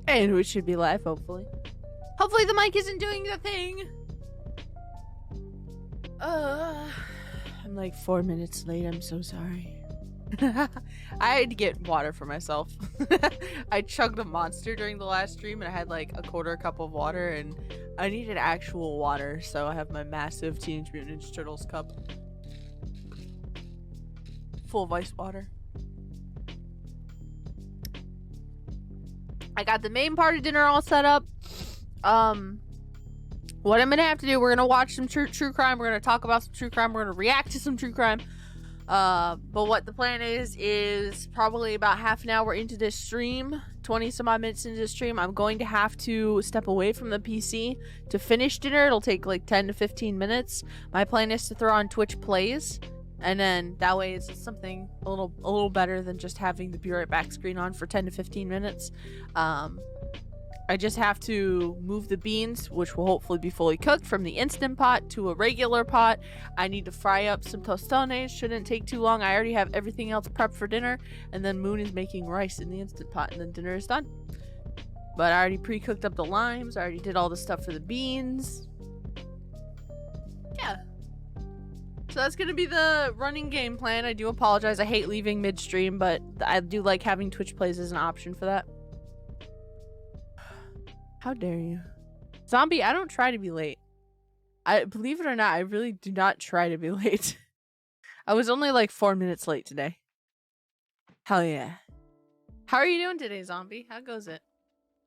And we should be live, hopefully. Hopefully the mic isn't doing the thing. I'm like 4 minutes late. I'm so sorry. I had to get water for myself. I chugged a monster during the last stream and I had like a quarter cup of water and I needed actual water, so I have my massive Teenage Mutant Ninja Turtles cup full of ice water. I got the main part of dinner all set up. What I'm gonna have to do, we're gonna watch some true crime, we're gonna talk about some true crime, we're gonna react to some true crime. But what the plan is probably about half an hour into this stream, 20 some odd minutes into the stream, I'm going to have to step away from the PC to finish dinner. It'll take like 10 to 15 minutes. My plan is to throw on Twitch plays, and then that way it's something a little better than just having the be right back screen on for 10 to 15 minutes. I just have to move the beans, which will hopefully be fully cooked, from the Instant Pot to a regular pot. I need to fry up some tostones. Shouldn't take too long. I already have everything else prepped for dinner. And then Moon is making rice in the Instant Pot, and then dinner is done. But I already pre-cooked up the limes. I already did all the stuff for the beans. Yeah. So that's going to be the running game plan. I do apologize. I hate leaving midstream, but I do like having Twitch plays as an option for that. How dare you? Zombie, I don't try to be late. Believe it or not, I really do not try to be late. I was only like 4 minutes late today. Hell yeah. How are you doing today, Zombie? How goes it?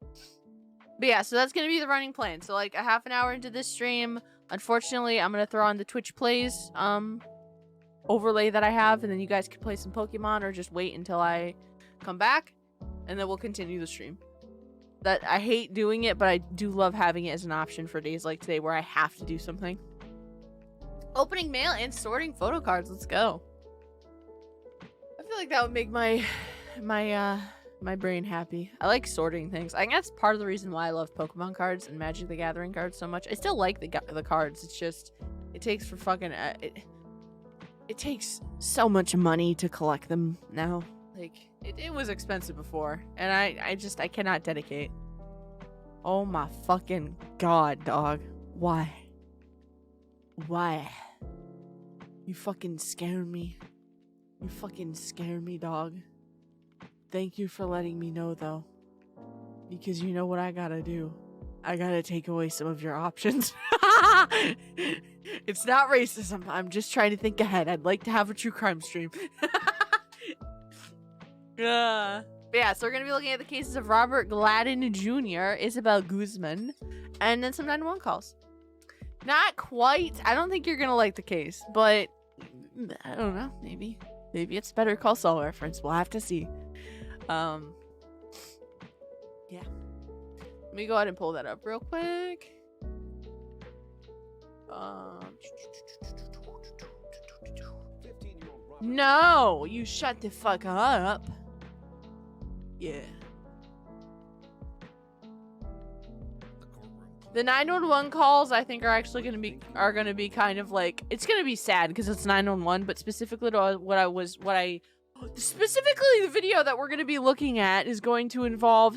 But yeah, so that's going to be the running plan. So like a half an hour into this stream, unfortunately, I'm going to throw on the Twitch plays overlay that I have, and then you guys can play some Pokemon or just wait until I come back, and then we'll continue the stream. That I hate doing it, but I do love having it as an option for days like today where I have to do something. Opening mail and sorting photo cards. Let's go. I feel like that would make my brain happy. I like sorting things. I think that's part of the reason why I love Pokemon cards and Magic the Gathering cards so much. I still like the cards. It's just it takes for fucking it takes so much money to collect them now. Like, it was expensive before, and I cannot dedicate. Oh my fucking god, dog. Why? Why? You fucking scare me. You fucking scare me, dog. Thank you for letting me know, though. Because you know what I gotta do. I gotta take away some of your options. It's not racism. I'm just trying to think ahead. I'd like to have a true crime stream. But yeah, so we're gonna be looking at the cases of Robert Gladden Jr., Isabella Guzman, and then some 911 calls. Not quite. I don't think you're gonna like the case, but I don't know. Maybe it's Better Call Saul reference. We'll have to see. Yeah. Let me go ahead and pull that up real quick. No, you shut the fuck up. Yeah. The 911 calls, I think, are actually gonna be kind of like, it's gonna be sad because it's 911, but specifically to specifically the video that we're gonna be looking at is going to involve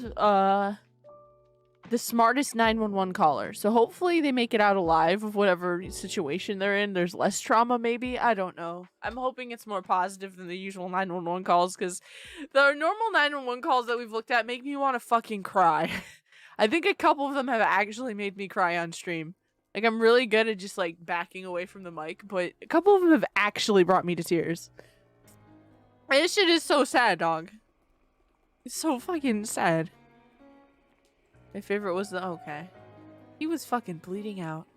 the smartest 911 caller. So hopefully they make it out alive of whatever situation they're in. There's less trauma, maybe. I don't know. I'm hoping it's more positive than the usual 911 calls, because the normal 911 calls that we've looked at make me want to fucking cry. I think a couple of them have actually made me cry on stream. Like, I'm really good at just, like, backing away from the mic, but a couple of them have actually brought me to tears. And this shit is so sad, dog. It's so fucking sad. My favorite was the... Okay. He was fucking bleeding out.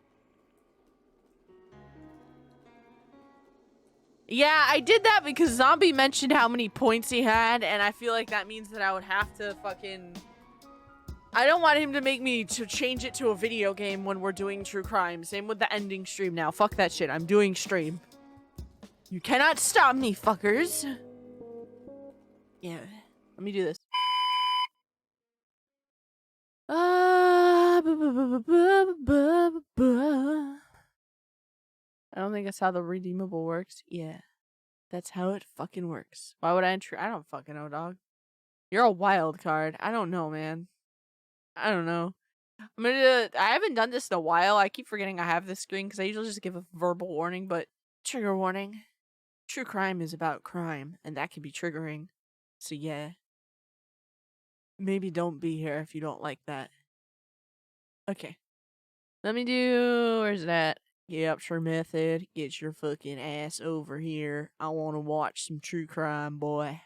Yeah, I did that because Zombie mentioned how many points he had, and I feel like that means that I would have to fucking... I don't want him to make me to change it to a video game when we're doing true crime. Same with the ending stream now. Fuck that shit. I'm doing stream. You cannot stop me, fuckers. Yeah. Let me do this. I don't think that's how the redeemable works. Yeah. That's how it fucking works. Why would I I don't fucking know, dog. You're a wild card. I don't know, man. I don't know. I haven't done this in a while. I keep forgetting I have this screen because I usually just give a verbal warning, but trigger warning. True crime is about crime, and that can be triggering. So yeah. Maybe don't be here if you don't like that. Okay. Let me do... Where's that? Capture method. Get your fucking ass over here. I want to watch some true crime, boy.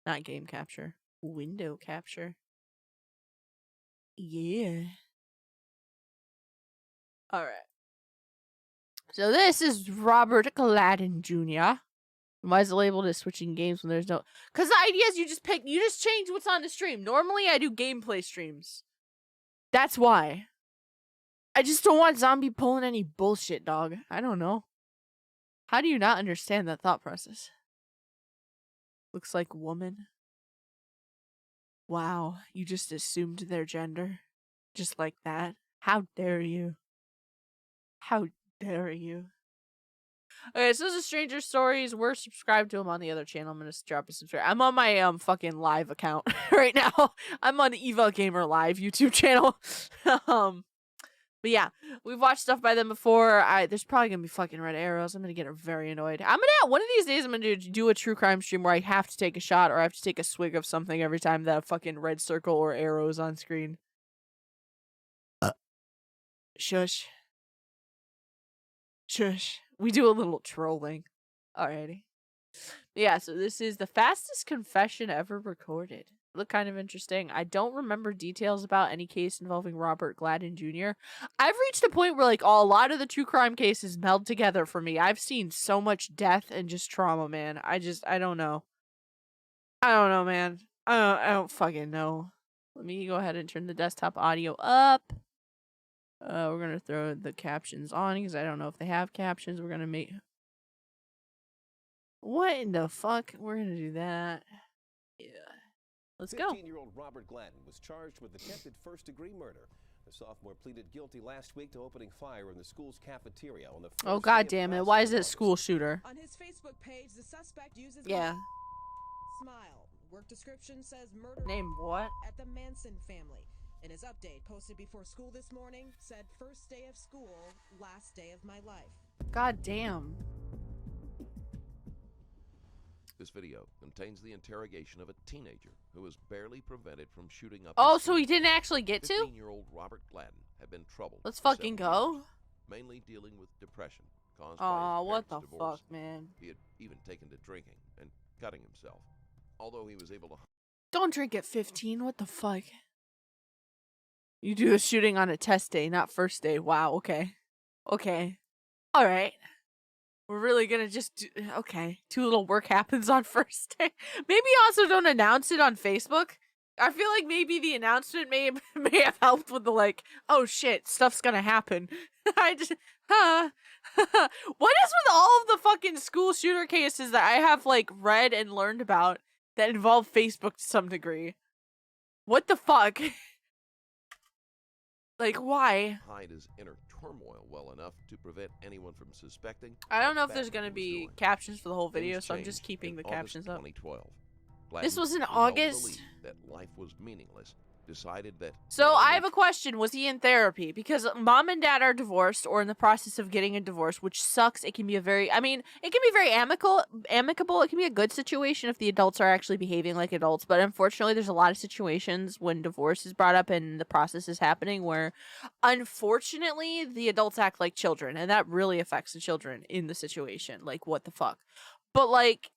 Not game capture. Window capture. Yeah. Alright. So this is Robert Gladden Jr. Why is it labeled as switching games when there's no... Because the idea is you just change what's on the stream. Normally I do gameplay streams. That's why. I just don't want Zombie pulling any bullshit, dog. I don't know. How do you not understand that thought process? Looks like woman. Wow, you just assumed their gender. Just like that. How dare you? How dare you? Okay, so this is Stranger Stories. We're subscribed to him on the other channel. I'm gonna drop a subscribe. I'm on my fucking live account right now. I'm on Eva Gamer Live YouTube channel. But yeah, we've watched stuff by them before. There's probably gonna be fucking red arrows. I'm gonna get very annoyed. One of these days I'm gonna do a true crime stream where I have to take a shot or I have to take a swig of something every time that a fucking red circle or arrow is on screen. Shush. Shush. We do a little trolling. Alrighty. Yeah, so this is the fastest confession ever recorded. Look kind of interesting. I don't remember details about any case involving Robert Gladden Jr. I've reached a point where, like, a lot of the true crime cases meld together for me. I've seen so much death and just trauma, man. I don't know. I don't know, man. I don't fucking know. Let me go ahead and turn the desktop audio up. We're gonna throw the captions on because I don't know if they have captions. We're gonna make... What in the fuck? We're gonna do that. Yeah. Let's go. 15-year-old Robert Gladden was charged with attempted first-degree murder. The sophomore pleaded guilty last week to opening fire in the school's cafeteria on the first Oh god damn it. Why is it school shooter? On his Facebook page, the suspect uses smile. Work description says murder Name what? at the Manson family. In his update posted before school this morning, said first day of school, last day of my life. God damn. This video contains the interrogation of a teenager who was barely prevented from shooting up. Oh, so he didn't actually get to? 15-year-old Robert Gladden had been troubled. Let's fucking go. Years, mainly dealing with depression caused by his what the divorce. Fuck, man. He had even taken to drinking and cutting himself. Although he was able to... Don't drink at 15. What the fuck? You do the shooting on a test day, not first day. Wow, okay. Okay. Alright. We're really gonna just do... Okay. Too little work happens on first day. Maybe also don't announce it on Facebook. I feel like maybe the announcement may have helped with the, like, oh shit, stuff's gonna happen. What is with all of the fucking school shooter cases that I have, like, read and learned about that involve Facebook to some degree? What the fuck? Like, why? Hide his inner turmoil well enough to prevent anyone from suspecting. I don't know if there's gonna be captions for the whole video, so I'm just keeping the captions up. 2012. This was in August. That life was meaningless. Decided that. So I have a question. Was he in therapy? Because mom and dad are divorced or in the process of getting a divorce, which sucks. It can be a very, I mean, it can be very amicable. It can be a good situation if the adults are actually behaving like adults. But unfortunately, there's a lot of situations when divorce is brought up and the process is happening where, unfortunately, the adults act like children. And that really affects the children in the situation. Like, what the fuck? But, like,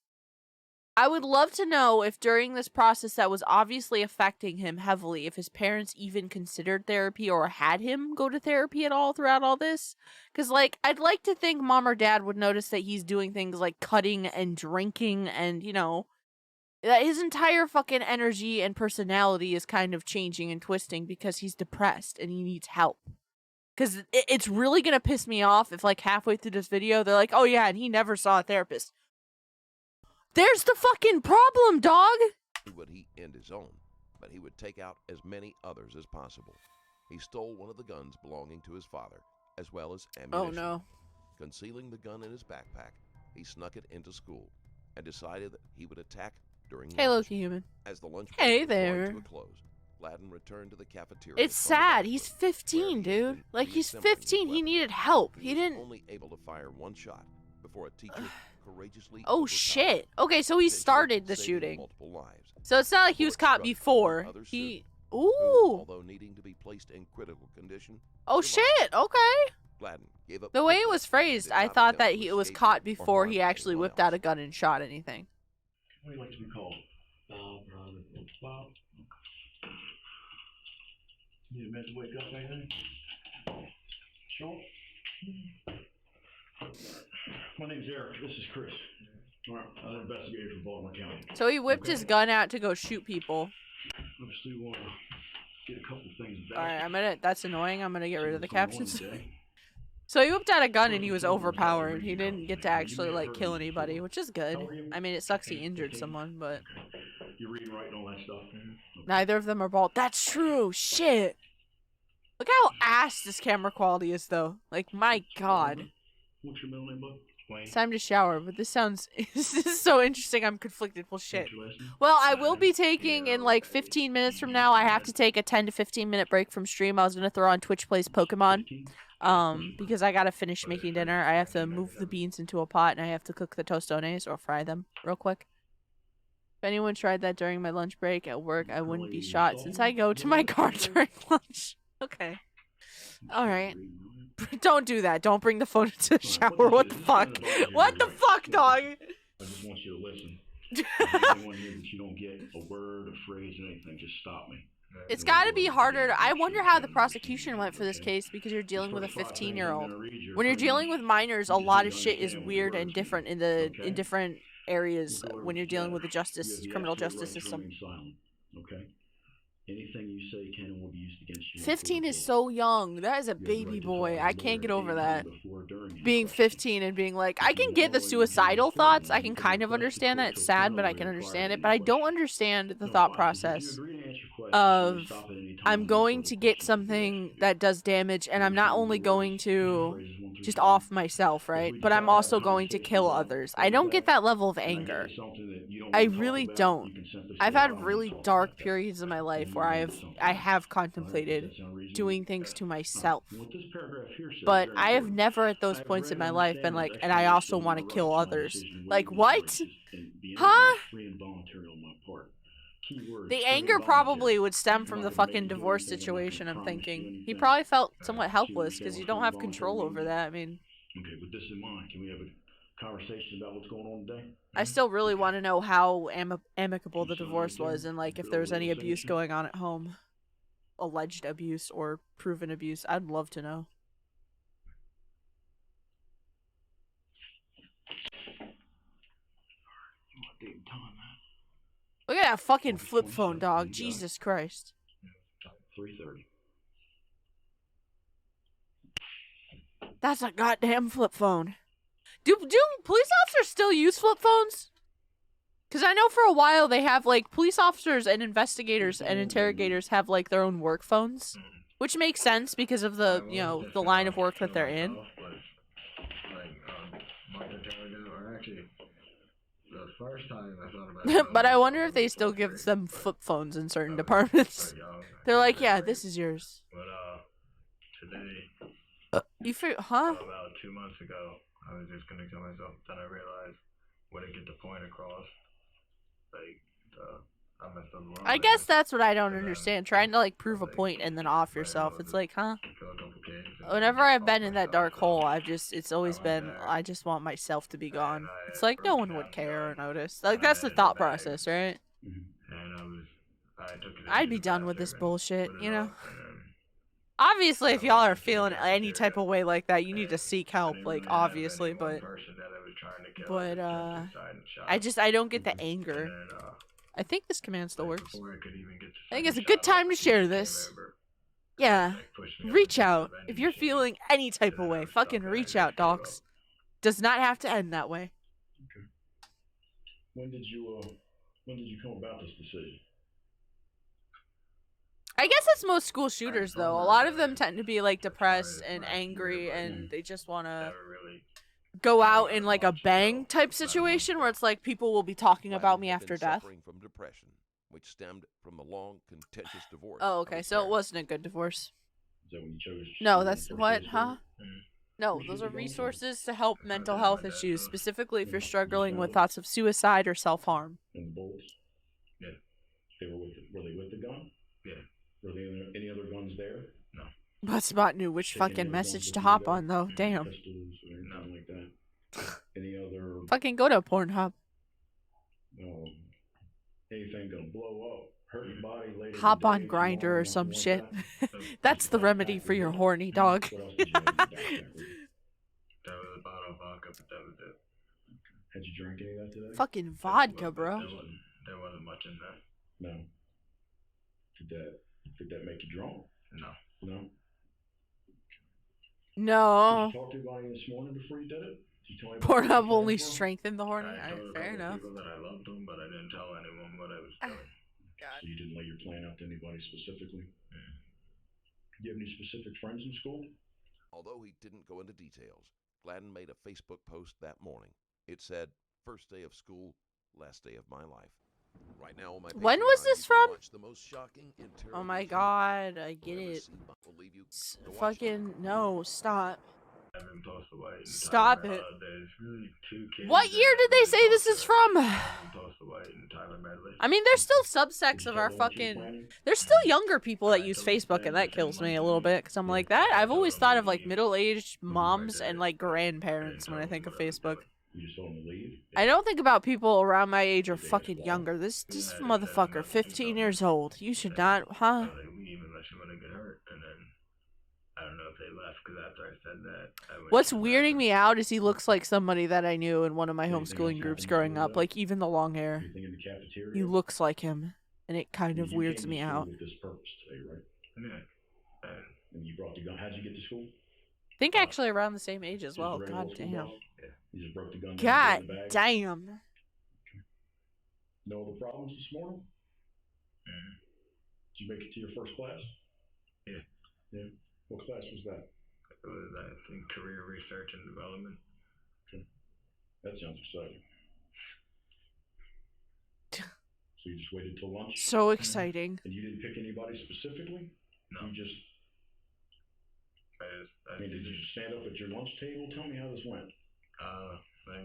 I would love to know if during this process that was obviously affecting him heavily, if his parents even considered therapy or had him go to therapy at all throughout all this. Because, like, I'd like to think mom or dad would notice that he's doing things like cutting and drinking and, you know, that his entire fucking energy and personality is kind of changing and twisting because he's depressed and he needs help. Because it's really going to piss me off if, like, halfway through this video, they're like, oh yeah, and he never saw a therapist. There's the fucking problem, dog! Would he end his own, but he would take out as many others as possible. He stole one of the guns belonging to his father, as well as ammunition. Oh no. Concealing the gun in his backpack, he snuck it into school and decided that he would attack during lunch. Hey, Loki Human. As the lunch hey break was there. drawing to a close, Gladden returned to the cafeteria. It's sad. He's 15, dude. Like, he's 15. He needed help. He didn't. Only able to fire one shot before a teacher courageously. Oh shit. Okay, so he started the shooting. Multiple lives. So it's not like he was caught before. He. Ooh. Although needing to be placed in critical condition. Oh shit. Okay. Gladden gave up. The way it was phrased, I thought that it was caught before he actually whipped out a gun and shot anything. What do you like to be called? Bob. Bob. Need a minute to wake up, anything? Sure. My name's Eric. This is Chris. All right, I'm an investigator for Baltimore County. So he whipped his gun out to go shoot people. Obviously, we want to get a couple things back. Alright, that's annoying. I'm gonna get rid of the captions. So he whipped out a gun and he was overpowered. He didn't get to actually, like, kill anybody, which is good. I mean, it sucks he injured someone, but... You're reading, writing, all that stuff? Neither of them are bald. That's true! Shit! Look how ass this camera quality is, though. Like, my god. What's your middle name, bud? It's time to shower, but this sounds... this is so interesting, I'm conflicted. Well, shit. Well, I will be taking, in like 15 minutes from now, I have to take a 10 to 15 minute break from stream. I was gonna throw on Twitch Plays Pokemon. Because I gotta finish making dinner. I have to move the beans into a pot, and I have to cook the tostones, or fry them, real quick. If anyone tried that during my lunch break at work, I wouldn't be shot, since I go to my car during lunch. Okay. Alright. Don't do that. Don't bring the phone into the shower. What the fuck? What the fuck, dog? I just want you to listen. Anyone here that you don't get a word, a phrase, anything, just stop me. It's gotta be harder to... I wonder how the prosecution went for this case, because you're dealing with a 15-year-old. When you're dealing with minors, a lot of shit is weird and different in different areas when you're dealing with the criminal justice system. Okay? Anything you say can and will be used against you. 15 is so young. That is a baby boy. I can't get over that. Being 15 and being like, I can get the suicidal thoughts. I can kind of understand that. It's sad, but I can understand it. But I don't understand the thought process of, I'm going to get something that does damage, and I'm not only going to just off myself, right? But I'm also going to kill others. I don't get that level of anger. I really don't. I've had really dark periods in my life where I have contemplated doing things to myself. But I have never at those points in my life been like, and I also want to kill others. Like, what? Huh? The anger probably would stem from the fucking divorce situation, I'm thinking. He probably felt somewhat helpless because you don't have control over that. I mean... Okay, with this in mind, can we have a conversation about what's going on today? I still really want to know how amicable the divorce was, and like if there was any abuse going on at home. Alleged abuse or proven abuse. I'd love to know. Look at that fucking flip phone, dog. Jesus Christ. 3:30. That's a goddamn flip phone. Do police officers still use flip phones? Because I know for a while they have, like, police officers and investigators and interrogators have, like, their own work phones. Which makes sense because of the, you know, the line of work that they're in. The first time I thought about But I wonder if they still give them flip phones in certain departments. They're like, yeah, this is yours. But, today... Huh? About 2 months ago, I was just gonna kill myself. Then I realized wouldn't get the point across. Like, I messed up the wrong I guess that's what I don't understand. Trying to, like, prove a point and then off yourself. It's like, huh? Whenever I've been in that dark hole, it's always been, I just want myself to be gone. It's like, no one would care or notice. Like, that's the thought process, right? I'd be done with this bullshit, you know? Obviously, if y'all are feeling any type of way like that, you need to seek help, like, obviously, but I don't get the anger. I think this command still works. I think it's a good time to share this. Yeah, reach out. If you're feeling any type of way, fucking reach out, docs. Does not have to end that way. Okay. When did you come about this decision? I guess it's most school shooters, though. A lot of them tend to be, like, depressed and angry, and they just want to go out in, like, a bang type situation where it's like, people will be talking about me after death. Suffering from depression. which stemmed from the long, contentious divorce. Oh, of okay. his So it parents. wasn't a good divorce. Is that when you chose? No, school that's on the what, first day of huh? school? No, Where'd you those get are the gun from? resources to help I mental did health my dad's issues, house. specifically if you're You struggling found with it? thoughts of suicide or self-harm. And the bullets? Yeah. They were they with the gun? Yeah. Were there any other guns there? No. But Spot knew which Take any fucking other message guns to with you hop there? on, though. Damn. Pistols or anything No. like that? Any other, Fucking go to Pornhub. anything gonna blow up, hurt your body later? Hop today, on Grindr tomorrow, or some nothing shit. like that? That's the remedy for your horny dog. What else did you have in your backpack with you? That was a bottle of vodka, but that was it. Had you drank any of that today? Fucking vodka, But bro. There wasn't much in that. No. Did that make you drunk? No. No. No. Did you talk to anybody this morning before you did it? Did you tell anybody Pornhub what you only planned for? strengthened the horny. I told a Fair couple enough. people that I loved them, but I didn't tell anyone what I was doing. So you didn't lay your plan out to anybody specifically? Do you have any specific friends in school? Although he didn't go into details, Gladden made a Facebook post that morning. It said, "First day of school, last day of my life." Right now on my When was Patreon, this you can from? watch the most shocking Oh my interrogation god, I get you'll ever it. see. We'll leave you S- to watch Fucking no, stop. I've been posted white. Stop it. There's really two kids. What year did they say this is from? Posted white and Tyler Medley. I mean, there's still subsects Did you of tell our them what you were fucking. planning? There's still younger people that use Facebook, and that kills me a little bit because I'm like that. I've always thought of like middle-aged moms and like grandparents when I think of Facebook. You just told them to leave? I don't think about people around my age or fucking younger. This motherfucker, 15 years old. You should not, huh? They leave unless you want to get hurt, and then I don't know if they left because after I said that, I went What's to weirding the me out is he looks like somebody that I knew in one of my Anything else homeschooling groups happen growing before up. that? Like even the long hair. Anything in the cafeteria? He looks like him, and it kind of You weirds came to me school out. with this purpose today, right? Yeah. And you brought the gun. How'd you get to school? I think actually around the same age as Just well. a regular God old school damn. bus? You just broke the gun down God in the bag? damn. No other problems this morning? Did you make it to your first class? Yeah. Yeah. What class was that? It was, I think, career research and development. That sounds exciting. So you just waited till lunch? So exciting. And you didn't pick anybody specifically? No. You just, I did you just stand up at your lunch table? Tell me how this went.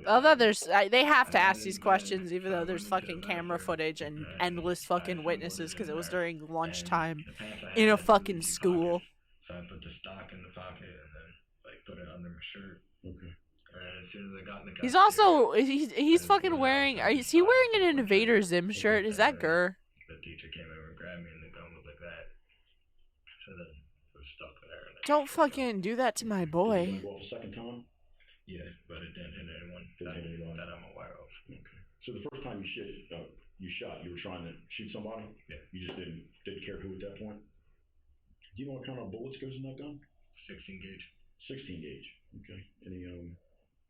Although they have to ask these questions, even though there's fucking camera footage and endless fucking witnesses, because it was during lunchtime in a fucking school. So I put the stock in the pocket and then put it under my shirt. Okay. And as soon as I got in the He's cafeteria, also he's fucking wearing. Is he wearing an Invader Zim shirt? Is that Gur? the teacher came over and grabbed me and the gun was like that. So then it was stuck there. And Don't fucking do that to my Did boy. you go off a second time? yeah, but it didn't hit anyone Didn't hit anyone. that I'm aware of. Okay. So the first time you shot, you were trying to shoot somebody? Yeah. You just didn't care who at that point? Do you know what kind of bullets goes in that gun? 16 gauge. 16 gauge. Okay. Any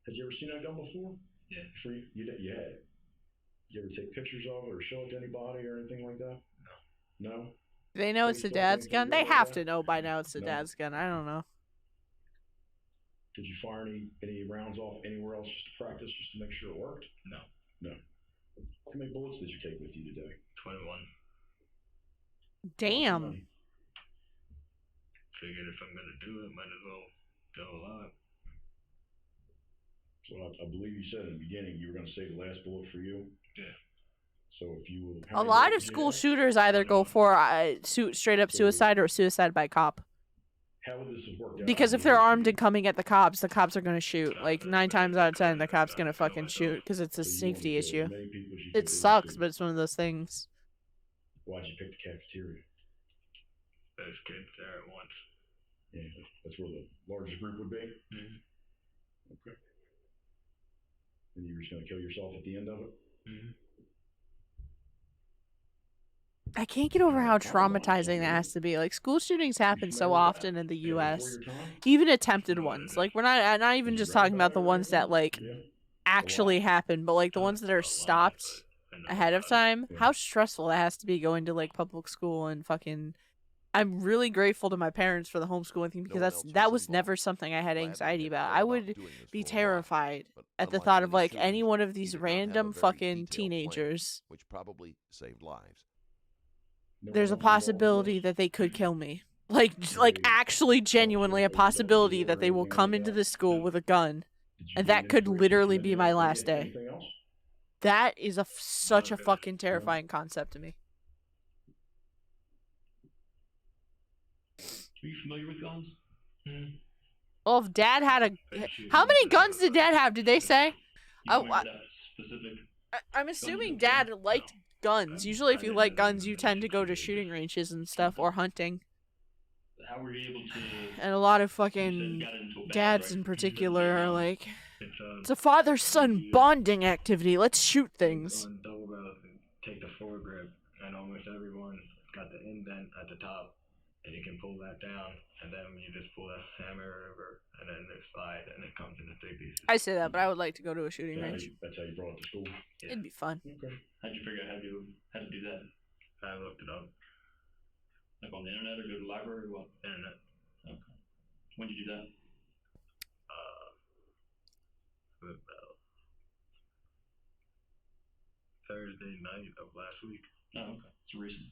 had you ever seen that gun before? Yeah. Before you had. Did you ever take pictures of it or show it to anybody or anything like that? No. No? They know it's the dad's gun. They have to know by now it's the No. dad's gun. I don't know. Did you fire any rounds off anywhere else just to practice, just to make sure it worked? No. No. How many bullets did you take with you today? 21. Damn. Money. Figured if I'm gonna do it, might as well go a lot. So I believe you said in the beginning you were going to save the last bullet for you. Yeah. So if you A lot of school shooters either go for straight up suicide or suicide by cop. How would this have worked out? Because if they're armed and coming at the cops are going to shoot. Like 9 times out of 10, the cop's going to fucking shoot because it's a safety issue. It sucks, but it's one of those things. Why'd you pick the cafeteria? Those kids there at once. Yeah, that's where the largest group would be. Mm-hmm. Okay. And you were just going to kill yourself at the end of it? Mm-hmm. I can't get over how traumatizing that has to be. Like, school shootings happen so often in the U.S. Even attempted ones. Like, we're not even just talking about the ones that, like, actually happen, but, like, the ones that are stopped ahead of time. How stressful that has to be going to, like, public school and fucking... I'm really grateful to my parents for the homeschooling thing because that was never something I had anxiety about. I would be terrified at the thought of, like, any one of these random fucking teenagers. Which probably saved lives. there's a possibility that they could kill me. Like actually genuinely a possibility that they will come into the school with a gun, and that could literally be my last day. That is such a fucking terrifying concept to me. Are you familiar with guns? Well, if Dad had how many guns did Dad have? Did they say? I'm assuming Dad liked guns. Usually, if you like guns, you tend to go to shooting ranges and stuff or hunting. How were you able to? And a lot of fucking dads in particular are like, it's a father-son bonding activity. Let's shoot things. Double barrel, take the foregrip, and almost everyone got the indent at the top, and you can pull that down, and then you just pull the hammer over, and then they slide, and it comes into 3 pieces. I say that, but I would like to go to a shooting range. That's how you brought it to school? Yeah. It'd be fun. Okay. How'd you figure out how to do that? I looked it up. Like on the internet, or go to the library, or what? Internet. Okay. When did you do that? About Thursday night of last week. Oh, okay. It's recent.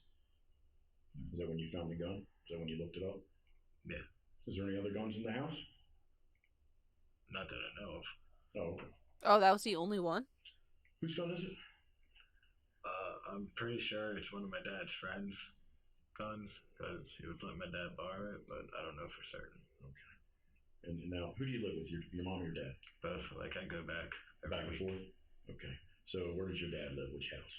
Is that when you found the gun? Is that when you looked it up? Yeah. Is there any other guns in the house? Not that I know of. Oh, okay. Oh, that was the only one? Whose gun is it? I'm pretty sure it's one of my dad's friends' guns, because he would let my dad borrow it, but I don't know for certain. Okay. And now, who do you live with? Your mom or your dad? Both. Like, I go back and forth? Okay. So, where does your dad live? Which house?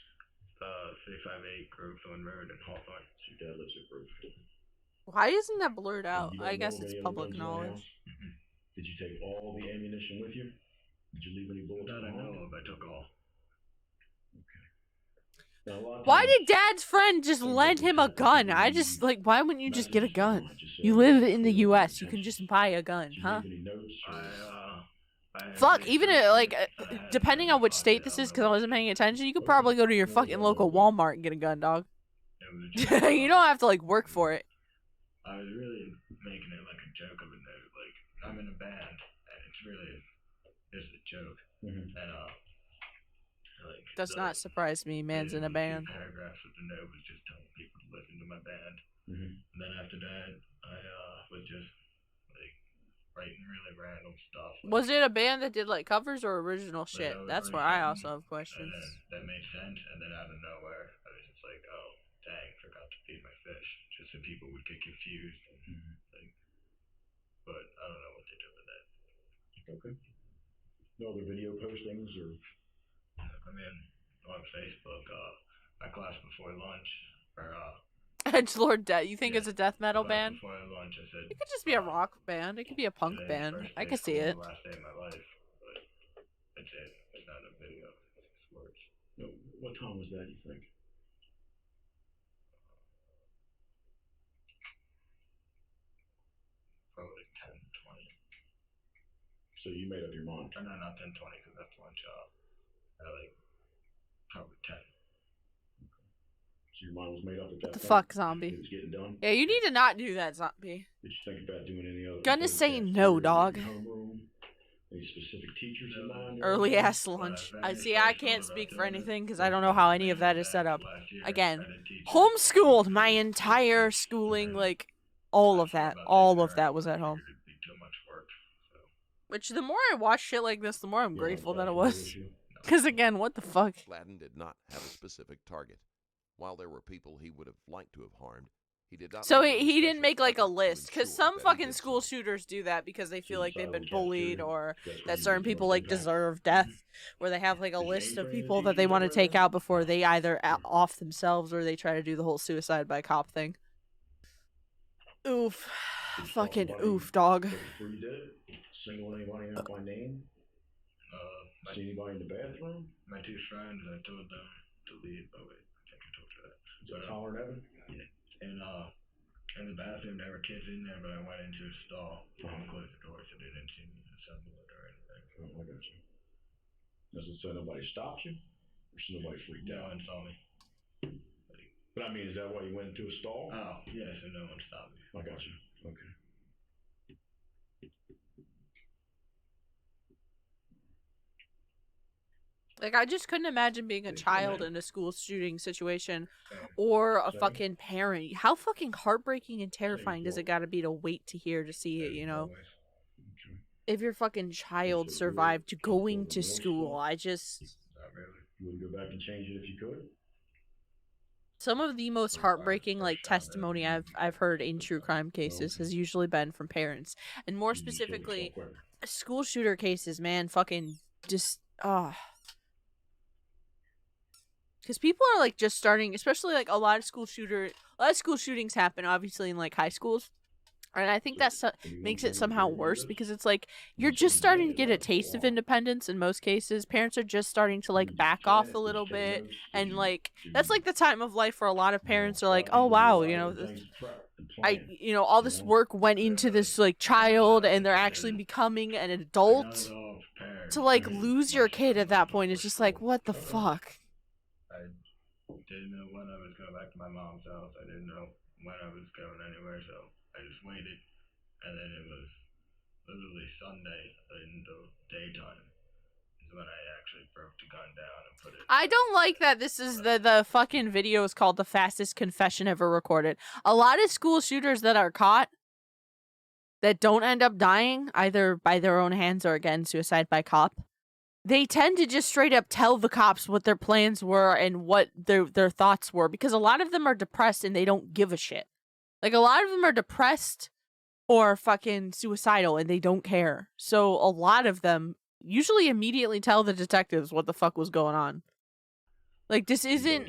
358 Growthorn Road in Hawthorne. So your dad lives at Growthorne. Why isn't that blurred out? I guess it's public knowledge. Mm-hmm. Did you take all the ammunition with you? Did you leave any bullets behind? That I know of, I took all. Why did Dad's friend just lend him a gun? I just, like, why wouldn't you just get a gun? You live in the U.S. You can just buy a gun, huh? Fuck, even, depending on which state this is, because I wasn't paying attention, you could probably go to your fucking local Walmart and get a gun, dog. You don't have to, like, work for it. I was really making it like a joke of a note. Like, I'm in a band, and it's really just a joke. Mm-hmm. And, like, does not surprise me. Man's in a band. Paragraphs of the note was just telling people to listen to my band. Mm-hmm. And then after that, I was just like writing really random stuff. Was it a band that did like covers or original shit? That's where I also have questions. And then that made sense. And then out of nowhere, I was just like, oh, dang, forgot to feed my fish. Just so people would get confused. Mm-hmm. Like, but I don't know what they did with that. Okay. No other video postings or? I mean, on Facebook, my class before lunch, or Edgelord Death. You think it's a death metal band? Before lunch, I said, it could just be a rock band. It could be a punk band. I could see it. Last day of my life, but that's it. It's not a video. It's words. No, what time was that? You think? Probably 10:20. So you made up your mind? No, not 10:20, because that's lunch. Like probably 10. So your mind was made up at that. What the fuck, zombie? It was getting done. Yeah, you need to not do that, zombie. Did you think about doing any other? Gonna say no, dog. Any specific teachers in mind? Early ass lunch. I can't speak for anything because I don't know how any of that is set up. Again, homeschooled my entire schooling, like all of that was at home. Which, the more I watch shit like this, the more I'm grateful that it was. Because, again, what the fuck? Gladden did not have a specific target. While there were people he would have liked to have harmed, he did not... So he didn't make, like, a list. Because some fucking school shooters do that because they feel like they've been bullied or that certain people, like, deserve death. Where they have, like, a list of people that they want to take out before they either off themselves or they try to do the whole suicide by cop thing. Oof. Fucking oof, dog. Single anybody out by name? See anybody in the bathroom? My 2 friends, I told them to leave. Oh wait, I think I told you that. Is that Tyler and Evan? Yeah. And in the bathroom there were kids in there, but I went into a stall and closed the door so they didn't see me assemble it or anything. Oh, I got you. Does it say nobody stopped you? Or so nobody freaked out? No one saw me. But I mean, is that why you went into a stall? Oh, yeah, so no one stopped me. I got you. Okay. Like, I just couldn't imagine being a It's child bad. in a school shooting situation Yeah. or a Sorry? fucking parent. How fucking heartbreaking and terrifying does well- it gotta be to wait to hear to see it, you know? Always. Okay. If your fucking child So, survived you going feel to remorse school, for it? I just... Not really. You would go back and change it if you could? Some of the most heartbreaking, like, testimony I've heard in true crime cases has usually been from parents. And more You just killed yourself specifically, quick. school shooter cases, man, fucking just... Because people are, like, just starting, especially, like, a lot of school shootings happen, obviously, in, like, high schools. And I think that makes it somehow worse because it's like you're just starting to get a taste of independence in most cases. Parents are just starting to like back off a little bit, and like that's like the time of life where a lot of parents are like, "Oh wow, you know, all this work went into this like child, and they're actually becoming an adult." To like lose your kid at that point is just like, what the fuck? I didn't know when I was going back to my mom's house. I didn't know when I was going anywhere, so I just waited. And then it was literally Sunday in the daytime is when I actually broke the gun down and put it. I don't like that this is the fucking video is called the fastest confession ever recorded. A lot of school shooters that are caught that don't end up dying, either by their own hands or again, suicide by cop, they tend to just straight up tell the cops what their plans were and what their thoughts were, because a lot of them are depressed and they don't give a shit. Like, a lot of them are depressed or fucking suicidal and they don't care. So a lot of them usually immediately tell the detectives what the fuck was going on. Like, this isn't...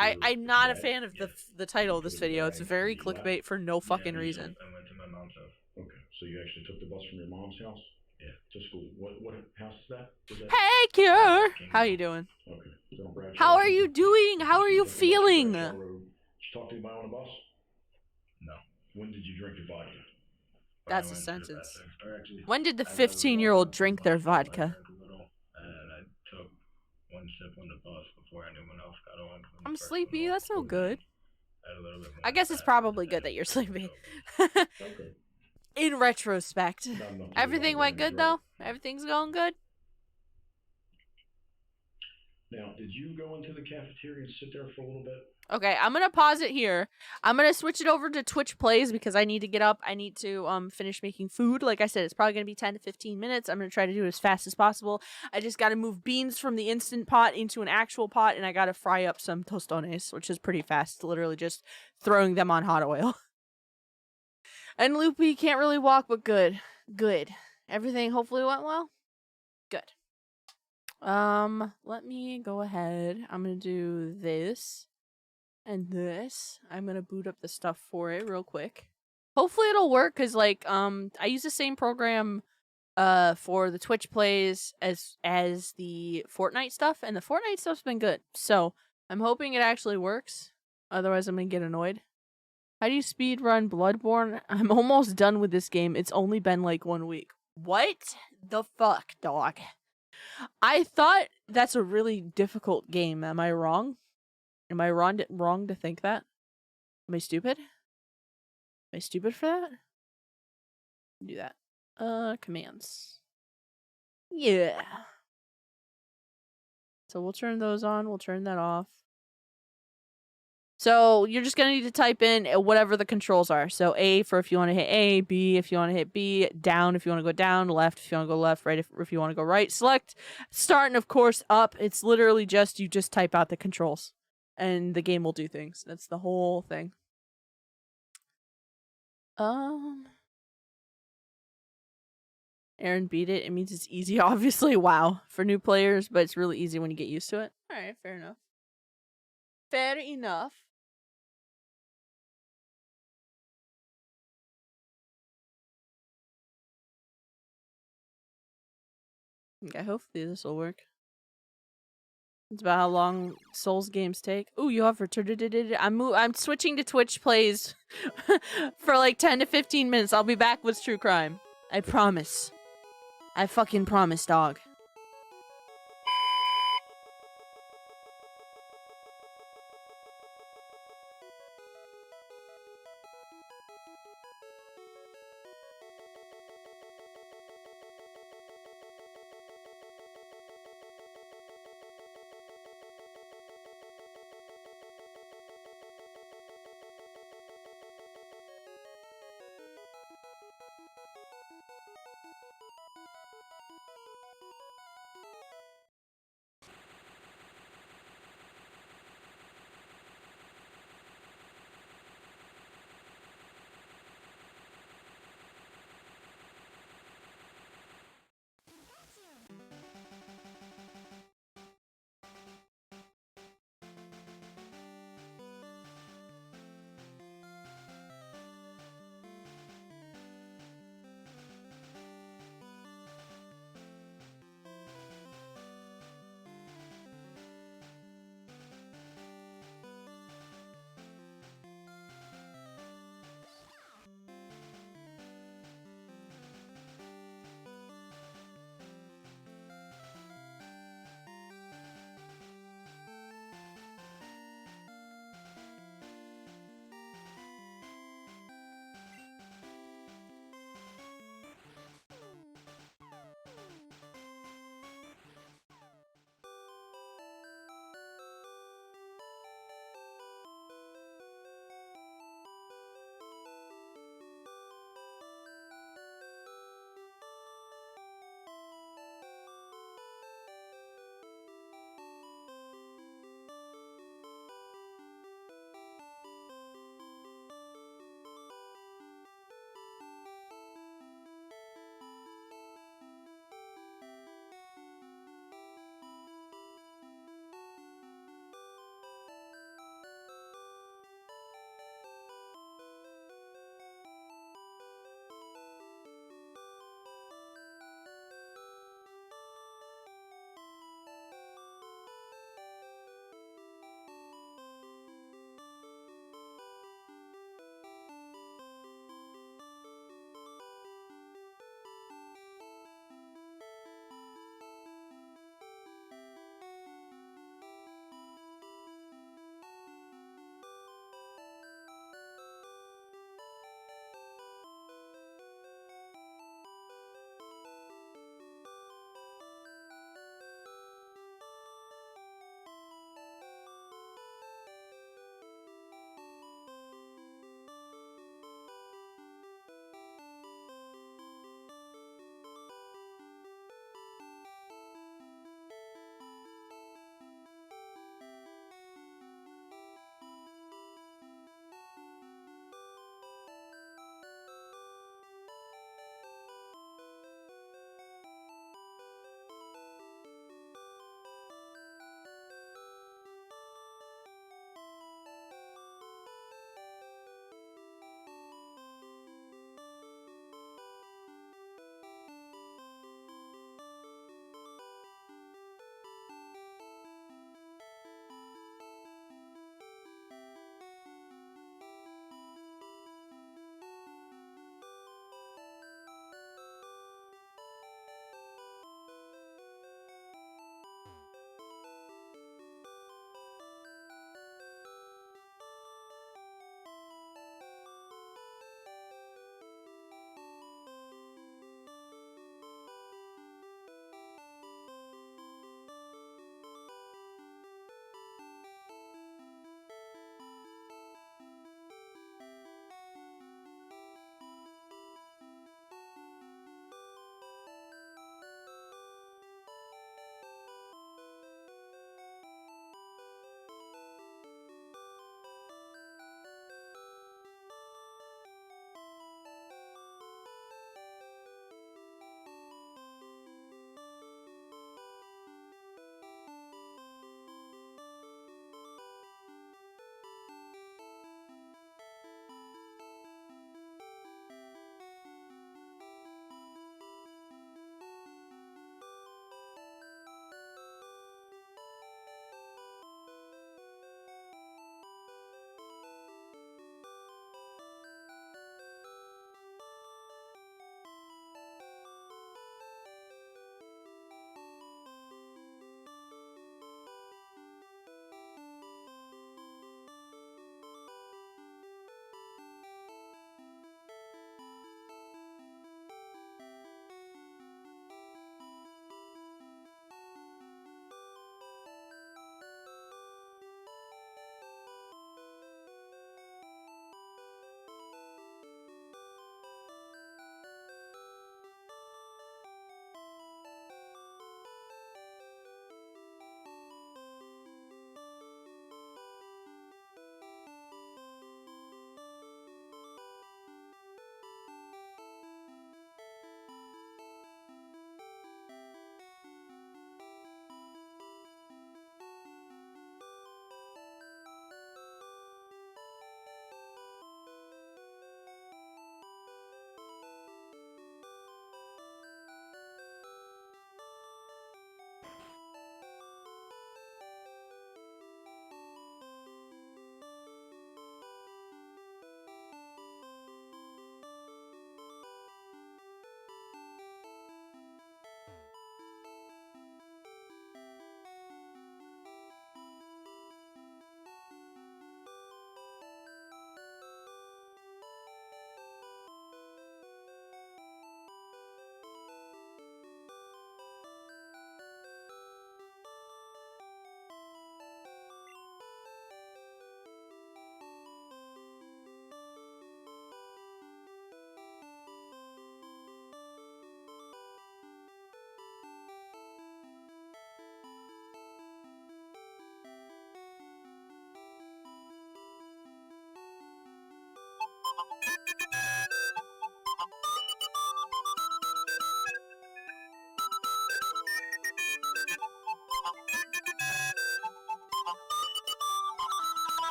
I'm not a fan of the title of this video. It's very clickbait for no fucking reason. I went to my mom's house. Okay, so you actually took the bus from your mom's house? Yeah. To school. What house is that? Hey, Cure! How you doing? Okay. How are you doing? How are you feeling? Did you talk to anybody on the bus? No. When did you drink your vodka? That's a sentence. When did the 15-year-old drink their vodka? And I took one sip on the bus before anyone else got on. I'm sleepy. That's no good. I guess it's probably good that you're sleepy. Okay. In retrospect. Everything went good, though? Everything's going good? Now, did you go into the cafeteria and sit there for a little bit? Okay, I'm gonna pause it here. I'm gonna switch it over to Twitch Plays because I need to get up. I need to finish making food. Like I said, it's probably gonna be 10 to 15 minutes. I'm gonna try to do it as fast as possible. I just gotta move beans from the instant pot into an actual pot, and I gotta fry up some tostones, which is pretty fast. Literally just throwing them on hot oil. And Loopy can't really walk, but good. Good. Everything hopefully went well? Good. Let me go ahead. I'm gonna do this and this. I'm gonna boot up the stuff for it real quick. Hopefully it'll work, cause like, I use the same program, for the Twitch plays as the Fortnite stuff, and the Fortnite stuff's been good. So, I'm hoping it actually works. Otherwise, I'm gonna get annoyed. How do you speedrun Bloodborne? I'm almost done with this game. It's only been like 1 week. What the fuck, dog? I thought that's a really difficult game. Am I wrong? Am I wrong to think that? Am I stupid? Am I stupid for that? Do that. Commands. Yeah. So we'll turn those on. We'll turn that off. So you're just going to need to type in whatever the controls are. So A for if you want to hit A, B if you want to hit B, down if you want to go down, left if you want to go left, right if you want to go right. Select start and of course up. It's literally just, you just type out the controls and the game will do things. That's the whole thing. Aaron beat it. It means it's easy, obviously. Wow. For new players, but it's really easy when you get used to it. All right, fair enough. Fair enough. Okay, hopefully this will work. It's about how long Souls games take. Ooh, you have returned. I'm switching to Twitch plays for like 10 to 15 minutes. I'll be back with True Crime. I promise. I fucking promise, dog.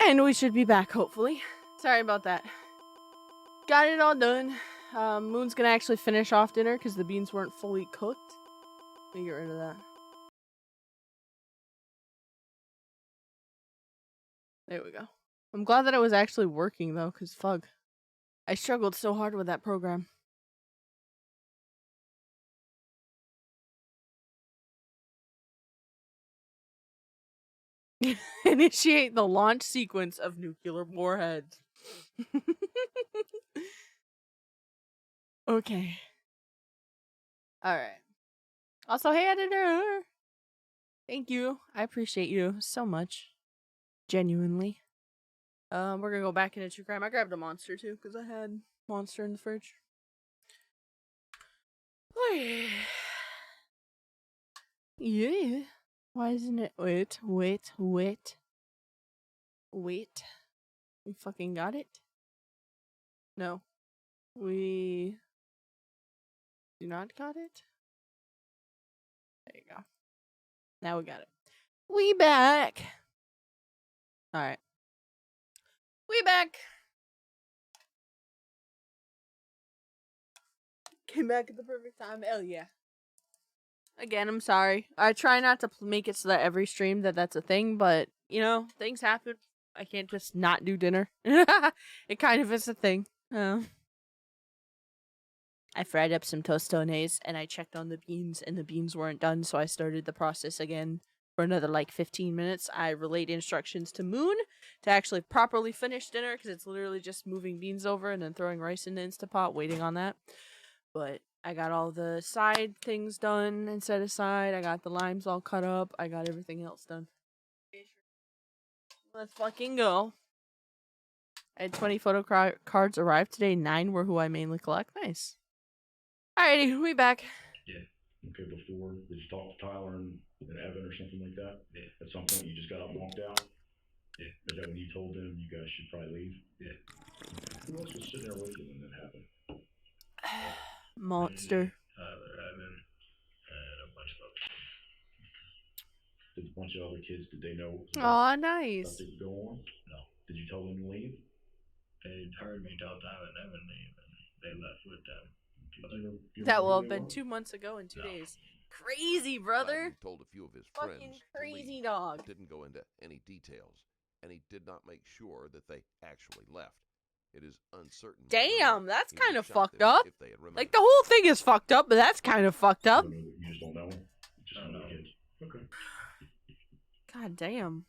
And we should be back, hopefully. Sorry about that. Got it all done. Moon's gonna actually finish off dinner because the beans weren't fully cooked. Let me get rid of that. There we go. I'm glad that it was actually working, though, because fuck. I struggled so hard with that program. Initiate the launch sequence of nuclear warheads. Okay. Alright. Also, hey, editor! Thank you. I appreciate you so much. Genuinely. We're gonna go back into true crime. I grabbed a monster, too, because I had monster in the fridge. Yeah. Why isn't it? Wait. We fucking got it? No. We do not got it? There you go. Now we got it. We back! Alright. We back! Came back at the perfect time. Hell yeah. Again, I'm sorry. I try not to make it so that every stream that's a thing, but, you know, things happen. I can't just not do dinner. It kind of is a thing. I fried up some tostones, and I checked on the beans, and the beans weren't done, so I started the process again for another, 15 minutes. I relayed instructions to Moon to actually properly finish dinner, because it's literally just moving beans over and then throwing rice in the Instapot, waiting on that. But I got all the side things done and set aside. I got the limes all cut up. I got everything else done. Let's fucking go. I had 20 photo cards arrive today. 9 were who I mainly collect. Nice. Alrighty, we back. Yeah. Okay, before, did you talk to Tyler and Evan or something like that? Yeah. At some point, you just got up and walked out? Yeah. Is that when you told them you guys should probably leave? Yeah. Who else was sitting there with you when that happened? Monster. Tyler, Evan, and a bunch of other kids. Did a bunch of other kids, did they know? Aw, nice. Stuff didn't go on? No. Did you tell them to leave? They heard me tell Tyler and Evan leave, and they left with them. That will have been 2 months ago in 2 days. Crazy, brother. Gladden told a few of his Fucking friends crazy to leave, dog. didn't go into any details, and he did not make sure that they actually left. It is uncertain. Damn, that's he would kind of have shot fucked them up. if they had remained. Like, the whole thing is fucked up, but that's kind of fucked up. You just don't know? Just don't know the kids. Okay. God damn.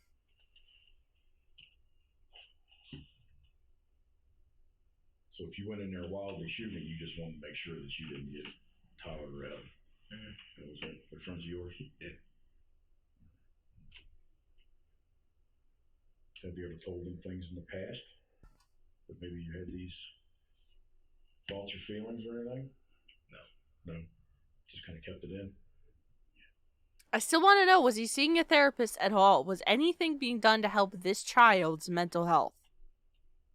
So if you went in there wildly shooting, you just wanted to make sure that you didn't get Tyler or Evan. That was it. The friends of yours? Yeah. Have you ever told them things in the past? That maybe you had these thoughts or feelings or anything? No. No. Just kind of kept it in? I still want to know, was he seeing a therapist at all? Was anything being done to help this child's mental health?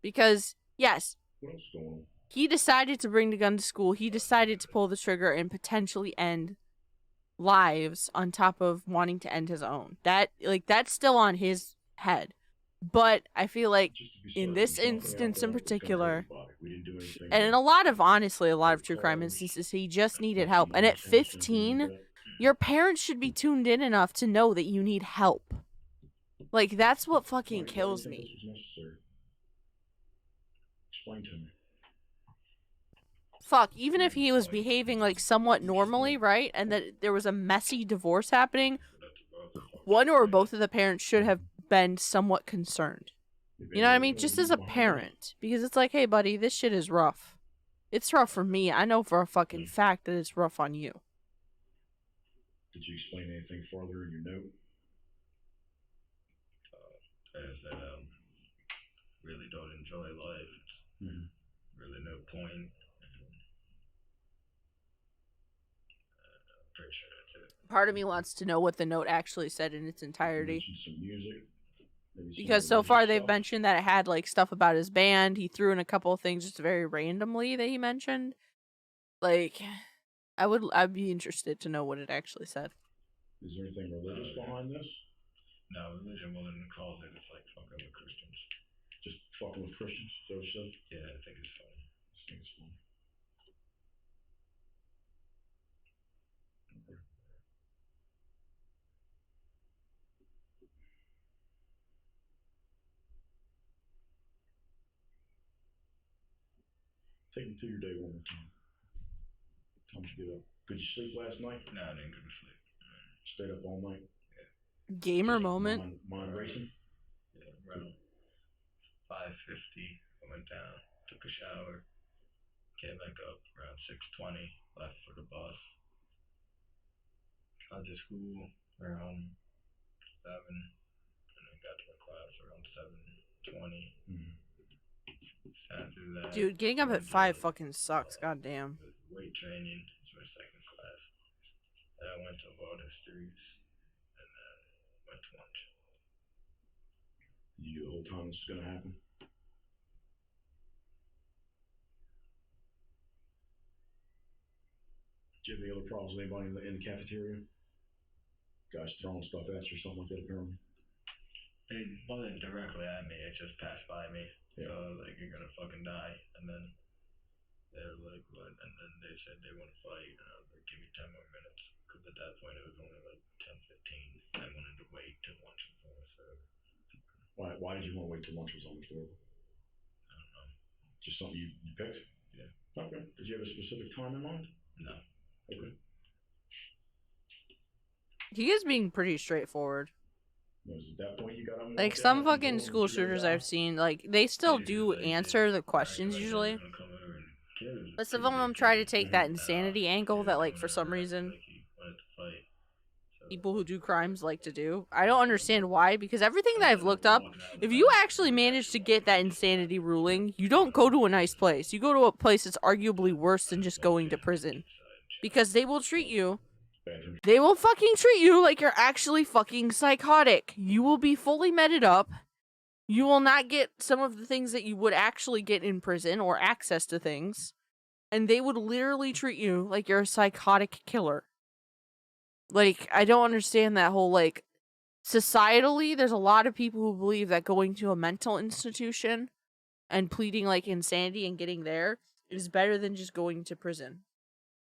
Because, yes, What else is going on? he decided to bring the gun to school. He decided to pull the trigger and potentially end lives on top of wanting to end his own. That's still on his head. But I feel like in this instance in particular, and in a lot of true crime instances, he just needed help. And at 15, your parents should be tuned in enough to know that you need help. Like, that's what fucking kills me. Explain to me. Fuck, even if he was behaving like somewhat normally, right? And that there was a messy divorce happening, one or both of the parents should have been somewhat concerned. You know what I mean? Just as a parent. Because it's like, hey buddy, this shit is rough. It's rough for me. I know for a fucking fact that it's rough on you. Did you explain anything further in your note? As that really don't enjoy life. Really no point. Pretty sure that's it. Part of me wants to know what the note actually said in its entirety. Some music. Because so far they've mentioned that it had like stuff about his band. He threw in a couple of things just very randomly that he mentioned. Like, I'd be interested to know what it actually said. Is there anything religious behind this? No, religion wouldn't cause it. It's like fucking with Christians. Just fucking with Christians, so what you said? Yeah, I think it's funny. I think it's funny. Okay. Take me through your day one more time. Time to get up. Did you sleep last night? No, I didn't go to sleep. Stayed up all night? Gamer moment. Mind racing? Yeah, around 5:50, I went down, took a shower, came back up around 6:20, left for the bus. Got to school around 7, and then got to my class around 7:20. Mm-hmm. After that, Dude, getting up at 5 fucking sucks. Goddamn. weight training is my second class. Then I went to water streets, and then went to lunch. You knew the whole time this was gonna happen? Did you have any other problems with anybody in the cafeteria? Guys throwing stuff at you or something like that apparently? It wasn't directly at me, it just passed by me. Yeah. So like, you're gonna fucking die. And then they're like, what? And then they said they want to fight, and I was like, give me 10 more minutes. Because at that point it was only like 10:15. I wanted to wait till lunch was almost over. Why did you want to wait till lunch was almost over? I don't know. Just something you picked? Yeah. Okay. Did you have a specific time in mind? No. Okay. He is being pretty straightforward. Was at that point you got on Like, some fucking school shooters I've seen, like, they still do answer the questions usually. But some of them try to take that insanity angle that, like, for some reason, people who do crimes like to do. I don't understand why, because everything that I've looked up, if you actually manage to get that insanity ruling, you don't go to a nice place. You go to a place that's arguably worse than just going to prison. Because they will treat you. They will fucking treat you like you're actually fucking psychotic. You will be fully meted up. You will not get some of the things that you would actually get in prison or access to things. And they would literally treat you like you're a psychotic killer. Like, I don't understand that whole, like, societally, there's a lot of people who believe that going to a mental institution and pleading, like, insanity and getting there is better than just going to prison.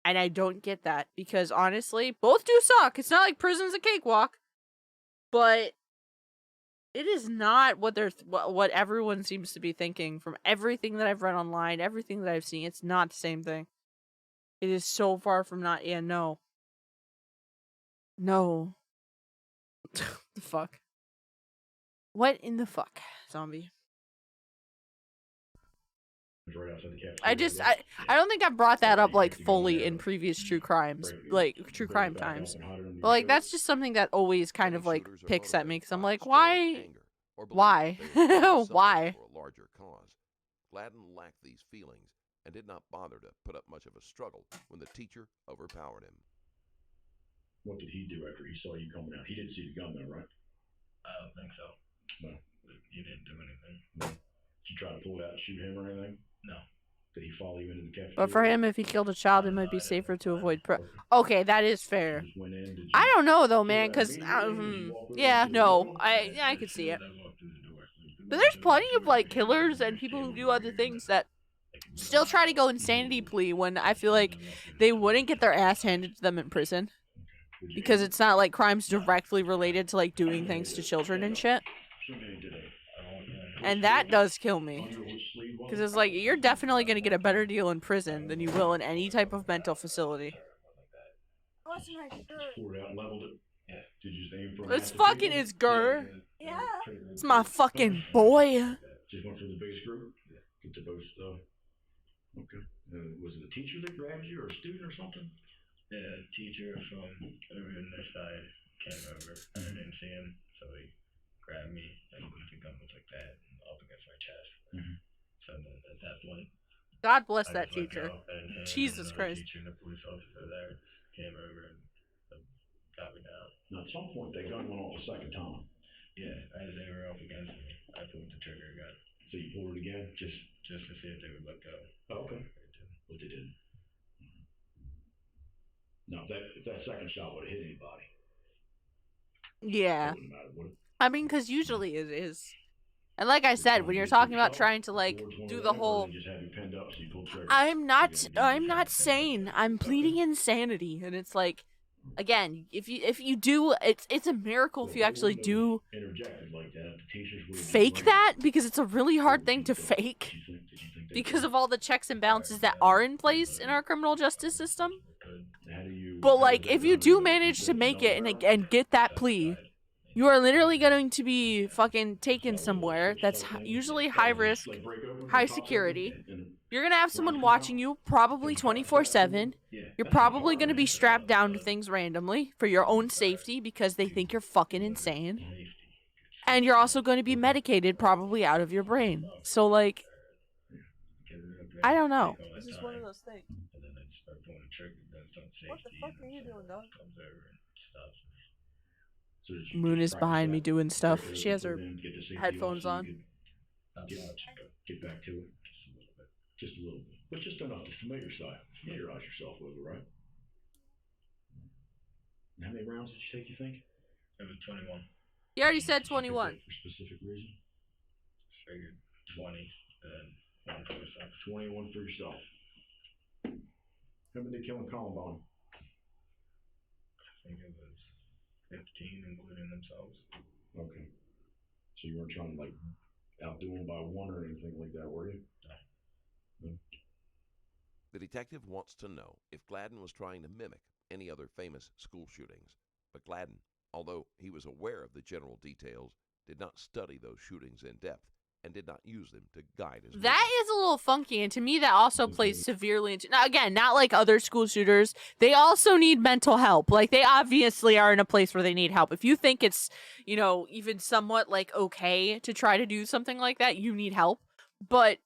And I don't get that, because honestly, both do suck. It's not like prison's a cakewalk, but it is not what everyone seems to be thinking from everything that I've read online, everything that I've seen. It's not the same thing. It is so far from not. Yeah, no. No. The fuck? What in the fuck, zombie? Right outside the cafeteria. I don't think I brought that up, like, fully in previous true crimes, like, true crime times. But, like, that's just something that always kind of, like, picks at me, because I'm like, why? Why? Why? For a larger cause. Gladden lacked these feelings and did not bother to put up much of a struggle when the teacher overpowered him. What did he do after he saw you coming out? He didn't see the gun though, right? I don't think so. No. You didn't do anything. No. Did you try to pull it out and shoot him or anything? No. Did he follow you into the cafeteria? But for him, if he killed a child, it might be safer to avoid Okay, that is fair. You just went in, did you? I don't know, though, man, because, yeah, no, I could see it. But there's plenty of, like, killers and people who do other things that still try to go insanity plea when I feel like they wouldn't get their ass handed to them in prison. Because it's not like crimes directly related to, like, doing things to children and shit. And that does kill me. Because it's like, you're definitely going to get a better deal in prison than you will in any type of mental facility. Just poured it out and leveled it. Yeah. Did you just aim for It's fucking, it's Gur. Yeah. It's my fucking boy. Just went for the biggest group? Yeah. Get to both, okay. Was it a teacher that grabbed you or a student or something? Yeah, a teacher from over on this side came over. I didn't see him, so he grabbed me and the gun was like that up against my chest. Mm-hmm. So then at that point, God bless I that just let teacher. go, and Jesus another Christ. teacher and a police officer there came over and got me down. Now at some point that gun went off a second time. Yeah, as they were up against me, I pulled the trigger again. So you pulled it again? Just to see if they would let go. Oh, okay. But they didn't. No, if that second shot would have hit anybody. Yeah. It wouldn't matter, would it? I mean, because usually it is. And like I said, when you're talking about trying to like do the whole, I'm not sane. I'm pleading insanity, and it's like, again, if you do, it's a miracle if you actually do fake that, because it's a really hard thing to fake because of all the checks and balances that are in place in our criminal justice system. But like, if you do manage to make it and get that plea, you are literally going to be fucking taken somewhere that's usually high risk, high security. You're going to have someone watching you probably 24/7. You're probably going to be strapped down to things randomly for your own safety because they think you're fucking insane. And you're also going to be medicated probably out of your brain. So like, I don't know. This is one of those things. What the fuck are you doing, dog? Moon is behind me doing stuff. She has her headphones on. Get back to it just a little bit, but just enough to familiarize yourself with it, right? And how many rounds did you take, you think? It was 21. He already said 21. For specific reason? Figured 20, and 1 for myself. 21 for yourself. How many did they kill in Columbine? I think it was 15, including themselves. Okay. So you weren't trying to like outdo them by 1 or anything like that, were you? No. The detective wants to know if Gladden was trying to mimic any other famous school shootings. But Gladden, although he was aware of the general details, did not study those shootings in depth and did not use them to guide his That is a little funky, and to me that also plays severely into, now again, not like other school shooters. They also need mental help. Like, they obviously are in a place where they need help. If you think it's, you know, even somewhat like okay to try to do something like that, you need help. But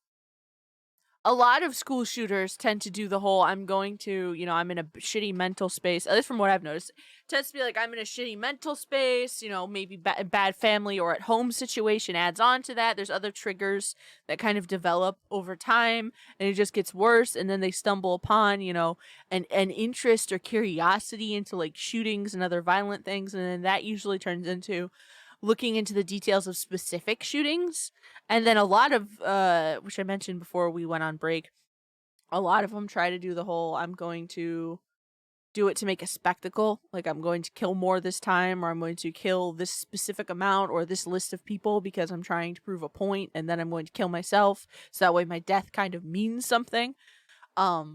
a lot of school shooters tend to do the whole, I'm going to, you know, I'm in a shitty mental space, at least from what I've noticed. It tends to be like, I'm in a shitty mental space, you know, maybe bad family or at home situation adds on to that. There's other triggers that kind of develop over time, and it just gets worse, and then they stumble upon, you know, an interest or curiosity into like shootings and other violent things, and then that usually turns into looking into the details of specific shootings. And then a lot of, which I mentioned before we went on break, a lot of them try to do the whole, I'm going to do it to make a spectacle. Like, I'm going to kill more this time, or I'm going to kill this specific amount or this list of people because I'm trying to prove a point, and then I'm going to kill myself. So that way my death kind of means something. But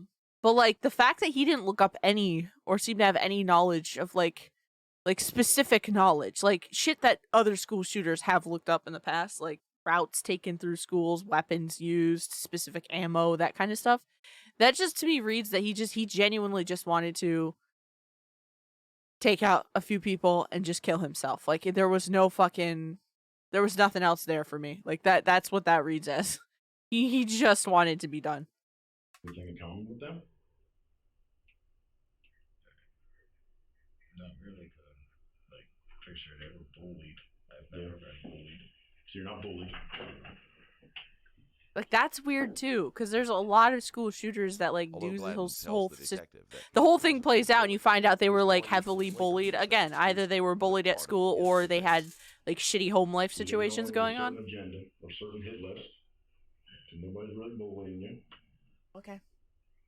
like, the fact that he didn't look up any or seem to have any knowledge of like specific knowledge, like shit that other school shooters have looked up in the past, like routes taken through schools, weapons used, specific ammo, that kind of stuff. That just to me reads that he genuinely just wanted to take out a few people and just kill himself. Like, there was nothing else there for me. Like, that's what that reads as. He just wanted to be done. Anything in common with them? Not really, like, pretty sure they were bullied. I've never been bullied. So you're not bullied. Like, that's weird too, because there's a lot of school shooters that like Although do the Gladden whole tells the detective that the he whole wasn't thing plays out, and you find out they were like more heavily recent bullied. later Again, detectives either they were bullied at part of school the or they had investigation. like shitty home life You situations go on going with a on. certain agenda or certain hit list. And nobody's really bullying you. Okay.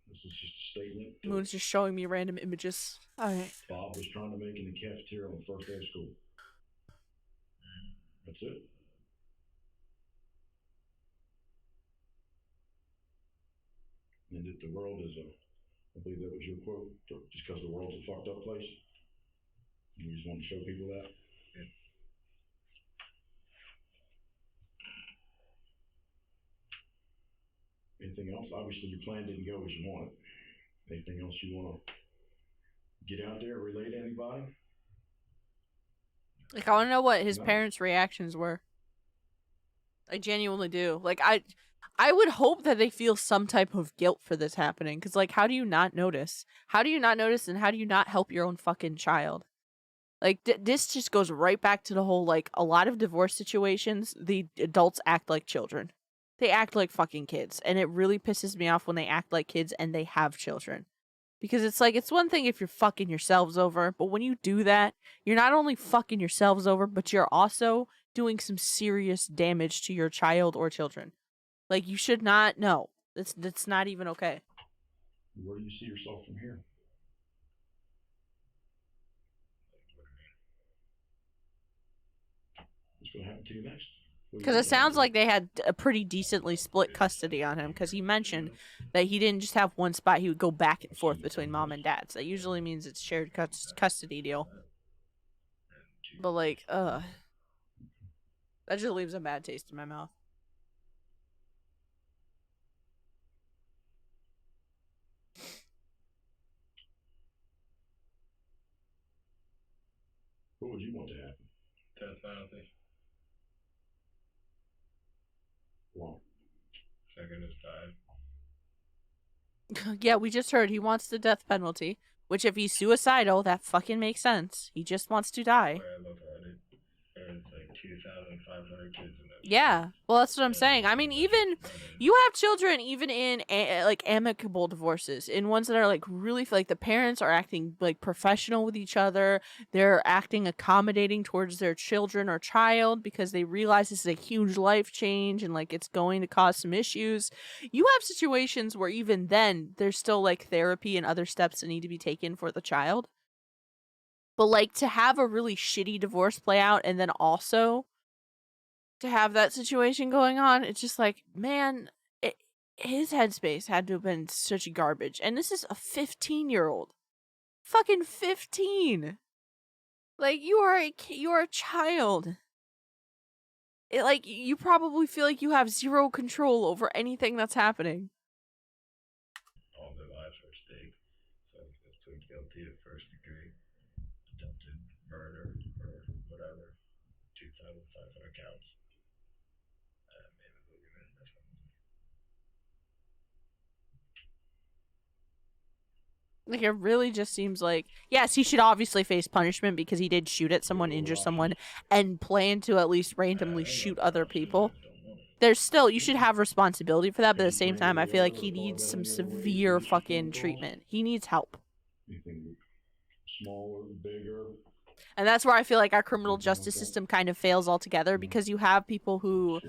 This is just a statement. Moon's just showing me random images. Alright. Bob was trying to make in the cafeteria on the first day of school. That's it. And that the world is I believe that was your quote, just because the world's a fucked up place. You just want to show people that. Yeah. Anything else? Obviously your plan didn't go as you wanted. Anything else you want to get out there, relay to anybody? Like, I want to know what his No. parents' reactions were. I genuinely do. Like, I would hope that they feel some type of guilt for this happening. Because, like, how do you not notice? How do you not notice, and how do you not help your own fucking child? Like, this just goes right back to the whole, like, a lot of divorce situations, the adults act like children. They act like fucking kids. And it really pisses me off when they act like kids and they have children. Because it's like, it's one thing if you're fucking yourselves over, but when you do that, you're not only fucking yourselves over, but you're also doing some serious damage to your child or children. Like, you should not, no. That's not even okay. Where do you see yourself from here? What's going to happen to you next? Because it sounds like they had a pretty decently split custody on him, because he mentioned that he didn't just have one spot, he would go back and forth between mom and dad. So that usually means it's shared custody deal. But like, that just leaves a bad taste in my mouth. What would you want to happen? Death penalty. Why? Second is died. Yeah, we just heard he wants the death penalty. Which, if he's suicidal, that fucking makes sense. He just wants to die. The way I look at it, there's like 2,500 kids in that. Yeah, well, that's what I'm saying. I mean, even you have children, even in like amicable divorces, in ones that are like really like the parents are acting like professional with each other. They're acting accommodating towards their children or child because they realize this is a huge life change and like it's going to cause some issues. You have situations where even then there's still like therapy and other steps that need to be taken for the child. But like to have a really shitty divorce play out and then also to have that situation going on, it's just like, man, his headspace had to have been such garbage. And this is a 15-year-old. Fucking 15. Like, you are a child. Like, you probably feel like you have zero control over anything that's happening. All their lives are at stake. So he was plead guilty of first degree, attempted murder, or whatever, 2,500 counts. Like, it really just seems like, yes, he should obviously face punishment because he did shoot at someone, injure someone, and plan to at least randomly shoot other people. There's still, you should have responsibility for that, but at the same time, I feel like he needs some severe fucking treatment. He needs help. Anything smaller, bigger? And that's where I feel like our criminal justice system kind of fails altogether, because you have people who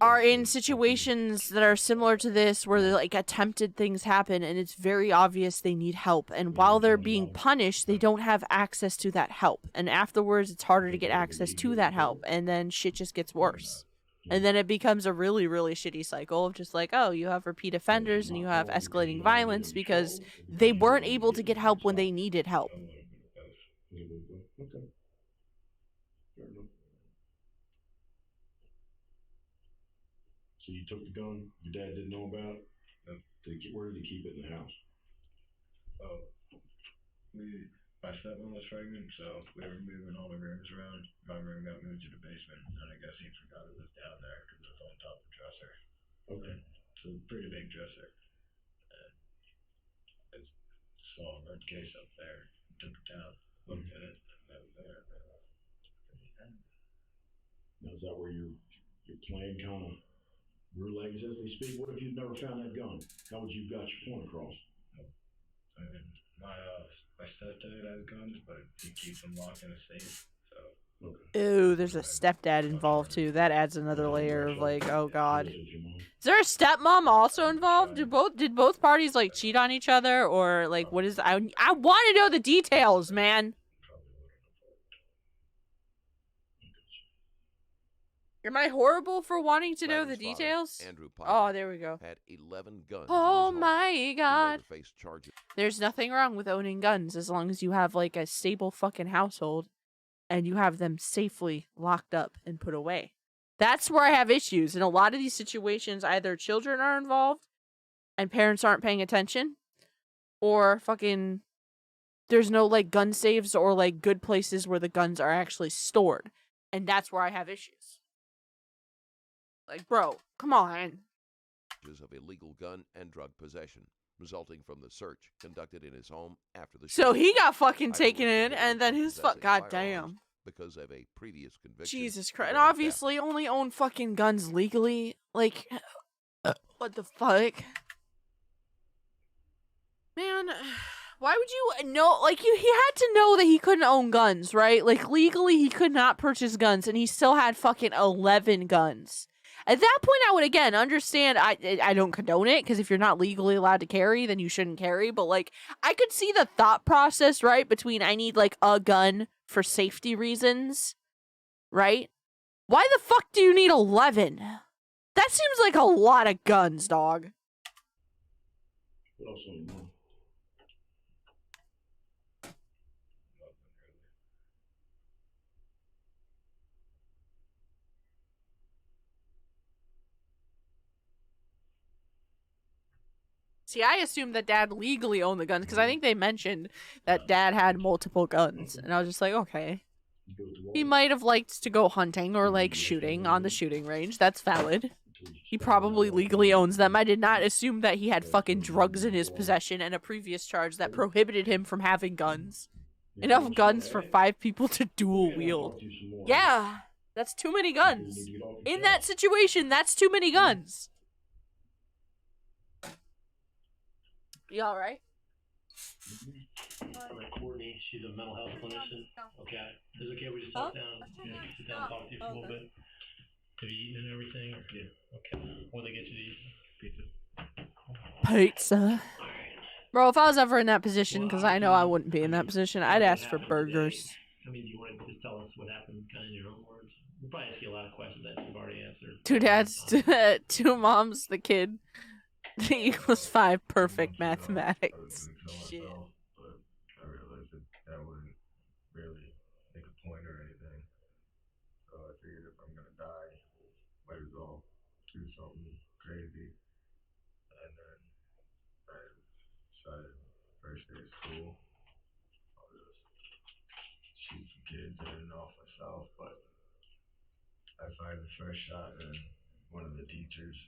are in situations that are similar to this where like attempted things happen and it's very obvious they need help. And while they're being punished, they don't have access to that help. And afterwards, it's harder to get access to that help. And then shit just gets worse. And then it becomes a really, really shitty cycle of just like, oh, you have repeat offenders and you have escalating violence because they weren't able to get help when they needed help. Okay. Fair enough. So you took the gun, your dad didn't know about it? Where did he keep it in the house? My stepmom was pregnant, so we were moving all the rooms around. My room got moved to the basement, and I guess he forgot it was down there because it was on top of the dresser. Okay. It's a pretty big dresser. And it's a small red case up there. Took it down, looked at it, and that was there. Now, is that where your plan kind of grew legs as they speak? What if you'd never found that gun? How would you have got your point across? I mean, my stepdad has guns, but he keeps them locked in a safe, so. Okay. Ooh, there's a stepdad involved too. That adds another layer of like, oh god. Is there a stepmom also involved? Did both parties like cheat on each other, or like what is? I want to know the details, man. Am I horrible for wanting to know the Gladden's father, details? Andrew Piper, Oh, there we go. had 11 guns. Oh in his home. my He god. later faced charges. There's nothing wrong with owning guns as long as you have like a stable fucking household and you have them safely locked up and put away. That's where I have issues. In a lot of these situations, either children are involved and parents aren't paying attention, or fucking there's no like gun safes or like good places where the guns are actually stored. And that's where I have issues. Like, bro, come on. Of illegal gun and drug possession, resulting from the search conducted in his home after the So shooting. he got fucking Piper taken was in, convicted and then of his possessing goddamn. firearms because of a previous conviction. Jesus for Christ. And theft. obviously only own fucking guns legally. Like, what the fuck? Man, why would you know? Like, he had to know that he couldn't own guns, right? Like, legally, he could not purchase guns, and he still had fucking 11 guns. At that point, I would, again, understand. I don't condone it, because if you're not legally allowed to carry, then you shouldn't carry. But, like, I could see the thought process, right? Between I need, like, a gun for safety reasons, right? Why the fuck do you need 11? That seems like a lot of guns, dog. What else do you know? See, I assumed that Dad legally owned the guns, because I think they mentioned that Dad had multiple guns. And I was just like, okay. He might have liked to go hunting or, like, shooting on the shooting range. That's valid. He probably legally owns them. I did not assume that he had fucking drugs in his possession and a previous charge that prohibited him from having guns. Enough guns for 5 people to dual wield. Yeah, that's too many guns. In that situation, that's too many guns. You alright? Courtney, she's a mental health clinician. Okay. Is it okay we just talk down? Yeah, sit down and talk to you for a little bit? Have you eaten and everything? Yeah. Okay. What did they get you to eat? Pizza. Pizza. Bro, if I was ever in that position, because I know I wouldn't be in that position, I'd ask for burgers. I mean, do you want to just tell us what happened kind of in your own words? We'll probably ask you a lot of questions that you've already answered. 2 dads, 2 moms, the kid. Equals 5, perfect mathematics. Shit. But I realized that wouldn't really make a point or anything. So I figured if I'm gonna die, might as well do something crazy. And then I decided first day of school, I'll just shoot some kids in and off myself. But I fired the first shot and one of the teachers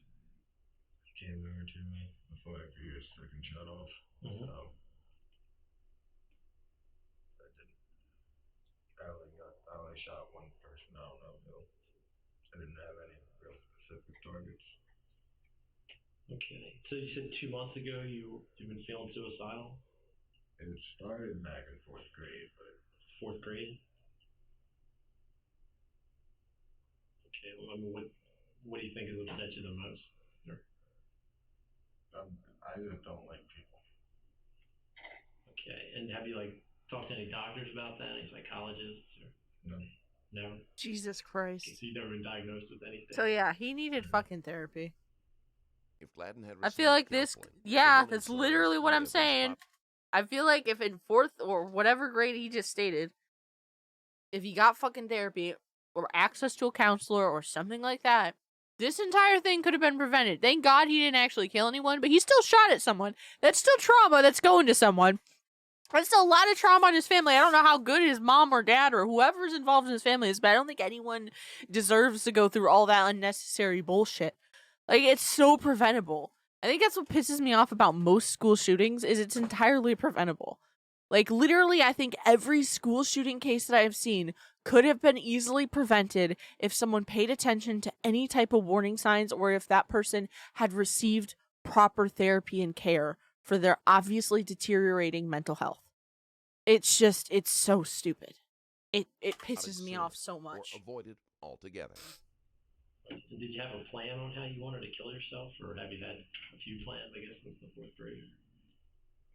came over to me before I could get a second shot off. Mm-hmm. So I only shot one person. I don't know who. I didn't have any real specific targets. Okay. So you said 2 months ago you've been feeling suicidal? It started back in 4th grade, but 4th grade? Okay. Well, I mean, what do you think has upset you the most? I just don't like people. Okay. And have you like talked to any doctors about that? Any psychologists? Or? No. Never? Jesus Christ. Okay, so you've never been diagnosed with anything? So yeah, he needed fucking therapy. If Gladden had I feel like this, counseling, yeah, the that's warning literally signs what may I'm have been saying. spotted. I feel like if in 4th or whatever grade he just stated, if he got fucking therapy or access to a counselor or something like that, this entire thing could have been prevented. Thank God he didn't actually kill anyone, but he still shot at someone. That's still trauma that's going to someone. That's still a lot of trauma on his family. I don't know how good his mom or dad or whoever's involved in his family is, but I don't think anyone deserves to go through all that unnecessary bullshit. Like, it's so preventable. I think that's what pisses me off about most school shootings, is it's entirely preventable. Like, literally, I think every school shooting case that I've seen could have been easily prevented if someone paid attention to any type of warning signs or if that person had received proper therapy and care for their obviously deteriorating mental health. It's just, it's so stupid. It pisses me off so much. Or avoided altogether. Did you have a plan on how you wanted to kill yourself, or have you had a few plans, I guess, since the 4th grade?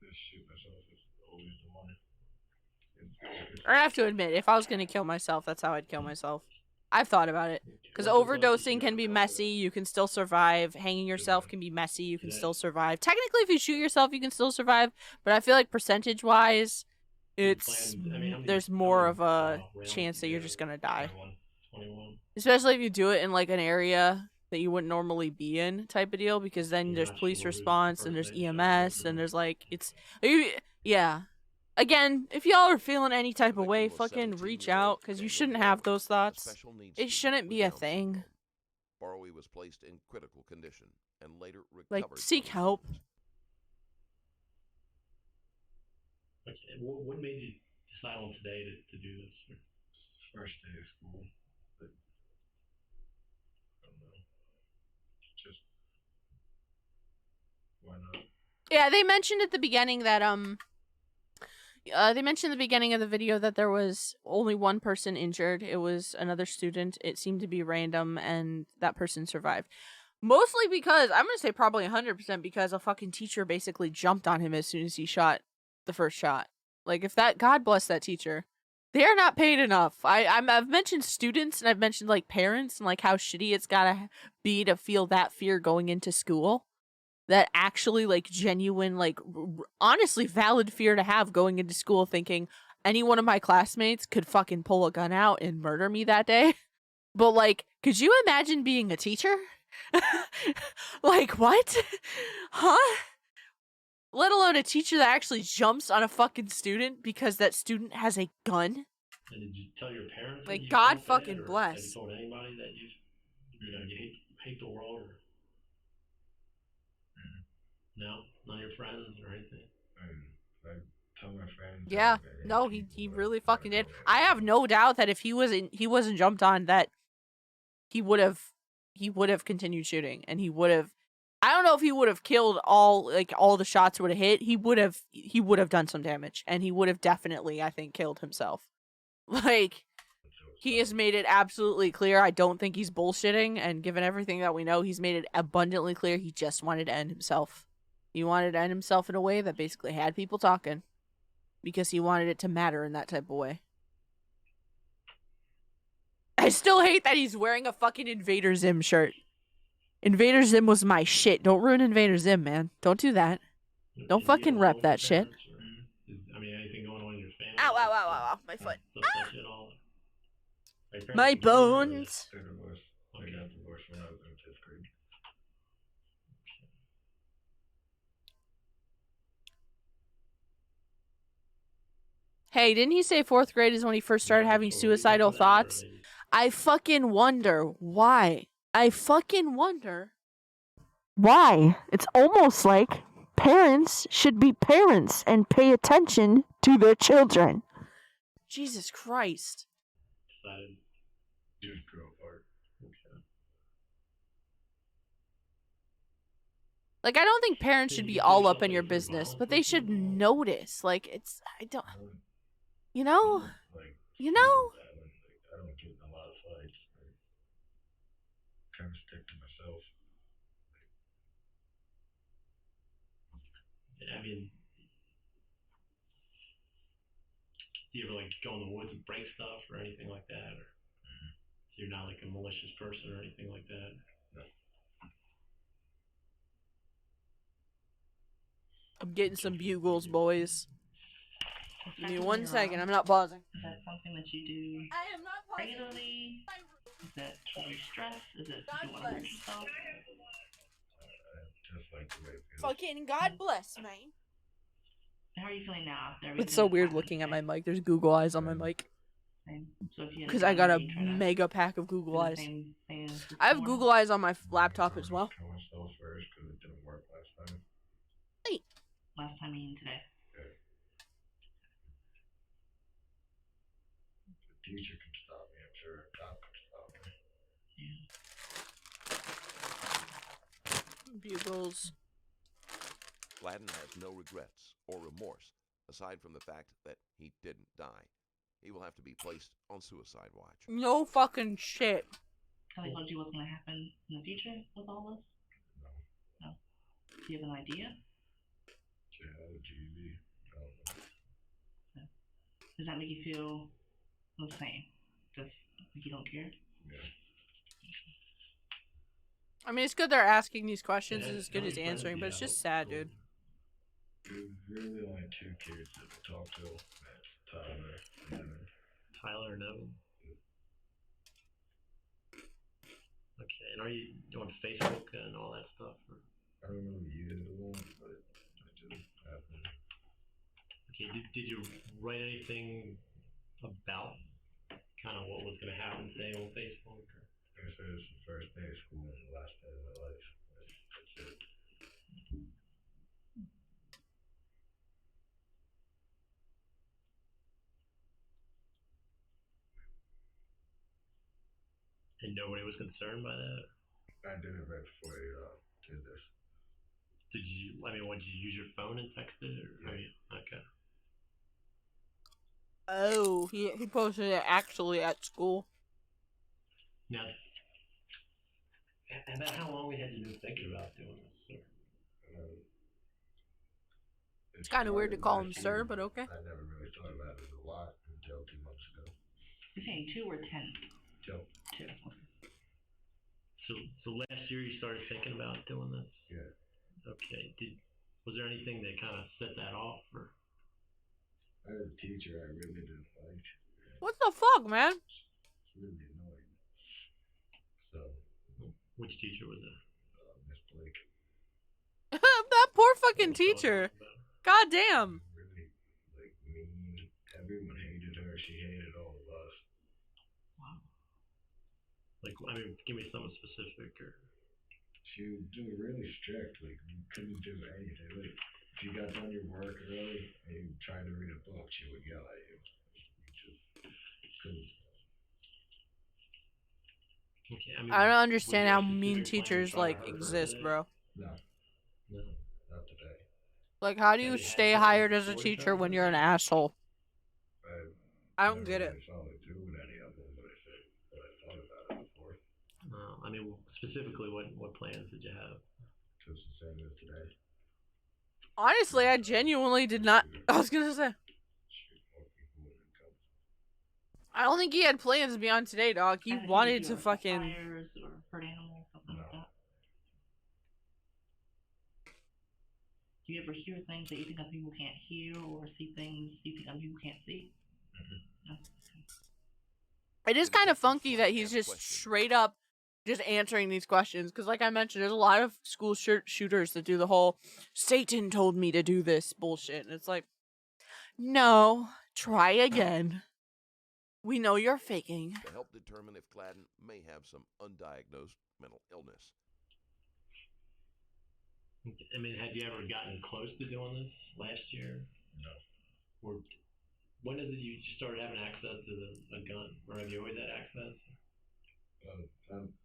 Just shoot myself is always the one. I have to admit, if I was going to kill myself, that's how I'd kill myself. I've thought about it. Because overdosing can be messy, you can still survive. Hanging yourself can be messy, you can still survive. Technically, if you shoot yourself, you can still survive. But I feel like percentage-wise, there's more of a chance that you're just going to die. 21. Especially if you do it in, like, an area that you wouldn't normally be in type of deal. Because then there's police response, and there's EMS, and there's, like, yeah. Again, if y'all are feeling any type of way, fucking reach out, because you shouldn't have those thoughts. It shouldn't be a thing. Borrowee was placed in critical condition and later Like, recovered. seek help. Okay. What made you decide on today to do this? First day of school. But I don't know. Just why not? Yeah, they mentioned at the beginning that they mentioned at the beginning of the video that there was only one person injured. It was another student. It seemed to be random, and that person survived. Mostly because, I'm gonna say probably 100% because a fucking teacher basically jumped on him as soon as he shot the first shot. Like, if that, God bless that teacher. They are not paid enough. I've mentioned students, and I've mentioned, like, parents, and, like, how shitty it's gotta be to feel that fear going into school. That actually, like, genuine, like, honestly valid fear to have going into school, thinking any one of my classmates could fucking pull a gun out and murder me that day. But, like, could you imagine being a teacher? Like, what? Huh? Let alone a teacher that actually jumps on a fucking student because that student has a gun? And did you tell your parents that Like, you God felt fucking bad, or bless. have you told anybody that you know, you hate the world, or no, none of your friends or anything? I tell my friends. Yeah, no, he really fucking did. I have no doubt that if he wasn't jumped on, that he would have continued shooting, and he would have. I don't know if he would have killed all the shots would have hit. He would have done some damage, and he would have definitely, I think, killed himself. Like, he has made it absolutely clear. I don't think he's bullshitting, and given everything that we know, he's made it abundantly clear he just wanted to end himself. He wanted to end himself in a way that basically had people talking, because he wanted it to matter in that type of way. I still hate that he's wearing a fucking Invader Zim shirt. Invader Zim was my shit. Don't ruin Invader Zim, man. Don't do that. Don't fucking rep that shit. I mean, anything going on in your family? Ow, ow, ow, ow, ow. My foot. My bones. They're divorced. I got divorced when I was in 5th grade. Hey, didn't he say 4th grade is when he first started having suicidal thoughts? I fucking wonder why. I fucking wonder why. It's almost like parents should be parents and pay attention to their children. Jesus Christ. Just grow apart. Like, I don't think parents should be all up in your business, but they should notice. Like, it's, I don't, you know? You know? I don't get in a lot of fights. I kind of stick to myself. I mean, do you ever like go in the woods and break stuff or anything like that, or you're not like a malicious person or anything like that? No. I'm getting some bugles, boys. Give me 1 second. I'm not pausing. Is that something that you do I am not pausing. regularly? Is that to relieve stress? Is it you want to hurt yourself? Just like the way it feels. Fucking God bless, man. How are you feeling now after It's so everything weird that's looking at happened my mic. There's Google eyes on my today? mic. Same. So if you had Because I got a you try to mega pack of do Google the eyes. same thing as this I have morning? Google eyes on my laptop as well. Kill myself first because it didn't work last time. Last time meaning today. The teacher can stop me. I'm sure a cop can stop me. Bugles. Gladden has no regrets or remorse, aside from the fact that he didn't die. He will have to be placed on suicide watch. No fucking shit. Have I told you what's going to happen in the future with all this? No. Do you have an idea? Yeah, GV. I don't know. Does that make you feel the same? Just like you don't care? Yeah. I mean, it's good they're asking these questions. It's as good as answering, but it's just sad, dude. There's really only 2 kids that we talk to. That's Tyler and Evan. Tyler and Evan. Okay, and are you on Facebook and all that stuff? Or? I don't really use them, but I just have them. Okay, did you write anything about kind of what was going to happen today on Facebook? Or? I said it's the first day of school and the last day of my life. That's it. And nobody was concerned by that? I did it right before I did this. Did you? I mean, what, did you use your phone and text it, or? Yeah. I mean, okay. Oh, he posted it actually at school. Now, about how long had you been thinking about doing this, sir? It's kind of weird to call him sir, but okay. I never really thought about it a lot until 2 months ago. You're saying 2 or 10? 2. 2. So last year you started thinking about doing this? Yeah. Okay. Was there anything that kind of set that off, or? I had a teacher I really didn't like. What the fuck, man? It's really annoying. So. Which teacher was it? Miss Blake. That poor fucking teacher. God damn. Really, like, mean. Everyone hated her. She hated all of us. Wow. Like, I mean, give me something specific, or. She was really strict. Like, you couldn't do anything. Like, if you got done your work early and you tried to read a book, she would yell at you. You just couldn't. Okay, I mean, I don't understand how was there a mean specific plan teachers to try to like hurt her exist, today? bro. No, not today. Like, how do Have you you had stay problems hired as a before teacher trying when to you're an do asshole? I don't never get it. really followed through with any of them, but I thought about it before. I mean, specifically, what plans did you have? Just the same as today. Honestly, I genuinely did not. I was gonna say, Shoot more people when it comes. I don't think he had plans beyond today, dog. He Anything wanted do to with fucking. fires or hurt animals, something like that. Do you ever hear things that you think other people can't hear, or see things you think other people can't see? No? It is kind of funky that he's just straight up just answering these questions. Because, like I mentioned, there's a lot of school shooters that do the whole Satan told me to do this bullshit. And it's like, no, try again. We know you're faking. To help determine if Gladden may have some undiagnosed mental illness. I mean, had you ever gotten close to doing this last year? No. Or when is it you started having access to a gun? Or have you always had access?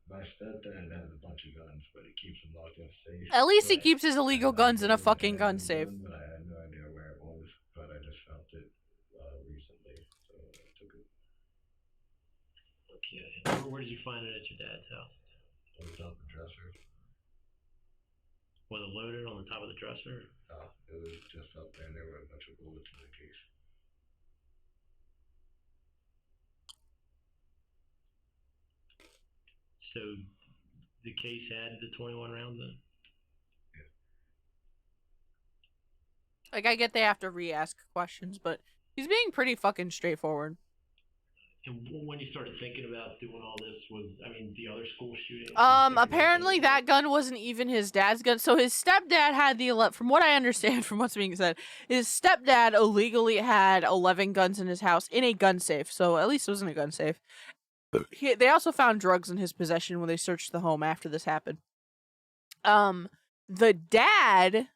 My stepdad has a bunch of guns, but he keeps them locked in a safe. At least he But keeps his illegal guns in a I fucking had gun safe. Gun, but I had no idea where it was. But I just found it recently, so I took it. Okay. Where did you find it at your dad's house? On the top of the dresser. Was it loaded on the top of the dresser? It was just up there, and there were a bunch of bullets in the case. So the case had the 21 rounds in it? Like, I get they have to re-ask questions, but he's being pretty fucking straightforward. And when you started thinking about doing all this, the other school shootings? Apparently that gun wasn't even his dad's gun. So his stepdad had from what I understand from what's being said, his stepdad illegally had 11 guns in his house in a gun safe. So at least it wasn't a gun safe. They also found drugs in his possession when they searched the home after this happened. The dad,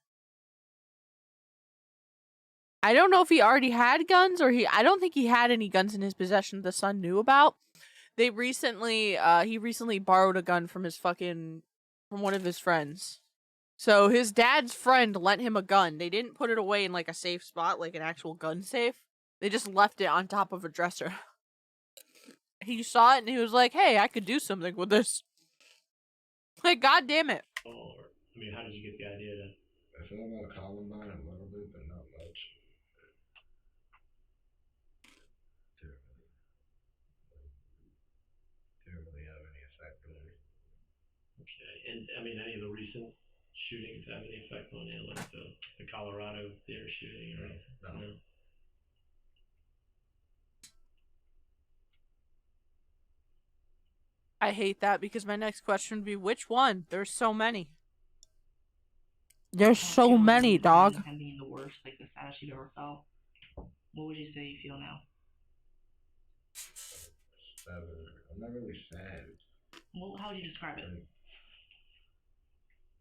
I don't know if he already had guns I don't think he had any guns in his possession the son knew about. He recently borrowed a gun from from one of his friends. So his dad's friend lent him a gun. They didn't put it away in like a safe spot, like an actual gun safe. They just left it on top of a dresser. He saw it and he was like, hey, I could do something with this. Like, god damn it. How did you get the idea to? I thought about Columbine a little bit, but not much. Didn't really have any effect on me. Okay, and any of the recent shootings have any effect on you, like the Colorado theater shooting or anything? No. I hate that because my next question would be, which one? There's so many. There's so many, dog. And being the worst, like the saddest you've ever felt. What would you say you feel now? I'm not really sad. Well, how would you describe it?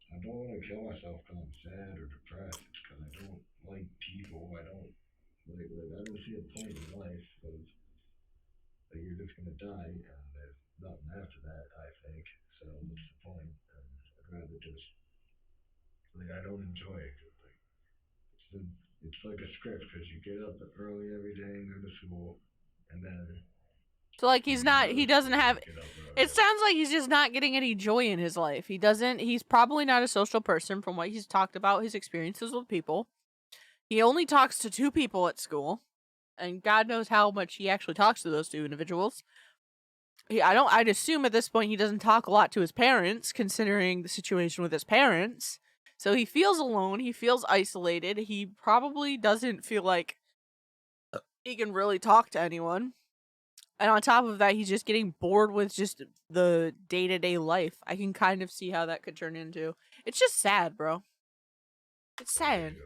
I don't want to kill myself because I'm sad or depressed. It's because I don't like people. I don't see a point in life because you're just gonna die and there's nothing after that. I think so. What's the point? I'd rather just I don't don't enjoy it. It's like a script because you get up early every day and go to school, and then So like he doesn't have, it sounds like he's just not getting any joy in his life. He's probably not a social person from what he's talked about his experiences with people. He only talks to 2 people at school, and God knows how much he actually talks to those 2 individuals. I'd assume at this point he doesn't talk a lot to his parents, considering the situation with his parents. So he feels alone, he feels isolated, he probably doesn't feel like he can really talk to anyone. And on top of that, he's just getting bored with just the day-to-day life. I can kind of see how that could turn into. It's just sad, bro. It's sad.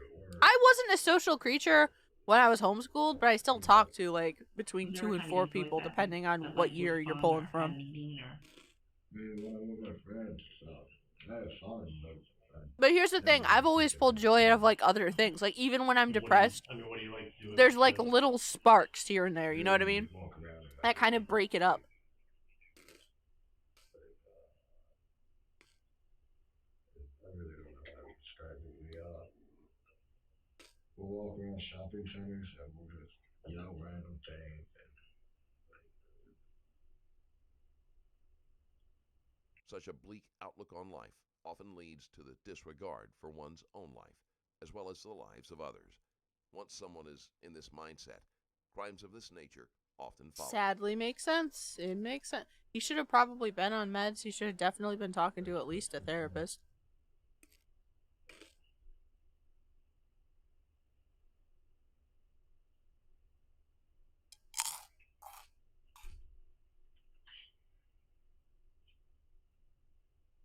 I wasn't a social creature when I was homeschooled, but I still talked to, like, between 2 and 4 people, depending on what year you're pulling from. with my friends, so I have fun, But here's the thing, I've always pulled joy out of, like, other things. Like, even when I'm depressed, What do you like to do? there's, like, little sparks here and there, you know what I mean? walk around. That kind of break it up. I really don't know how to describe it. We'll walk around shopping centers and we'll just yell random things. Such a bleak outlook on life often leads to the disregard for one's own life, as well as the lives of others. Once someone is in this mindset, crimes of this nature often follow. Sadly makes sense. It makes sense. He should have probably been on meds. He should have definitely been talking to at least a therapist.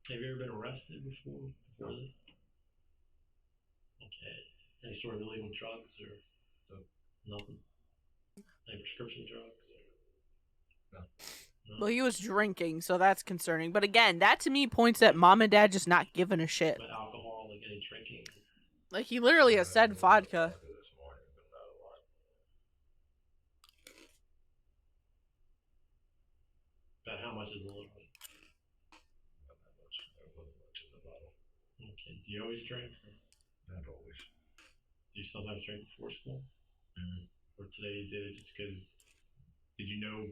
Have you ever been arrested before this? Okay. Any sort of illegal drugs or nothing? Any prescription drugs? No. Well, he was drinking, so that's concerning. But again, that to me points at mom and dad just not giving a shit. But alcohol, like any drinking? Like, he literally has said vodka. About how much is a little bit? Okay. Do you always drink? Not always. Do you sometimes drink before school? Or today you did it just because, did you know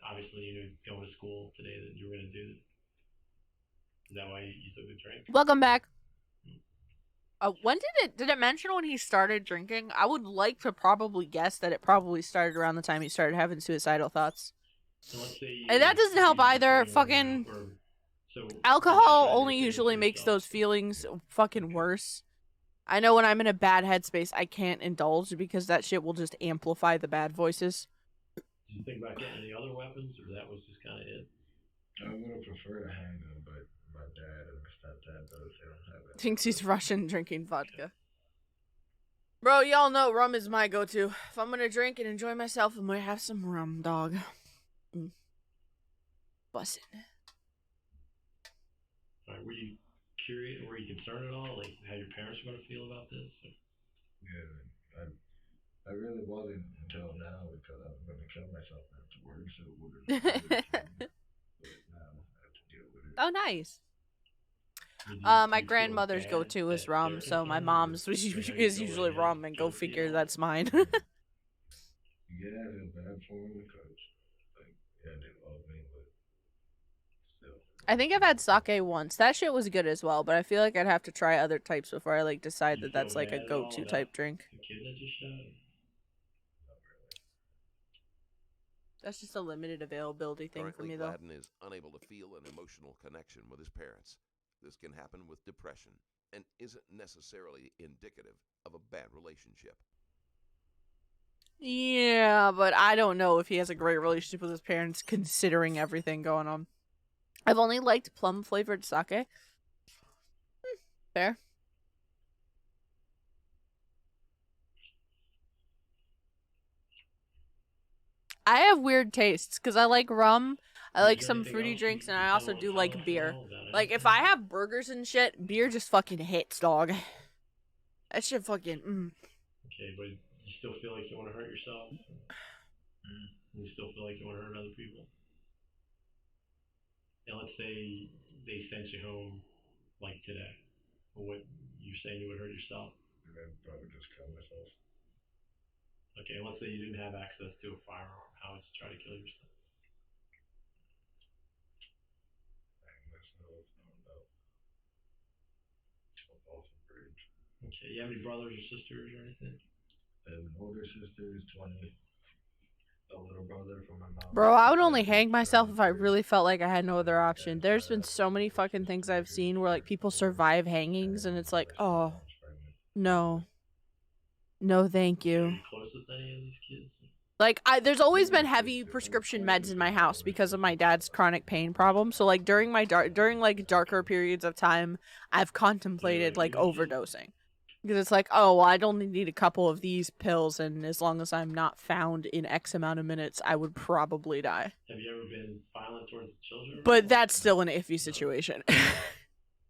obviously you knew going to school today that you were going to do this? Is that why you took the drink? Welcome back. When did it mention when he started drinking? I would like to probably guess that it probably started around the time he started having suicidal thoughts. So let's say And that doesn't help either. Fucking alcohol only usually makes those feelings fucking worse. I know when I'm in a bad headspace, I can't indulge because that shit will just amplify the bad voices. Did you think about getting any other weapons, or that was just kind of it? I would have preferred a handgun, but my dad and my stepdad, those, they don't have it. Thinks he's Russian drinking vodka. Bro, y'all know rum is my go-to. If I'm gonna drink and enjoy myself, I'm gonna have some rum, dog. Bussin'. Alright, were you curious, were you concerned at all, like how your parents were going to feel about this? Or? Yeah, I really wasn't until now because I was going to kill myself afterwards, so it would have. But now I have to deal with it. Oh, nice. My grandmother's go-to is rum, so my mom's is usually rum, and go figure, that's mine. Yeah, I feel bad for them because, like, yeah, they love me, but still. I think I've had sake once. That shit was good as well, but I feel like I'd have to try other types before I, like, decide that that's, like, a go-to type drink. The kid that just shot? That's just a limited availability thing Currently, for me, though. Gladden is unable to feel an emotional connection with his parents. This can happen with depression and isn't necessarily indicative of a bad relationship. Yeah, but I don't know if he has a great relationship with his parents, considering everything going on. I've only liked plum-flavored sake. Fair. I have weird tastes, because I like rum, I like some fruity drinks, and I also do like beer. Like, if I have burgers and shit, beer just fucking hits, dog. That shit fucking, Okay, but you still feel like you want to hurt yourself? You still feel like you want to hurt other people? And let's say they sent you home, like today. What you saying you would hurt yourself? I'd probably just kill myself. Okay, and let's say you didn't have access to a firearm. How would you try to kill yourself? Hang myself, I don't know. Jump off a bridge. Okay, you have any brothers or sisters or anything? I have an older sister who's 20. A little brother from my mom. Bro, I would only hang myself if I really felt like I had no other option. There's been so many fucking things I've seen where like people survive hangings and it's like, oh, no. No, thank Are you. you close with any of these kids? Like, there's always been heavy prescription meds in my house because of my dad's chronic pain problem. So like during my darker periods of time, I've contemplated like overdosing. Because it's like, oh, well, I'd only need a couple of these pills, and as long as I'm not found in X amount of minutes, I would probably die. Have you ever been violent towards children? But that's still an iffy situation.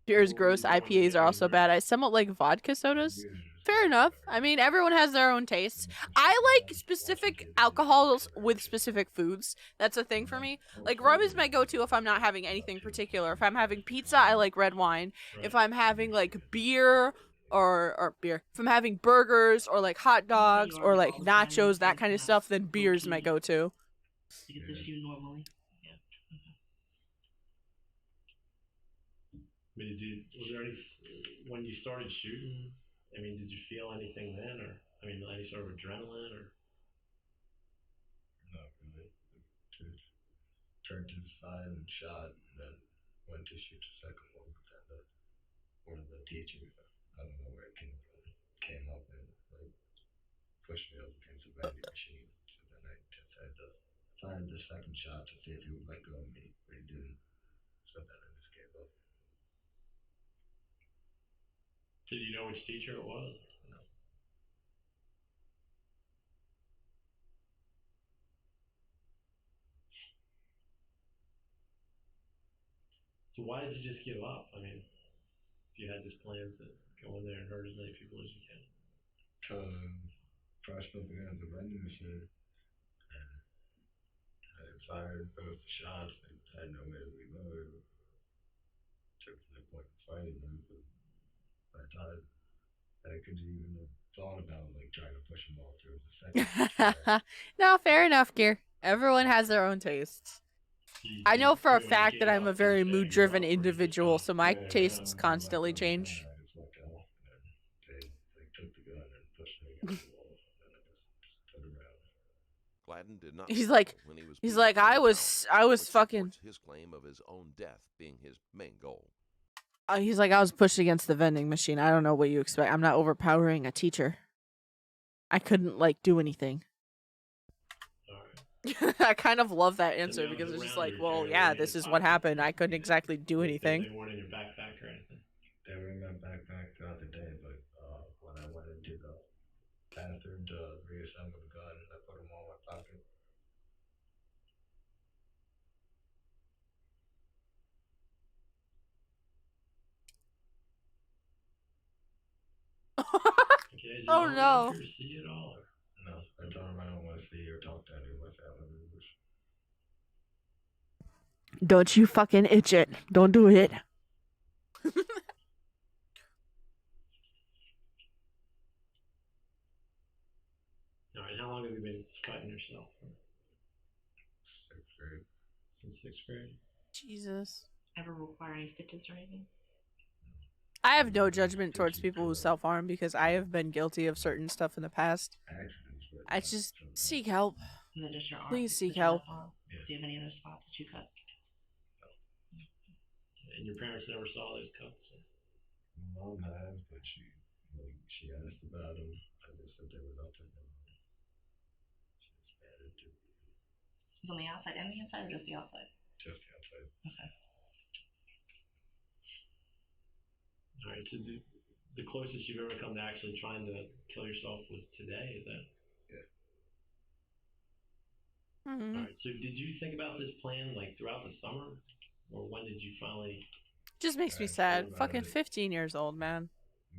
Beer's gross. IPAs are also bad. I somewhat like vodka sodas. Fair enough. I mean, everyone has their own tastes. I like specific alcohols with specific foods. That's a thing for me. Like, rum is my go-to if I'm not having anything particular. If I'm having pizza, I like red wine. If I'm having, like, beer or beer. If I'm having burgers or, like, hot dogs or, like, nachos, that kind of stuff, then beer's my go-to. You get this you normally. Yeah. I mean, was there any, when you started shooting, I mean, did you feel anything then, or, I mean, any sort of adrenaline, or? Not really. Just turned to the side and shot, and then went to shoot the second one, but then one of the teachers, I don't know where it came from, came up and like pushed me up against the vending machine. So then I just had to fire the second shot to see if he would let go of me, but he didn't. So then I just gave up. Did you know which teacher it was? No. So why did you just give up? I mean, if you had this plan to go in there and hurt as many people as you can. Pressed up against the vending machine, and I fired both shots. I had no way to reload. Took no point in fighting them, but I thought I could even have thought about like trying to push them all through the second. No, fair enough, Gear. Everyone has their own tastes. I know for a fact that I'm a very mood-driven individual, so my tastes constantly change. I just let go, and they took the gun and pushed me against the wall, and I just stood around. Gladden did not. He's like, when he was he's being like, I found was out, which fucking. supports his claim of his own death being his main goal. He's like, I was pushed against the vending machine. I don't know what you expect. I'm not overpowering a teacher. I couldn't like do anything. I kind of love that answer because it's just like, well, yeah, this is what happened. I couldn't exactly do anything. They weren't in your backpack or anything? They were in my backpack throughout the day, but when I went into the bathroom to reassemble the gun, I put them all in my pocket. Okay, Oh no. Did you see it all? Or? No, I told him I don't want to see or talk to any of my family members. Don't you fucking itch it. Don't do it. Alright, how long have you been fighting yourself? Sixth grade. Since sixth grade? Jesus. Ever require any stitches or anything? I have no judgment towards people who self-harm because I have been guilty of certain stuff in the past. I just seek help. Is it just your arm? Please seek Just your help. left arm? Do you have any other spots that you cut? And your parents never saw those cuts? My mom has, but she asked about them. I just said they were nothing. She just mad at it. Is it on the outside and the inside, or just the outside? Just the outside. Okay. Alright, so the closest you've ever come to actually trying to kill yourself was today, is that? Yeah. Alright, so did you think about this plan like throughout the summer? Or when did you finally? Just makes me sad. Fucking 15 years old, man.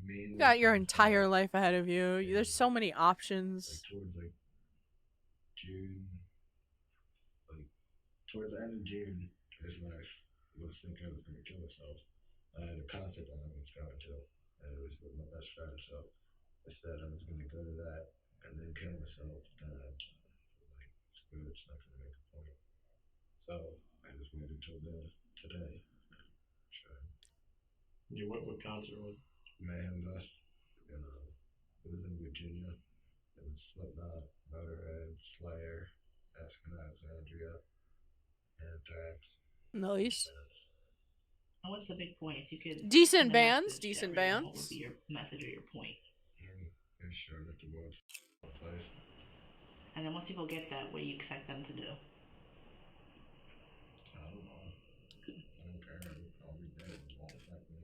Mainly You got your entire life ahead of you. There's so many options. like towards like June, like towards the end of June is when I was thinking I was gonna kill myself. I had a concert that I was going to, and it was with my best friend, so I said I was going to go to that and then kill myself. Then I was like, screw it, it's not going to make a point. So I just waited until today. Sure. Yeah, what concert was it? Mayhem Dust. It was in Virginia. It was Slipknot, Motorhead, Slayer, Alexandria, Anthrax. Nice. What's the big point? If you could Decent send a bands, message to decent everyone, What bands. would be your message or your point? Make sure that the world's a place. And then once people get that, what do you expect them to do? I don't know. I don't care. I'll be dead. It won't affect me.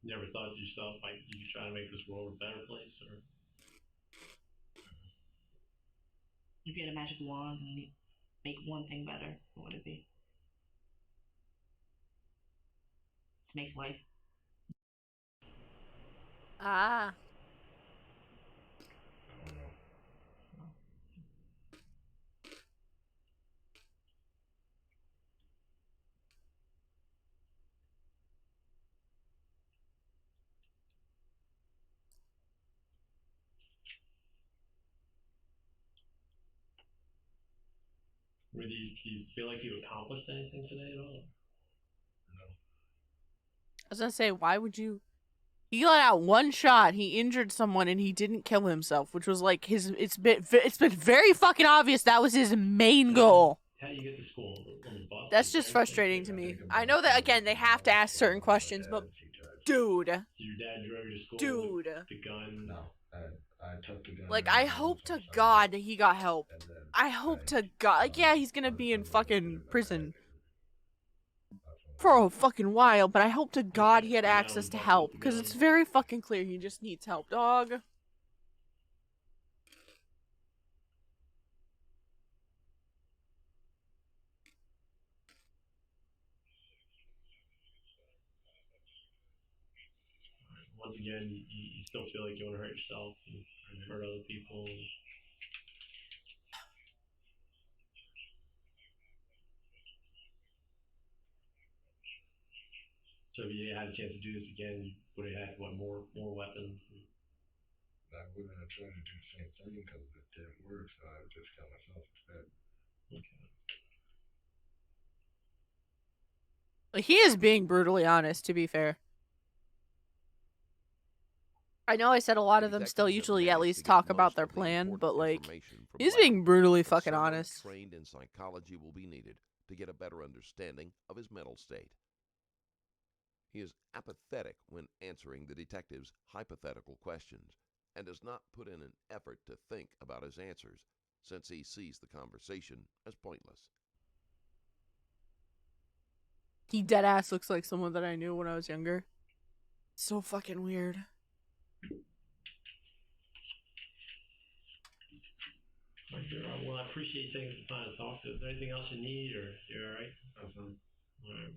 Never thought to yourself like you could try to make this world a better place, or If you had a magic wand and you make one thing better, what would it be? To make life. Ah. I don't know. do you feel like you accomplished anything today at all? No. I was gonna say, why would you? He let out one shot. He injured someone, and he didn't kill himself, which was like his. It's been very fucking obvious that was his main goal. How do you get to school? On the bus? That's just frustrating to me. I know that again, they have to ask certain questions, but dude, So your dad drove you to school. dude, The gun. No. I took the gun. like I hope to God that he got help. I hope to God, like yeah, he's gonna be in fucking prison for a fucking while, but I hope to God he had access to help, because it's very fucking clear he just needs help, dog. Once again, you still feel like you want to hurt yourself and hurt other people. So if you had a chance to do this again, you would have had more weapons. I wouldn't have tried to do the same thing because it didn't work, so I would just kill myself instead. Okay. He is being brutally honest, to be fair. I know I said a lot of them still usually at least talk about their plan, but like, he's being brutally fucking honest. Trained in psychology will be needed to get a better understanding of his mental state. He is apathetic when answering the detective's hypothetical questions and does not put in an effort to think about his answers, since he sees the conversation as pointless. He deadass looks like someone that I knew when I was younger. So fucking weird. Well, I appreciate you taking some time to talk to us. Is there anything else you need, or you're alright? Awesome. Alright.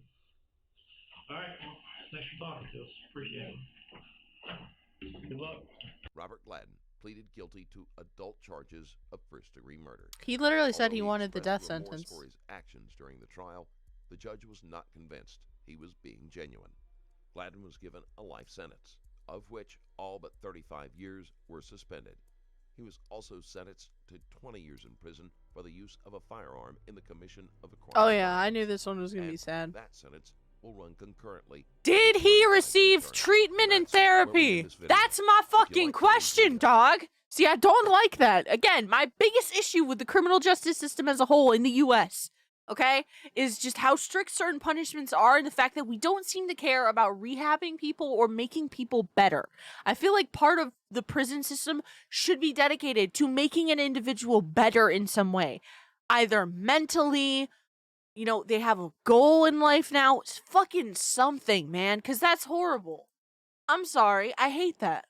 Alright, well, thanks for talking to us. Appreciate it. Good luck. Robert Gladden pleaded guilty to adult charges of first-degree murder. He literally said Although he wanted the death expressed remorse sentence. for his actions during the trial, the judge was not convinced he was being genuine. Gladden was given a life sentence, of which all but 35 years were suspended. He was also sentenced to 20 years in prison for the use of a firearm in the commission of a crime. Oh yeah, I knew this one was gonna be sad. That sentence will run concurrently. Did he receive treatment and therapy? That's my fucking question, dog. See, I don't like that. Again, my biggest issue with the criminal justice system as a whole in the US, okay, is just how strict certain punishments are and the fact that we don't seem to care about rehabbing people or making people better. I feel like part of the prison system should be dedicated to making an individual better in some way. Either mentally, you know, they have a goal in life now. It's fucking something, man, because that's horrible. I'm sorry. I hate that.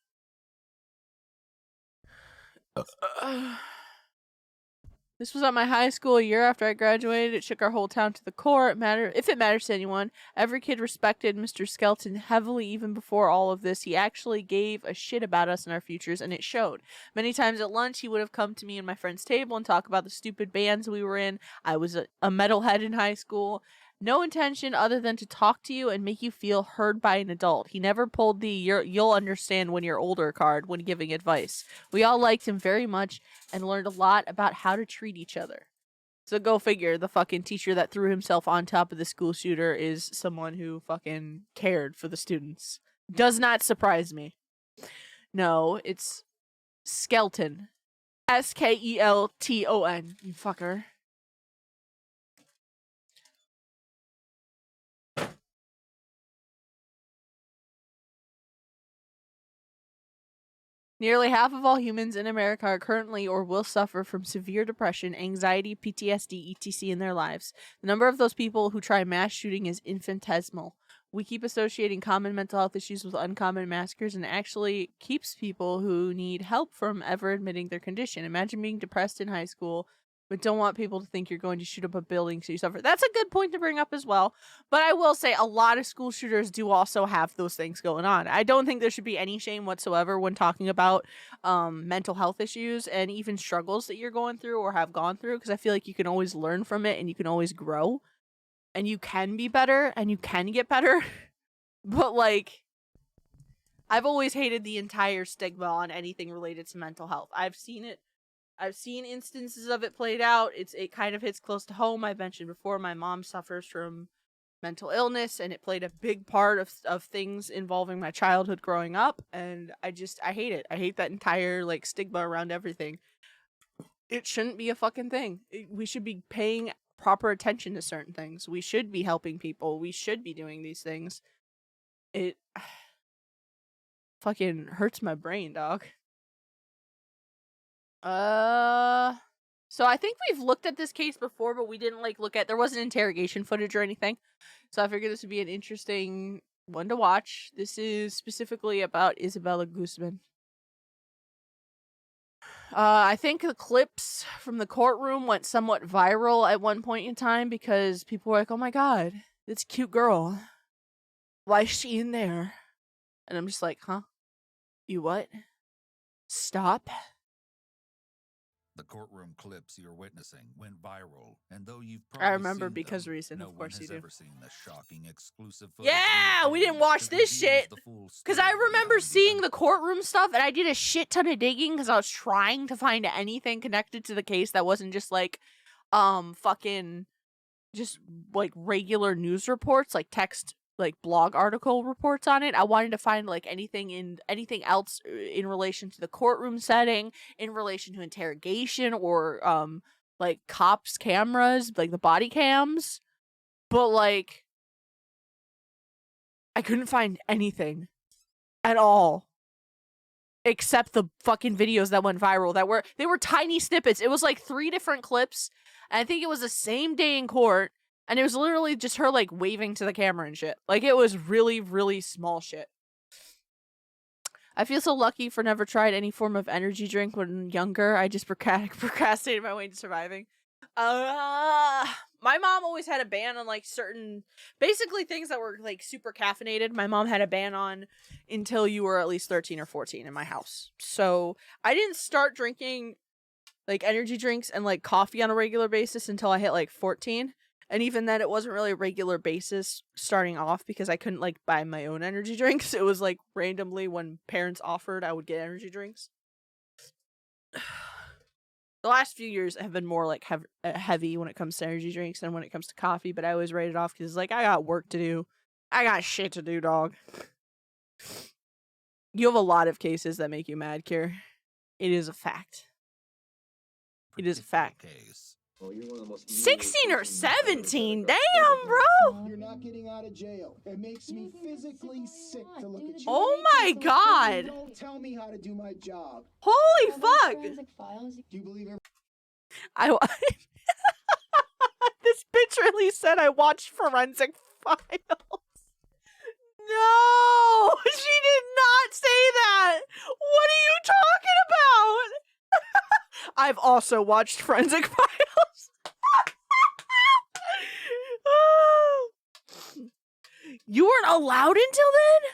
This was at my high school a year after I graduated. It shook our whole town to the core. If it matters to anyone, every kid respected Mr. Skelton heavily even before all of this. He actually gave a shit about us and our futures, and it showed. Many times at lunch, he would have come to me and my friend's table and talk about the stupid bands we were in. I was a metalhead in high school. No intention other than to talk to you and make you feel heard by an adult. He never pulled the you'll understand when you're older card when giving advice. We all liked him very much and learned a lot about how to treat each other. So go figure, the fucking teacher that threw himself on top of the school shooter is someone who fucking cared for the students. Does not surprise me. No, it's Skelton. Skelton, you fucker. Nearly half of all humans in America are currently or will suffer from severe depression, anxiety, PTSD, etc. in their lives. The number of those people who try mass shooting is infinitesimal. We keep associating common mental health issues with uncommon massacres, and it actually keeps people who need help from ever admitting their condition. Imagine being depressed in high school, but don't want people to think you're going to shoot up a building so you suffer. That's a good point to bring up as well. But I will say a lot of school shooters do also have those things going on. I don't think there should be any shame whatsoever when talking about mental health issues and even struggles that you're going through or have gone through, because I feel like you can always learn from it and you can always grow and you can be better and you can get better. But like, I've always hated the entire stigma on anything related to mental health. I've seen instances of it played out. It kind of hits close to home. I've mentioned before, my mom suffers from mental illness, and it played a big part of things involving my childhood growing up, and I hate it. I hate that entire like stigma around everything. It shouldn't be a fucking thing. We should be paying proper attention to certain things. We should be helping people. We should be doing these things. It fucking hurts my brain, dog. So I think we've looked at this case before, but we didn't there wasn't interrogation footage or anything. So I figured this would be an interesting one to watch. This is specifically about Isabella Guzman. I think the clips from the courtroom went somewhat viral at one point in time because people were like, oh my god, this cute girl. Why is she in there? And I'm just like, huh? You what? Stop. The courtroom clips you're witnessing went viral, and though you've I probably remember seen because them, recent, no of course one you has do. ever seen the shocking exclusive footage. Yeah, we didn't watch this shit because I remember seeing the courtroom stuff, and I did a shit ton of digging because I was trying to find anything connected to the case that wasn't just like, fucking, just like regular news reports, like text, like blog article reports on it. I wanted to find like anything else in relation to the courtroom setting, in relation to interrogation, or like cops' cameras, like the body cams. But like, I couldn't find anything at all except the fucking videos that went viral they were tiny snippets. It was like 3 different clips, and I think it was the same day in court. And it was literally just her, like, waving to the camera and shit. Like, it was really, really small shit. I feel so lucky for never tried any form of energy drink when younger. I just procrastinated my way into surviving. My mom always had a ban on, like, certain... Basically, things that were, like, super caffeinated. My mom had a ban on until you were at least 13 or 14 in my house. So, I didn't start drinking, like, energy drinks and, like, coffee on a regular basis until I hit, like, 14. And even then, it wasn't really a regular basis starting off because I couldn't, like, buy my own energy drinks. It was, like, randomly when parents offered, I would get energy drinks. The last few years have been more, like, heavy when it comes to energy drinks than when it comes to coffee, but I always write it off because, like, I got work to do. I got shit to do, dog. You have a lot of cases that make you mad, Kier. It is a fact. It is a fact. Case. 16 or 17? Damn, bro! You're not getting out of jail. It makes me physically sick to look at you. Oh my god! Don't tell me how to do my job. Holy fuck! Do you believe This bitch really said I watched Forensic Files. No! She did not say that! What are you talking about? I've also watched Forensic Files. You weren't allowed until then?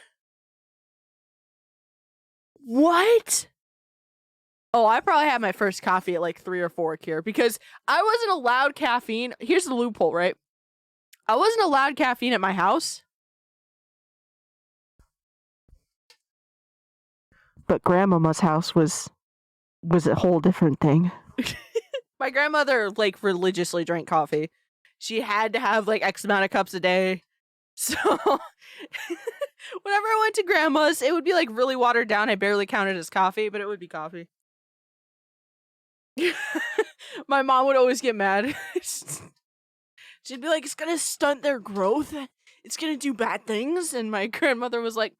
What? Oh, I probably had my first coffee at like 3 or 4 here because I wasn't allowed caffeine. Here's the loophole, right? I wasn't allowed caffeine at my house. But Grandmama's house was a whole different thing. My grandmother like religiously drank coffee. She had to have like X amount of cups a day. So whenever I went to grandma's, it would be like really watered down. I barely counted as coffee, but it would be coffee. My mom would always get mad. She'd be like, it's gonna stunt their growth. It's gonna do bad things. And my grandmother was like,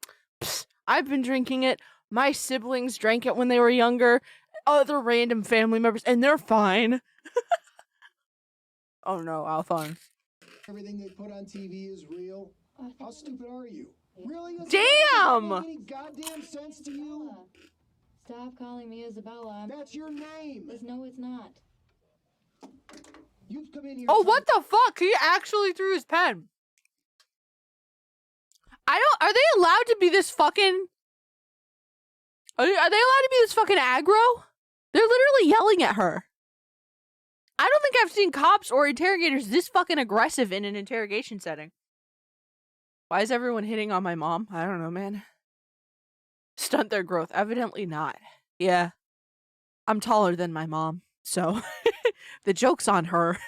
I've been drinking it. My siblings drank it when they were younger. Other random family members, and they're fine. Oh no, Alphonse. Everything they put on TV is real. How stupid are you? Really? Damn! Does that make any goddamn sense to you? Stop calling me Isabella. That's your name. No, it's not. You've come in here. Oh, what the fuck? He actually threw his pen. Are they allowed to be this fucking... Are they allowed to be this fucking aggro? They're literally yelling at her. I don't think I've seen cops or interrogators this fucking aggressive in an interrogation setting. Why is everyone hitting on my mom? I don't know, man. Stunt their growth. Evidently not. Yeah. I'm taller than my mom, so the joke's on her,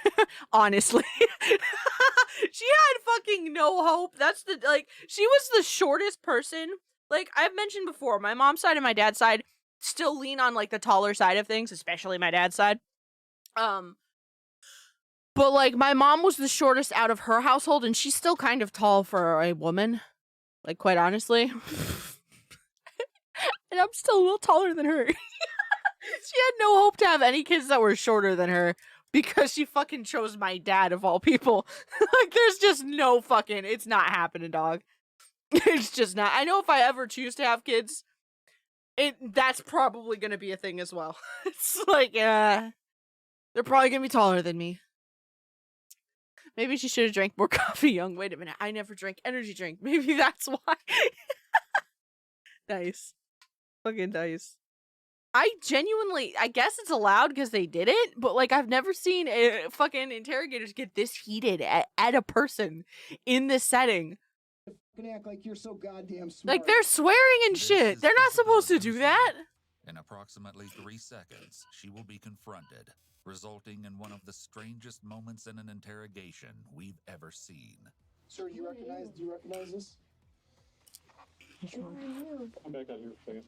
honestly. She had fucking no hope. That's the, like, she was the shortest person. Like, I've mentioned before, my mom's side and my dad's side still lean on, like, the taller side of things, especially my dad's side. But, like, my mom was the shortest out of her household, and she's still kind of tall for a woman. Like, quite honestly. And I'm still a little taller than her. She had no hope to have any kids that were shorter than her because she fucking chose my dad of all people. Like, there's just no fucking... It's not happening, dog. It's just not. I know if I ever choose to have kids, that's probably going to be a thing as well. It's like, they're probably going to be taller than me. Maybe she should have drank more coffee young. Wait a minute. I never drank energy drink. Maybe that's why. Nice. Fucking nice. I genuinely, I guess it's allowed because they did it, but like I've never seen fucking interrogators get this heated at a person in this setting. Act like you're so goddamn smart. Like they're swearing and shit. They're not supposed to do that. In approximately 3 seconds, she will be confronted, resulting in one of the strangest moments in an interrogation we've ever seen. Sir, do you recognize this? I'm back out here for a second.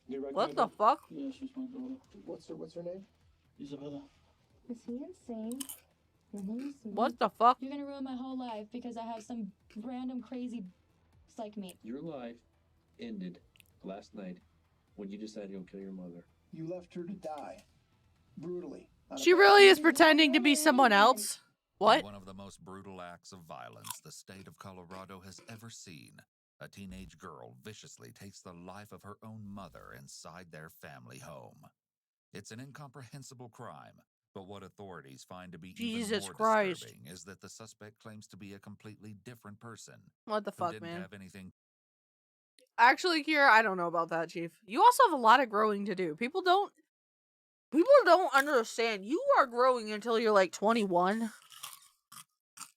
Do you What recognize the her? fuck? Yeah, she's my daughter. What's her name? Isabella. Is he insane? What the fuck? You're gonna ruin my whole life because I have some random crazy psych mate. Your life ended last night when you decided to go kill your mother. You left her to die. Brutally. She really is pretending to be someone else. What? One of the most brutal acts of violence the state of Colorado has ever seen. A teenage girl viciously takes the life of her own mother inside their family home. It's an incomprehensible crime, but what authorities find to be even more disturbing is that the suspect claims to be a completely different person. What the fuck, didn't man? have anything. Actually, Kira, I don't know about that, Chief. You also have a lot of growing to do. People don't understand. You are growing until you're like 21.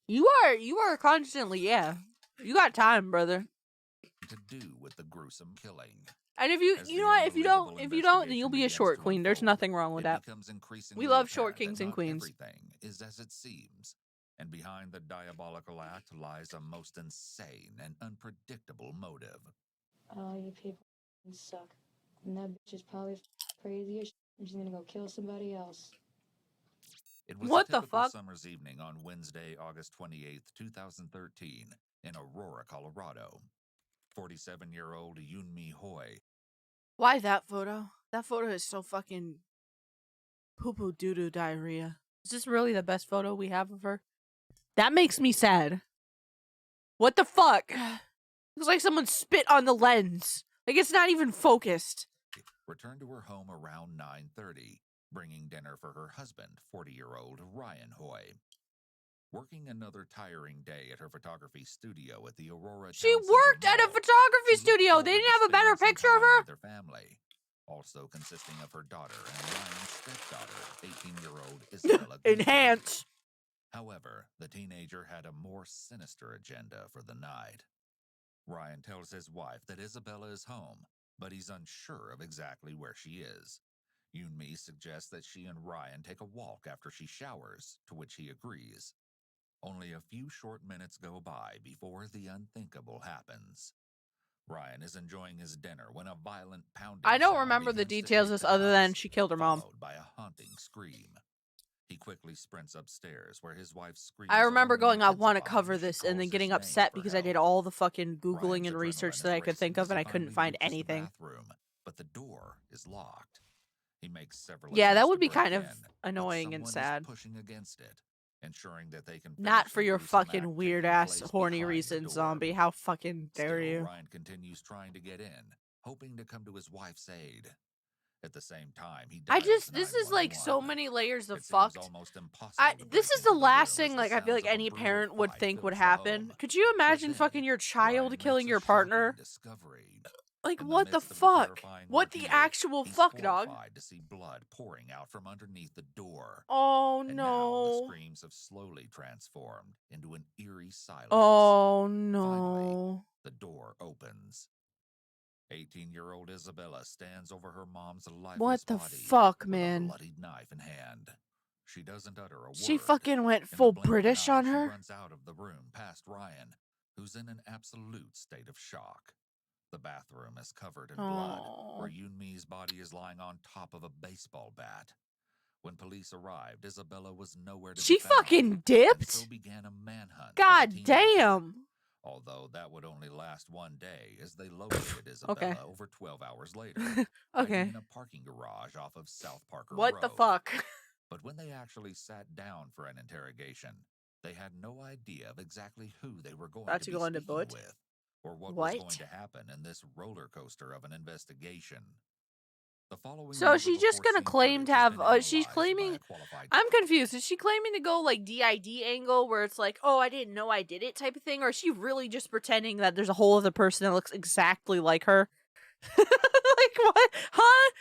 You are constantly, yeah. You got time, brother. To do with the gruesome killing. And if you know what, if you don't, then you'll be a short queen. There's nothing wrong with that. We love short kings and queens. Everything is as it seems, and behind the diabolical act lies a most insane and unpredictable motive. All you people suck. And that bitch is probably crazy as shit, and she's gonna go kill somebody else. It was What a the typical fuck? summer's evening on Wednesday, August 28th, 2013, in Aurora, Colorado. 47-year-old Yunmi Hoy. Why that photo? That photo is so fucking poo-poo doo-doo diarrhea. Is this really the best photo we have of her? That makes me sad. What the fuck? Looks like someone spit on the lens. Like it's not even focused. Returned to her home around 9:30. bringing dinner for her husband, 40-year-old Ryan Hoy. Working another tiring day at her photography studio at the Aurora She Town Center worked at a Mall, photography she looked studio. forward They didn't to have a better spending some picture of time her? with her family, also consisting of her daughter and Ryan's stepdaughter, 18-year-old Isabella Guzman. Enhance. However, the teenager had a more sinister agenda for the night. Ryan tells his wife that Isabella is home, but he's unsure of exactly where she is. Yoonmi suggests that she and Ryan take a walk after she showers, to which he agrees. Only a few short minutes go by before the unthinkable happens. Ryan is enjoying his dinner when a violent pounding I don't sound remember the begins to details shake as the other than house, she killed her mom. followed by a haunting scream. He quickly sprints upstairs where his wife screams. I remember along going, I want to intensifying cover as she this, and then calls getting his name upset for because I did help. all the fucking Googling Ryan's and research adrenaline that I is could think racing of, as and he I couldn't finally find reaches the anything. bathroom, but the door is locked. He makes several Yeah, that attempts would to be break kind of in, annoying but and someone is sad. pushing against it, ensuring that they can Not finish for the your gruesome fucking act weird taking ass place horny behind the reason, door. zombie. How fucking dare Still, you? Ryan continues trying to get in, hoping to come to his wife's aid. At the same time, he dials This is like so 911. many layers of It seems fucked. almost impossible to This break is the into last room as thing, the like, I feel sounds like of a any brutal parent would fight think would fills the happen. home. Could you imagine then, fucking your child Ryan killing makes a your partner? shocking discovery. Like, In what the midst of fuck? terrifying What the ordeal, actual he's fuck, dog? horrified to see blood pouring out from underneath the door. Oh, And now the no. screams have slowly transformed into an eerie silence. Oh, Finally, no. the door opens. 18-year-old Isabella stands over her mom's lifeless What the body fuck, with a man? bloodied knife in hand. She doesn't utter a She word. fucking went In the full blink of an British eye, on she her? runs out of the room past Ryan, who's in an absolute state of shock. The bathroom is covered in blood, where Oh. Yoonmi's body is lying on top of a baseball bat. When police arrived, Isabella was nowhere to She be found, fucking and dipped? so began a manhunt for the God teenager. damn. Although that would only last one day, as they located Isabella Okay. over 12 hours later, hiding Okay. in a parking garage off of South Parker What Road. the fuck? But when they actually sat down for an interrogation, they had no idea of exactly who they were going About to to be go into speaking boot? with, or what was What? going to happen in this roller coaster of an investigation. The following So never she's just before gonna seen claim to footage has have, been analyzed she's by claiming, a qualified I'm confused. Is she claiming to go like DID angle where it's like, oh, I didn't know I did it type of thing? Or is she really just pretending that there's a whole other person that looks exactly like her? Like, what? Huh?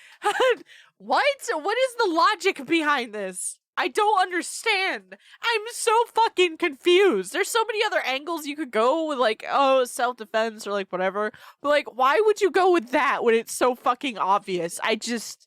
What? What is the logic behind this? I don't understand. I'm so fucking confused. There's so many other angles you could go with, like, oh, self-defense or like whatever. But like, why would you go with that when it's so fucking obvious? I just,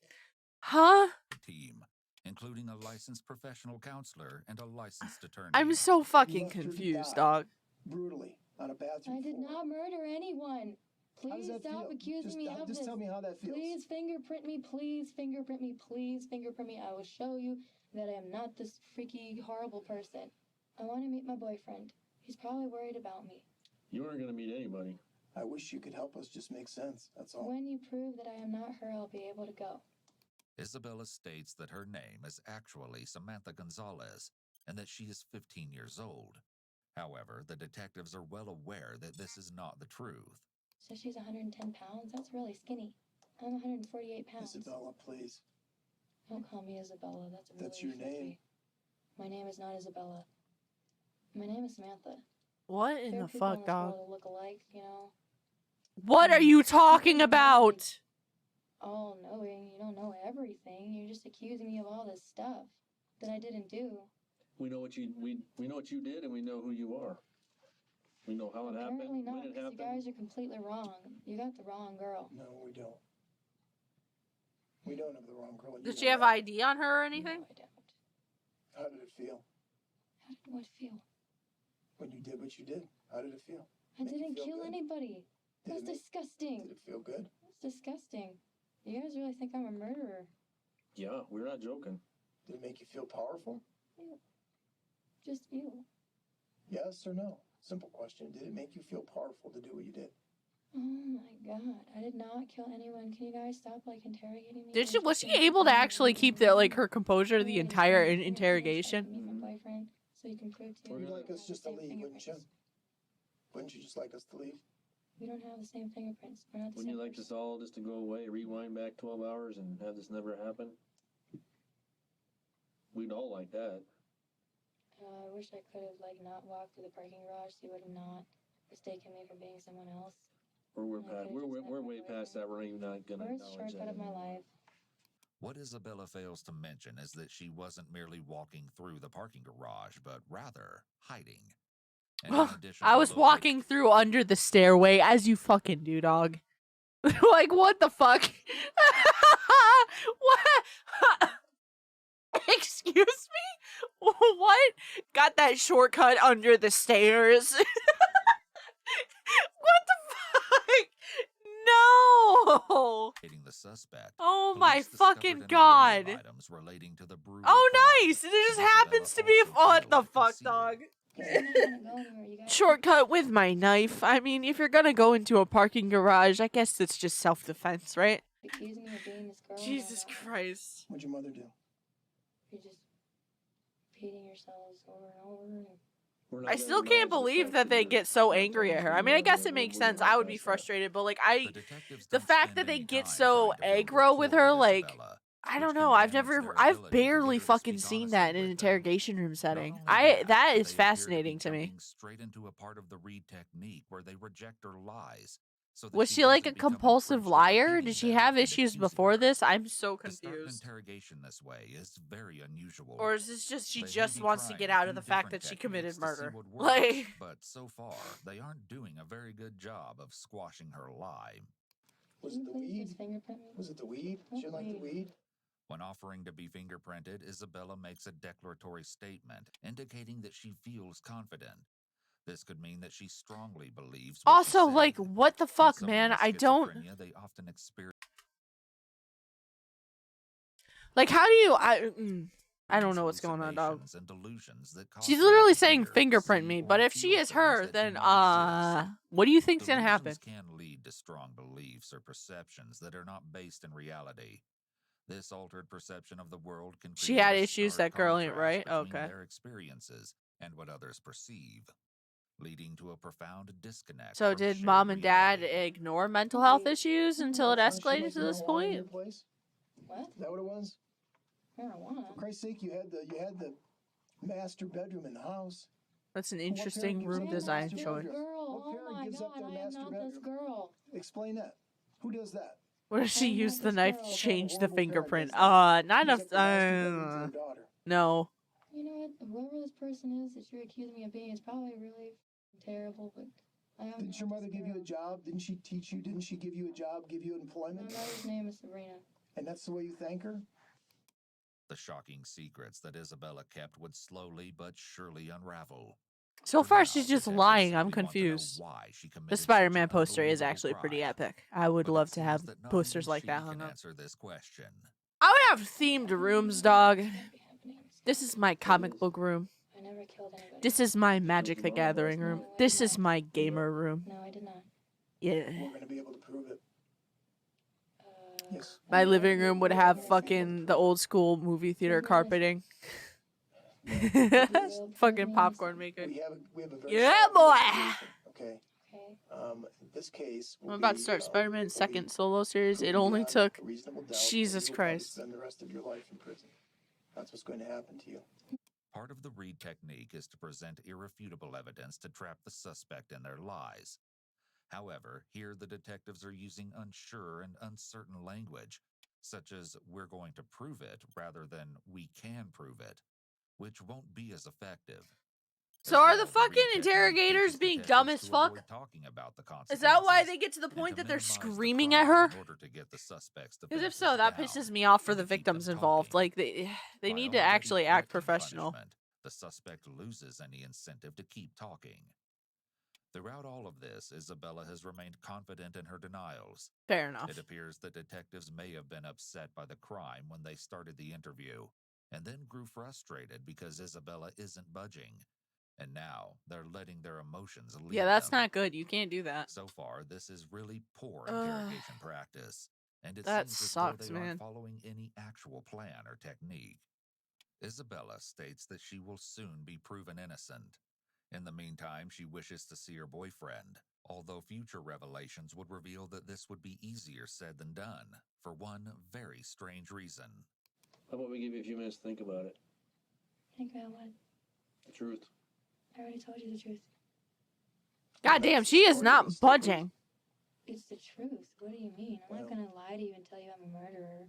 huh? team, including a licensed professional counselor and a licensed attorney. I'm so You fucking left her to confused, die. dog. Brutally on a bathroom I did floor. not murder anyone. How does Please that stop feel? accusing me of Just this. tell me how that feels. Please fingerprint me. Please fingerprint me. Please fingerprint me. I will show you that I am not this freaky, horrible person. I want to meet my boyfriend. He's probably worried about me. You aren't going to meet anybody. I wish you could help us just make sense, that's all. When you prove that I am not her, I'll be able to go. Isabella states that her name is actually Samantha Gonzalez and that she is 15 years old. However, the detectives are well aware that this is not the truth. So she's 110 pounds? That's really skinny. I'm 148 pounds. Isabella, please. Don't call me Isabella. That's really your name. freaky. My name is not Isabella. My name is Samantha. What in There are the people in fuck, this dog? world that look alike, you know. What are you talking about? All knowing. You don't know everything. You're just accusing me of all this stuff that I didn't do. We know what you we know what you did, and we know who you are. We know how it happened, Apparently not, when it because happened. you guys are completely wrong. You got the wrong girl. No, we don't. We don't have the wrong girl. Did she have ID on her or anything? No, I don't. How did it feel? How did what feel? When you did what you did, how did it feel? I Make you didn't feel kill good? anybody. Did That's it make- disgusting. Did it feel good? That's disgusting. You guys really think I'm a murderer? Yeah, we're not joking. Did it make you feel powerful? Ew. Just you. Yes or no? Simple question. Did it make you feel powerful to do what you did? Oh my god. I did not kill anyone. Can you guys stop, like, interrogating me? Did she? Was she able to actually keep the her composure the entire interrogation? Meet my boyfriend, so you can prove to me. You'd we like don't us have the just to same leave, wouldn't you? fingerprints. Wouldn't you just like us to leave? We don't have the same fingerprints. We're not the Wouldn't same you like person. this all just to go away, rewind back 12 hours, and have this never happen? We'd all like that. I wish I could have, like, not walked through the parking garage, so you would have not mistaken me for being someone else. We're way past that. We're even not gonna Worst acknowledge shortcut that of my anymore. life. What Isabella fails to mention is that she wasn't merely walking through the parking garage, but rather hiding. And in addition I to was walking through under the stairway, as you fucking do, dog. Like, what the fuck? What? Excuse me? What? Got that shortcut under the stairs? What the fuck? No! the suspect. Oh my Police discovered fucking an god! array of items relating to the brutal Oh crime, nice! It just and happens to Isabella be. also What the failed to fuck, conceal dog? I'm not gonna go anywhere, you guys. Shortcut with my knife. I mean, if you're gonna go into a parking garage, I guess it's just self-defense, right? Accusing me of being this girl. Jesus Christ. What'd your mother do? You're just repeating yourselves over and over. We're not I gonna still can't acknowledge the believe fact that they you're get so not angry telling at us her. who I you mean, I are. guess it makes sense. I would be Past that. frustrated, but like The detectives the don't fact spend that they any get time so trying to prove aggro with her, rapport like Isabella, I which don't can know. I've damage never, their I've ability to get barely her to fucking speak seen honestly that in an with them. interrogation room Not setting. only That but is they appear to fascinating be to me. jumping straight into a part of the Reed technique where they reject her lies, so that Was she she like a doesn't become compulsive entrenched in liar? repeating Did she them have and issues accusing before her. this? I'm so To start an confused. interrogation this way is very unusual. Or is this just she They may just be wants to trying get a out of few the fact different that she committed techniques to see murder? what works, Like, but so far they aren't doing a very good job of squashing her lie. Was Can it you the please weed? just fingerprint me? Was it the weed? What She didn't like the weed? weed? When offering to be fingerprinted, Isabella makes a declaratory statement indicating that she feels confident. This could mean that she strongly believes what also, she like, said. what the When fuck, someone man? has I don't schizophrenia, they often experience like. How do you? I don't know what's going on, dog. hallucinations and delusions that cause She's them literally to saying hear, fingerprint see, me, or but if she feel is things her, that then do not exist. what do you think's gonna happen? Delusions can lead to strong beliefs or perceptions that are not based in reality. This altered perception of the world can She create had a issues. stark That girl ain't contrast right. between Okay. their experiences and what others perceive, leading to a profound disconnect. So from did shared mom and dad reality. ignore mental health issues until it So she escalated might to do this marijuana in your point? place? What? Is that what it was? Marijuana? For Christ's sake, you had the master bedroom in the house. That's an Well, what interesting parent gives room up their design master choice. bedroom? Girl, What oh parent my gives up god, their I am master not bedroom? this girl. Explain that. Who does that? What if she I'm not used the this knife girl. to What change the horrible parent fingerprint? does that? Not Gives enough. up the master bedroom to their daughter. No. You know what? Whoever this person is that you're accusing me of being is probably really terrible, but I am Didn't your not mother this give you a girl. job? Didn't she teach you? Didn't she give you a job, give you My employment? mother's name is Sabrina. And that's the way you thank her? The shocking secrets that Isabella kept would slowly but surely unravel. So For far, now, she's just detectives lying. I'm simply want to know confused. why she The committed such Spider-Man an poster is unbelievable actually pretty crime. epic. I would But it love to seems have that not posters even like she that hung can up. answer this question. I would have themed rooms, dog. This is my comic book room. I never killed anybody. This is my Magic the Gathering room. No, I This did is not. my gamer room. No, I did not. Yeah. We're going to be able to prove it. Yes. My living room would have fucking the old school movie theater carpeting. Fucking popcorn maker. We have a very Yeah, solid boy! investigation, okay? Okay. This case will I'm about to be, start Spider-Man's will second be solo series. It proven only beyond took a reasonable doubt that Jesus you will probably Christ. spend the rest of your life in prison. That's what's going to happen to you. Part of the Reed technique is to present irrefutable evidence to trap the suspect in their lies. However, here the detectives are using unsure and uncertain language, such as "we're going to prove it" rather than "we can prove it," which won't be as effective. So are the fucking interrogators being dumb as fuck? Is that why they get to the point that they're screaming at her? Because if so, that pisses me off for the victims involved. Like, they need to actually act professional. The suspect loses any incentive to keep talking. Throughout all of this, Isabella has remained confident in her denials. Fair enough. It appears that detectives may have been upset by the crime when they started the interview, and then grew frustrated because Isabella isn't budging. And now they're letting their emotions lead Yeah, that's them. not good. You can't do that. So far, this is really poor interrogation practice, and it That seems as sucks, though they man. aren't following any actual plan or technique. Isabella states that she will soon be proven innocent. In the meantime, she wishes to see her boyfriend, although future revelations would reveal that this would be easier said than done, for one very strange reason. How about we give you a few minutes to think about it? Think about what? The truth. I already told you the truth. God damn, she is not budging. It's the truth. What do you mean? I'm not gonna lie to you and tell you I'm a murderer.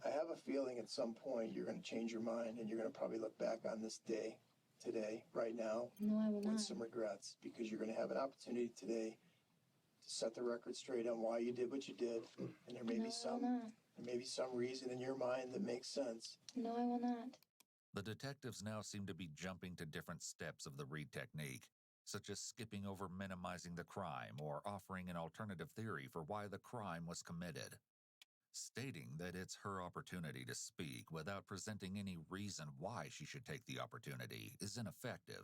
I have a feeling at some point you're going to change your mind and you're going to probably look back on this day, today, right now, No, I will with not. some regrets, because you're going to have an opportunity today to set the record straight on why you did what you did, and there may be some reason in your mind that makes sense. No, I will not. The detectives now seem to be jumping to different steps of the Reed technique, such as skipping over minimizing the crime or offering an alternative theory for why the crime was committed. Stating that it's her opportunity to speak without presenting any reason why she should take the opportunity is ineffective.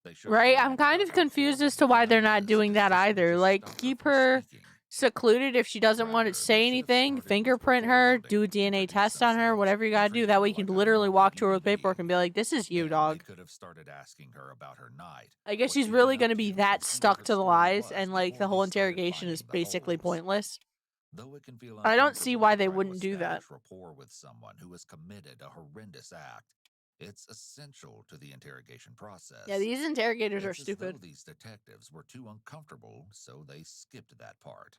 They should Right? I'm kind of confused as to why they're not doing that either. Like, keep her secluded if she doesn't want to say anything, fingerprint her, do a DNA test on her, whatever you gotta do. That way you can literally walk to her with paperwork and be like, this is you, dog. They could have started asking her about her night. I guess she's really going to be that stuck to the lies, and like the whole interrogation is basically pointless. Though it can feel I don't see why they uncomfortable to try to wouldn't do that. establish rapport with someone who has committed a horrendous act, it's essential to the interrogation process. Yeah, these interrogators are It's as though stupid. these detectives were too uncomfortable, so they skipped that part.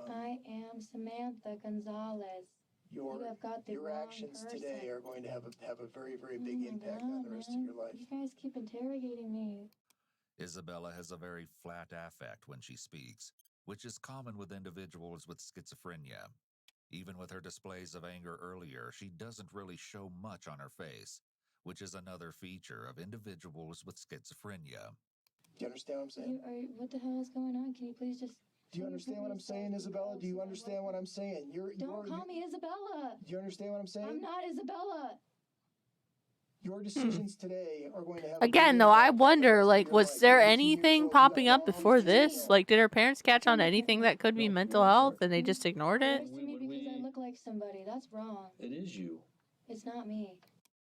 I am Samantha Gonzalez. You have got the Your wrong actions person. today are going to have a very, very big Oh my impact God, on the rest of man. your life. You guys keep interrogating me. Isabella has a very flat affect when she speaks, which is common with individuals with schizophrenia. Even with her displays of anger earlier, she doesn't really show much on her face, which is another feature of individuals with schizophrenia. Do you understand what I'm saying? What the hell is going on? Can you please just... Do you understand what I'm saying, Isabella? Do you understand what I'm saying? Don't call me Isabella. Do you understand what I'm saying? I'm not Isabella. Your decisions today are going to have Again, though, I wonder, like, was there anything popping up before this? Like, did her parents catch on to anything that could be mental health and they just ignored it? Arrested me because I look like somebody. That's wrong. It is you. It's not me.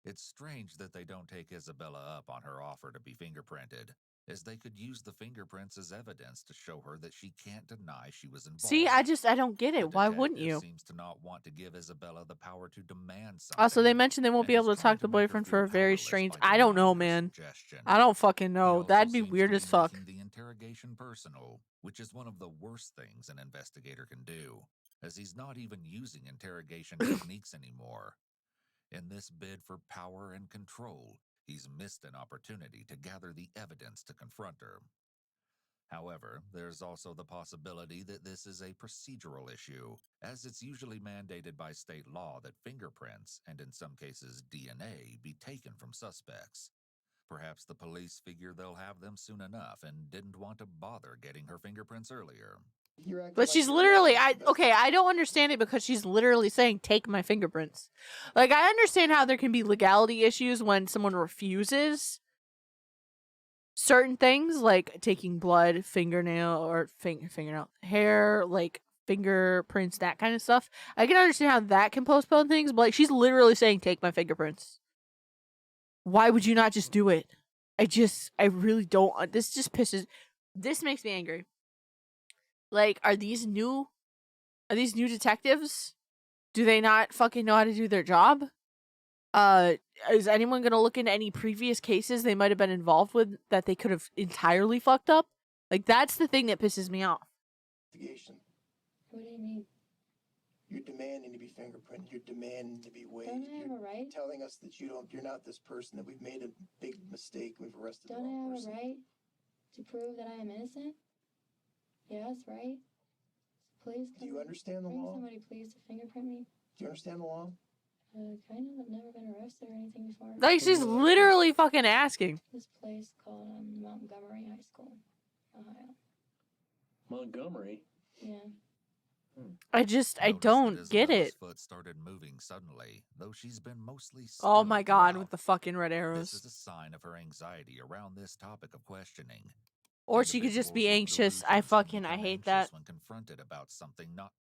It's strange that they don't take Isabella up on her offer to be fingerprinted, as they could use the fingerprints as evidence to show her that she can't deny she was involved. See, I don't get it. Why wouldn't you? Seems to not want to give Isabella the power to demand something. Also, they mentioned they won't be able to talk to the boyfriend for a very strange... I don't know, man. I don't fucking know. That'd be weird as fuck. The interrogation personal, which is one of the worst things an investigator can do, as he's not even using interrogation techniques anymore. In this bid for power and control, he's missed an opportunity to gather the evidence to confront her. However, there's also the possibility that this is a procedural issue, as it's usually mandated by state law that fingerprints, and in some cases DNA, be taken from suspects. Perhaps the police figure they'll have them soon enough and didn't want to bother getting her fingerprints earlier. But she's literally, I don't understand it because she's literally saying, take my fingerprints. Like, I understand how there can be legality issues when someone refuses certain things, like taking blood, fingernail, or fingernail, hair, like fingerprints, that kind of stuff. I can understand how that can postpone things, but like, she's literally saying, take my fingerprints. Why would you not just do it? I really don't, this makes me angry. Like, are these new detectives? Do they not fucking know how to do their job? Is anyone gonna look into any previous cases they might have been involved with that they could have entirely fucked up? Like, that's the thing that pisses me off. Investigation. What do you mean? You're demanding to be fingerprinted. You're demanding to be weighed. Don't I have a right? You're telling us that you're not this person, that we've made a big mistake, we've arrested the wrong Don't I have person. a right to prove that I am innocent? Yes, right? So please, do you understand the law? Somebody please to fingerprint me. Do you understand the law? Kind of. I've never been arrested or anything before. Like, she's literally fucking asking. This place called Montgomery High School, Ohio. Montgomery? Yeah. I don't get it. Foot started moving suddenly, though she's been mostly Oh my god, with the fucking red arrows. This is a sign of her anxiety around this topic of questioning. Or she could just be anxious. I hate that. When confronted about something not.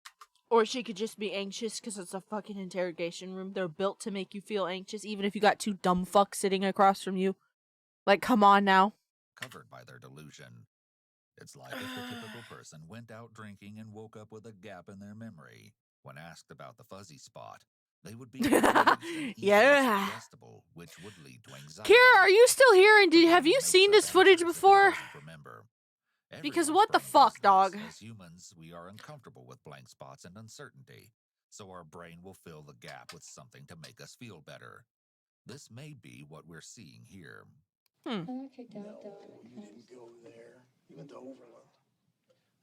Or she could just be anxious because it's a fucking interrogation room. They're built to make you feel anxious, even if you got two dumb fucks sitting across from you. Like, come on now. Covered by their delusion. It's like if the typical person went out drinking and woke up with a gap in their memory. When asked about the fuzzy spot, They would be confused and Yeah. easily suggestible, which would lead to anxiety. Kira, are you still here? And have you Makes seen us this footage anxious if it before? doesn't remember. Because Everyone's what the brain does fuck, this. dog? As humans, we are uncomfortable with blank spots and uncertainty, so our brain will fill the gap with something to make us feel better. This may be what we're seeing here. I got kicked out though. You didn't go there. You went to Overland.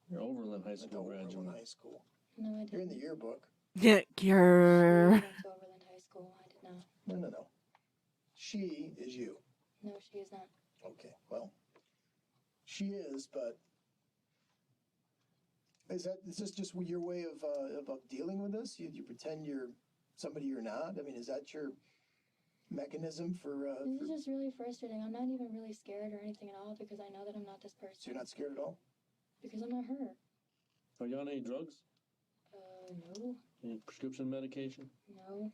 You're Overland High You went to School Overland graduate. High School. No, I You're in didn't. the yearbook. Yeah, She grrr. went to Overland High School. I did not. No. She is you. No, she is not. Okay, well, she is, but is this just your way of dealing with this? You pretend you're somebody you're not? I mean, is that your mechanism for? This is just really frustrating. I'm not even really scared or anything at all because I know that I'm not this person. So you're not scared at all? Because I'm not her. Are you on any drugs? No. Any prescription medication? No.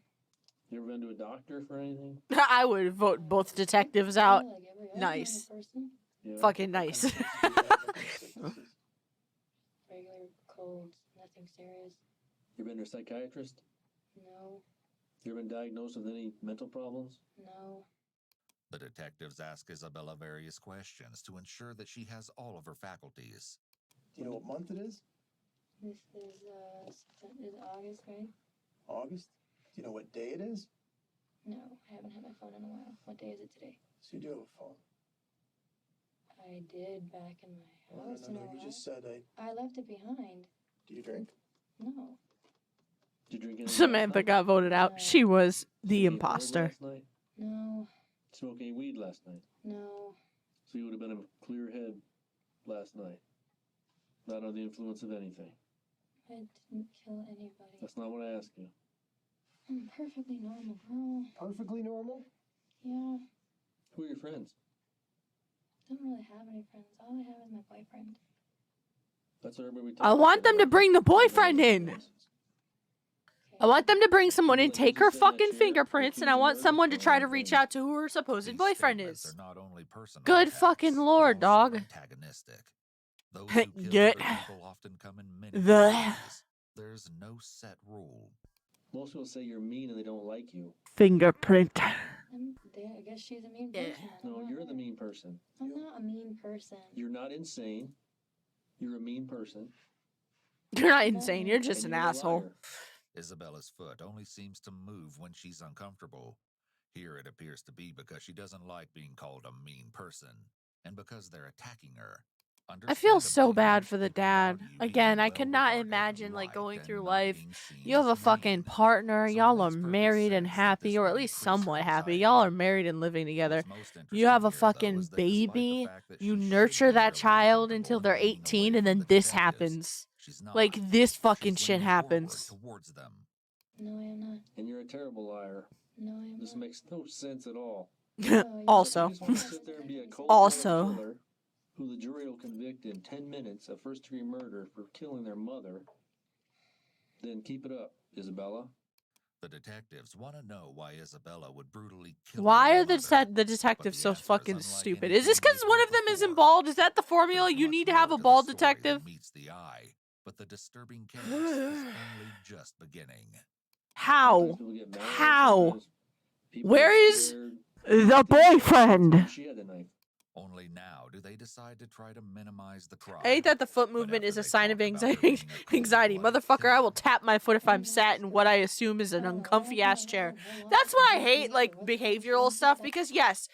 You ever been to a doctor for anything? I would vote both detectives out. Like every other Nice. normal person. Yeah. Fucking nice. Regular colds, nothing serious. You been to a psychiatrist? No. You ever been diagnosed with any mental problems? No. The detectives ask Isabella various questions to ensure that she has all of her faculties. Do you know what month it is? This is August, right? August? Do you know what day it is? No, I haven't had my phone in a while. What day is it today? So you do have a phone. I did back in my house. No, you just said I left it behind. Do you drink? No. Did you drink anything Samantha last night? got voted out. She was the Smoke any herb imposter. last night? No. Smoke any weed last night? No. So you would have been a clear head last night. Not under the influence of anything. I didn't kill anybody. That's not what I asked you. I'm a perfectly normal girl. Perfectly normal? Yeah. Who are your friends? Don't really have any friends. All I have is my boyfriend. That's what everybody I want them to bring the boyfriend in. I want them to bring someone and take her fucking fingerprints, and I want someone to try to reach out to who her supposed These boyfriend statements is. are not only personal Good attacks, fucking lord, but dog. also antagonistic. Those who kill Get other people often come in many the varieties. There's no set rule. Most people say you're mean and they don't like you. fingerprint. I guess she's a mean person. No, you're the mean person. I'm not a mean person. You're not insane. You're a mean person. You're not insane. You're just And an you're a asshole. liar. Isabella's foot only seems to move when she's uncomfortable. Here it appears to be because she doesn't like being called a mean person, and because they're attacking her. I feel so Understandably, bad for the people dad. value being Again, I well cannot regarded, imagine like liked, going and through not life. being seen You have as a fucking mean. partner. So it Y'all are makes perfect married and sense that happy, this or would at least increase somewhat her happy. anxiety. Y'all are married and living together. What's most You interesting have a here, though, fucking is that despite the baby. fact that You she should nurture be that really child uncomfortable until and they're moving away 18, and from then the this detectives, happens. she's not. Like this fucking She's shit leaning happens. forward towards them. No, I am not. And you're a terrible liar. No, I am This not. makes no sense at all. Also. You just want to sit there and be a cold Also. killer who the jury will convict in 10 minutes of first-degree murder for killing their mother. Then keep it up, Isabella. The detectives want to know why Isabella would brutally kill Why their are the mother. the detectives the so answer is fucking unlike stupid? anything Is this because they've one heard of them isn't before. bald? Is that the formula? There's You much need to more have a the bald story detective? than meets the eye, but the disturbing case is only just beginning. How? Sometimes people get mad, How? sometimes people Where get is scared. the boyfriend? She had the knife. Only now do they decide to try to minimize the crime. I hate that the foot movement is a sign of anxiety. Motherfucker, I will tap my foot if I'm sat in what I assume is an uncomfy ass chair. That's why I hate like behavioral stuff, because yes,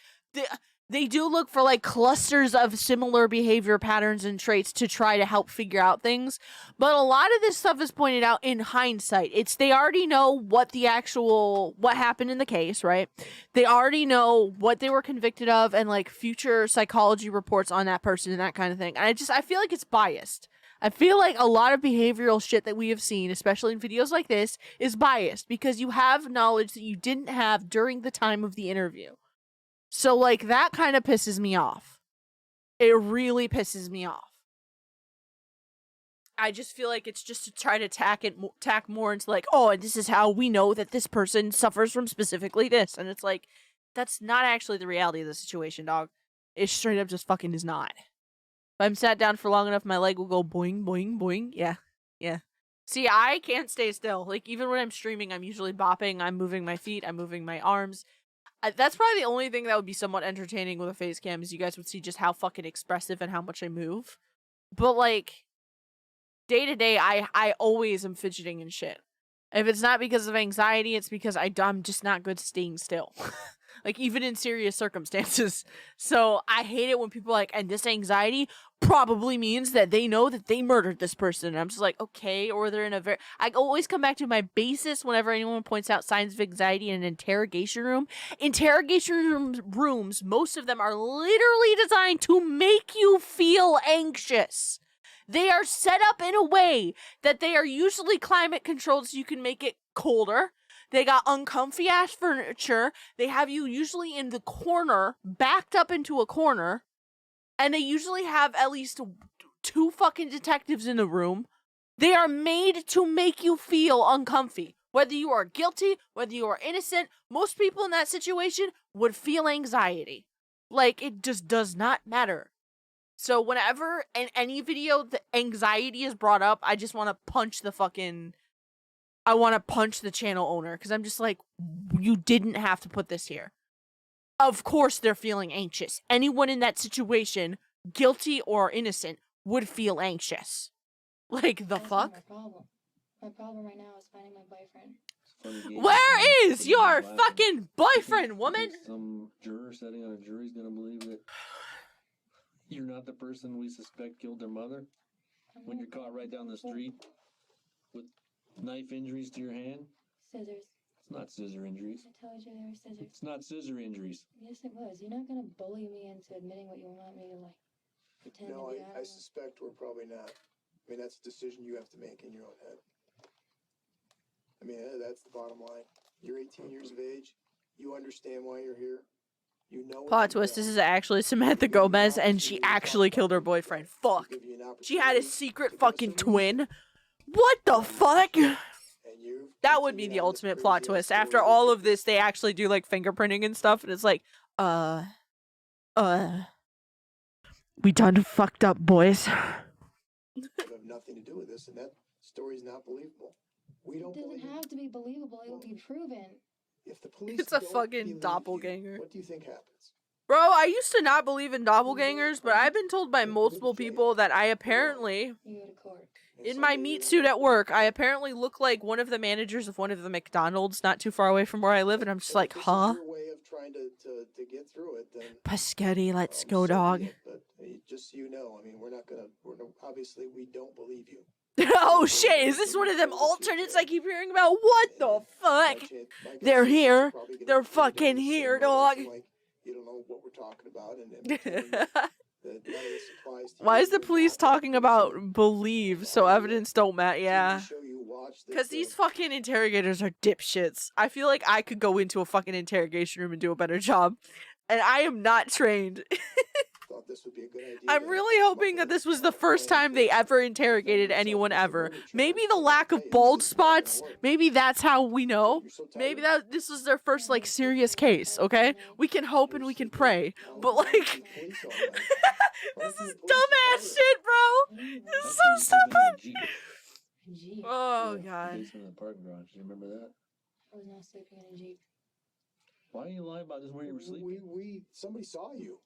they do look for like clusters of similar behavior patterns and traits to try to help figure out things. But a lot of this stuff is pointed out in hindsight. They already know what happened in the case, right? They already know what they were convicted of and like future psychology reports on that person and that kind of thing. And I feel like it's biased. I feel like a lot of behavioral shit that we have seen, especially in videos like this, is biased because you have knowledge that you didn't have during the time of the interview. So, like, that kind of pisses me off. It really pisses me off. I just feel like it's just to try to tack more into, like, oh, and this is how we know that this person suffers from specifically this. And it's like, that's not actually the reality of the situation, dog. It straight up just fucking is not. If I'm sat down for long enough, my leg will go boing, boing, boing. Yeah. See, I can't stay still. Like, even when I'm streaming, I'm usually bopping, I'm moving my feet, I'm moving my arms. That's probably the only thing that would be somewhat entertaining with a face cam is you guys would see just how fucking expressive and how much I move. But, like, day to day, I always am fidgeting and shit. If it's not because of anxiety, it's because I'm just not good staying still. Like, even in serious circumstances. So, I hate it when people are like, and this anxiety probably means that they know that they murdered this person. And I'm just like, okay, or they're in a very... I always come back to my basis whenever anyone points out signs of anxiety in an interrogation room. Interrogation rooms, most of them are literally designed to make you feel anxious. They are set up in a way that they are usually climate controlled so you can make it colder. They got uncomfy ass furniture. They have you usually in the corner, backed up into a corner. And they usually have at least 2 fucking detectives in the room. They are made to make you feel uncomfy. Whether you are guilty, whether you are innocent, most people in that situation would feel anxiety. Like, it just does not matter. So whenever in any video the anxiety is brought up, I just want to punch the fucking... I want to punch the channel owner, because I'm just like, you didn't have to put this here. Of course they're feeling anxious. Anyone in that situation, guilty or innocent, would feel anxious. Like, the fuck? My problem. My problem right now is finding my boyfriend. Where is your fucking boyfriend, woman? Some juror sitting on a jury is gonna believe that you're not the person we suspect killed their mother? When you're caught right down the street with knife injuries to your hand? Scissors. It's not scissor injuries. I told you they were scissors. It's not scissor injuries. Yes, it was. You're not gonna bully me into admitting what you want me to, like, pretend No, to be. I suspect we're probably not. I mean, that's a decision you have to make in your own head. I mean, that's the bottom line. You're 18 years of age. You understand why you're here. You know. Plot twist, this is actually Samantha Gomez, and she actually killed her boyfriend. Fuck. She had a secret fucking twin. What the fuck? That would be the ultimate plot twist. After all of this, they actually do, like, fingerprinting and stuff, and it's like, we done fucked up, boys. You have nothing to do with this, and that story's not believable. We don't believe it. Doesn't have to be believable. It will be proven. If the police It's a fucking doppelganger. You, what do you think happens? Bro, I used to not believe in doppelgangers, but I've been told by multiple people that I apparently, in my meat suit at work, I apparently look like one of the managers of one of the McDonald's not too far away from where I live, and I'm just like, huh? Way of trying to get through it, then Paschetti, let's go, dog. But just so you know, I mean, obviously we don't believe you. Oh shit, is this one of them alternates I keep hearing about? What the fuck? They're here. They're fucking here, dog. You don't know what we're talking about, and why is the police talking about believe so evidence don't matter? Yeah. Because these fucking interrogators are dipshits. I feel like I could go into a fucking interrogation room and do a better job. And I am not trained. Thought this would be a good idea. I'm really hoping that this was the first time they ever interrogated anyone ever. Maybe the lack of bald spots, maybe that's how we know. Maybe this was their first, like, serious case, okay? We can hope and we can pray. But, like, this is dumbass shit, bro. This is so stupid. Oh, God. In the parking garage. Do you remember that? I was not sleeping in a Jeep. Why do you lie about this where you were sleeping? Somebody saw you.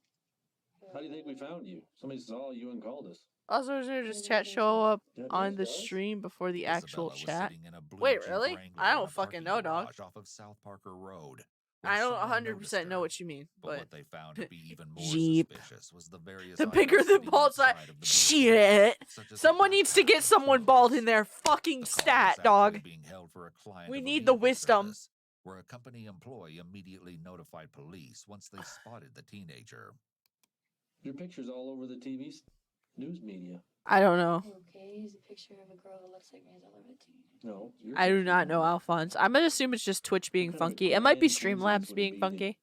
How do you think we found you? Somebody saw you and called us. Also, is there just chat show up on the stream before the actual chat? Wait, really? I don't fucking know, dog. Off of South Parker Road. I don't 100% know what you mean, but what they found to be even more Jeep. suspicious was the various the bigger the bald side. Shit. Someone needs to get someone bald in their fucking stat, dog. We need the wisdom. Where a company employee immediately notified police once they spotted the teenager. Your picture's all over the TV news media. I don't know. Okay, here's a picture of a girl that looks like me all over the TV. No. I do not know, Alphonse. I'm gonna assume it's just Twitch being funky. It might be Streamlabs being funky.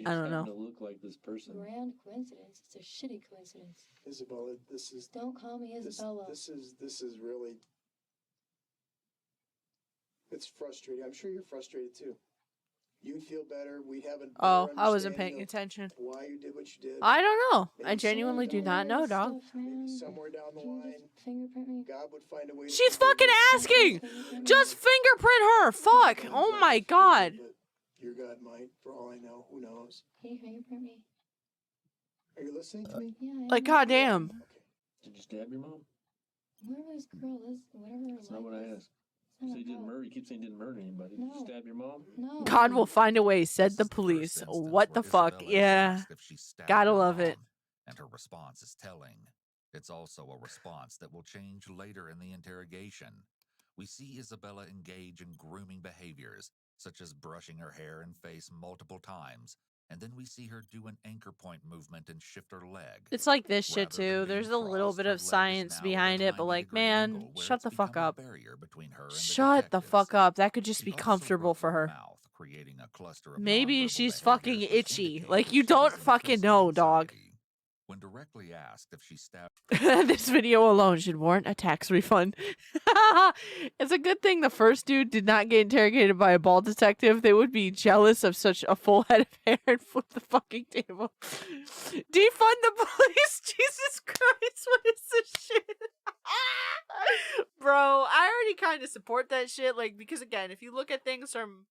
I don't know. To look like this person. Grand coincidence. It's a shitty coincidence. Isabella, this is... Don't call me Isabella. This is really... It's frustrating. I'm sure you're frustrated too. You'd feel better. We'd have a better Oh, I wasn't understanding paying of attention. why you did what you did. I don't know. I Maybe genuinely do not know, dog. Maybe somewhere down the line, Fingerprint me. God would find a way. to She's forgive fucking you. asking! Just fingerprint her! Fuck! Oh my god! But your God might, for all I know. Who knows? Can you fingerprint me? Are you listening to me? Yeah, I am. Like, goddamn. Did you stab your mom? Whatever this girl is, whatever her That's not life what I is, asked. it's You not say you didn't about- murder. You keep saying you didn't murder anybody. Did No. you stab your mom? No. God will find a way, said This the is first police. instance What the where fuck? Isabella is Yeah. asked if she stabbed Gotta her love it. mom, and her response is telling. It's also a response that will change later in the interrogation. We see Isabella engage in grooming behaviors, such as brushing her hair and face multiple times, and then we see her do an anchor point movement and shift her leg. It's like this shit Rather than too. being There's a little crossed, bit her of leg is science now at a behind it, but 90 like, degree man, angle where shut it's the fuck become a up. barrier between her and the Shut the detectives. fuck up. That could just She be also comfortable broke for her her. mouth, creating a cluster of Maybe nonverbal she's behaviors fucking which itchy. indicate Like, that you she don't has fucking increasing know, dog. anxiety. When directly asked if she stabbed This video alone should warrant a tax refund. It's a good thing the first dude did not get interrogated by a bald detective. They would be jealous of such a full head of hair and flip the fucking table. Defund the police! Jesus Christ, what is this shit? Bro, I already kind of support that shit, like, because again, if you look at things from...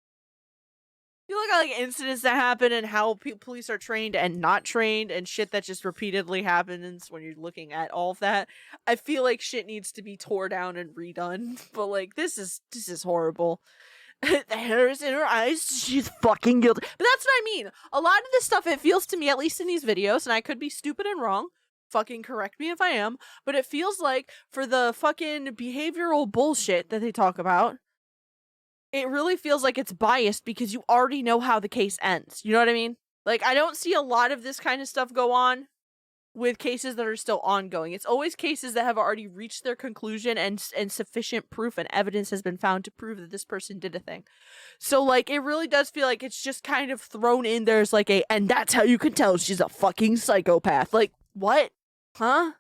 You look at like incidents that happen and how police are trained and not trained and shit that just repeatedly happens when you're looking at all of that. I feel like shit needs to be tore down and redone. But like this is horrible. The hair is in her eyes. She's fucking guilty. But that's what I mean. A lot of this stuff, it feels to me, at least in these videos, and I could be stupid and wrong. Fucking correct me if I am. But it feels like for the fucking behavioral bullshit that they talk about, it really feels like it's biased because you already know how the case ends. You know what I mean? Like, I don't see a lot of this kind of stuff go on with cases that are still ongoing. It's always cases that have already reached their conclusion and sufficient proof and evidence has been found to prove that this person did a thing. So, like, it really does feel like it's just kind of thrown in there as like and that's how you can tell she's a fucking psychopath. Like, what? Huh?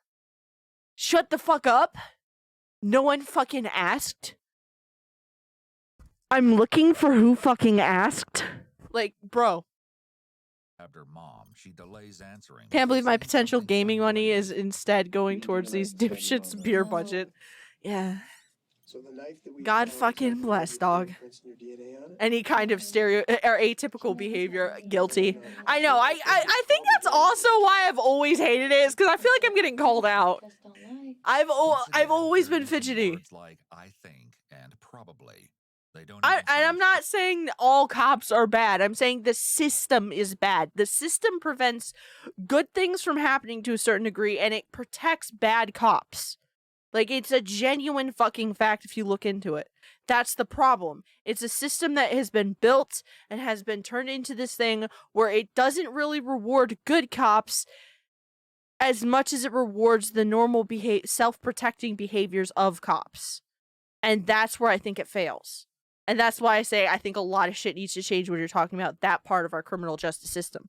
Shut the fuck up. No one fucking asked. I'm looking for who fucking asked. Like, bro. her mom, she delays answering. Can't believe my because potential something gaming money unrelated. is instead going towards these dipshits' beer budget. Yeah. So the knife that we God found fucking had bless, your dog. fingerprints and your DNA on it? Any kind of or atypical behavior, guilty. I know. I think that's also why I've always hated it, is because I feel like I'm getting called out. Just don't lie. I've always been They're using fidgety. words like I think and probably. They don't. And even I'm sound not saying all cops are bad. I'm saying the system is bad. The system prevents good things from happening to a certain degree, and it protects bad cops. Like, it's a genuine fucking fact if you look into it. That's the problem. It's a system that has been built and has been turned into this thing where it doesn't really reward good cops as much as it rewards the normal self-protecting behaviors of cops. And that's where I think it fails. And that's why I say I think a lot of shit needs to change when you're talking about that part of our criminal justice system.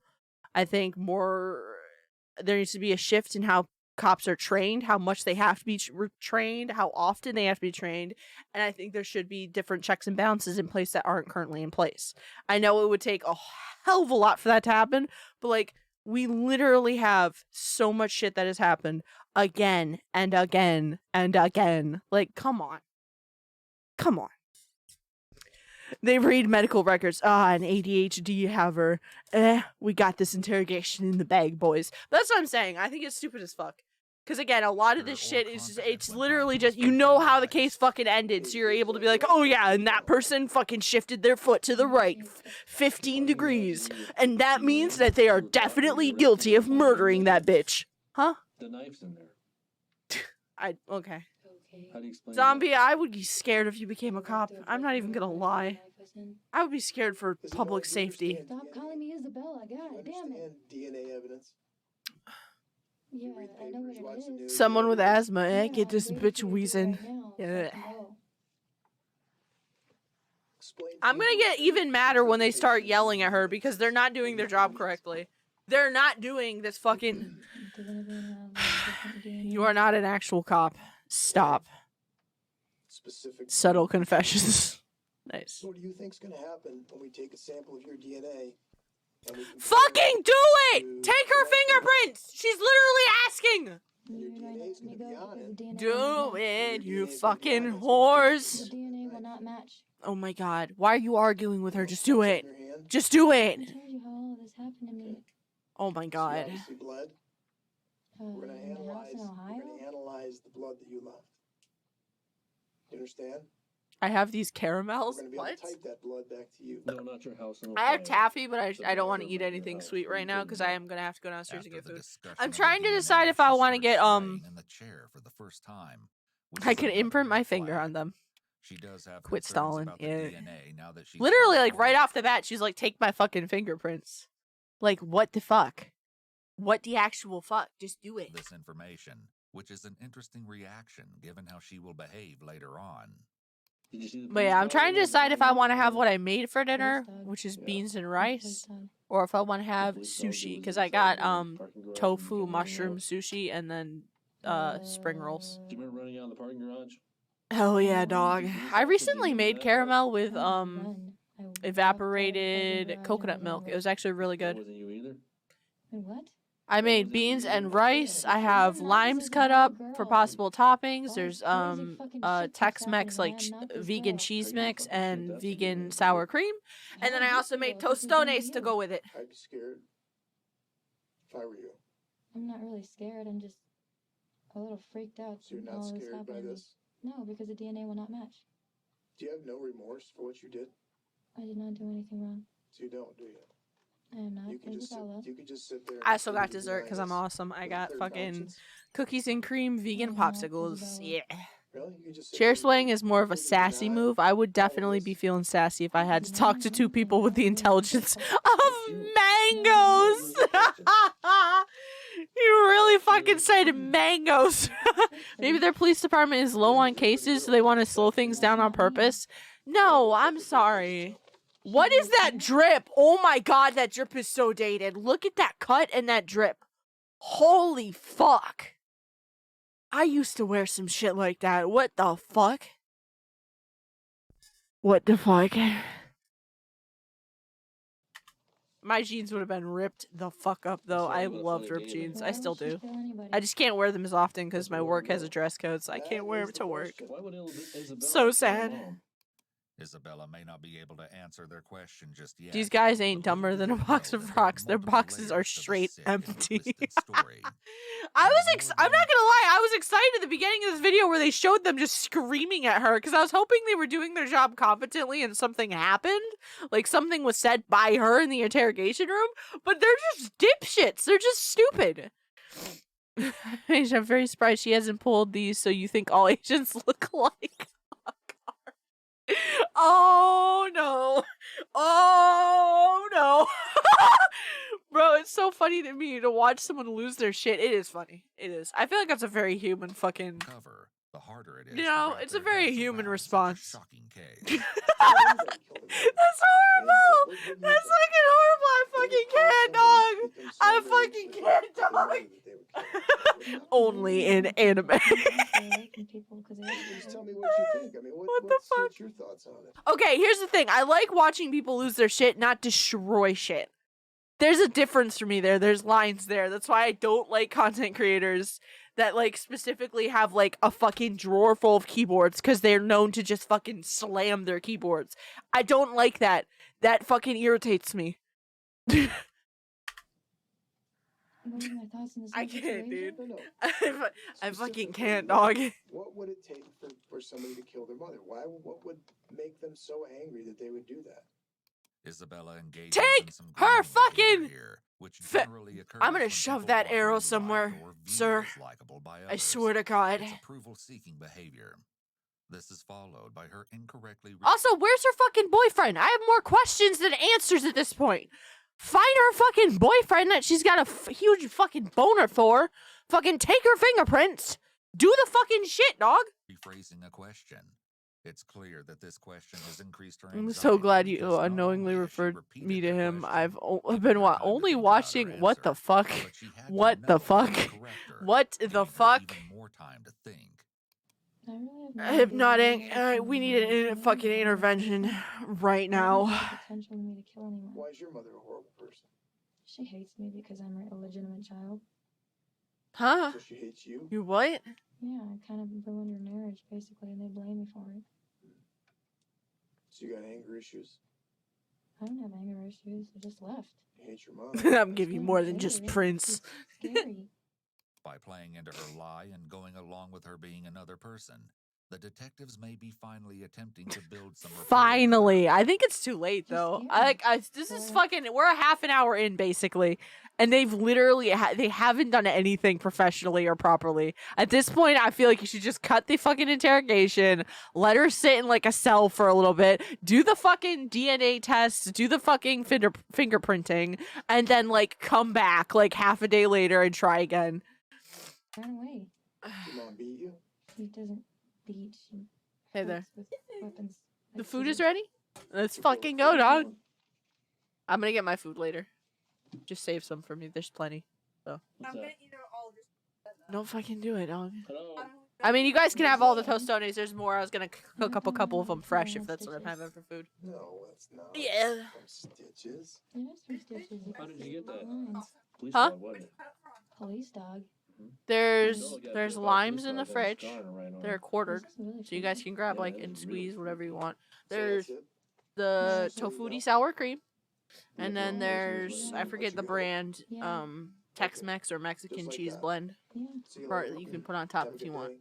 I think there needs to be a shift in how cops are trained, how much they have to be trained, how often they have to be trained. And I think there should be different checks and balances in place that aren't currently in place. I know it would take a hell of a lot for that to happen, but like, we literally have so much shit that has happened again and again and again. Like, come on. Come on. They read medical records. An ADHD haver. We got this interrogation in the bag, boys. But that's what I'm saying. I think it's stupid as fuck. Because again, a lot of this shit is just, it's literally just, you know how the case fucking ended. So you're able to be like, oh yeah, and that person fucking shifted their foot to the right 15 degrees. And that means that they are definitely guilty of murdering that bitch. Huh? The knife's in there. Okay. How do you explain Zombie, I would be scared if you became a cop. I'm not even gonna lie. I would be scared for Isabella, public do you safety. understand Stop calling me Isabella. Do you God damn it. understand DNA evidence? Yeah, You read I know papers, watch what the it is. news. Someone with asthma, Yeah, get this I'm waiting bitch for you to do it wheezing. right now, so I Yeah. can go. Explain to I'm me gonna the get even madder when they start interpretation yelling at her of because they're not doing their job correctly. They're not doing this fucking... Does anyone have different DNA? You are not an actual cop. Stop. specific Subtle confessions. Nice. So what do you think's gonna happen when we take a sample of your DNA and we fucking do it? Take her fingerprints. She's literally asking. your DNA's gonna be on it? Do it, you fucking whores. The DNA will not match. Oh my god. Why are you arguing with her? Just do it. Just do it. I told you how all this happened to me. Oh my god. You obviously bled. We're gonna In the house in Ohio? analyze the blood that you left. You understand? I have these caramels. We're gonna be What? able to type that blood back to you. No, not your house. In I have Ohio. taffy, but I don't want to eat anything sweet right now because I am gonna have to go downstairs and After get the food. discussion I'm of the trying to DNA, decide if she I want to starts get swaying in the chair for the first time, which I is could another imprint my red finger flag. on them. She does have Quit concerns stalling. about the Yeah. DNA now that she's Literally, found like right off the bat, she's like, "Take my fucking fingerprints." Like, what the fuck? What the actual fuck? Just do it. this information, which is an interesting reaction given how she will behave later on. Did you see the But yeah, I'm trying to decide if I want to have what I made for dinner, which is Yeah. beans and rice, or if I want to have sushi because I got tofu mushroom sushi and then spring rolls. Do you remember running out of the parking garage? Hell yeah, dog. I recently made caramel with evaporated coconut milk. It was actually really That good. wasn't you either. What? I made beans and rice. I have limes cut up for possible toppings. There's Tex-Mex like vegan cheese mix and vegan sour cream. And then I also made tostones to go with it. I'd be scared if I were you. I'm not really scared. I'm just a little freaked out. So you're not all this scared by happened to me. this? No, because the DNA will not match. Do you have no remorse for what you did? I did not do anything wrong. So you don't, do you? I am not. You can just Isabella. you can just sit there. I still and got dessert because I'm deny awesome. I this got with a clear fucking conscience. cookies and cream vegan Oh, popsicles. Isabella. Yeah. Really? You can just sit Chair there swaying is more of a completely sassy deny move. I would definitely be feeling sassy if I had to talk to two people with the intelligence of mangoes. You really fucking said mangoes. Maybe their police department is low on cases, so they want to slow things down on purpose. No, I'm sorry. What is that drip? Oh my god, that drip is so dated. Look at that cut and that drip. Holy fuck. I used to wear some shit like that. What the fuck? What the fuck? My jeans would have been ripped the fuck up, though. I loved ripped jeans. I still do. I just can't wear them as often because my work has a dress code, so I can't wear them to work. Why would Isabella So kill sad. Mom? Isabella may not be able to answer their question just yet. These guys ain't but dumber little than do a they box know of that there are rocks. Their multiple boxes are layers to the straight sick and empty. twisted story. I'm not gonna lie, I was excited at the beginning of this video where they showed them just screaming at her because I was hoping they were doing their job competently and something happened. Like something was said by her in the interrogation room, but they're just dipshits. They're just stupid. I'm very surprised she hasn't pulled these so you think all Asians look like. Oh no. Oh no. Bro, it's so funny to me to watch someone lose their shit. It is funny. It is. I feel like that's a very human fucking Cover, the harder it is. You to know, wrap it's a their very heads human around such a response. shocking case. That's horrible. That's fucking horrible. I fucking can't, dog. I fucking can't, dog. Only in anime. Just tell me what you think. I mean, What the fuck? what's your thoughts on it? Okay, here's the thing. I like watching people lose their shit, not destroy shit. There's a difference for me there. There's lines there. That's why I don't like content creators that like specifically have like a fucking drawer full of keyboards because they're known to just fucking slam their keyboards. I don't like that. That fucking irritates me. What are my thoughts on this I whole can't, dude. situation? No. I fucking Specifically, can't, dog. What would it take for somebody to kill their mother? What would make them so angry that they would do that? Isabella engages Take in some her grooming fucking behavior here, which fa- generally occurs I'm gonna when shove people that want arrow to be somewhere, liked or viewed sir. as likable by I others. swear to God. It's approval-seeking behavior. This is followed by her incorrectly. Also, where's her fucking boyfriend? I have more questions than answers at this point. Find her fucking boyfriend that she's got a huge fucking boner for. Fucking take her fingerprints. Do the fucking shit, dog. Rephrasing a question. It's clear that this question has increased her I'm anxiety so glad you because not unknowingly only has she referred repeated me to the him. question, I've taken been her time to only think about watching. her What the answer, fuck? but she had to What the know how fuck? to correct her, What the giving her fuck? even more time to think. I really have no Hypnotic. idea We need a fucking intervention right now. potential in me to kill anyone. Why is your mother a horrible person? She hates me because I'm her illegitimate child. Huh? So she hates you? You what? Yeah, I kind of ruined her marriage, basically, and they blame me for it. So you got anger issues? I don't have anger issues. I just left. You hate your mom? I'm giving you more than just Prince. It's scary. By playing into her lie and going along with her being another person, the detectives may be finally attempting to build some rapport. Finally, I think it's too late though. This is fucking. We're a half an hour in basically, and they've literally they haven't done anything professionally or properly. At this point, I feel like you should just cut the fucking interrogation, let her sit in like a cell for a little bit, do the fucking DNA tests, do the fucking fingerprinting, and then like come back like half a day later and try again. Run away. Your mom beat you? He doesn't beat. She Hey there. hurts with weapons. The food is ready? Let's fucking go, dog. I'm gonna get my food later. Just save some for me. There's plenty. So. I'm gonna eat all of this. Don't fucking do it, dog. Hello. I mean, you guys can have all the tostones. There's more. I was gonna cook up a couple of them fresh if that's what I'm having for food. No, that's not. Yeah. Stitches. It is from Stitches. How did you get that? Police Huh? dog, wasn't it? Police dog. There's limes in the fridge. They're quartered, so you guys can grab like and squeeze whatever you want. There's the tofutti sour cream, and then there's I forget the brand, Tex-Mex or Mexican cheese blend, that you can put on top if you want.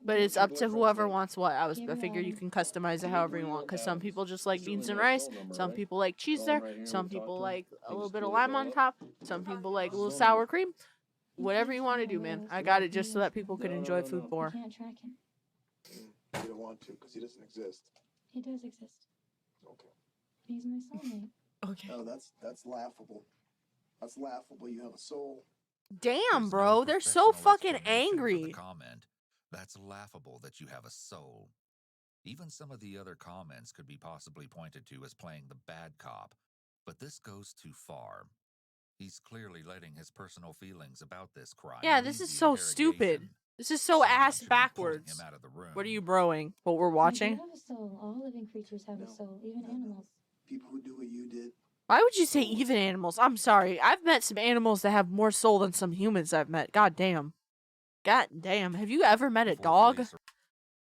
But it's up to whoever wants what. I figured you can customize it however you want, because some people just like beans and rice, some people like cheese there, some people like a little bit of lime on top, some people like a little sour cream. Whatever you want to do, man. I got it just so that people can enjoy food more. You can't track him. You don't want to because he doesn't exist. He does exist. Okay. He's my soulmate. Okay. Oh, that's laughable. That's laughable. You have a soul. Damn, bro. They're so fucking angry. Comment. That's laughable that you have a soul. Even some of the other comments could be possibly pointed to as playing the bad cop, but this goes too far. He's clearly letting his personal feelings about this crime. Yeah, this is so stupid. This is so ass backwards. What are you broing? What we're watching? You have a soul. All living creatures have a soul, even animals. People who do what you did. Why would you say even animals? I'm sorry. I've met some animals that have more soul than some humans I've met. God damn. God damn. Have you ever met a dog?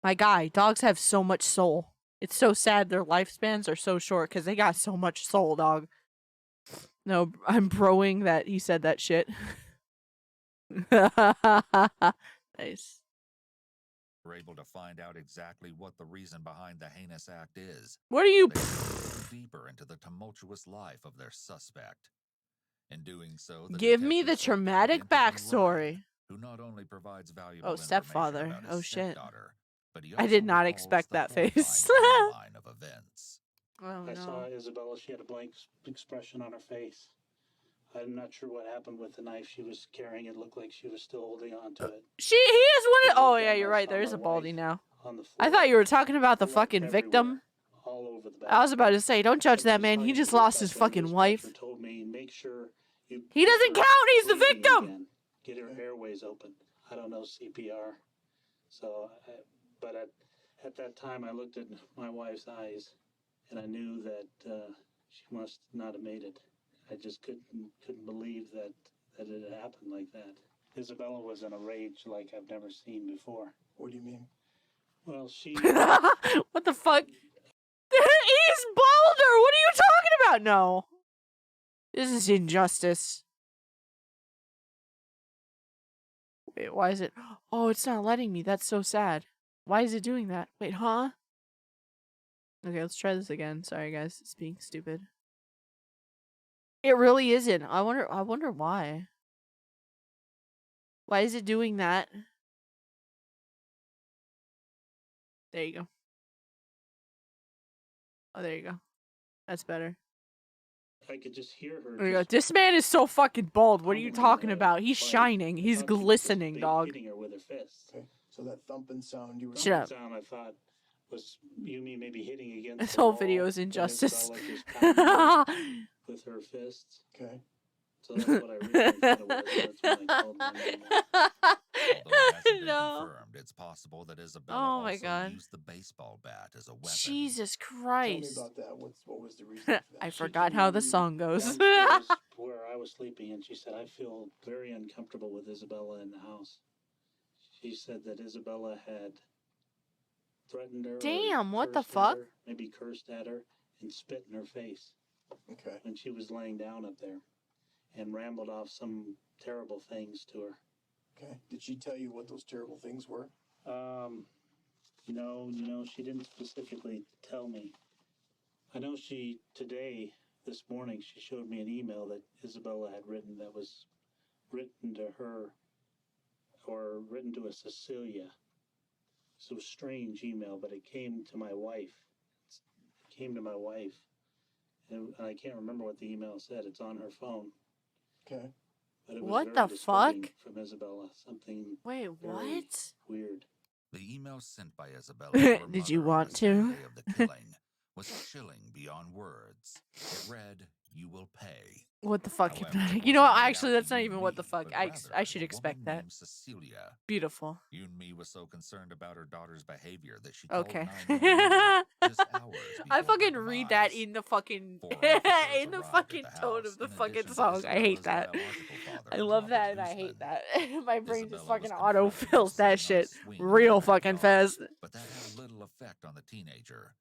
My guy, dogs have so much soul. It's so sad their lifespans are so short because they got so much soul, dog. No, I'm broing that he said that shit. Nice. We're able to find out exactly what the reason behind the heinous act is. What are you? Deeper into the tumultuous life of their suspect. In doing so, Give me the traumatic backstory. Who not only provides valuable stepfather. information about his Oh shit. stepdaughter, but he I did not expect that face. timeline of events. Oh, I saw Isabella. She had a blank expression on her face. I'm not sure what happened with the knife she was carrying. It looked like she was still holding on to it. He is one of. Oh yeah, you're right. There is a baldy now. I thought you were talking about the fucking victim. All over the back. I was about to say, don't judge that man. He just lost his fucking wife. Told me, make sure he doesn't count. He's the victim. Get her airways open. I don't know CPR. So, but at that time, I looked at my wife's eyes, and I knew that she must not have made it. I just couldn't believe that it had happened like that. Isabella was in a rage like I've never seen before. What do you mean? Well, she. What the fuck? He's bolder. What are you talking about? No. This is injustice. Wait, why is it? Oh, it's not letting me. That's so sad. Why is it doing that? Wait, huh? Okay, let's try this again. Sorry, guys. It's being stupid. It really isn't. I wonder why. Why is it doing that? There you go. Oh, there you go. That's better. I could just hear her. There you go. This man is so fucking bald. What are you talking about? He's shining. He's glistening, dog. Hitting her with her fist. Okay. So that thumping sound you were. Shut up. Sound I thought was Yumi maybe hitting against. This the whole wall, video is and injustice. Isabella just with her fists. Okay. So that's what I really thought it was. That's when I called her. Although it hasn't been No. confirmed, it's possible possible that Isabella Oh my also God. used the baseball bat as a weapon. Jesus Tell me Christ. about that. What was the reason for that? I She forgot came how the in song goes. downstairs where I was sleeping, and she said, I feel very uncomfortable with Isabella in the house. She said that Isabella had threatened her. Damn, or what the cursed at fuck? her, maybe cursed at her and spit in her face. Okay. When she was laying down up there, and rambled off some terrible things to her. Okay. Did she tell you what those terrible things were? No, she didn't specifically tell me. I know this morning, she showed me an email that Isabella had written that was written to her, or written to a Cecilia. So a strange email, but it came to my wife. And I can't remember what the email said. It's on her phone. Okay. But it was What very the disturbing fuck? from Isabella. Something Wait, very what? weird. The email sent by Isabella to her Did you mother on want the same to? day of the killing was chilling beyond words. It read, "You will pay." What the fuck, However, Hypnotic? it You know what? wasn't made Actually, out that's to not you even and what the me, fuck. but I rather should to a expect woman that. named Cecilia. Beautiful. Yunmi was so concerned about her daughter's behavior that she Okay. called 911 just hours I before her fucking read that demise. in the fucking 4 officers in the arrived fucking at the tone house of the in fucking addition to song. I hate Isabella's that. biological father, I love Robert that and I hate Guzman. that. My brain just Isabella was fucking confronted autofills while that sitting on a shit swing in real her fucking backyard, fast. but that had little effect on the teenager.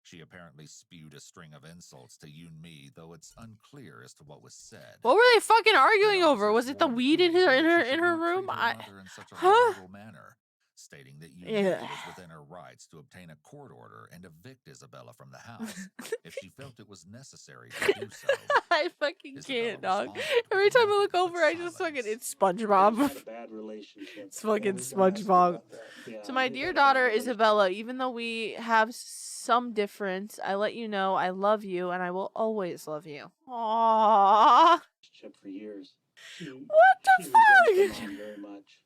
She apparently spewed a string of insults to Yunmi, though it's unclear as to what was said. What were they fucking arguing The over? Was officers it the warned weed in teenager her that she should not room? treat her mother in such a Huh? horrible manner, stating that Yunmi Yeah. was within her rights to obtain a court order and evict Isabella from the house if she felt it was necessary to do so. I fucking Isabella can't, dog. responded Every with time I nothing look but over, I just fucking, silence. it's They SpongeBob. just had a bad relationship. It's fucking Yeah, we was gonna ask you SpongeBob. about that. Yeah, To my they dear had a bad daughter relationship. Isabella, even though we have some difference, I let you know I love you and I will always love you. Aww. For years. What the She resents fuck? her mom very much.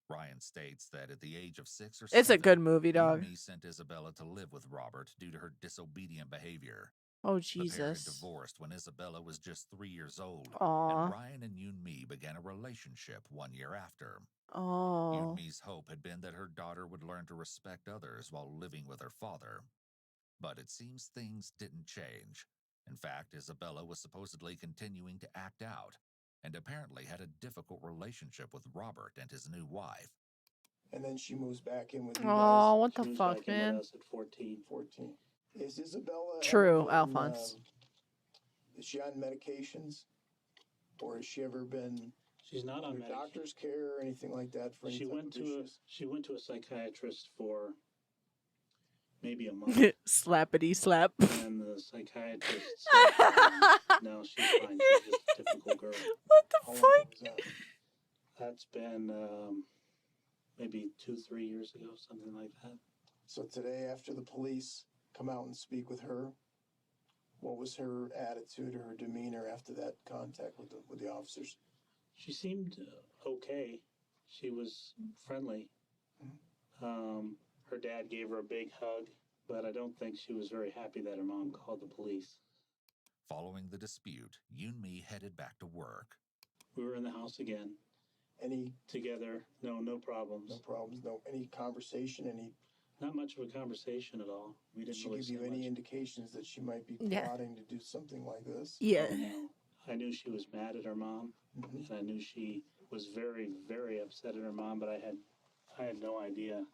Ryan states that at the age of 6 or 7, It's a good movie, dog. Yunmi sent Isabella to live with Robert due to her disobedient behavior. Oh, The pair had Jesus. divorced when Isabella was just 3 years old, Aw. and Ryan and Yunmi began a relationship 1 year after. Oh. Yunmi's hope had been that her daughter would learn to respect others while living with her father. But it seems things didn't change. In fact, Isabella was supposedly continuing to act out, and apparently had a difficult relationship with Robert and his new wife. And then she moves back in with you Oh, guys. what She the moves fuck, back in with man? us at 14. 14. Is Isabella ever True, been, Alphonse. is she on medications? Or has she ever been She's not on under medication. doctor's care or anything like that for any She type went of to issues? she went to a psychiatrist for maybe a month, Slappity slap. and the psychiatrist said, no, she's fine. She's just a typical girl. What the How long fuck? was that? That's been maybe 2-3 years ago, something like that. So today, after the police come out and speak with her, what was her attitude or her demeanor after that contact with the officers? She seemed okay. She was friendly. Her dad gave her a big hug, but I don't think she was very happy that her mom called the police. Following the dispute, Yunmi headed back to work. We were in the house again, Any together. No problems. no problems? No any conversation? Not much of a conversation at all. We Did didn't she really give you say any much. indications that she might be Yeah. plotting to do something like this? Yeah. Oh, no. I knew she was mad at her mom, Mhm. and I knew she was very, very upset at her mom, but I had no idea.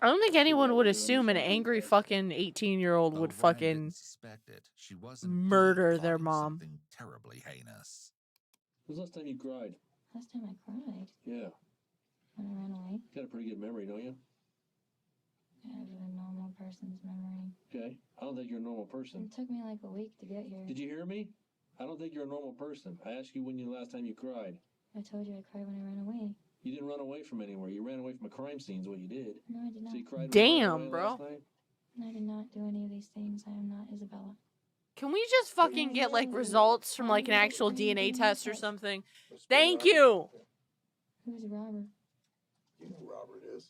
I don't think anyone would would ever do assume an anything like angry that. fucking 18-year-old Though would Ryan fucking didn't suspect it, she was indeed murder their plotting mom. something terribly heinous. When's the last time you cried? Last time I cried, Yeah. when I ran away, Got a pretty good memory, don't you? I have a normal person's memory. Okay. I don't think you're a normal person. It took me like a week to get here. Did you hear me? I don't think you're a normal person. I asked you when the last time you cried. I told you I cried when I ran away. You didn't run away from anywhere. You ran away from a crime scene is what you did. No, I did not. So you cried when you ran Damn, away bro. last night? I did not do any of these things. I am not Isabella. Can we just fucking get like results from like an actual DNA test or something? Thank Robert. you. Who's Robert? You know who Robert is.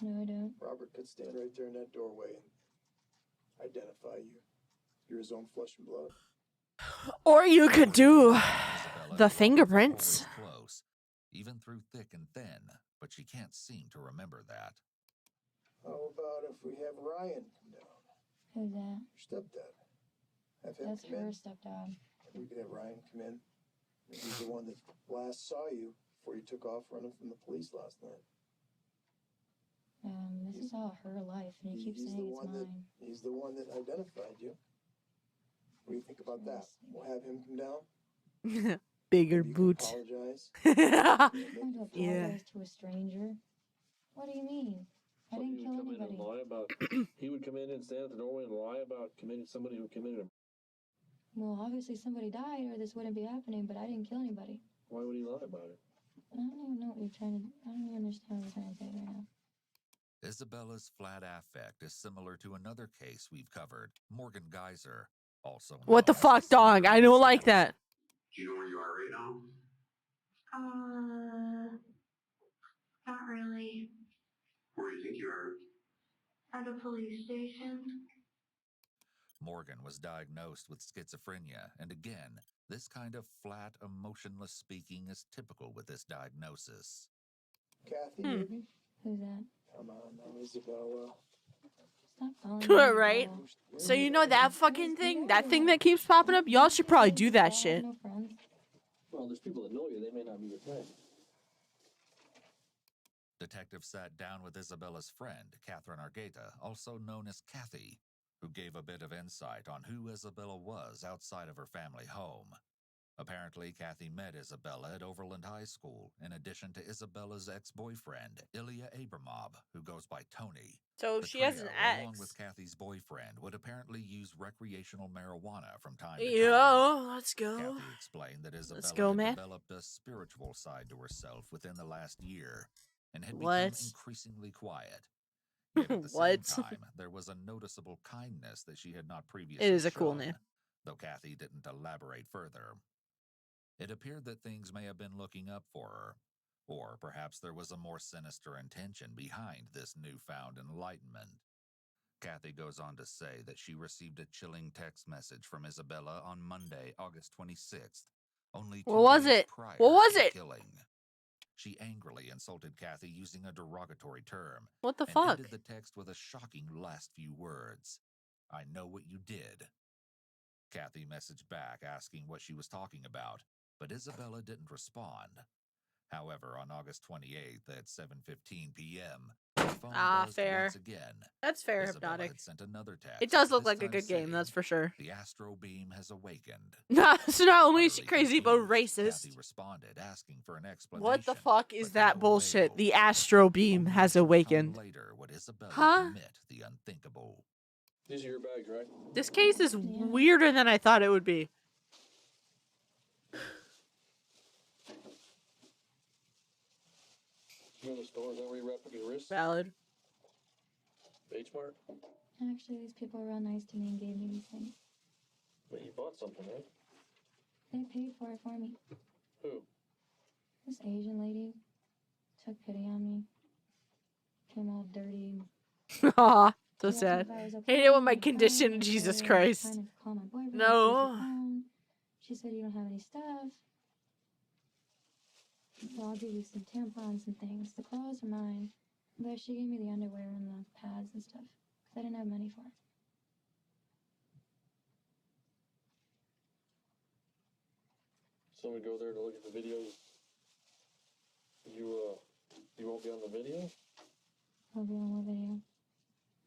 No, I don't. Robert could stand right there in that doorway and identify you. You're his own flesh and blood. Or you could do Isabella the and Robert were fingerprints. always close, even through thick and thin. but she can't seem to remember that. How about if we have Ryan come down? Who's that? Your stepdad. Have him That's come in. her stepdad. We could have Ryan come in. He's the one that last saw you before you took off running from the police last night. This is all her life, and you keep saying it's mine. He's the one that identified you. What do you think about that? We'll have him come down. Bigger Maybe you boot. can apologize. I'm going to Yeah. apologize to a stranger. What do you mean? I didn't kill anybody. He would come in and stand at the doorway and lie about committing somebody who committed a. Well, obviously somebody died, or this wouldn't be happening. But I didn't kill anybody. Why would he lie about it? I don't even know what you're trying to. I don't even understand what you're trying to say right now. Isabella's flat affect is similar to another case we've covered, Morgan Geyser, also. What the fuck, dog? I don't like that. Do you know where you are right now? Not really. Where do you think you are? At a police station. Morgan was diagnosed with schizophrenia, and again, this kind of flat, emotionless speaking is typical with this diagnosis. Kathy, maybe? Who's that? Come on, I'm Isabella. Stop calling me Right? Isabella. So you know that fucking thing? That thing that keeps popping up? Y'all should probably do that shit. No friends. Well, there's people that know you. They may not be your friend. Detective sat down with Isabella's friend, Catherine Argueta, also known as Kathy, who gave a bit of insight on who Isabella was outside of her family home. Apparently, Kathy met Isabella at Overland High School, in addition to Isabella's ex-boyfriend, Ilya Abramov, who goes by Tony. So The she has an trio, along ex. with Kathy's boyfriend, would apparently use recreational marijuana from time to time. Yo, let's go. Kathy explained that Isabella go, had man. developed a spiritual side to herself within the last year and had become What? increasingly quiet. Yet at the What? same time, there was a noticeable kindness that she had not previously It is a cool shown, name. though Kathy didn't elaborate further. It appeared that things may have been looking up for her, or perhaps there was a more sinister intention behind this newfound enlightenment. Kathy goes on to say that she received a chilling text message from Isabella on Monday, August 26th, only 2 What was days it? prior What was to the it? killing. She angrily insulted Kathy using a derogatory term. What the and fuck? ended the text with a shocking last few words. "I know what you did." Kathy messaged back asking what she was talking about, but Isabella didn't respond. However, on August 28th at 7:15 p.m., the phone buzzed fair. once again. That's fair, Isabella Hypnotic. had sent another text. It does look this like a time good game, that's saying, for sure. "The astro beam has awakened." So not only is she Utterly crazy, but confused, racist. Kathy responded, asking for an explanation. What the fuck is but that no bullshit? avail. The astro beam Only has a short time awakened. Later, would Isabella Huh? commit the unthinkable. These are your bags, right? This case is weirder than I thought it would be. You go to the store, is that where you wrap up your wrist? Valid. H Mart? Actually, these people were real nice to me and gave me these things. But you bought something, right? They paid for it for me. Who? This Asian lady took pity on me. Came all dirty. Aw, so She asked me sad. if I was Hate okay, it when my and I condition, told her Jesus I was Christ. trying to call my boyfriend, No. use her phone. She said, "You don't have any stuff. Well, I'll give you some tampons and things. The clothes are mine." But she gave me the underwear and the pads and stuff. Because I didn't have money for it. So we go there to look at the video. You won't be on the video? I'll be on the video.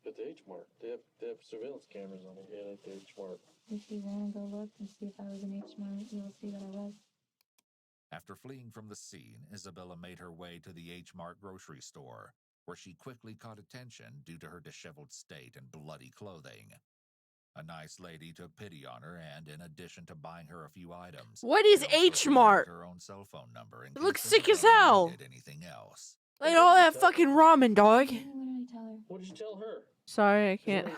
At the H Mart. They have surveillance cameras on it. Yeah, at the H Mart. If you want to go look and see if I was an H Mart, you'll see that I was. After fleeing from the scene, Isabella made her way to the H Mart grocery store, where she quickly caught attention due to her disheveled state and bloody clothing. A nice lady took pity on her, and in addition to buying her a few items, What is she also H provided Mart? her own cell phone number in It looks case sick as Isabella hell. needed anything else. Like all that fucking ramen, dog. What did I tell her? What did you tell her? Sorry, I can't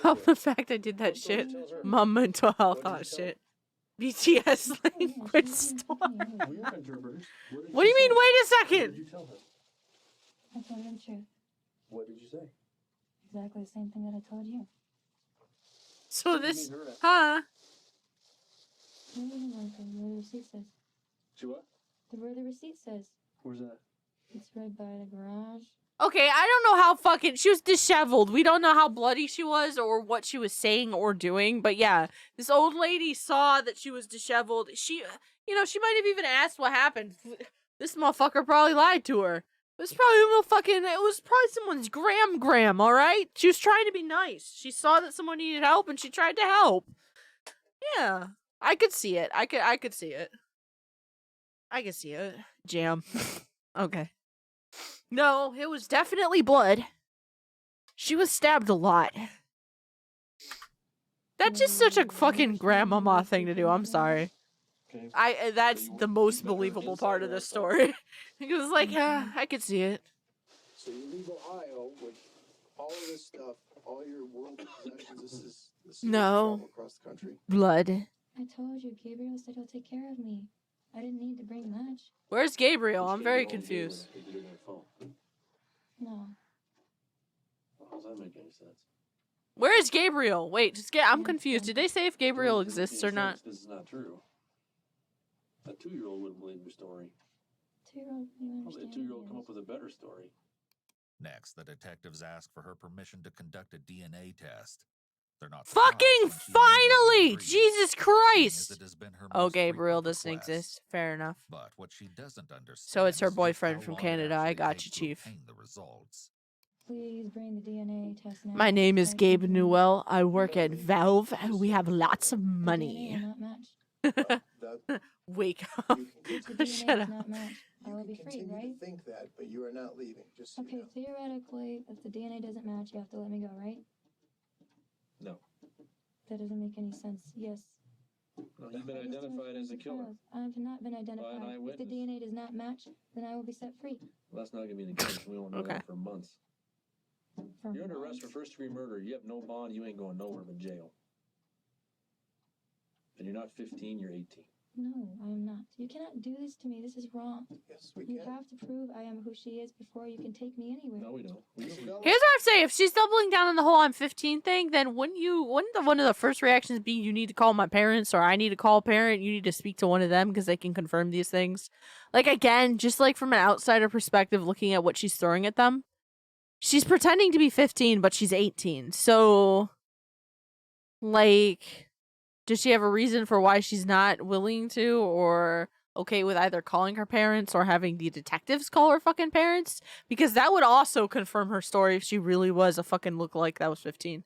help the fact I did that shit. Mom mental health hot shit. BTS language store. What do you mean, wait a second? you tell her? I told her the truth. What did you say? Exactly the same thing that I told you. So this, huh? Where the receipt says. She what? Where the receipt says. Where's that? It's right by the garage. Okay, I don't know how fucking... She was disheveled. We don't know how bloody she was or what she was saying or doing. But yeah, this old lady saw that she was disheveled. She, you know, she might have even asked what happened. This motherfucker probably lied to her. It was probably someone's gram, alright? She was trying to be nice. She saw that someone needed help and she tried to help. Yeah. I could see it. I could see it. I could see it. Jam. Okay. No, it was definitely blood. She was stabbed a lot. That's just such a fucking grandmama thing to do. I'm sorry. Okay. That's the most believable part of this story. It was like, I could see it. So you leave Ohio with all of this stuff, all your worldly possessions. This is No. travel across the country. Blood. I told you, Gabriel said he'll take care of me. I didn't need to bring much. Where's Gabriel? I'm very confused. No. How does that make any sense? Where is Gabriel? Wait, I'm confused. Did they say if Gabriel exists or not? This is not true. A 2-year-old wouldn't believe your story. 2-year-old, you Probably a understand. 2-year-old come up with a better story. Next, the detectives ask for her permission to conduct a DNA test. They're not Fucking finally! Jesus as Christ! it has been her Oh, most Gabriel frequent doesn't request. exist. Fair enough. But what she doesn't understand So it's her is just boyfriend how from long it Canada. I actually got takes you, to Chief. obtain the results. Please bring the DNA test now. My name is so I Gabe can- Newell. I work at Valve, and we have lots of The DNA money. will not match. Wake up. If the DNA Shut does up. not match, I You will can be free, continue right? to think that, but you are not leaving. Just so you Okay, know. theoretically, if the DNA doesn't match, you have to let me go, right? No. That doesn't make any sense. Yes. No, you've been I just identified don't as a killer. suppose. I have not been identified. If the eyewitness. DNA does not match, then I will be set free. Well, that's not going to be the case. We won't know Okay. that for months. You're under arrest for first-degree murder. You have no bond. You ain't going nowhere but jail. And you're not 15. You're 18. No, I am not. You cannot do this to me. This is wrong. Yes, we You can. have to prove I am who she is before you can take me anywhere. No, we don't. We don't. Here's what I'm saying. If she's doubling down on the whole I'm 15 thing, then wouldn't one of the first reactions be you need to call my parents, or I need to call a parent, you need to speak to one of them because they can confirm these things? Like, again, just like from an outsider perspective, looking at what she's throwing at them, she's pretending to be 15, but she's 18. So, like, does she have a reason for why she's not willing to or okay with either calling her parents or having the detectives call her fucking parents? Because that would also confirm her story if she really was a fucking lookalike that was 15.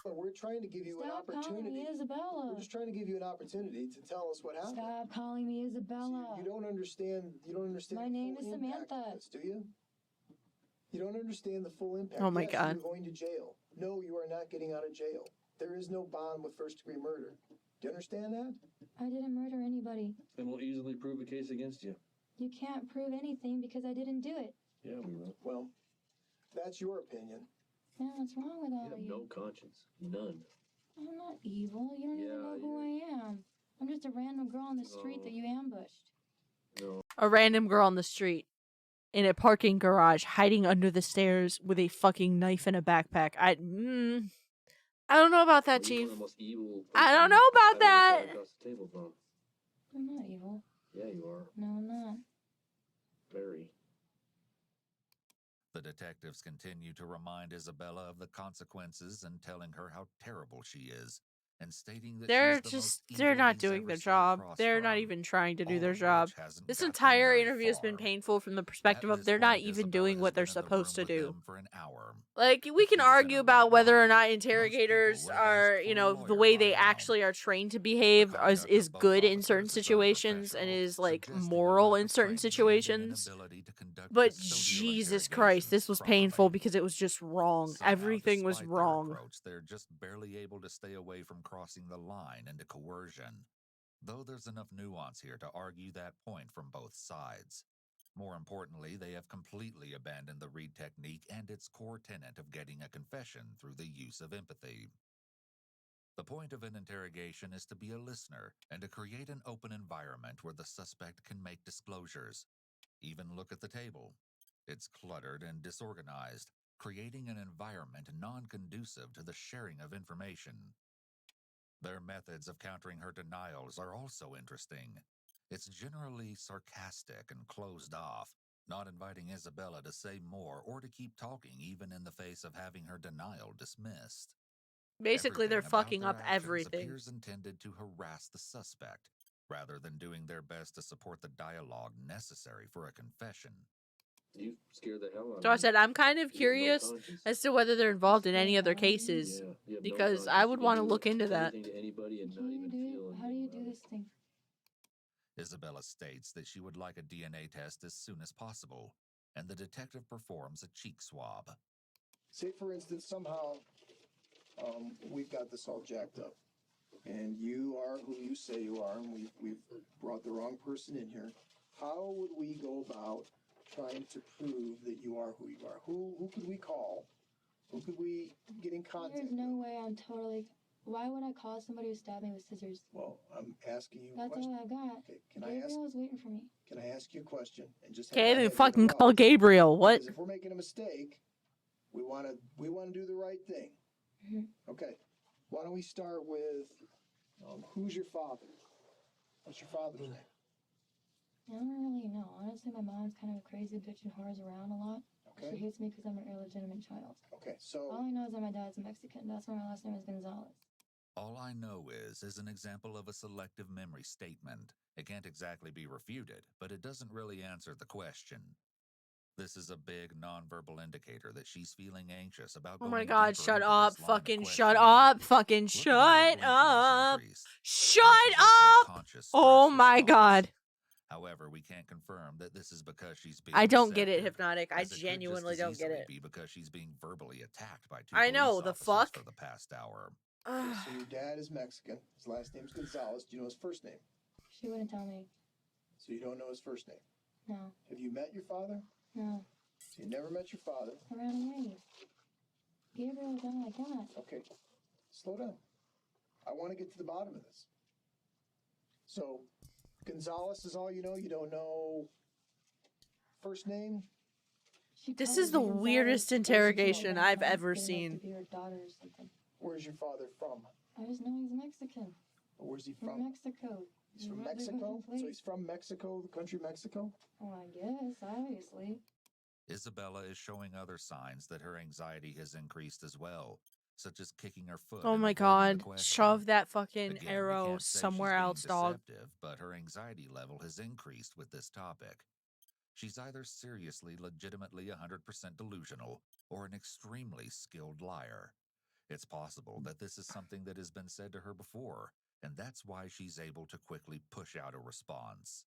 We're trying to give you an Stop calling opportunity. me Isabella. We're just trying to give you an opportunity to tell us what happened. Stop calling me Isabella. You don't understand. You don't understand. My the name full is impact Samantha. of this, do you? You don't understand the full impact. Oh my Yes, God. You're going to jail. No, you are not getting out of jail. There is no bond with first-degree murder. Do you understand that? I didn't murder anybody. And we'll easily prove a case against you. You can't prove anything because I didn't do it. Yeah, we will. Well, that's your opinion. Yeah, what's wrong with all You have of you? no conscience. None. I'm not evil. You don't even Yeah, know who I am. I'm just a random girl on the street that you ambushed. No. A random girl on the street in a parking garage hiding under the stairs with a fucking knife and a backpack. I don't know about that, Well, you're Chief. one of the most evil I don't persons know about I've ever that. sat across the table from. I'm not evil. Yeah, you are. No, I'm not. Very. The detectives continue to remind Isabella of the consequences and telling her how terrible she is, and stating that They're not doing their job. They're not even trying to do their job. This entire interview has been painful from the perspective of they're not even doing what they're supposed to do. Like, we can argue about whether or not interrogators are, you know, the way they actually are trained to behave is good in certain situations and is, like, moral in certain situations. But Jesus Christ, this was painful because it was just wrong. Everything was wrong. They're just barely able to stay away from crossing the line into coercion. Though there's enough nuance here to argue that point from both sides. More importantly, they have completely abandoned the Reed technique and its core tenet of getting a confession through the use of empathy. The point of an interrogation is to be a listener and to create an open environment where the suspect can make disclosures. Even look at the table. It's cluttered and disorganized, creating an environment non-conducive to the sharing of information. Their methods of countering her denials are also interesting. It's generally sarcastic and closed off, not inviting Isabella to say more or to keep talking even in the face of having her denial dismissed. Basically, they're Everything about fucking their up actions everything. appears intended to harass the suspect, rather than doing their best to support the dialogue necessary for a confession. You scared the hell out of me. So I said, I'm kind of You have no curious conscience. as to whether they're involved in any other cases, Yeah, you have no because I conscience. would You want to can do look into that. anything to anybody and not Can you even do feel it? How do anything you about do it. this thing? Isabella states that she would like a DNA test as soon as possible, and the detective performs a cheek swab. Say, for instance, somehow we've got this all jacked up, and you are who you say you are, and we've brought the wrong person in here. How would we go about trying to prove that you are who you are? Who could we call? Who could we get in contact There's with? no way I'm totally. Why would I call somebody who stabbed me with scissors? Well, I'm asking you a That's question. all I got. Okay, Gabriel was waiting for me. Can I ask you a question and just Okay, not then have you fucking interrupt? call Gabriel. What? Because if we're making a mistake, we want to do the right thing. Mhm. Okay. Why don't we start with who's your father? What's your father's name? I don't really know. Honestly, my mom's kind of a crazy bitch and whores around a lot. Okay. She hates me because I'm an illegitimate child. Okay, so All I know is that my dad's Mexican. That's why my last name is Gonzalez. All I know is an example of a selective memory statement. It can't exactly be refuted, but it doesn't really answer the question. This is a big nonverbal indicator that she's feeling anxious about Oh going my god, deeper shut into up. this line of Fucking shut questioning. up. Fucking Look at her shut blinking up. increase. Shut This is a up. subconscious Oh stress my response. god. However, we can't confirm that this is because she's being I don't get it, deceptive, Hypnotic. I as it could just genuinely as don't get easily it. be because she's being verbally attacked by two I know, police the officers fuck? for the past hour. Okay, so your dad is Mexican. His last name's Gonzalez. Do you know his first name? She wouldn't tell me. So you don't know his first name. No. Have you met your father? No. So you never met your father. I ran away. Gabriel was all I got. Okay, slow down. I want to get to the bottom of this. So, Gonzalez is all you know? You don't know first name? This told is the me Gonzalez weirdest was interrogation my I've friend, ever good enough seen. To be her daughter or something. Where's your father from? I just know he's Mexican. Where's he From from? Mexico. He's from Really Mexico? good place. So he's from Mexico, the country Mexico? Oh, I guess, obviously. Isabella is showing other signs that her anxiety has increased as well, such as kicking her foot. Oh and my avoiding the god. question. Shove that fucking Again, we arrow can't say somewhere she's being else, dog. deceptive, but her anxiety level has increased with this topic. She's either seriously, legitimately 100% delusional, or an extremely skilled liar. It's possible that this is something that has been said to her before, and that's why she's able to quickly push out a response.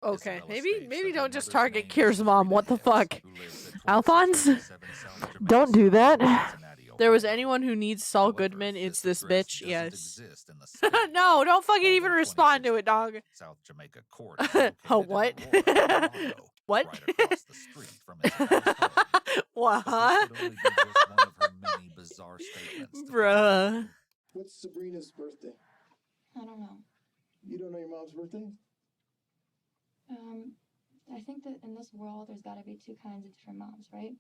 Okay, Isabella maybe states that her don't just mother's target name is Kier's mom. Sabrina What the Hicks, fuck? who lives at Alphonse? 2657 South Jamaica Don't do Street that. in Cincinnati, If there was Ohio. anyone who needs Saul However, Goodman, it's this address bitch. doesn't Yes. exist in the state. No, don't fucking even Although respond to 26th it, dog. South Jamaica Court is located Oh, in what? Aurora, Colorado, What? right across the street from Isabella's home. What? But this could only be just one of her many bizarre statements. to Bruh. What's Sabrina's birthday? I don't know. You don't know your mom's birthday? I think that in this world, there's got to be two kinds of different moms, right?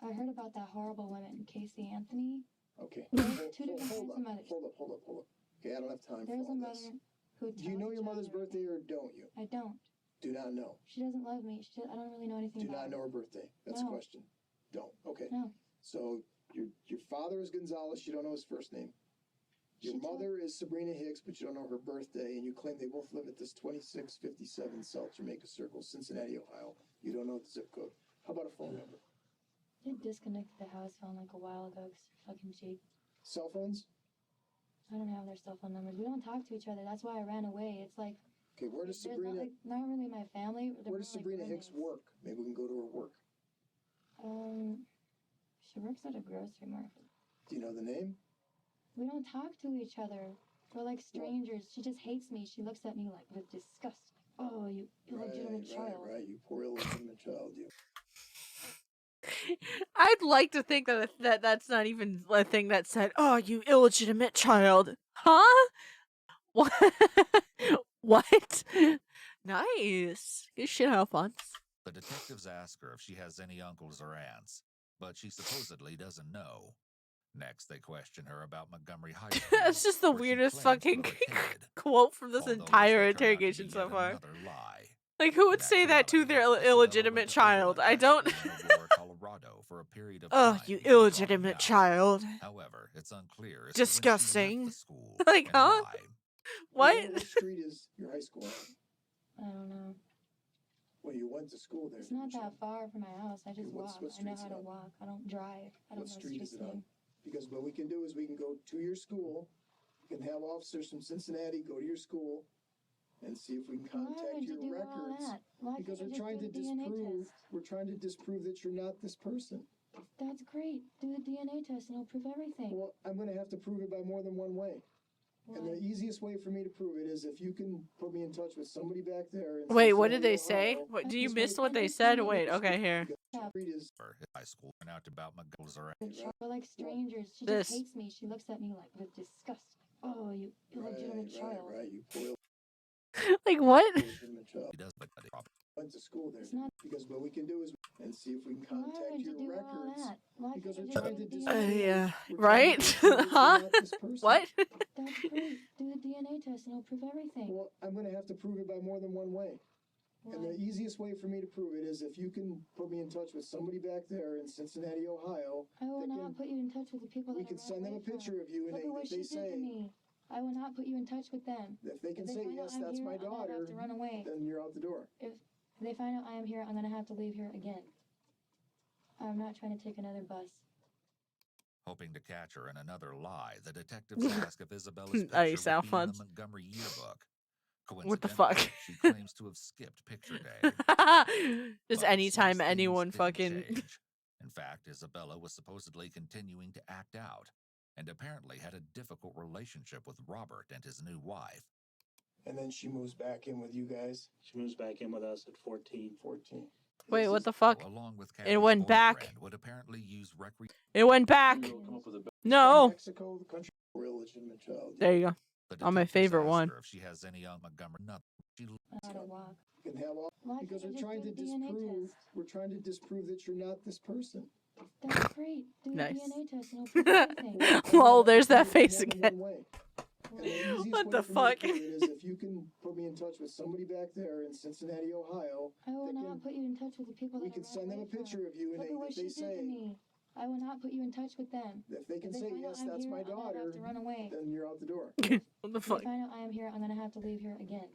I heard about that horrible woman, Casey Anthony. Okay. There's two different kinds of mothers. Hold up. Okay, I don't have time There's for a all mother this. who Do you know your mother's birthday or don't you? I don't. Do not know. She doesn't love me. I don't really know anything Do about not know her birthday. That's No. a question. Don't. Okay. No. So your father is Gonzalez. You don't know his first name. Your mother is Sabrina Hicks, but you don't know her birthday, and you claim they both live at this 2657 South Jamaica Circle, Cincinnati, Ohio. You don't know the zip code. How about a phone number? They disconnected the house phone like a while ago because they're fucking cheap. Cell phones? I don't have their cell phone numbers. We don't talk to each other. That's why I ran away. It's like Okay, where does they're Sabrina? not really my family. They're Where does more like Sabrina Hicks roommates. work? Maybe we can go to her work. She works at a grocery market. Do you know the name? We don't talk to each other. We're like strangers. She just hates me. She looks at me like with disgust. Oh, you illegitimate child. Right. You poor illegitimate child. You. I'd like to think that that's not even a thing that said, "Oh, you illegitimate child." Huh? What? What? Nice. Good shit, Alphonse. The detectives ask her if she has any uncles or aunts, but she supposedly doesn't know. Next, they question her about Montgomery High School. That's just the where she weirdest claims to fucking have attended, quote from this although entire will turn out to interrogation be so yet far. another lie. Like, who would In say that to their actuality, Isabella illegitimate went to Overland child? I High don't. School in Aurora, Colorado for a period of Oh, time you before dropping illegitimate out. child. However, it's unclear as to when she left Disgusting. the school Like, and huh? why. What? What street is your high school on? I don't know. Well, you went to school there. It's not that far from my house. I just Okay, walk. what I know street's how it to on? walk. I don't drive. I don't What know street is street it on? name. Because what we can do is we can go to your school, we can have officers from Cincinnati go to your school and see if we can Why contact would you your do all records. that? Why Because can't we're you trying to just do a DNA disprove, test? we're trying to disprove that you're not this person. That's great. Do the DNA test and it'll prove everything. Well, I'm going to have to prove it by more than one way. And the easiest way for me to prove it is if you can put me in touch with somebody back there. In Wait, what did they Cincinnati, say? Ohio. What, do you This miss way- what they said? Wait, okay, here. High school and out about my goals are We're like strangers. She This. just hates me. She looks at me like with disgust. Oh, you illegitimate child. Right, you poor Like, what? illegitimate child. he does, but Went to school there. It's not. Because what we can do is and see if we can Why contact would you your do all records. that? Why Because can't we're you trying just to do disprove. DNA? Yeah. we're trying to Right? disprove that you're Huh? not this person. What? That's great. Do the DNA test and it'll prove everything. Well, I'm going to have to prove it by more than one way. And the easiest way for me to prove it is if you can put me in touch with somebody back there in Cincinnati, Ohio. I will that not can- put you in touch with the people we that can I ran send them away a picture from. of you, and Look they- at what if she they did say- to me. I will not put you in touch with them. If they can If they say, find out yes, I'm that's here, my I'm gonna daughter, have to run away. then you're out the door. If they find out I am here, I'm gonna have to leave here again. I'm not trying to take another bus. hoping to catch her in another lie. The detectives ask if Isabella's picture Nice, would be in the Alphonse. Montgomery yearbook. What the fuck? Coincidentally, she claims to have skipped picture day. Just But anytime these things anyone didn't fucking. change. In fact, Isabella was supposedly continuing to act out, and apparently had a difficult relationship with Robert and his new wife. And then she moves back in with you guys. She moves back in with us at 14. 14. Wait, what the fuck? Along with It Kathy's went back. boyfriend, would apparently use It went back. From No. Mexico, the country for illegitimate child. There you go. The On my detectives favorite ask one. her if she has any young Montgomery. Nothing. She I gotta walk. You can have all Why because can't we're you trying to just do the DNA disprove. test? We're trying to disprove that you're not this person. That's great. Do the Nice. DNA test and it'll prove everything. Lol, there's that face More than again. one way. And the easiest What way the for me to fuck? prove it is if you can put me in touch with somebody back there in Cincinnati, Ohio. I will that not can- put you in touch with the people we that I can ran send them a away from. picture of you, and Look at what if she they did say to me. I will not put you in touch with them. if they can If they say find out yes, I'm that's here, my I'm gonna daughter, have to run away. then you're out the door. What the If they fuck? find out I am here, I'm gonna have to leave here again.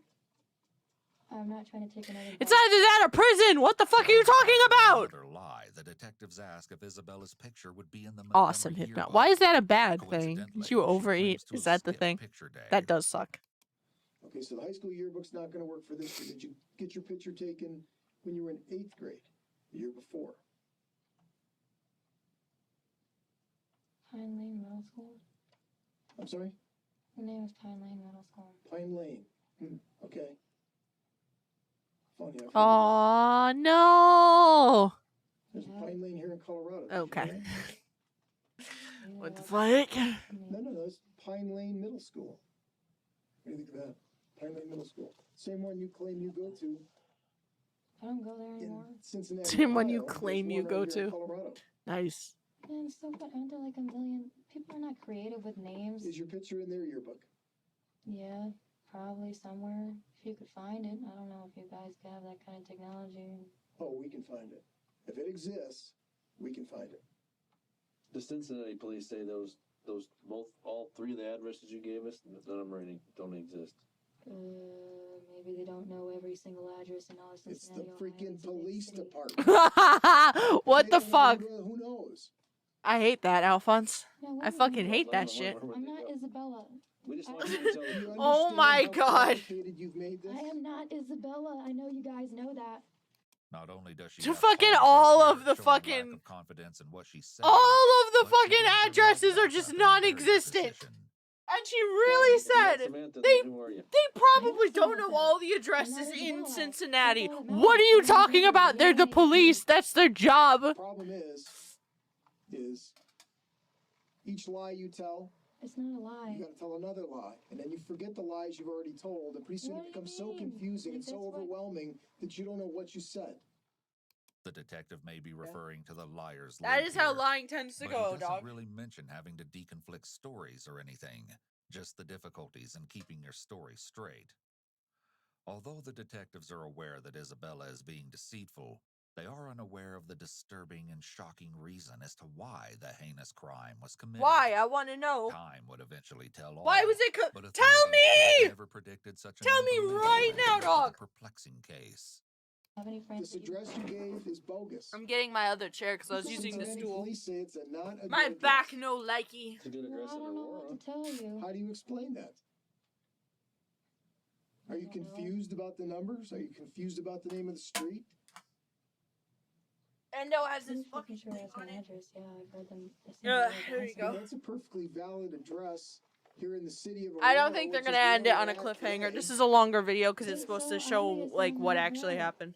I'm not trying to take another. It's bus. either that or prison. What the fuck are you talking about? Another lie. The detectives ask if Isabella's picture would be in the Awesome, Montgomery Hypno. yearbook. Why is that a bad thing? Coincidentally, Did you she overeat? claims to Is have that the skipped thing? picture day. That does suck. Okay, so the high school yearbook's not going to work for this year. Did you get your picture taken when you were in 8th grade, the year before? Pine Lane Middle School. I'm sorry? The name is Pine Lane Middle School. Pine Lane. Okay. Funny. Oh no. There's a Pine Lane here in Colorado. Did you Okay. know that? What the fuck? No, it's Pine Lane Middle School. What do you think of that? Pine Lane Middle School. Same one you claim you go to I don't go there in anymore. Cincinnati. Same one Ohio. you There's claim you one go right here in to. Colorado. Nice. Man, so what? Aren't there like a million? People are not creative with names. Is your picture in their yearbook? Yeah, probably somewhere. If you could find it. I don't know if you guys have that kind of technology. Oh, we can find it. If it exists, we can find it. The Cincinnati police say all three of the addresses you gave us, none of them don't exist. Maybe they don't know every single address in all of It's the Cincinnati, Ohio. freaking It's a big police city. department. What the fuck? Who knows? I hate that, Alphonse. No, I wait a fucking minute. hate that shit. I'm not Isabella. We just I want you am- to tell Do you us. Oh understand my how God. complicated you've made this? I am not Isabella. I know you guys know that. Not only does she To have fucking problems all here, of the showing lack fucking- of confidence in what she said, All of the but she fucking believes her addresses mom are backs just up in a very non-existent. position. And she really said Samantha, they who are you? they probably don't know all the addresses in Cincinnati. What are you talking about? They're the police. That's their job. The problem is each lie you tell, It's not a lie. you got to tell another lie, and then you forget the lies you've already told, and pretty soon What it do you becomes so mean? confusing and That's so what- overwhelming that you don't know what you said. The detective may be referring to the liar's That link is how here, lying tends to but go, he doesn't dog. really mention having to deconflict stories or anything, just the difficulties in keeping your story straight. Although the detectives are aware that Isabella is being deceitful, they are unaware of the disturbing and shocking reason as to why the heinous crime was committed. Why? I want to know. Time would eventually tell all. Why was it but Tell authorities could me! have never predicted such an Tell me right now, unbelievable dog! perplexing case. Have any friends This address you gave is bogus. I'm getting my other chair because I was using the Cincinnati stool. Police say it's not a My good back address. no likey. It's a good address I in don't know Aurora. what to tell you. How do you explain that? Are you confused about the numbers? Are you confused about the name of the street? Endo has I'm this fucking fucking sure thing that's my on it. address. Yeah, I've heard them. Here you go. That's a perfectly valid address here in the city of Aurora. I don't think they're gonna end it on a cliffhanger. This is a longer video because it's supposed to show like what actually happened.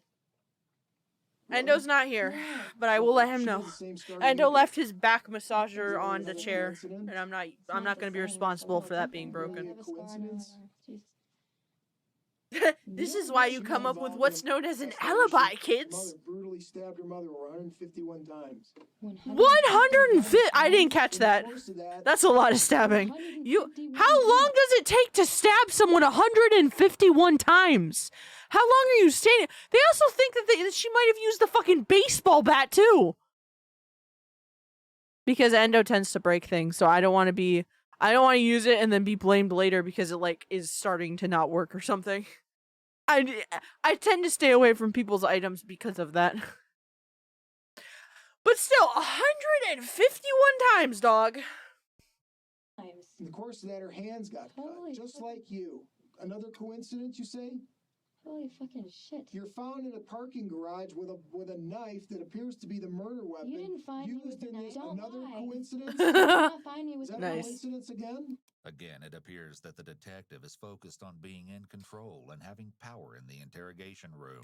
Endo's not here, but I will let him know. Endo left his back massager on the chair, and I'm not gonna be responsible for that being broken. This is why you come up with what's known as an alibi, kids. Mother brutally stabbed her mother 151 times. 150. I didn't catch that. That's a lot of stabbing. How long does it take to stab someone 151 times? How long are you standing? They also think that she might have used the fucking baseball bat too. Because Endo tends to break things, so I don't want to use it and then be blamed later because it like is starting to not work or something. I tend to stay away from people's items because of that. But still, 151 times, dog. In the course of that, her hands got cut, just like you. Another coincidence, you say? Holy fucking shit. You're found in a parking garage with a knife that appears to be the murder weapon. You didn't find me with the knife. Don't another lie. coincidence? You did not find me with Is that the a knife. coincidence again? Again, it appears that the detective is focused on being in control and having power in the interrogation room.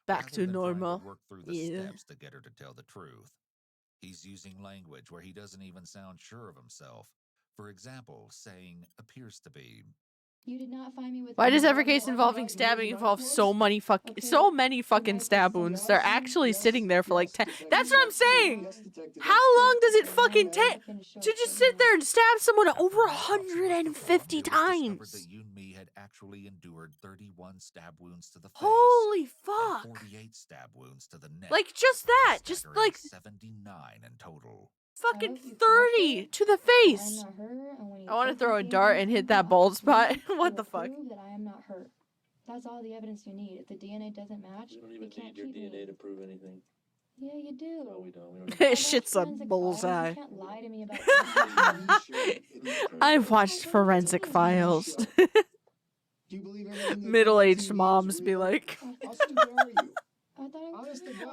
Back rather to than trying normal. work through the Yeah. steps to get her to tell the truth. He's using language where he doesn't even sound sure of himself. For example, saying appears to be. You did not find me with Why the does knife. every case involving stabbing involve so many fucking stab wounds? They're actually sitting there for like 10. That's what I'm saying. How long does it fucking take to just sit there and stab someone over 150 times? That Yunmi had actually endured 31 stab wounds to the face. Holy fuck! 48 stab wounds to the neck. Like just that, just like 79 in total. fucking 30 to the face. I want to throw a dart and hit that bald spot. What the fuck? Prove that I am not hurt. That's all the evidence you need. If the DNA doesn't match, We don't you even can't need your keep me. DNA to prove anything. Yeah, you do. No, we don't. Shit's a bullseye. You can't lie to me about I've watched Forensic Files. Middle-aged moms be like,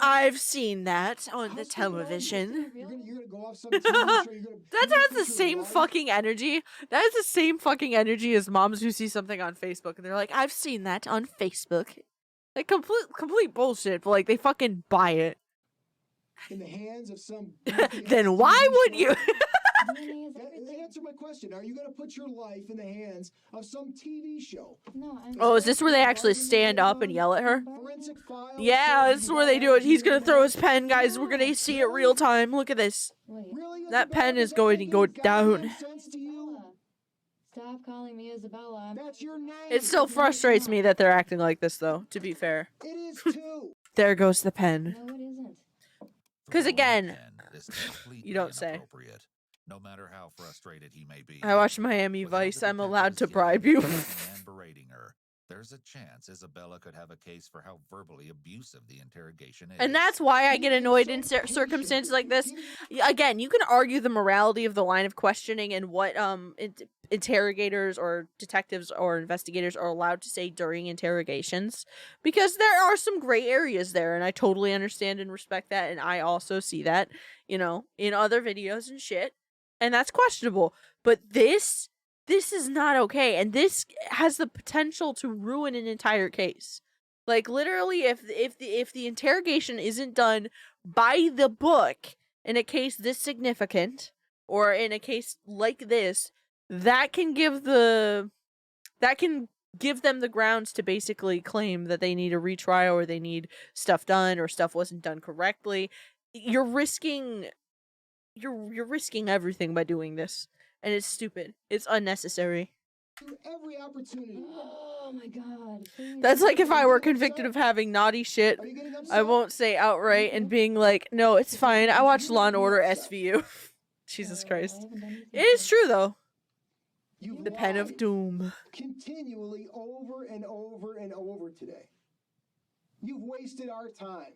I've seen that on the television. That has the same fucking energy. That is the same fucking energy as moms who see something on Facebook and they're like, I've seen that on Facebook. Like complete bullshit, but like they fucking buy it. In the hands of some Then why would you? Answer my question. Are you going to put your life in the hands of some TV show? No, Oh, is this where they actually stand up and yell at her? Yeah, this is where they do it. He's gonna throw his pen, guys. We're gonna see it real time. Look at this. That pen is going to go down. Stop calling me Isabella. That's your name. It still frustrates me that they're acting like this, though, to be fair. It is too. There goes the pen. No, it isn't. Because again, Is completely you don't say. inappropriate, no matter how frustrated he may be. I watch Miami Vice. I'm allowed to bribe you. And berating her. There's a chance Isabella could have a case for how verbally abusive the interrogation is. And that's why I get annoyed in circumstances like this. Again, you can argue the morality of the line of questioning and what interrogators or detectives or investigators are allowed to say during interrogations, because there are some gray areas there, and I totally understand and respect that, and I also see that, you know, in other videos and shit, and that's questionable. But this is not okay, and this has the potential to ruin an entire case. Like literally, if the interrogation isn't done by the book in a case this significant, or in a case like this, that can give them the grounds to basically claim that they need a retrial, or they need stuff done, or stuff wasn't done correctly. You're risking everything by doing this. And it's stupid. It's unnecessary. every opportunity. Oh my god. Please. That's like if I were convicted of having naughty shit, I won't say outright and being like, no, it's fine. I watch Law and Order SVU. Jesus Christ. It is true though. You've The pen of lied doom. continually over and over and over today. You've wasted our time.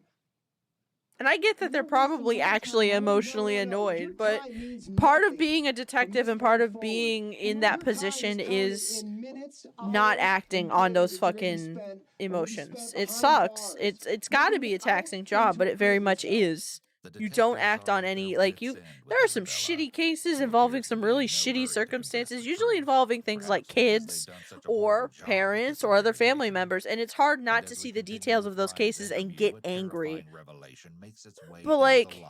And I get that they're probably actually emotionally annoyed, but part of being a detective and part of being in that position is not acting on those fucking emotions. It sucks. It's got to be a taxing job, but it very much is. You don't act on any, like, there are some shitty cases involving some really shitty circumstances, usually involving things like kids or parents or other family members, and it's hard not to see the details of those cases and get angry. But like,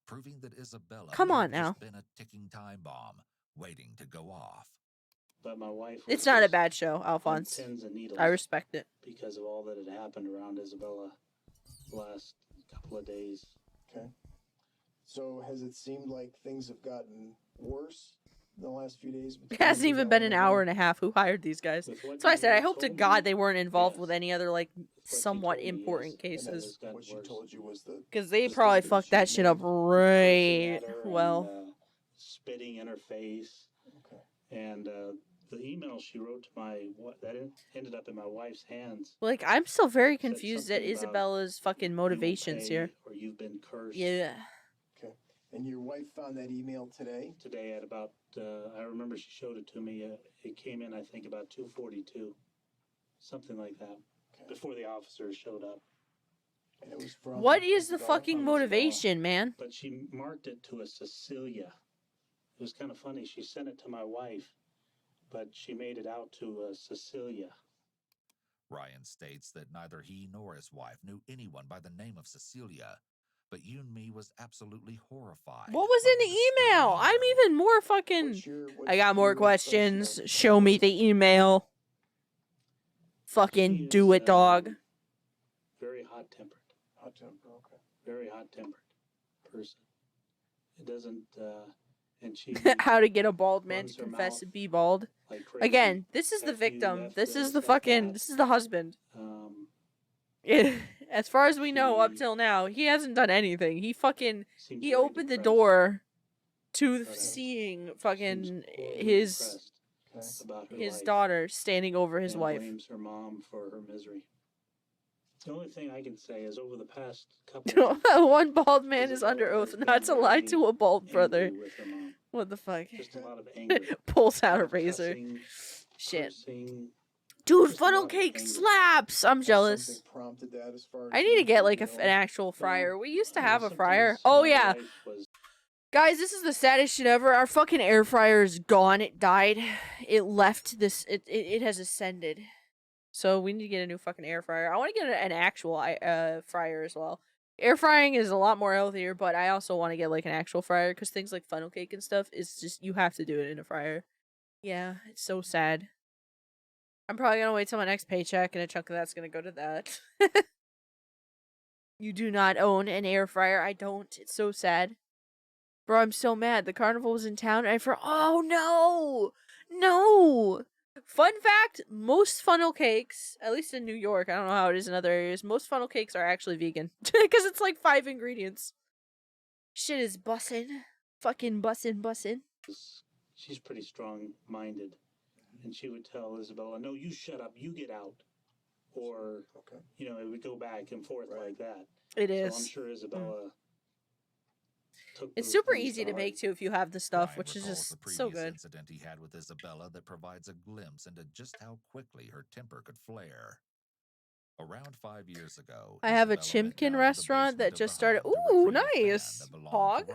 proving that Isabella come on may have now. just been a ticking time bomb waiting to go off. But my wife. It's not a bad show, Alphonse. Pins and needles I respect it. because of all that had happened around Isabella the last couple of days. Okay. So has it seemed like things have gotten worse in the last few days? It hasn't even been an hour and a half. Who hired these guys? So I said, I hope to God they weren't involved with any other, like, somewhat important cases. What she told you was the... Because they probably fucked that shit up right well. Spitting in her face. Okay. And the email she wrote to that ended up in my wife's hands. Like, I'm still very confused at Isabella's fucking motivations here. Or you've been cursed. Yeah. Okay. And your wife found that email today? Today at about, I remember she showed it to me. It came in, I think, about 2:42. Something like that. Okay. Before the officers showed up. And it was from... What is the fucking motivation, man? But she marked it to a Cecilia. It was kind of funny. She sent it to my wife, but she made it out to Cecilia. Ryan states that neither he nor his wife knew anyone by the name of Cecilia, but Yoon-mi was absolutely horrified. What was in the email? I'm even more fucking... I got more questions. Show me the email. Fucking do it, dog. Very hot-tempered. Hot-tempered, okay. Very hot-tempered person. It doesn't... and she How to get a bald man to confess to be bald. Like Again, this is the victim. This is the fucking... This is the husband. As far as we know up till now, he hasn't done anything. He fucking... He opened the door to seeing fucking his daughter standing over his wife. Blames her mom for her misery. The only thing I can say is over the past couple of One bald man is under oath not to lie to a bald brother. What the fuck? Just a lot of anger. Pulls out a razor. Cussing, Shit. cursing. Dude, funnel cake slaps! I'm jealous. Prompted that as far as I need to get like an actual fryer. We used to have a fryer. Oh yeah. Guys, this is the saddest shit ever. Our fucking air fryer is gone. It died. It left this. It has ascended. So we need to get a new fucking air fryer. I want to get an actual fryer as well. Air frying is a lot more healthier, but I also want to get like an actual fryer because things like funnel cake and stuff is just, you have to do it in a fryer. Yeah, it's so sad. I'm probably going to wait till my next paycheck and a chunk of that's going to go to that. You do not own an air fryer. I don't. It's so sad. Bro, I'm so mad. The carnival was in town and oh no! No! Fun fact, most funnel cakes, at least in New York, I don't know how it is in other areas, most funnel cakes are actually vegan. Because it's like 5 ingredients. Shit is bussin'. Fucking bussin'. She's pretty strong-minded. And she would tell Isabella, no, you shut up, you get out. Or, you know, it would go back and forth like that. It is. So I'm sure Isabella... It's super easy to make too if you have the stuff, which is just so good. Incident he had with Isabella that provides a glimpse into just how quickly her temper could flare. Around 5 years ago, I have a Chimkin restaurant that just started. Ooh, nice. Hog.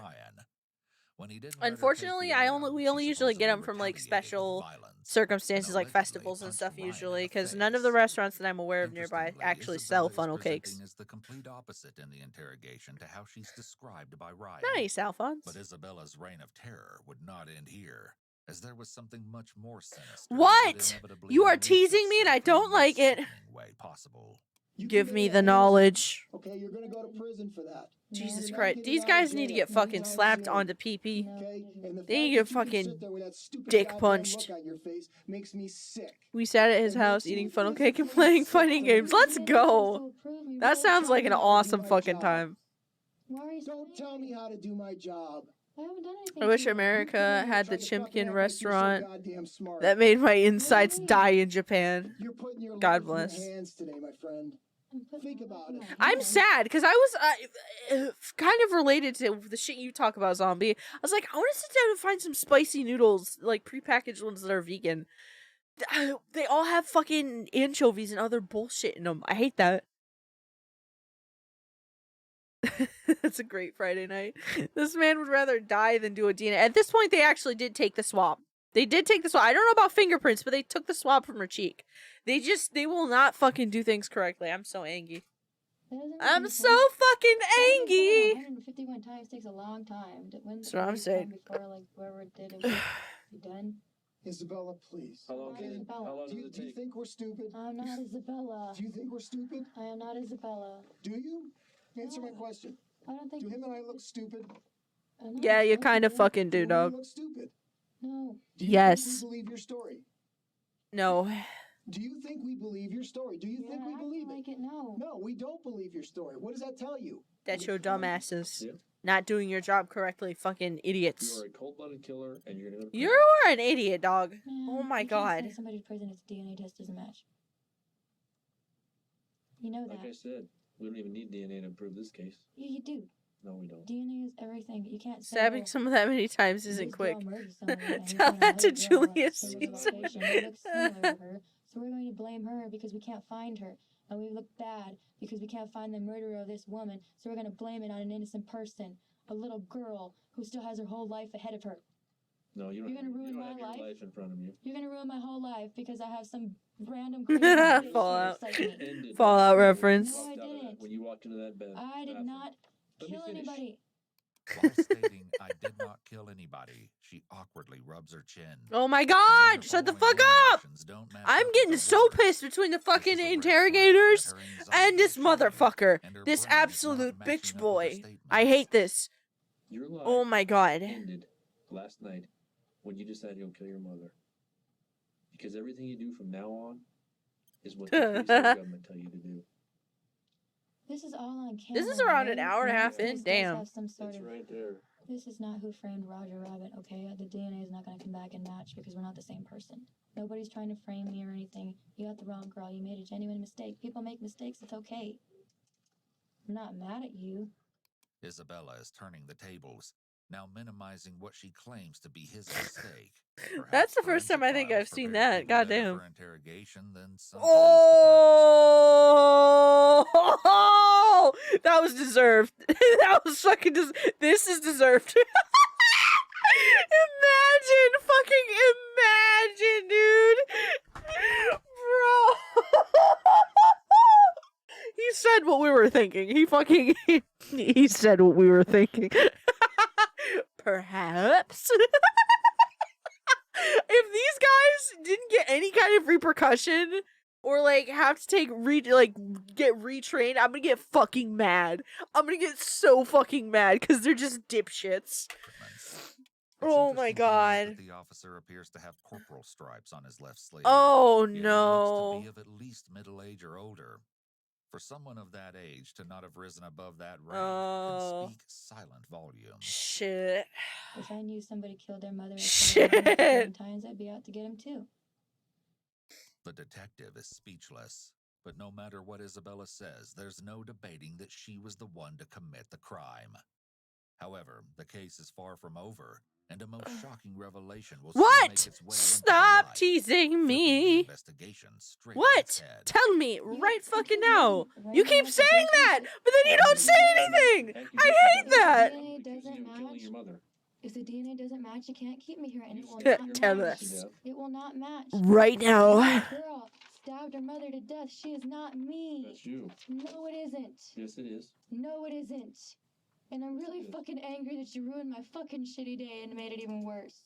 Unfortunately, we only usually get them from like special circumstances like festivals and stuff usually, because none of the restaurants that I'm aware of nearby actually sell funnel cakes. Is the complete opposite in the interrogation to how she's described by Ryan. Nice, Alphonse. But Isabella's reign of terror would not end here, as there was something much more sinister. What? You are teasing me and I don't like it. Way possible. Give me the knowledge. Okay, you're gonna go to prison for that. Jesus Did not Christ. get These out of guys need to jail get fucking anytime slapped soon. onto pee-pee. Okay? And the They need to fact get that you can fucking sit there with that stupid dick goddamn punched. look on your face makes me sick. We sat at his It house makes me eating funnel cake and physically playing sick fighting to games. read Let's it. go. That Don't sounds tell like me an how to do awesome my fucking job. time. Don't tell me how to do my job. I haven't done anything I wish to you. America had the Tried to fucking Chimkin act like you're so restaurant goddamn smart. that made my insides Really? die in Japan. You're putting your God life in your bless. hands today, my friend. Think about it. I'm sad because I was kind of related to the shit you talk about, Zombie. I was like, I want to sit down and find some spicy noodles, like prepackaged ones that are vegan. They all have fucking anchovies and other bullshit in them. I hate that. That's a great Friday night. This man would rather die than do a DNA. At this point, they actually did take the swab. They did take the swab. I don't know about fingerprints, but they took the swab from her cheek. They will not fucking do things correctly. I'm so angry. I'm so fucking angry. 151 times takes a long time. That's what I'm saying. Before, like, whoever it did, it would be done. Isabella, please. How long does it, how long Do does you, it do you take? think we're stupid? I'm not Isabella. Do you think we're stupid? I am not Isabella. Do you? Answer my question. I don't think. Do him and I look stupid? Yeah, you kind of fucking do, Do we dog. look stupid? No. Do you Yes. think we believe your story? No. Do you think we believe your story? Do you think we believe it? Like it? No. No, we don't believe your story. What does that tell you? That's your dumbasses. Yeah. Not doing your job correctly, fucking idiots. You are a cold-blooded killer, and you're gonna go to You are an idiot, dog. Oh my You can't god. send somebody to prison if the DNA test doesn't match. You know that. Like I said, we don't even need DNA to prove this case. Yeah, you do. No, we don't. DNA is everything. You can't say, Stabbing oh, someone that many times isn't this girl quick. murdered someone, and he's Tell saying, that to "Hey, girl, Julius there was a Caesar. location that looks similar to her, so we're going to blame her because we can't find her. And we look bad because we can't find the murderer of this woman, so we're going to blame it on an innocent person, a little girl who still has her whole life ahead of her. No, you don't. You're gonna ruin you don't my have your life? life in front of you. You're going to ruin my whole life because I have some random crazy bitch Fallout. that's like me. Ended. Fallout reference. No, I didn't. When you walked into that bed. I did not Let me kill finish. anybody. While stating, I did not kill anybody, she awkwardly rubs her chin. Oh my god! Shut the fuck up! I'm getting so pissed between the fucking interrogators and this motherfucker. This absolute bitch boy. I hate this. Your life Oh my god. ended last night when you decided to go kill your mother. Because everything you do from now on is what the police and the government tell you to do. This is all on camera. This is around an right? hour and a half This in. does Damn. have some sort It's of- right there. This is not Who Framed Roger Rabbit, okay? The DNA is not going to come back and match because we're not the same person. Nobody's trying to frame me or anything. You got the wrong girl. You made a genuine mistake. People make mistakes. It's okay. I'm not mad at you. Isabella is turning the tables, now minimizing what she claims to be his mistake. That's the first time I think I've seen that. Goddamn. For interrogation, then Oh, that was deserved. That was fucking this is deserved. Imagine, dude. Bro. He said what we were thinking. He said what we were thinking. Perhaps. If these guys didn't get any kind of repercussion or like have to take get retrained, I'm gonna get fucking mad. I'm gonna get so fucking mad because they're just dipshits. Oh my god. The officer appears to have corporal stripes on his left sleeve. Oh Yet he no. looks to be of at least middle age or older. For someone of that age to not have risen above that rank can speak silent volumes. Shit. If I knew somebody killed their mother Shit. times, I'd be out to get him too. The detective is speechless, but no matter what Isabella says, there's no debating that she was the one to commit the crime. However, the case is far from over, and a most shocking revelation will soon make What? its way into the Stop light, teasing me. investigation straight on What? its head. Tell me right fucking now. You keep saying that, but then you don't say anything. I hate that. If the DNA doesn't match, Your mother. if the DNA doesn't match, you can't keep me here, and it will T- not tell match. us. It will not match. Right now. This girl stabbed her mother to death. She is not me. That's you. No, it isn't. Yes, it is. No, it isn't. And I'm really fucking angry that you ruined my fucking shitty day and made it even worse.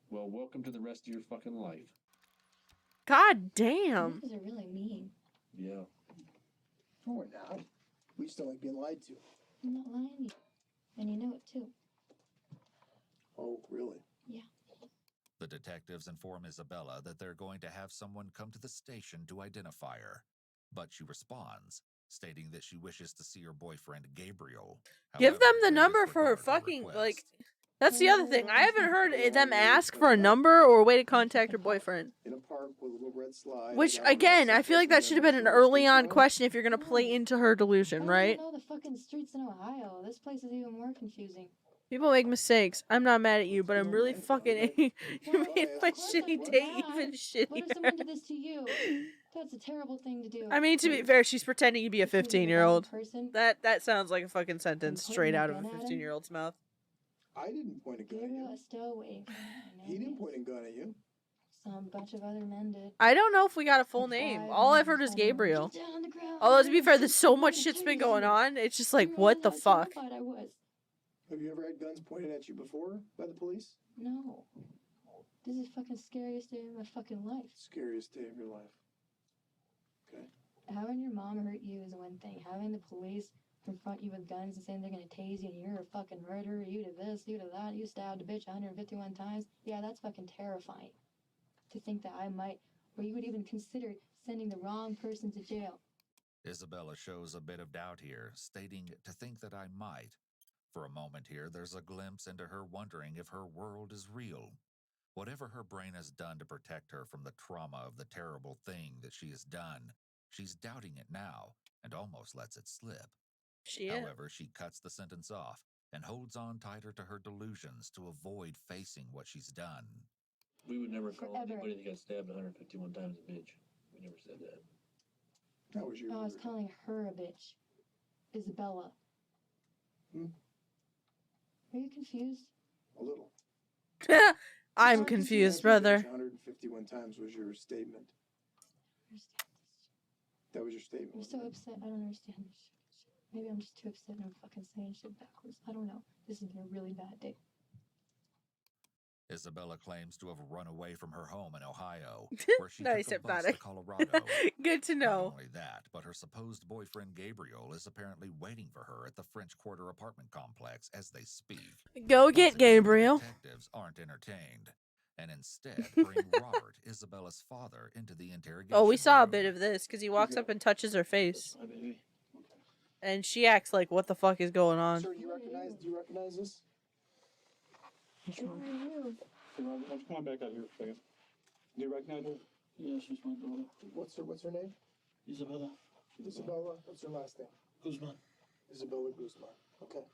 Well, welcome to the rest of your fucking life. God damn. You guys are really mean. Yeah. No, we're not. We just don't like being lied to. I'm not lying to you. And you know it too. Oh, really? Yeah. The detectives inform Isabella that they're going to have someone come to the station to identify her. But she responds, stating that she wishes to see her boyfriend, Gabriel. Give However, them the they number for disregard her fucking, request. like... That's the other thing. I haven't heard them ask for a number or a way to contact her boyfriend. In a park with a little red slide. Which, again, I feel like that should have been an early on question if you're going to play into her delusion, right? I don't know the fucking streets in Ohio. This place is even more confusing. People make mistakes. I'm not mad at you, but I'm really fucking... You made my shitty day even shittier. What if someone did this to you? That's a terrible thing to do. I mean, to be fair, she's pretending to be a 15-year-old. Person. That sounds like a fucking sentence straight out of a 15-year-old's mouth. I didn't point a gun at Gabriel you. is still awake. He didn't point a gun at you. Some bunch of other men did. I don't know if we got a full name. All I've heard is Gabriel. Although, to be fair, there's so much shit's been going on. It's just like, what the fuck? I was. Have you ever had guns pointed at you before by the police? No. This is the fucking scariest day of my fucking life. Scariest day of your life. Okay. Having your mom hurt you is one thing. Having the police confront you with guns and saying they're gonna tase you and you're a fucking murderer, you did this, you did that, you stabbed a bitch 151 times. Yeah, that's fucking terrifying. To think that I might, or you would even consider sending the wrong person to jail. Isabella shows a bit of doubt here, stating to think that I might. For a moment here, there's a glimpse into her wondering if her world is real. Whatever her brain has done to protect her from the trauma of the terrible thing that she has done, she's doubting it now and almost lets it slip. However, she cuts the sentence off and holds on tighter to her delusions to avoid facing what she's done. We would never call anybody that got stabbed 151 times a bitch. We never said that. That was your No, I was calling her a bitch. Isabella. Hmm? Are you confused? A little. I'm confused, brother. 151 times was your statement. That was your statement. I'm so upset. I don't understand this shit. Maybe I'm just too upset and I'm fucking saying shit backwards. I don't know. This has been a really bad day. Isabella claims to have run away from her home in Ohio, where she Nice took a bus to hypnotic. Colorado. Good to Not know. only that, but her supposed boyfriend Gabriel is apparently waiting for her at the French Quarter apartment complex as they speak. Go get Gabriel. Detectives aren't entertained, and instead bring Robert, Isabella's father, into the interrogation. Oh, we saw a bit of this because he walks up and touches her face. And she acts like, what the fuck is going on? Sir, do you recognize this? Who are you? Hey, Robert, why don't you come on back out here for a second? Do you recognize her? Yeah, she's my daughter. What's her name? Isabella. Isabella. What's her last name? Guzman. Isabella Guzman. Okay.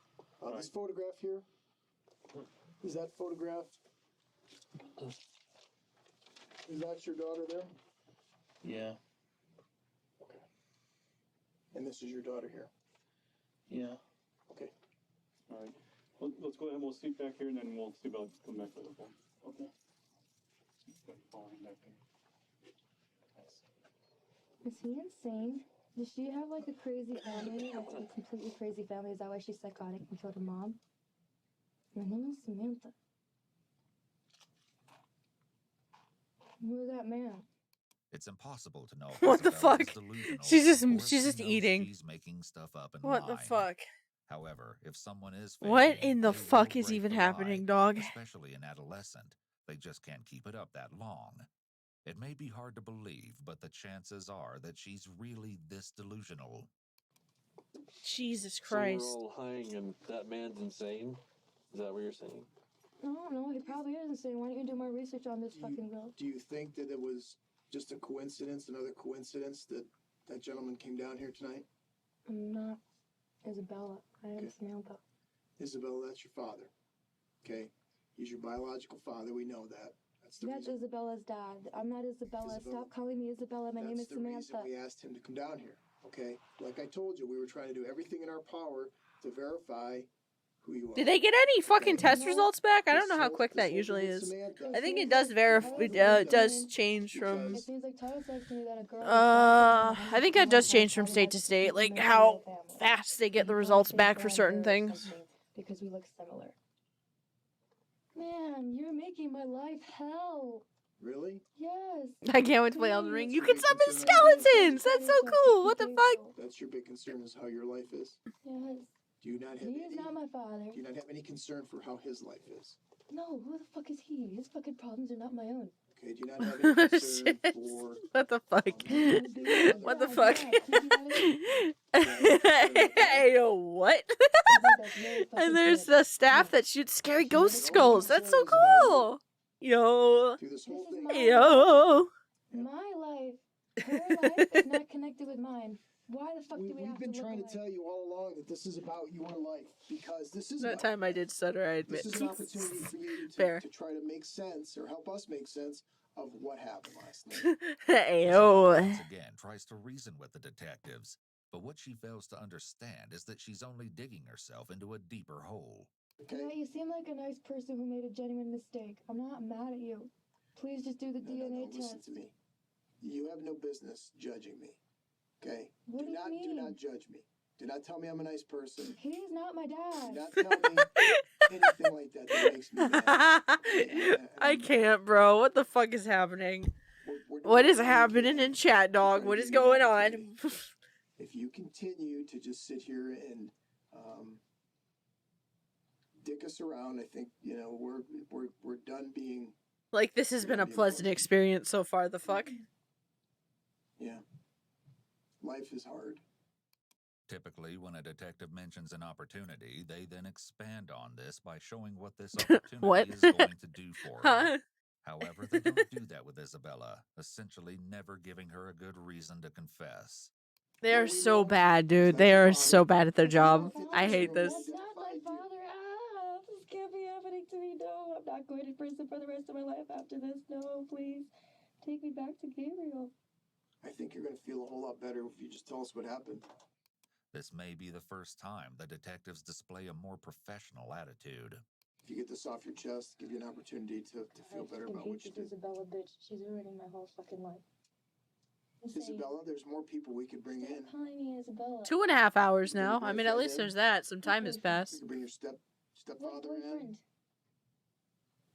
This photograph here. Is that photograph? Is that your daughter there? Yeah. Okay. And this is your daughter here. Yeah. Okay. All right. Let's go ahead and we'll seat back here and then we'll see about come back later. Okay. Following back there. Is he insane? Does she have like a crazy family? Like a completely crazy family? Is that why she's psychotic and killed her mom? My name is Samantha. Who is that man? It's impossible to know if What the Isabella is fuck? delusional She's just or if she's she just knows eating. She's making stuff up and What the lying. fuck? However, if someone is What faking, in the they will fuck is break even the happening, lie, dog? Especially an adolescent. They just can't keep it up that long. It may be hard to believe, but the chances are that she's really this delusional. Jesus So we're Christ. all high and that man's insane? Is that what you're saying? I don't know. He probably is insane. Why don't you do more research on this fucking girl? Do you think that it was just a coincidence, another coincidence that that gentleman came down here tonight? I'm not Isabella. I am Samantha. Isabella, that's your father. Okay? He's your biological father. We know that. That's the That's reason. Isabella's dad. I'm not Isabella. Isabella. Stop calling me Isabella. My name is That's the reason Samantha. we asked him to come down here. Okay? Like I told you, we were trying to do everything in our power to verify who you are. Did they get any fucking test results back? I don't know how quick that usually is. I think it does does change from. It seems like Tyler says to me that a girl. I think that does change from state to state, like how fast they get the results back for certain things. Because we look similar. Man, you're making my life hell. Really? Yes. I can't wait to play Elden Ring. You can summon skeletons! That's so cool! What the fuck? That's your big concern is how your life is? Yes. Do you not have He is not my father. Do you not have any concern for how his life is? No, who the fuck is he? His fucking problems are not my own. Okay, do you not have any concern for... What the fuck? What the fuck? Hey, what? And there's the staff that shoots scary ghost skulls. That's so cool. Yo. Yo. My life, her life is not connected with mine. Why the fuck do we have to We've been trying to tell you all along that this is about your life, because this is That time I did stutter, I admit. This is an opportunity for you Fair. to try to make sense, or help us make sense, of what happened last night. Ayo. Once again tries to reason with the detectives, but what she fails to understand is that she's only digging herself into a deeper hole. Yeah, you seem like a nice person who made a genuine mistake. I'm not mad at you. Please just do the DNA test. Listen to me. You have no business judging me. Okay? What do you mean? Do not judge me. Do not tell me I'm a nice person. He's not my dad. Do not tell me anything like that that makes me mad. I can't, bro. What the fuck is happening? What is happening in chat, dog? What is going on? If you continue to just sit here and dick us around, I think, you know, we're done being... Like, this has been a pleasant experience so far, the fuck? Yeah. Life is hard. Typically, when a detective mentions an opportunity, they then expand on this by showing what this opportunity is going to do for her. However, they don't do that with Isabella, essentially never giving her a good reason to confess. They are so bad, dude. They are so bad at their job. I hate this. That's not my father. This can't be happening to me. No, I'm not going to prison for the rest of my life after this. No, please. Take me back to Gabriel. I think you're going to feel a whole lot better if you just tell us what happened. This may be the first time the detectives display a more professional attitude. If you get this off your chest, give you an opportunity to feel better about what you did. Isabella, bitch. She's ruining my whole fucking life. Isabella, there's more people we could bring in. Calling me Isabella. 2.5 hours now. I mean, at least there's that. Some time has passed. You can bring your stepfather in.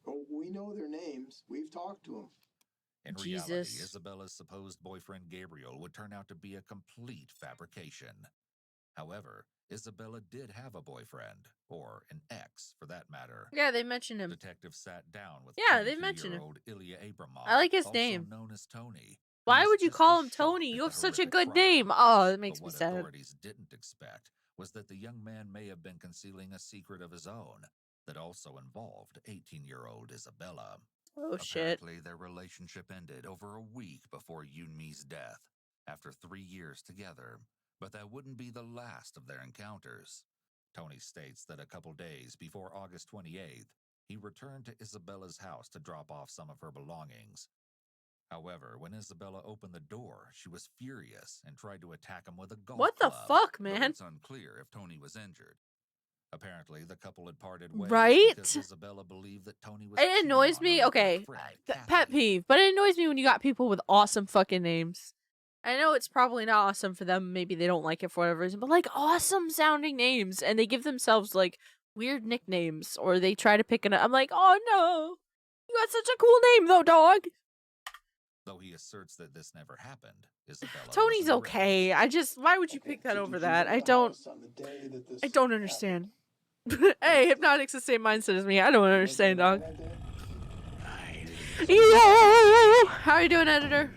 Oh, we know their names. We've talked to them. In reality, Isabella's supposed boyfriend Gabriel would turn out to be a complete fabrication. However, Isabella did have a boyfriend, or an ex for that matter. Yeah, they mentioned him. Detectives sat down with they mentioned him. Ilya Abramov, I like his also name. known as Tony. Why would you call him Tony? You have such a good name. Oh, that makes me sad. What authorities didn't expect was that the young man may have been concealing a secret of his own that also involved 18-year-old Isabella. Oh, shit. Apparently, their relationship ended over a week before Yunmi's death, after 3 years together. But that wouldn't be the last of their encounters. Tony states that a couple days before August 28th, he returned to Isabella's house to drop off some of her belongings. However, when Isabella opened the door, she was furious and tried to attack him with a golf What the club, fuck, though man? It's unclear if Tony was injured. Apparently, the couple had parted ways Right? because Isabella believed that Tony was It annoys me. Okay, pet peeve, but it annoys me when you got people with awesome fucking names. I know it's probably not awesome for them. Maybe they don't like it for whatever reason, but like awesome sounding names, and they give themselves like weird nicknames, or they try to pick it up. I'm like, oh no, you got such a cool name though, dog. Though he asserts that this never happened, Isabella Tony's okay. Why would you pick that over that? I don't understand. Hey, Hypnotic's the same mindset as me. I don't understand, dog. Yo! How are you doing, editor?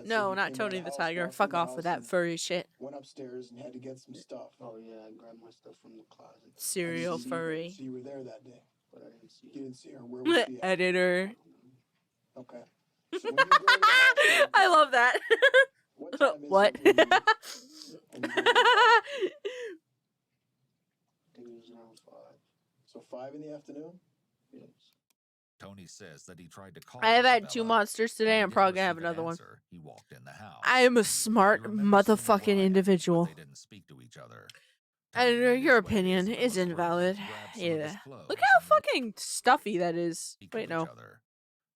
No, not Tony the Tiger. Fuck off with that furry shit. Went upstairs and had to get some stuff. Oh yeah, I grabbed my stuff from the closet. Serial furry. So you were there that day, but I didn't see you. You didn't see her. Where was she at? Editor. Okay. I love that. What? I think it was around 5. So 5 in the afternoon? Yes. Tony says that he tried to call I have had Isabella. 2 monsters today. I'm probably gonna have another one. He walked in the house. I am a smart motherfucking individual. They didn't speak to each other. Editor, your opinion is invalid. Yeah. Look how fucking stuffy that is. Wait, no.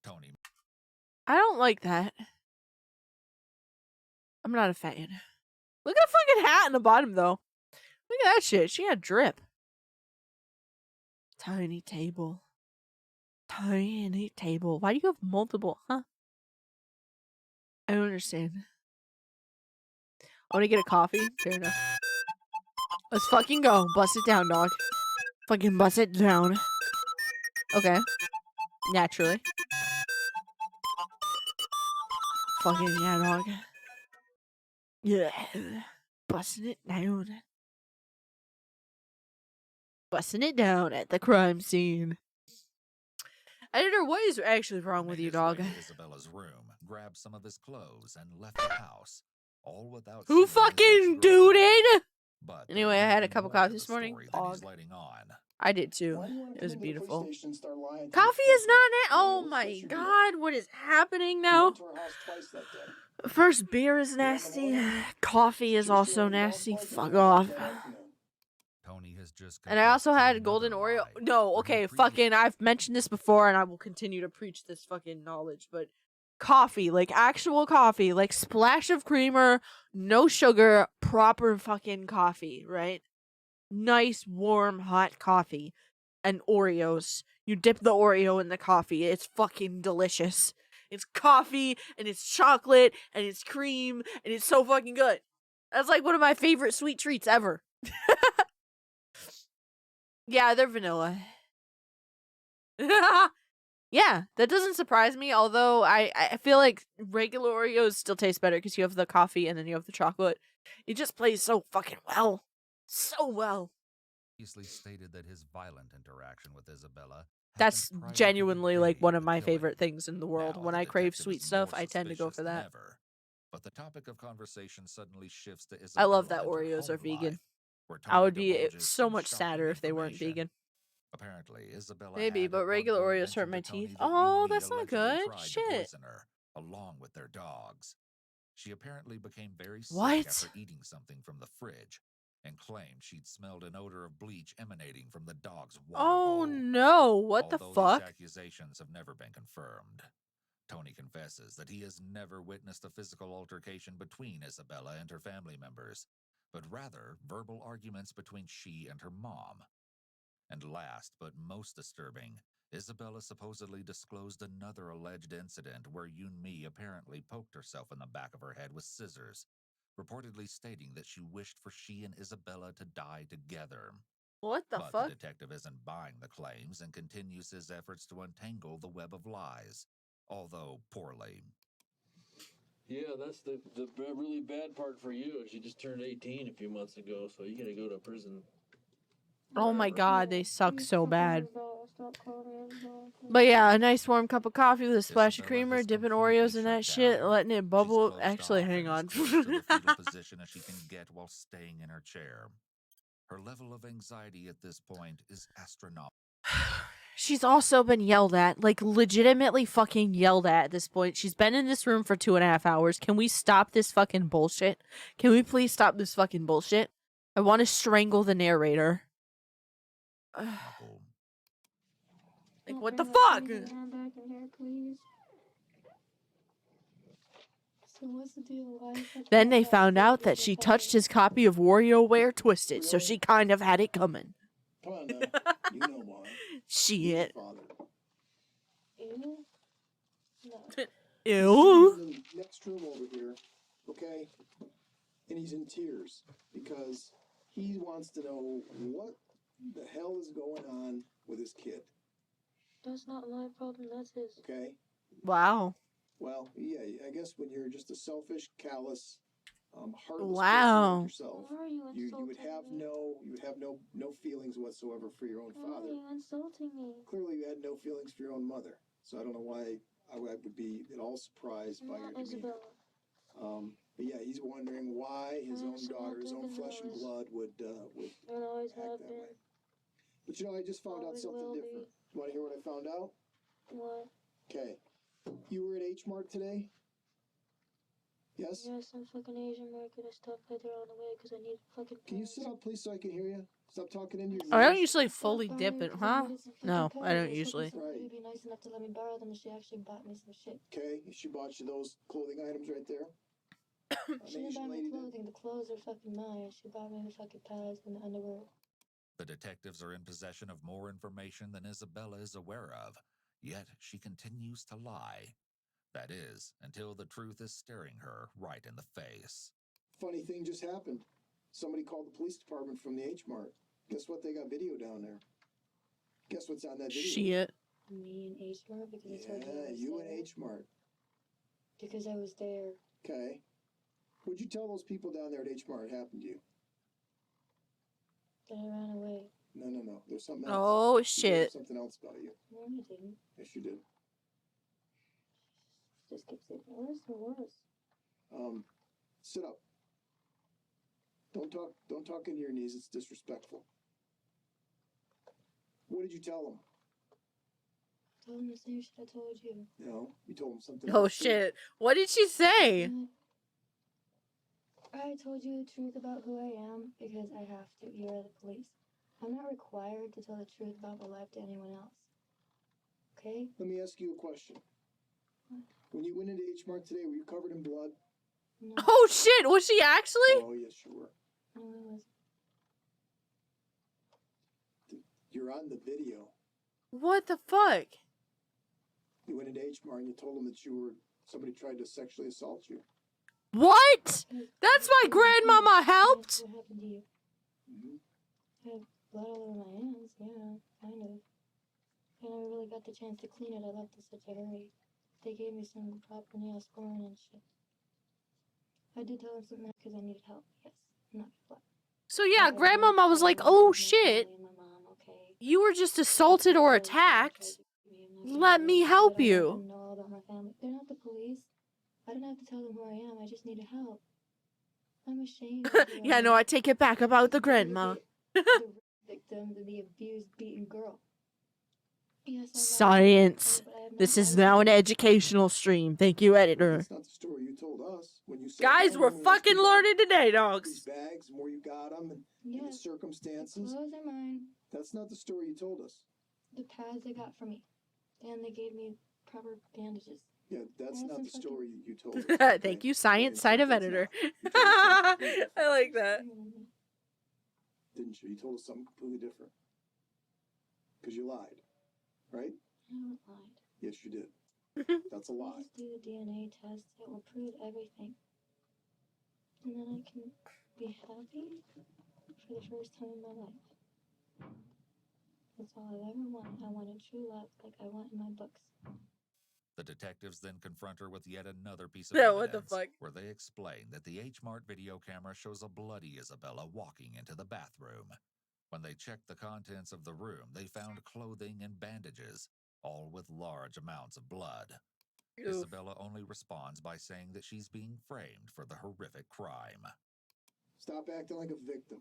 Tony. I don't like that. I'm not a fan. Look at the fucking hat in the bottom, though. Look at that shit. She had drip. Tiny table. Tiny table. Why do you have multiple, huh? I don't understand. I want to get a coffee. Fair enough. Let's fucking go. Bust it down, dog. Fucking bust it down. Okay. Naturally. Fucking yeah, dog. Yeah. Busting it down. Busting it down at the crime scene. Editor, what is actually wrong with you, dog? Isabella's room, grabbed some of his clothes, and left the house, all without Who fucking duded? But anyway, I had a cup of coffee this morning. Dog. I did too. Why do you want to It was come into the police beautiful. station and start lying to Coffee your is not friends? oh What's my your deal? god, what is happening You now? went to our house twice that day. First, beer is nasty. Coffee is also nasty. Fuck off. Tony has just And I also had a golden Oreo. No, okay, fucking, I've mentioned this before and I will continue to preach this fucking knowledge, but coffee, like actual coffee, like splash of creamer, no sugar, proper fucking coffee, right? Nice, warm, hot coffee. And Oreos. You dip the Oreo in the coffee. It's fucking delicious. It's coffee, and it's chocolate, and it's cream, and it's so fucking good. That's like one of my favorite sweet treats ever. Yeah, they're vanilla. Yeah, that doesn't surprise me, although I feel like regular Oreos still taste better because you have the coffee and then you have the chocolate. It just plays so fucking well. So well. Stated that his violent interaction with Isabella. That's genuinely like one of my favorite things in the world. Now, When the I crave detective sweet is stuff, more I tend to go for suspicious than that. ever. But the topic of conversation suddenly shifts to I Isabella love that and her Oreos are home vegan. life, where I Tony would be divulges so some much sadder shocking if they weren't information. vegan. Apparently, Isabella Maybe, had but at one regular point Oreos hurt mentioned my to Tony teeth. that Oh, Yumi that's not allegedly good. tried to Shit. poison her, along with their dogs. She apparently became very sick What? after eating something from the fridge, and claimed she'd smelled an odor of bleach emanating from the dog's water Oh bowl. no, what the Although fuck? these accusations have never been confirmed. Tony confesses that he has never witnessed a physical altercation between Isabella and her family members, but rather verbal arguments between she and her mom. And last but most disturbing, Isabella supposedly disclosed another alleged incident where Yunmi apparently poked herself in the back of her head with scissors, reportedly stating that she wished for she and Isabella to die together. What the But fuck? the detective isn't buying the claims and continues his efforts to untangle the web of lies, although poorly. Yeah, that's the really bad part for you is you just turned 18 a few months ago, so you gotta go to prison. Oh my forever. god, they suck so bad. But yeah, a nice warm cup of coffee with a splash of creamer, dipping Oreos in that shit, letting it bubble. Actually, hang on. To the fetal position as she can get while staying in her chair. Her level of anxiety at this point is astronomical. She's also been yelled at, like legitimately fucking yelled at this point. She's been in this room for 2.5 hours. Can we stop this fucking bullshit? Can we please stop this fucking bullshit? I want to strangle the narrator. Like, what the fuck? So what's the deal? Why is that Then they found out that she touched his copy of WarioWare Twisted, so she kind of had it coming. Come on now. You know why. Shit. Ew? No. Ew. He's in the next room over here, okay? And he's in tears because he wants to know what the hell is going on with his kid, That's not my problem, that's his. okay? Wow. Well, yeah, I guess when you're just a selfish, callous, heartless Wow. person like yourself, Why are you you would insulting have me? no feelings whatsoever for your own Why are father. you insulting me? Clearly, you had no feelings for your own mother. So I don't know why I would be at all surprised by your Not demeanor. Isabella. But yeah, he's wondering why his own daughter, his own flesh and blood would And always act have that been. way. But you know, I just found out Always something will different. You want to hear what I found out? What? Okay. You were at H Mart today? Yes? Yeah, some fucking Asian market. I stopped by there on the way because I need fucking. Can you sit up, please, so I can hear you? Stop talking into your I don't ears. usually fully dip it, huh? No, I don't usually. Right. You'd be nice enough to let me borrow them, and she actually bought me some shit. Okay, she bought you those clothing items right there. She didn't buy me clothing. The clothes are fucking mine. She bought me the fucking pads and the underwear. The detectives are in possession of more information than Isabella is aware of, yet she continues to lie. That is, until the truth is staring her right in the face. Funny thing just happened. Somebody called the police department from the H Mart. Guess what? They got video down there. Guess what's on that video? Shit. Me and H Mart because I told you I Yeah, was you there. and H Mart. Because I was there. Okay. What'd you tell those people down there at H Mart happened to you? That I ran away. No. There's something else. Oh, You shit. told something else about you. No, I didn't. Yes, you did. Just keeps getting worse and worse. Sit up. Don't talk into your knees. It's disrespectful. What did you tell them? I told him the same shit I told you. No, you told them something Oh else. too. shit. What did she say? I told you the truth about who I am because I have to. You are the police. I'm not required to tell the truth about my life to anyone else. Okay? Let me ask you a question. What? When you went into H Mart today, were you covered in blood? No. Oh shit. Was she actually? Oh, yes, you were. No, I wasn't. You're on the video. What the fuck? You went into H Mart and you told them that somebody tried to sexually assault you. What? That's why grandmama helped? What happened to you? Mm-hmm. I have blood all over my hands, yeah, kind of. I never really got the chance to clean it. I left in such a hurry. They gave me some proper nail scoring and shit. I did tell them something because I needed help, yes. I'm not gonna lie. So yeah, grandmama was like, oh shit. You were just assaulted or attacked. Let me help you. Know all about my family. They're not the police. I don't have to tell them who I am. I just need help. I'm ashamed. Of who Yeah, I no, am. I take it back about the grandma. The victim, the abused, beaten girl. Yes, I Science. but I have no This is power now to an educational stream. Thank you, editor. That's not the story you told us. When you said Guys, we're fucking learning today, these dogs. bags, the more you got them, and the Yes. The circumstances. clothes are mine. That's not the story you told us. The pads they got for me. And they gave me proper bandages. Yeah, that's Yeah, not some the fucking- story you told us. Thank you, science side of That's editor. not. You told us something completely different, I like that. Didn't you? You told us something completely different. Because you lied, right? I haven't lied. Yes, you did. That's a lie. Just do the DNA test. It will prove everything. And then I can be happy for the first time in my life. That's all I've ever wanted. I wanted true love like I want in my books. The detectives then confront her with yet another piece of Yeah, evidence, what the fuck? where they explain that the H Mart video camera shows a bloody Isabella walking into the bathroom. When they checked the contents of the room, they found clothing and bandages, all with large amounts of blood. Oof. Isabella only responds by saying that she's being framed for the horrific crime. Stop acting like a victim.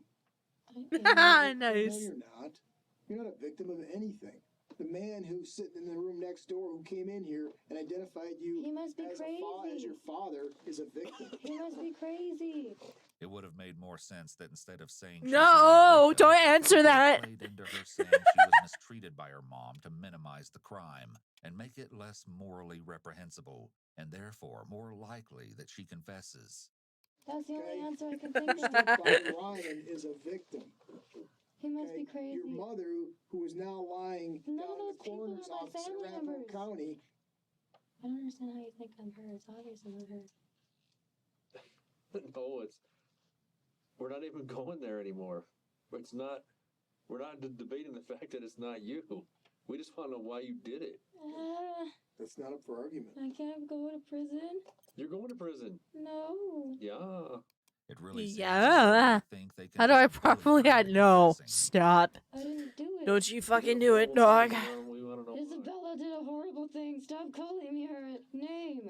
Nice. No, you're not. You're not a victim of anything. The man who's sitting in the room next door who came in here and identified you He must be as crazy. your father is a victim. He must be crazy. It would have made more sense that instead of saying No, don't answer that. played into her saying she was mistreated by her mom to minimize the crime and make it less morally reprehensible, and therefore more likely that she confesses. That's the Okay. only answer I can think of. Bobby Ryan is a victim. He must Okay? be crazy. Your mother, who is now lying None down of in those the people coroner's are my office in family Arapahoe members. County. I don't understand how you think I'm her. It's obvious I'm not her. No, we're not even going there anymore. We're not debating the fact that it's not you. We just want to know why you did it. That's not up for argument. I can't go to prison. You're going to prison. No. Yeah. It really seems as though Yeah. they think they can How do I just bully properly? her into No. confessing. Stop. I didn't do it. Don't you fucking do it, dog. We want to know why. Isabella did a horrible thing. Stop calling me her name.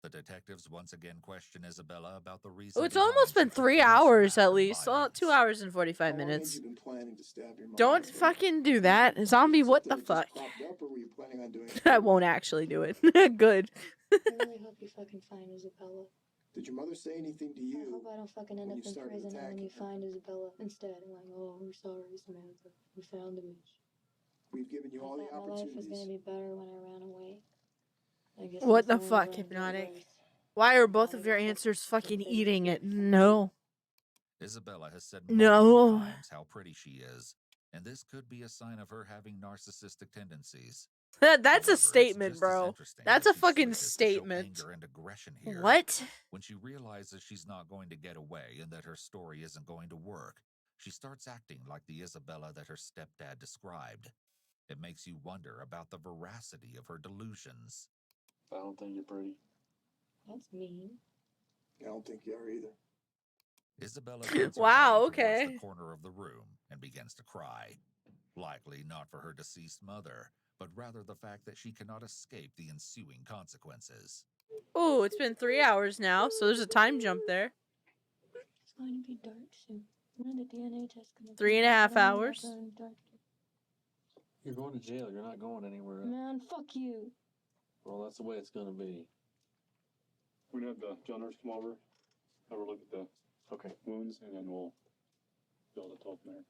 The detectives once again question Isabella about the reason. Oh, it's almost been 3 hours at least. Well, 2 hours and How 45 long had minutes. you been planning to stab your mom? Don't fucking do that. Zombie, what the Something that fuck? just cropped up, or were you planning on doing it? I won't actually do it. Good. I really hope you fucking find Isabella. Did your mother say anything to I you? hope I don't fucking end when up you in started prison and then you attacking her? find Isabella instead. I'm like, oh, we're sorry, Samantha. We found the bitch. We've given you all I the thought my life was opportunities. gonna be better when I ran away. I guess What it's the only fuck, gonna get Hypnotic? worse. Why are both of your answers fucking eating it? No. Isabella has said No. multiple times how pretty she is, and this could be a sign of her having narcissistic tendencies. That's a However, statement, it's just as bro. interesting That's that a she fucking switches to show statement. anger and aggression here. What? When she realizes she's not going to get away and that her story isn't going to work, she starts acting like the Isabella that her stepdad described. It makes you wonder about the veracity of her delusions. I don't think you're pretty. That's mean. I don't think you are either. Isabella turns her Wow, body towards okay. the corner of the room and begins to cry. Likely not for her deceased mother, but rather the fact that she cannot escape the ensuing consequences. Oh, it's been 3 hours now, so there's a time jump there. It's going to be dark soon. When the DNA test comes 3.5 hours. You're going to jail. You're not going anywhere else. Man, fuck you. Well, that's the way it's going to be. We're gonna have the jail nurse come over, have a look at the wounds, and then we'll be able to talk from there.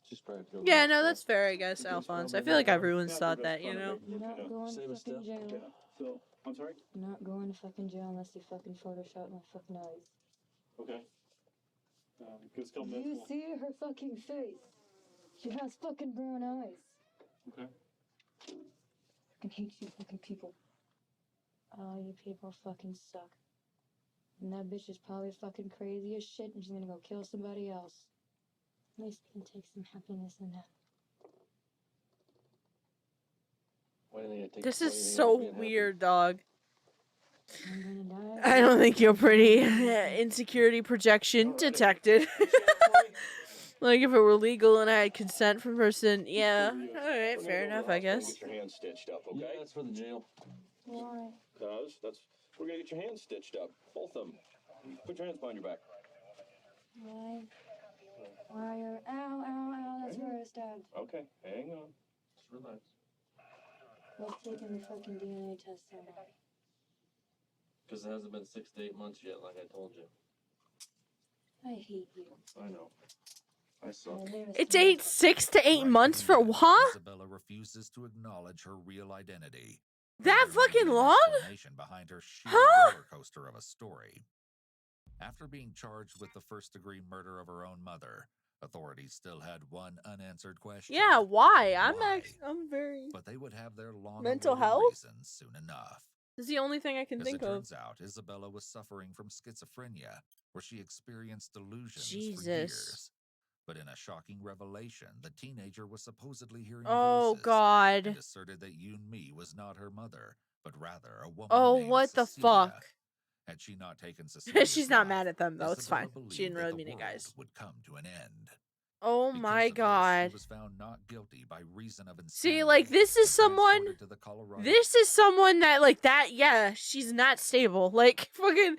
She's probably to go. Yeah, no, that's fair, I guess, Alphonse. I feel like everyone's thought that, you know? You're not going to fucking jail. Yeah. So, I'm sorry? You're not going to fucking jail unless you fucking Photoshop my fucking eyes. Okay. Give us a couple Do minutes. you see her fucking face? She has fucking brown eyes. Okay. Fucking hate you fucking people. All you people fucking suck. And that bitch is probably fucking crazy as shit and she's gonna go kill somebody else. At least we can take some happiness in that. Why do you think This why is do you think so I'm being happy? weird, dog. I'm gonna die. I don't think you're pretty. Insecurity projection detected. Like, if it were legal and I had consent from person, yeah. Alright, fair enough, I guess. Get your hands stitched up, okay? Yeah, that's for the jail. Why? Cause we're gonna get your hands stitched up, both of them. Put your hands behind your back. Why? Why are... Ow, ow, ow, that's where I stabbed. Okay, hang on. Just relax. What's taking the fucking DNA test so long? Because it hasn't been 6 to 8 months yet, like I told you. I hate you. I know. I suck. It's 6 to 8 months for what? Isabella refuses to acknowledge her real identity. That There may be fucking an long? explanation behind her sheer Huh? roller coaster of a story. After being charged with the first-degree murder of her own mother, authorities still had one unanswered question. Yeah, why? Why? I'm very... But they would have their Mental long-awaited health? reasons soon enough. This is the only thing I can As think it of. turns out, Isabella was suffering from schizophrenia, where she experienced delusions for Jesus. years. But in a shocking revelation, the teenager was supposedly hearing Oh, voices God. and asserted that Yoon Mi was not her mother, but rather a woman Oh, named what the Cecilia. fuck? Had she not taken Cecilia's She's not life, mad at them, though. It's Isabella fine. believed She didn't that really the mean it, world guys. would come to an end. Oh Because my of this, God. she was found not guilty by reason of insanity. See, like, this is someone... transported to the Colorado This is someone that, like, that, yeah, she's not stable. Like, fucking...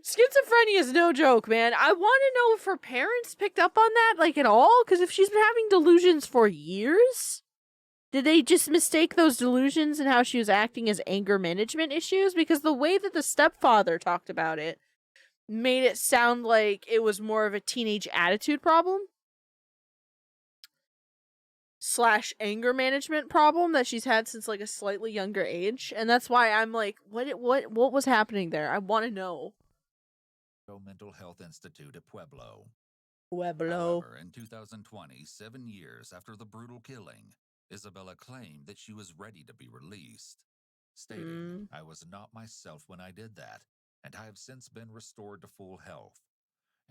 Schizophrenia is no joke, man. I want to know if her parents picked up on that, like, at all? Because if she's been having delusions for years... Did they just mistake those delusions and how she was acting as anger management issues? Because the way that the stepfather talked about it made it sound like it was more of a teenage attitude problem / anger management problem that she's had since like a slightly younger age. And that's why I'm like, what was happening there? I want to know. Mental Health Institute at Pueblo. Pueblo. However, in 2020, 7 years after the brutal killing, Isabella claimed that she was ready to be released, stating, I was not myself when I did that, and I have since been restored to full health.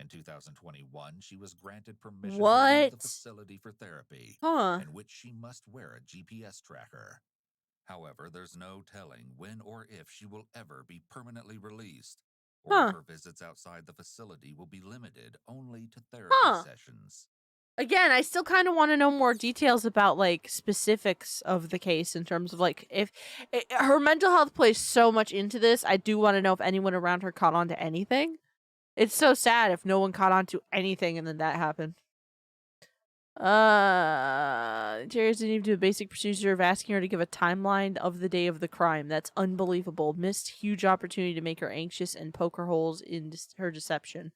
In 2021, she was granted permission to leave the facility for therapy, in which she must wear a GPS tracker. However, there's no telling when or if she will ever be permanently released, or if her visits outside the facility will be limited only to therapy sessions. Again, I still kind of want to know more details about, like, specifics of the case in terms of, like, if her mental health plays so much into this. I do want to know if anyone around her caught on to anything. It's so sad if no one caught on to anything and then that happened. Terry's didn't even do a basic procedure of asking her to give a timeline of the day of the crime. That's unbelievable. Missed huge opportunity to make her anxious and poke her holes in her deception.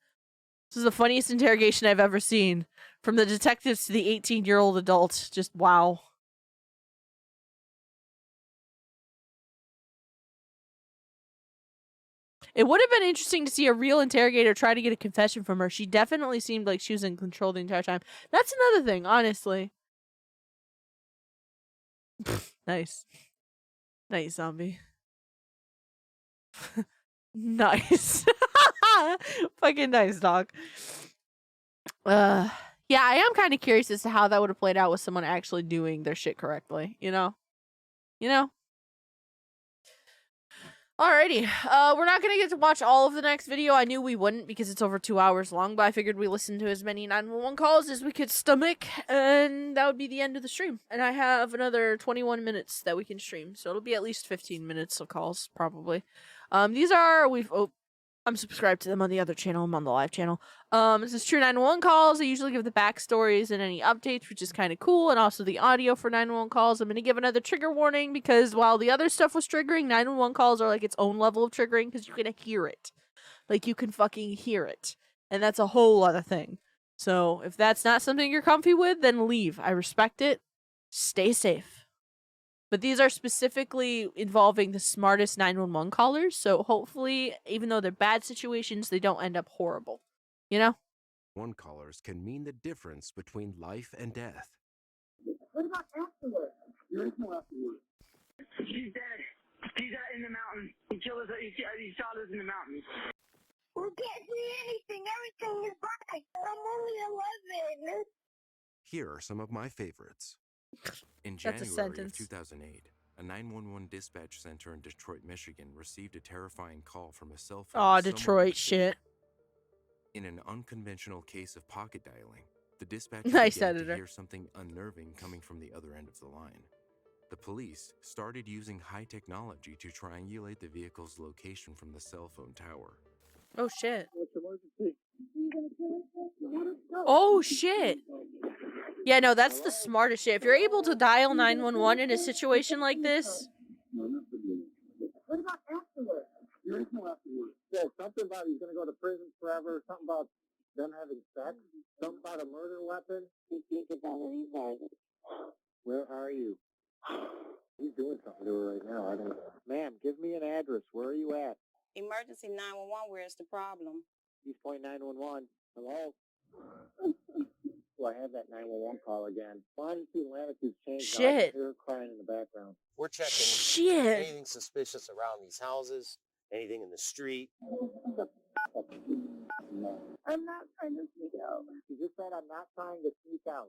This is the funniest interrogation I've ever seen. From the detectives to the 18-year-old adult. Just wow. It would have been interesting to see a real interrogator try to get a confession from her. She definitely seemed like she was in control the entire time. That's another thing, honestly. Nice. Nice, zombie. Nice. Fucking nice, dog. Yeah, I am kind of curious as to how that would have played out with someone actually doing their shit correctly, you know? You know? Alrighty. We're not gonna get to watch all of the next video. I knew we wouldn't because it's over 2 hours long, but I figured we listened to as many 911 calls as we could stomach, and that would be the end of the stream. And I have another 21 minutes that we can stream, so it'll be at least 15 minutes of calls, probably. These are, I'm subscribed to them on the other channel. I'm on the live channel. This is true 911 calls. I usually give the backstories and any updates, which is kind of cool, and also the audio for 911 calls. I'm going to give another trigger warning because while the other stuff was triggering, 911 calls are like its own level of triggering because you can hear it. Like, you can fucking hear it. And that's a whole other thing. So, if that's not something you're comfy with, then leave. I respect it. Stay safe. But these are specifically involving the smartest 911 callers, so hopefully, even though they're bad situations, they don't end up horrible. You know? One callers can mean the difference between life and death. What about afterwards? There is no afterwards. He's dead. He's out in the mountain. He killed us. He shot us in the mountains. We can't see anything. Everything is black. I'm only 11. Here are some of my favorites. In That's a January of sentence. 2008, a 911 dispatch center in Detroit, Michigan received a terrifying call from a cell phone. Aw, Detroit shit. In an unconventional case of pocket dialing, the dispatcher Nice began editor. to hear something unnerving coming from the other end of the line. The police started using high technology to triangulate the vehicle's location from the cell phone tower. Oh, shit. What's the emergency? Oh, shit. Yeah, no, that's the smartest shit. If you're able to dial 911 in a situation like this... What about afterwards? There is no afterwards. Yeah, something about he's going to go to prison forever. Something about them having sex. Something about a murder weapon. Where are you? He's doing something to her right now. I don't know. Ma'am, give me an address. Where are you at? Emergency 911, where's the problem? East Point 911. Hello? Oh, I have that 911 call again. Longitude and latitude changed. Now I Shit. can hear her crying in the background. We're checking Shit. anything suspicious around these houses, anything in the street. I'm not trying to sneak out. She just said I'm not trying to sneak out.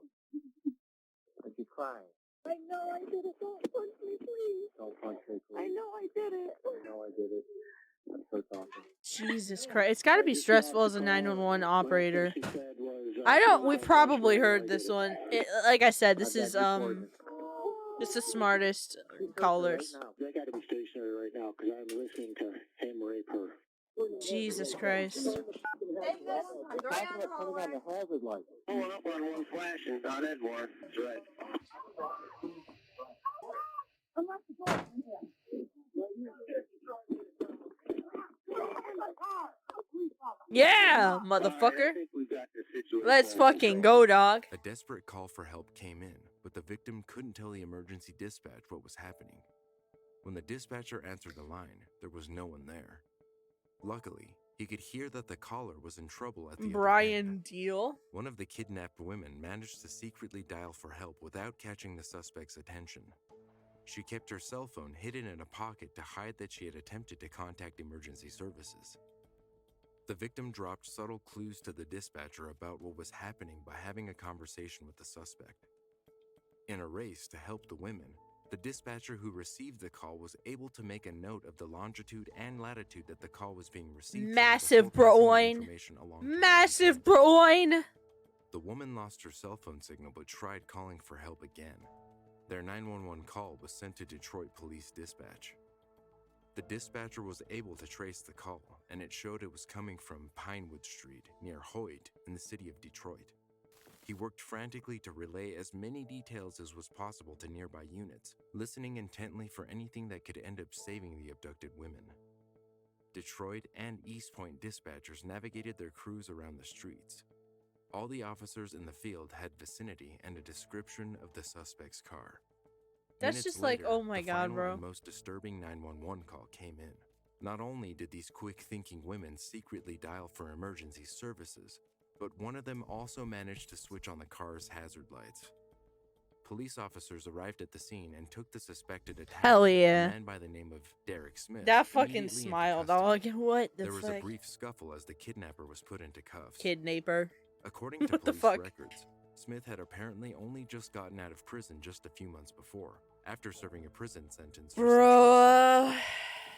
And she's crying. I know I did it. Don't punch me, please. Don't punch me, please. I know I did it. I know I did it. I'm so sorry. Jesus Christ. It's gotta be stressful as a 911 operator. We've probably heard this one. Like I said, this is, it's the smartest callers. They gotta be stationary right now because I'm listening to him rape her. Jesus Christ. Putting on the hazard light. Pulling up on one flashing on Edward. That's right. Unlock the door. Yeah, motherfucker. Let's fucking go, dog. A desperate call for help came in, but the victim couldn't tell the emergency dispatch what was happening. When the dispatcher answered the line, there was no one there. Luckily, he could hear that the caller was in trouble at the other Brian end. Deal. One of the kidnapped women managed to secretly dial for help without catching the suspect's attention. She kept her cell phone hidden in a pocket to hide that she had attempted to contact emergency services. The victim dropped subtle clues to the dispatcher about what was happening by having a conversation with the suspect. In a race to help the women, the dispatcher who received the call was able to make a note of the longitude and latitude that the call was being received from Massive before passing the Broin. information along to the Massive Broin. The woman lost her cell phone signal but tried calling for help again. Their 911 call was sent to Detroit Police Dispatch. The dispatcher was able to trace the call, and it showed it was coming from Pinewood Street near Hoyt in the city of Detroit. He worked frantically to relay as many details as was possible to nearby units, listening intently for anything that could end up saving the abducted women. Detroit and East Point dispatchers navigated their crews around the streets. All the officers in the field had vicinity and a description of the suspect's car. That's Minutes just like, later, oh my the God, final bro. and most disturbing 911 call came in. Not only did these quick-thinking women secretly dial for emergency services, but one of them also managed to switch on the car's hazard lights. police officers arrived at the scene and took the suspected attacker, Hell yeah. a man by the name of Derek Smith. That fucking immediately into smile, custody. dog. What the There was fuck? a brief scuffle as the kidnapper was put into cuffs. Kidnapper. According to What the police fuck? records, Smith had apparently only just gotten out of prison just a few months before, after serving a prison sentence for Bro.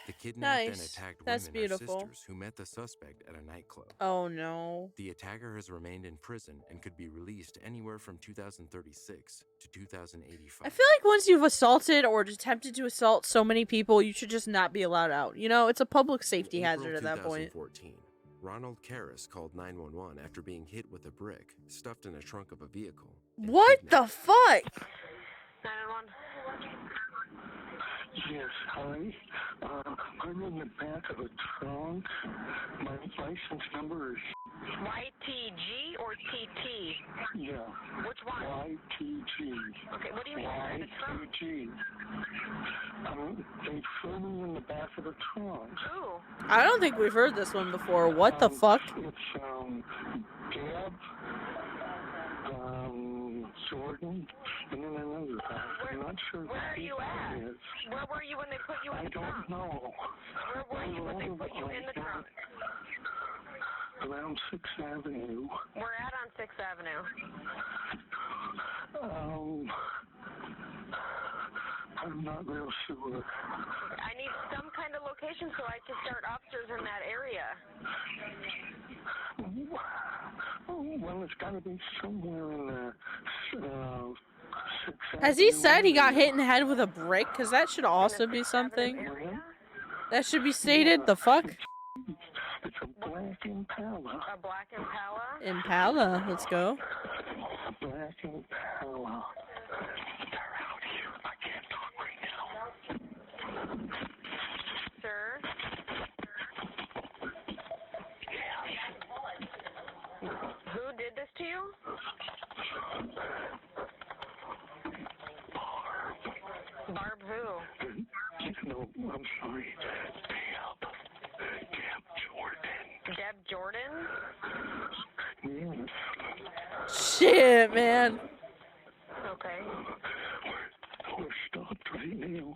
the kidnapped and Nice. attacked That's women are beautiful. sisters who met the suspect at a nightclub. Oh no. The attacker has remained in prison and could be released anywhere from 2036 to 2085. I feel like once you've assaulted or attempted to assault so many people, you should just not be allowed out. You know, it's a public safety In hazard April at that point. 2014, Ronald Karras called 911 after being hit with a brick stuffed in a trunk of a vehicle. What the fuck? 911. Yes, hi. I'm in the back of a trunk. My license number is... YTG or TT? Yeah. Which one? YTG. Okay, what do you mean in the trunk? YTG. They threw me in the back of the trunk. Who? I don't think we've heard this one before. What the fuck? It's, Deb, Jordan, and then another guy. I'm not sure Where are you at? who it is. Where were you when they put you in the trunk? I don't know. Where were you when they put you in the trunk? Around 6th Avenue. We're at on 6th Avenue. I'm not real sure. I need some kind of location so I can start officers in that area. Well, it's got to be somewhere in the 6th Has he Avenue said he got area. hit in the head with a brick? Because that should also be something. That should be stated. The fuck? It's a black Impala. A black Impala? Impala. Let's go. Black Impala. They're out here. I can't talk right now. Sir? Who did this to you? Barb who? No, I'm sorry. Deb Jordan? Yes. Shit, man. Okay. We're stopped right now.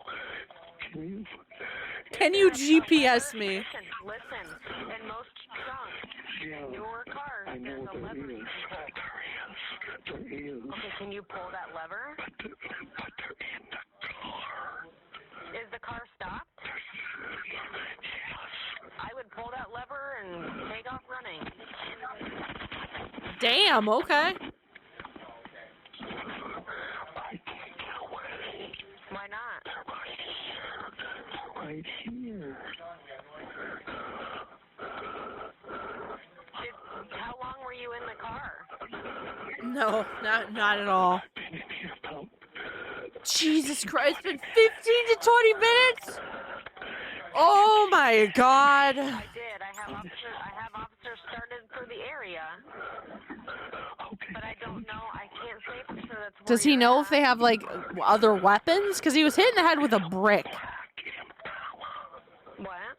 Can you GPS me? Listen. In most trunks, newer cars, there's a lever you can pull. There is. Okay, can you pull that lever? But they're in the car. Is the car stopped? Yes. I would pull that lever and take off running. Damn, okay. I can't get away. Why not? They're right here. How long were you in the car? No, not at all. Jesus Christ, it's been 15 to 20 minutes? Oh my god. I did. I have officers started for the area. But I don't know. I can't say for sure that's where Does he know if they have, like, other weapons? Because he was hit in the head with a brick. What?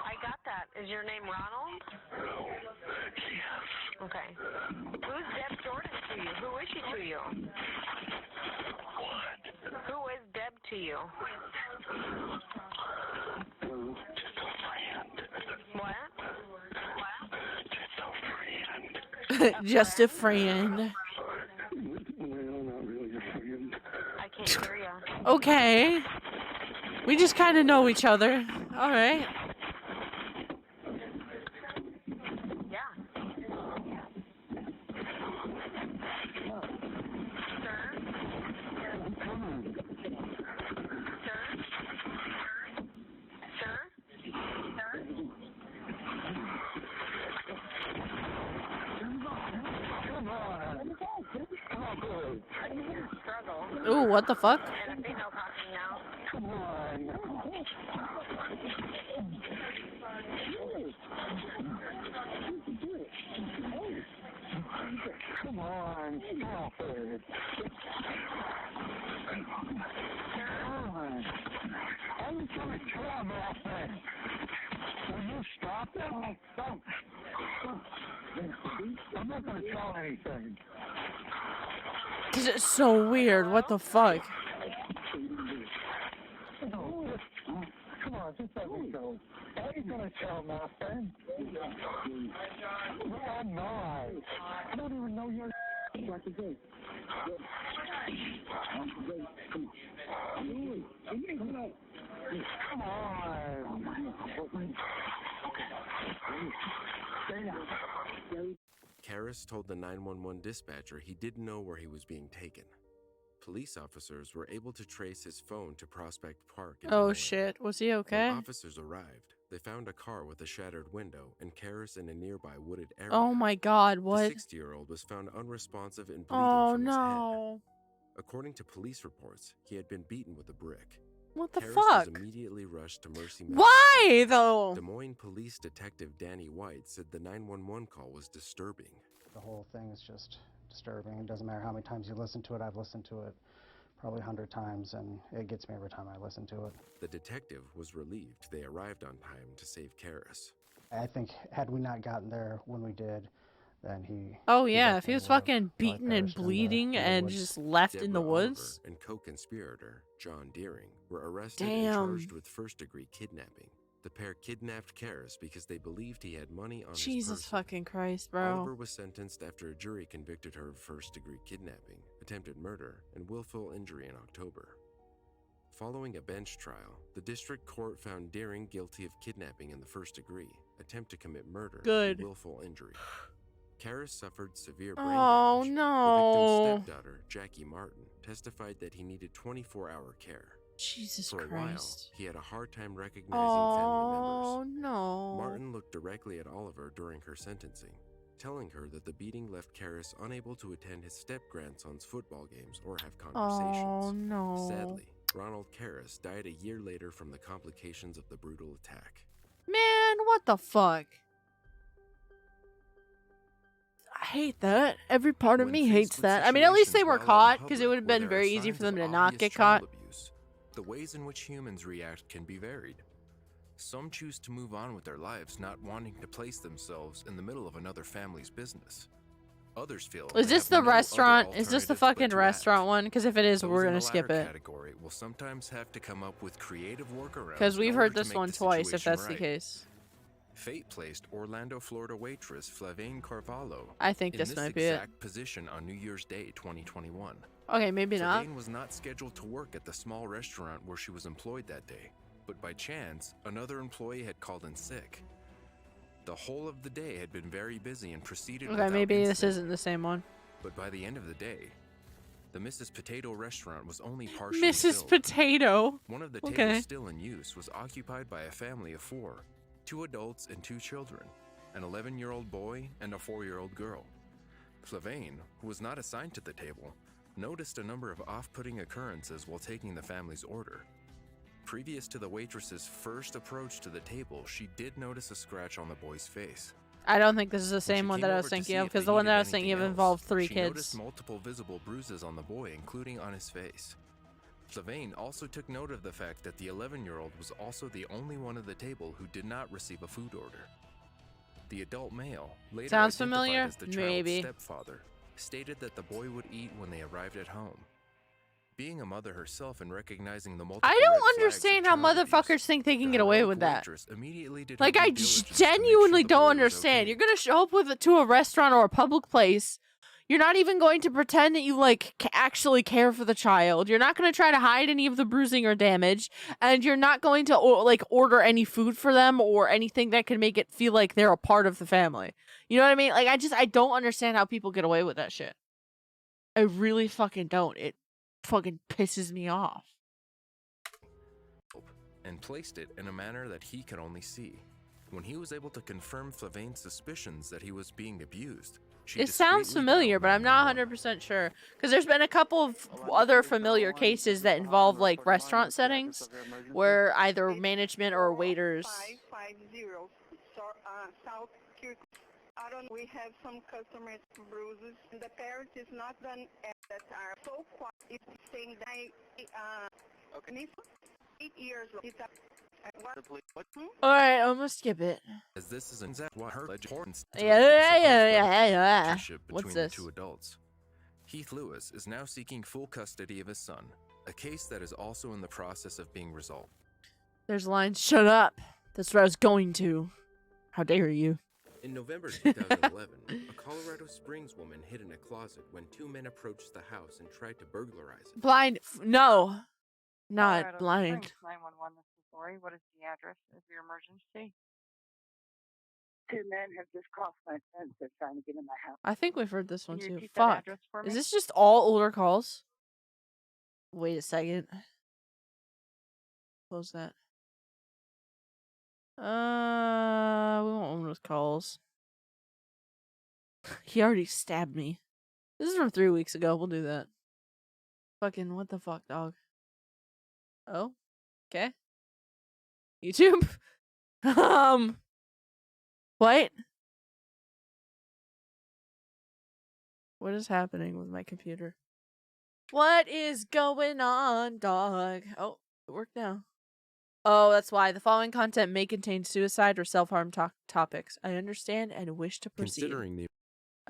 I got that. Is your name Ronald? Yes. Okay. Who's Deb Jordan to you? Who is she to you? What? Who is Deb to you? Just a friend. What? Just a friend. Just a friend. Well, not really a friend. I can't hear you. Okay. We just kind of know each other. All right. Yeah. Ooh, what the fuck? And a female talking now. Come on. Come on, stop it. Come on. I'm trying to tell him off there. Will you stop that? Stop. I'm not going to tell anything. This is so weird. What the fuck? No, come on, just let me go. I ain't going to tell nothing. I'm not. I don't even know your what to do. Come on. Stay down. Karras told the 911 dispatcher he didn't know where he was being taken. Police officers were able to trace his phone to Prospect Park. Oh shit, was he okay? When officers arrived, they found a car with a shattered window and Karras in a nearby wooded area. Oh my god, what? The 60-year-old was found unresponsive and bleeding from his head. no. According to police reports, he had been beaten with a brick. What the Karras fuck? was immediately rushed to Mercy Medical. Why though? Des Moines Police Detective Danny White said the 911 call was disturbing. The whole thing is just disturbing. It doesn't matter how many times you listen to it. I've listened to it probably 100 times, and it gets me every time I listen to it. The detective was relieved they arrived on time to save Karras. I think had we not gotten there when we did, then he... Oh yeah, if he was fucking beaten and bleeding and just left in the woods. Oliver and co-conspirator John Deering were arrested and Damn. charged with first-degree kidnapping. The pair kidnapped Karras because they believed he had money on his Jesus person. fucking Christ, bro. Oliver was sentenced after a jury convicted her of first-degree kidnapping, attempted murder, and willful injury in October. Following a bench trial, the district court found Deering guilty of kidnapping in the first degree, attempt to commit murder, Good. and willful injury. Karras suffered severe brain Oh damage. no. The victim's stepdaughter, Jackie Martin, testified that he needed 24-hour care. Jesus For a Christ. while, he had a hard time recognizing family members. Oh no. Martin looked directly at Oliver during her sentencing, telling her that the beating left Karras unable to attend his step-grandson's football games or have conversations. Oh no. Sadly, Ronald Karras died a year later from the complications of the brutal attack. Man, what the fuck? I hate that. Every part of me hates that. I mean, at least they were caught, because it would have been very easy for them to not get caught. The ways in which humans react can be varied. Some choose to move on with their lives, not wanting to place themselves in the middle of another family's business. Others feel Is this the restaurant? Is this the fucking restaurant one? Because if it is, we're gonna skip it. Category will sometimes have to come up with creative workarounds. Because we've in heard order to this make one the twice, if situation that's the right. case. Fate placed Orlando, Florida waitress Flavane Carvalho I think this might be it. exact position on New Year's Day 2021. Okay, maybe not. Flavane was not scheduled to work at the small restaurant where she was employed that day, but by chance, another employee had called in sick. The whole of the day had been very busy and proceeded Okay, without maybe this incident. isn't the same one. But by the end of the day, the Mrs. Potato restaurant was only partially Mrs. filled. Potato. One of the Okay. tables still in use was occupied by a family of 4, 2 adults and 2 children, an 11-year-old boy and a 4-year-old girl. Flavane, who was not assigned to the table, noticed a number of off-putting occurrences while taking the family's order. Previous to the waitress's first approach to the table, she did notice a scratch on the boy's face. I don't think this is the When same she one came that I was over to thinking see of, if because they the one that I needed was thinking of anything involved else, 3 she kids. noticed multiple visible bruises on the boy, including on his face. Flavane also took note of the fact that the 11-year-old was also the only one at the table who did not receive a food order. The adult male, later Sounds identified familiar? as the child's Maybe. stepfather, stated that the boy would eat when they arrived at home. Being a mother herself and recognizing the multiple I red don't flags of understand how child abuse, motherfuckers think they can get away with that. waitress immediately did Like, her I due diligence to make sure genuinely the don't boy was understand. okay. You're gonna show up to a restaurant or a public place. You're not even going to pretend that you, like, actually care for the child. You're not going to try to hide any of the bruising or damage. And you're not going to, like, order any food for them or anything that can make it feel like they're a part of the family. You know what I mean? Like, I don't understand how people get away with that shit. I really fucking don't. It fucking pisses me off. And placed it in a manner that he could only see. When he was able to confirm Flavane's suspicions that he was being abused, she It sounds discreetly familiar, but I'm not 100% sure. Because there's been a couple of other familiar cases that involve, like, restaurant settings where either management or waiters. 550 South Kirk. I don't. We have some customers bruises. The parent is not done that are so quiet. It's saying that okay. 8 years old. It's Alright, I'm gonna skip it. As this is exactly what her importance Yeah. relationship What's between the this? two adults. Heath Lewis is now seeking full custody of his son, a case that is also in the process of being resolved. There's lines. Shut up. That's what I was going to. How dare you? In November 2011, a Colorado Springs woman hid in a closet when two men approached the house and tried to burglarize it. Blind. No. Not Colorado blind. Springs 911, this is Lori. What is the address of your emergency? 2 men have just crossed my fence. They're trying to get in my house. I think we've heard this one Can you too. repeat that Fuck. address for Is me? this just all older calls? Wait a second. Close that. We want one of those calls. He already stabbed me. This is from 3 weeks ago. We'll do that. Fucking what the fuck, dog? Oh, okay. YouTube. What? What is happening with my computer? What is going on, dog? Oh, it worked now. Oh, that's why. The following content may contain suicide or self-harm topics. I understand and wish to proceed. Considering the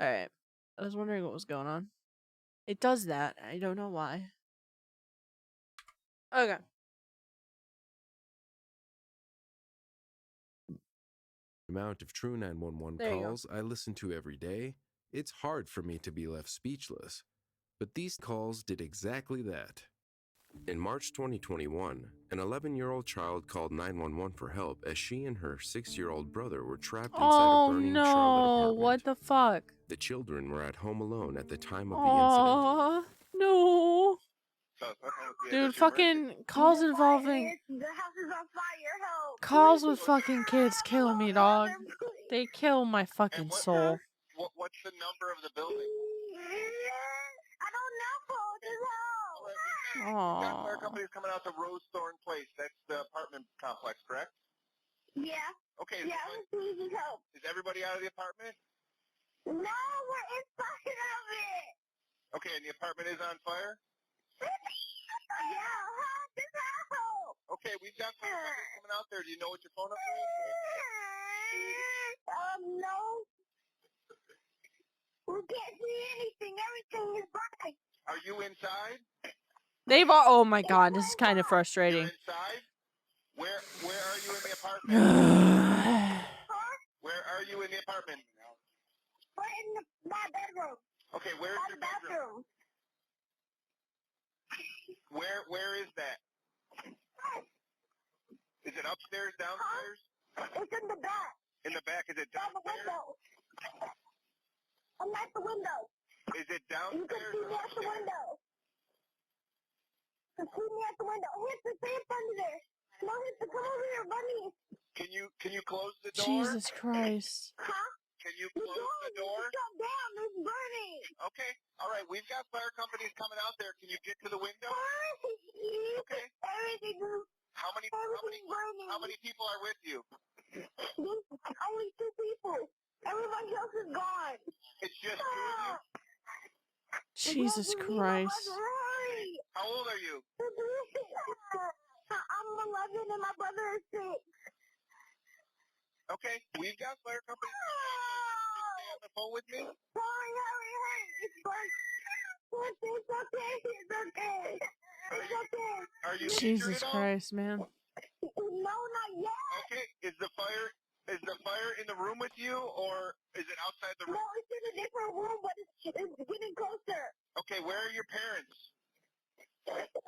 Alright. I was wondering what was going on. It does that. I don't know why. Okay. amount of true 911 There you go. calls I listen to every day, it's hard for me to be left speechless. But these calls did exactly that. In March 2021, an 11-year-old child called 911 for help as she and her 6-year-old brother were trapped inside a burning Charlotte no! apartment. What the fuck? The children were at home alone at the time of the incident. Aww, no. Dude, fucking calls involving The house is on fire, help! calls with fucking kids kill me, dog. They kill my fucking soul. What's the number of the building? I don't know, just help! Got fire companies coming out to Rosethorn Place. That's the apartment complex, correct? Yeah. Okay. Yeah, please help. Is everybody out of the apartment? No, we're inside of it! Okay, and the apartment is on fire? Yeah, just help! Okay, we've got fire companies coming out there. Do you know what your phone number is? No. We can't see anything. Everything is burning. Are you inside? They've all. Oh my god, this is kind of frustrating. Inside? Where are you in the apartment? Where are you in the apartment? We're in my bedroom. Okay, where's your bedroom? Where is that? Is it upstairs, downstairs? It's in the back. In the back, is it downstairs? By the window. I'm at the window. Is it downstairs? You can see me at the window. You can see me at the window. Hit the tape under there. No, come over here, bunny. Can you close the door? Jesus Christ. Huh? Can you close the door? Shut down. It's burning. Okay. All right. We've got fire companies coming out there. Can you get to the window? Okay. Everything. How many people are with you? Only 2 people. Everybody else is gone. It's just 2 of you? Jesus Christ. How old are you? I'm 11 and my brother is 6. Okay. We've got fire companies coming out there. Can you stay on the phone with me? Hurry. It's burning. It's okay. It's okay. It's okay. Are you Jesus Christ, man. No, not yet. Okay. Is the fire in the room with you, or is it outside the room? No, it's in a different room, but it's getting closer. Okay, where are your parents?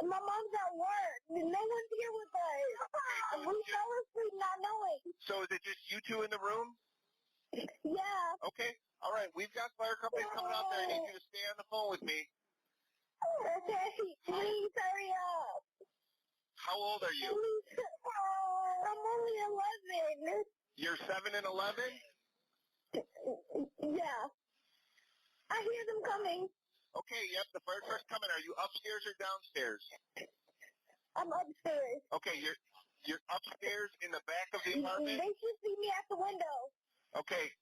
My mom's at work. No one's here with us. Okay, We fell asleep not knowing. So is it just you two in the room? Yeah. Okay. All right. We've got fire companies coming out there. I need you to stay on the phone with me. Okay. Please hurry up. How old are you? I'm only 11. You're 7 and 11? Yeah. I hear them coming. Okay, yep, the fire truck's coming. Are you upstairs or downstairs? I'm upstairs. Okay, you're upstairs in the back of the apartment? They should see me at the window. Okay.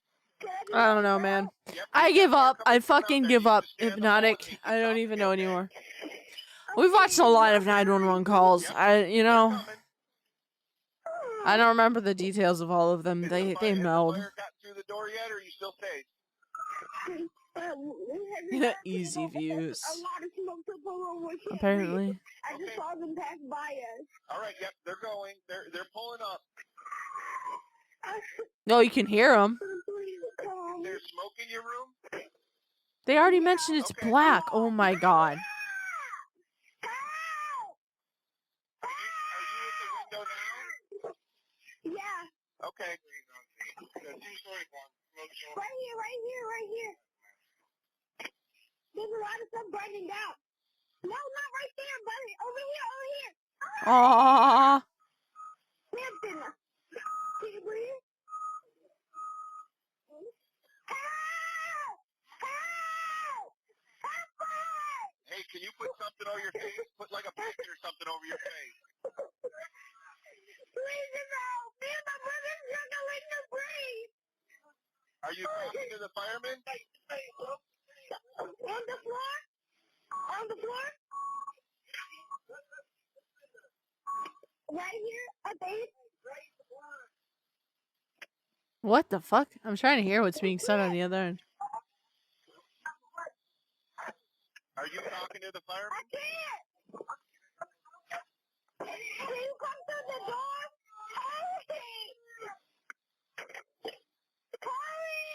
I don't know, man. I give up. I fucking give up. Hypnotic. I don't even know anymore. We've watched a lot of 911 calls. You know. I don't remember the details of all of them. They meld. Fire got through the door yet, or are you still safe? Easy views. A lot of smoke up all over. We can't Apparently. breathe. I just saw them pass by us. All right, yep, they're going. They're pulling up. No, you can hear them. There's smoke in your room? They already mentioned it's black. Oh my god. Yeah. Okay. Right here. There's a lot of stuff burning down. No, not right there, buddy. Over here. Aww. Hampton. Can you breathe? Hey, can you put something over your face? Put like a blanket or something over your face. Please, help. Me and my brother's struggling to breathe. Are you talking to the firemen? On the floor? On the floor? Right here, a base. What the fuck? I'm trying to hear what's being said on the other end. Are you talking to the firemen? I can't. Can you come through the door? Hurry!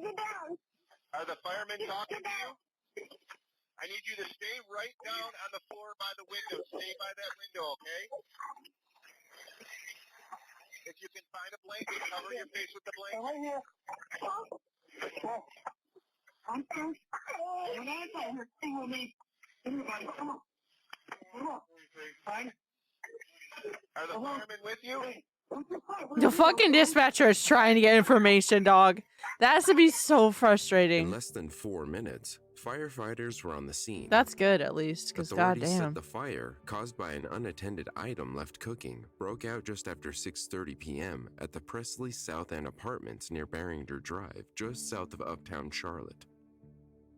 Get down. Are the firemen talking to you? I need you to stay right down on the floor by the window. Stay by that window, okay? If you can find a blanket, cover your face with the blanket. Right here. Stay with me. Come on. Fine. Are the firemen with you? The fucking dispatcher is trying to get information, dog. That has to be so frustrating. In less than 4 minutes, firefighters were on the scene. That's good, at least, because Authorities goddamn. said the fire, caused by an unattended item left cooking, broke out just after 6:30 p.m. at the Presley South End Apartments near Barringer Drive, just south of uptown Charlotte.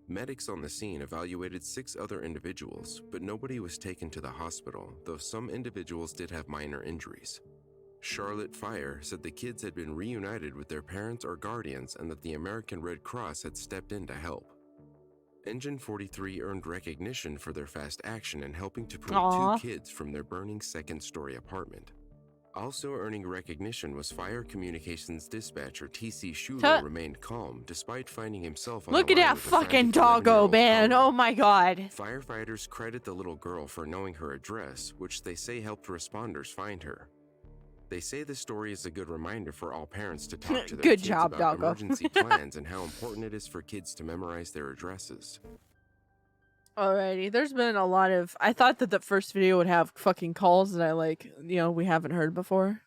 Medics on the scene evaluated 6 other individuals, but nobody was taken to the hospital, though some individuals did have minor injuries. Charlotte Fire said the kids had been reunited with their parents or guardians and that the American Red Cross had stepped in to help. Engine 43 earned recognition for their fast action in helping to pull Aww. 2 kids from their burning second-story apartment. Also earning recognition was Fire Communications dispatcher T.C. Schuler remained calm despite finding himself on Look the at line that with a fucking frantic doggo, 11-year-old man. caller. Oh my god. Firefighters credit the little girl for knowing her address, which they say helped responders find her. They say the story is a good reminder for all parents to talk to their Good kids job, about doggo. emergency plans and how important it is for kids to memorize their addresses. Alrighty, there's been a lot of... I thought that the first video would have fucking calls that we haven't heard before.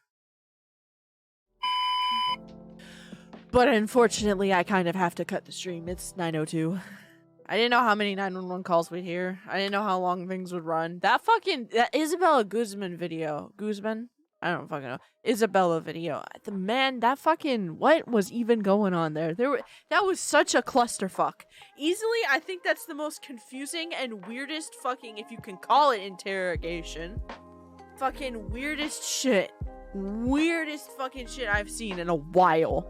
But unfortunately, I kind of have to cut the stream. It's 9:02. I didn't know how many 911 calls we'd hear. I didn't know how long things would run. That Isabella Guzman video. Guzman? I don't fucking know. Isabella video. The man, that fucking... What was even going on there? That was such a clusterfuck. Easily, I think that's the most confusing and weirdest fucking, if you can call it interrogation. Fucking weirdest shit. Weirdest fucking shit I've seen in a while.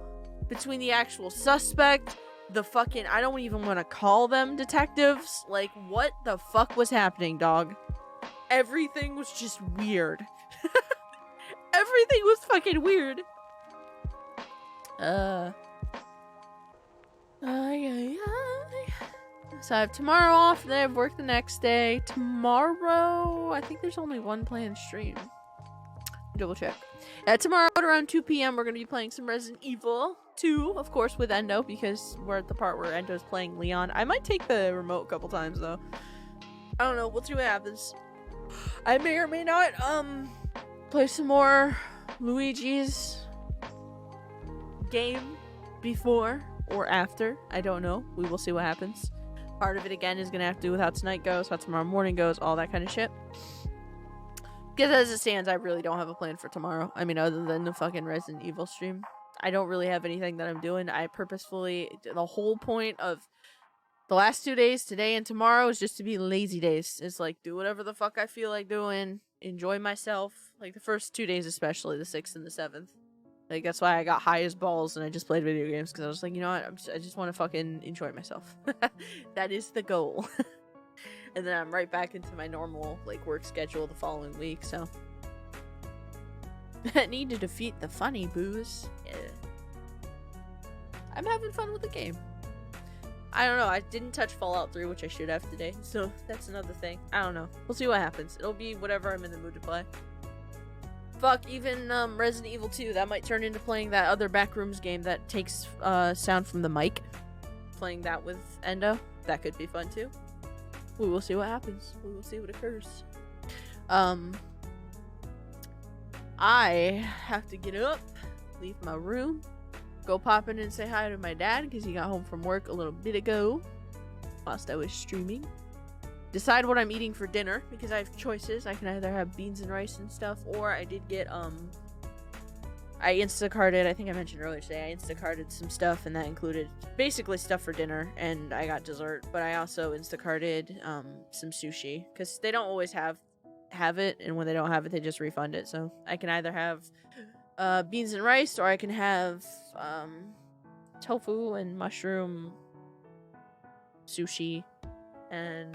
Between the actual suspect, the fucking... I don't even want to call them detectives. Like, what the fuck was happening, dog? Everything was just weird. Everything was fucking weird. So I have tomorrow off, then I have work the next day. Tomorrow, I think there's only one planned stream. Double check. Tomorrow at around 2 p.m. we're going to be playing some Resident Evil 2, of course, with Endo, because we're at the part where Endo's playing Leon. I might take the remote a couple times, though. I don't know. We'll see what happens. I may or may not, play some more Luigi's game before or after. I don't know. We will see what happens. Part of it, again, is going to have to do with how tonight goes, how tomorrow morning goes, all that kind of shit. Because as it stands, I really don't have a plan for tomorrow. I mean, other than the fucking Resident Evil stream. I don't really have anything that I'm doing. I purposefully... The whole point of The last 2 days, today and tomorrow, is just to be lazy days. It's like, do whatever the fuck I feel like doing. Enjoy myself. Like, the first 2 days especially, the 6th and the 7th. Like, that's why I got high as balls and I just played video games. Because I was like, you know what? I just want to fucking enjoy myself. That is the goal. And then I'm right back into my normal, like, work schedule the following week, so. I need to defeat the funny boos. Yeah. I'm having fun with the game. I don't know, I didn't touch Fallout 3, which I should have today, so that's another thing. I don't know. We'll see what happens. It'll be whatever I'm in the mood to play. Fuck, even Resident Evil 2, that might turn into playing that other Backrooms game that takes sound from the mic. Playing that with Endo. That could be fun too. We will see what happens. We will see what occurs. I have to get up, leave my room, go pop in and say hi to my dad because he got home from work a little bit ago whilst I was streaming. Decide what I'm eating for dinner because I have choices. I can either have beans and rice and stuff, or I did get I Instacarted, I think I mentioned earlier today, I Instacarted some stuff, and that included basically stuff for dinner, and I got dessert, but I also Instacarted some sushi because they don't always have it, and when they don't have it, they just refund it. So I can either have beans and rice, or I can have tofu and mushroom sushi and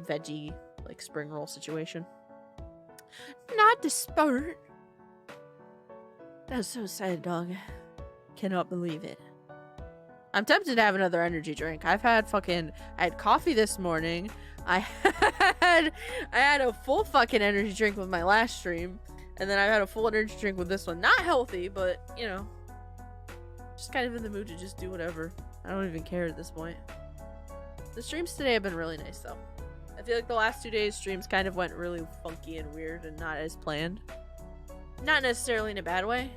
veggie, like, spring roll situation. Not the sport. That's so sad, dog. Cannot believe it. I'm tempted to have another energy drink. I had coffee this morning. I had a full fucking energy drink with my last stream, and then I had a full energy drink with this one. Not healthy, but, you know, just kind of in the mood to just do whatever. I don't even care at this point. The streams today have been really nice, though. I feel like the last 2 days streams kind of went really funky and weird and not as planned. Not necessarily in a bad way.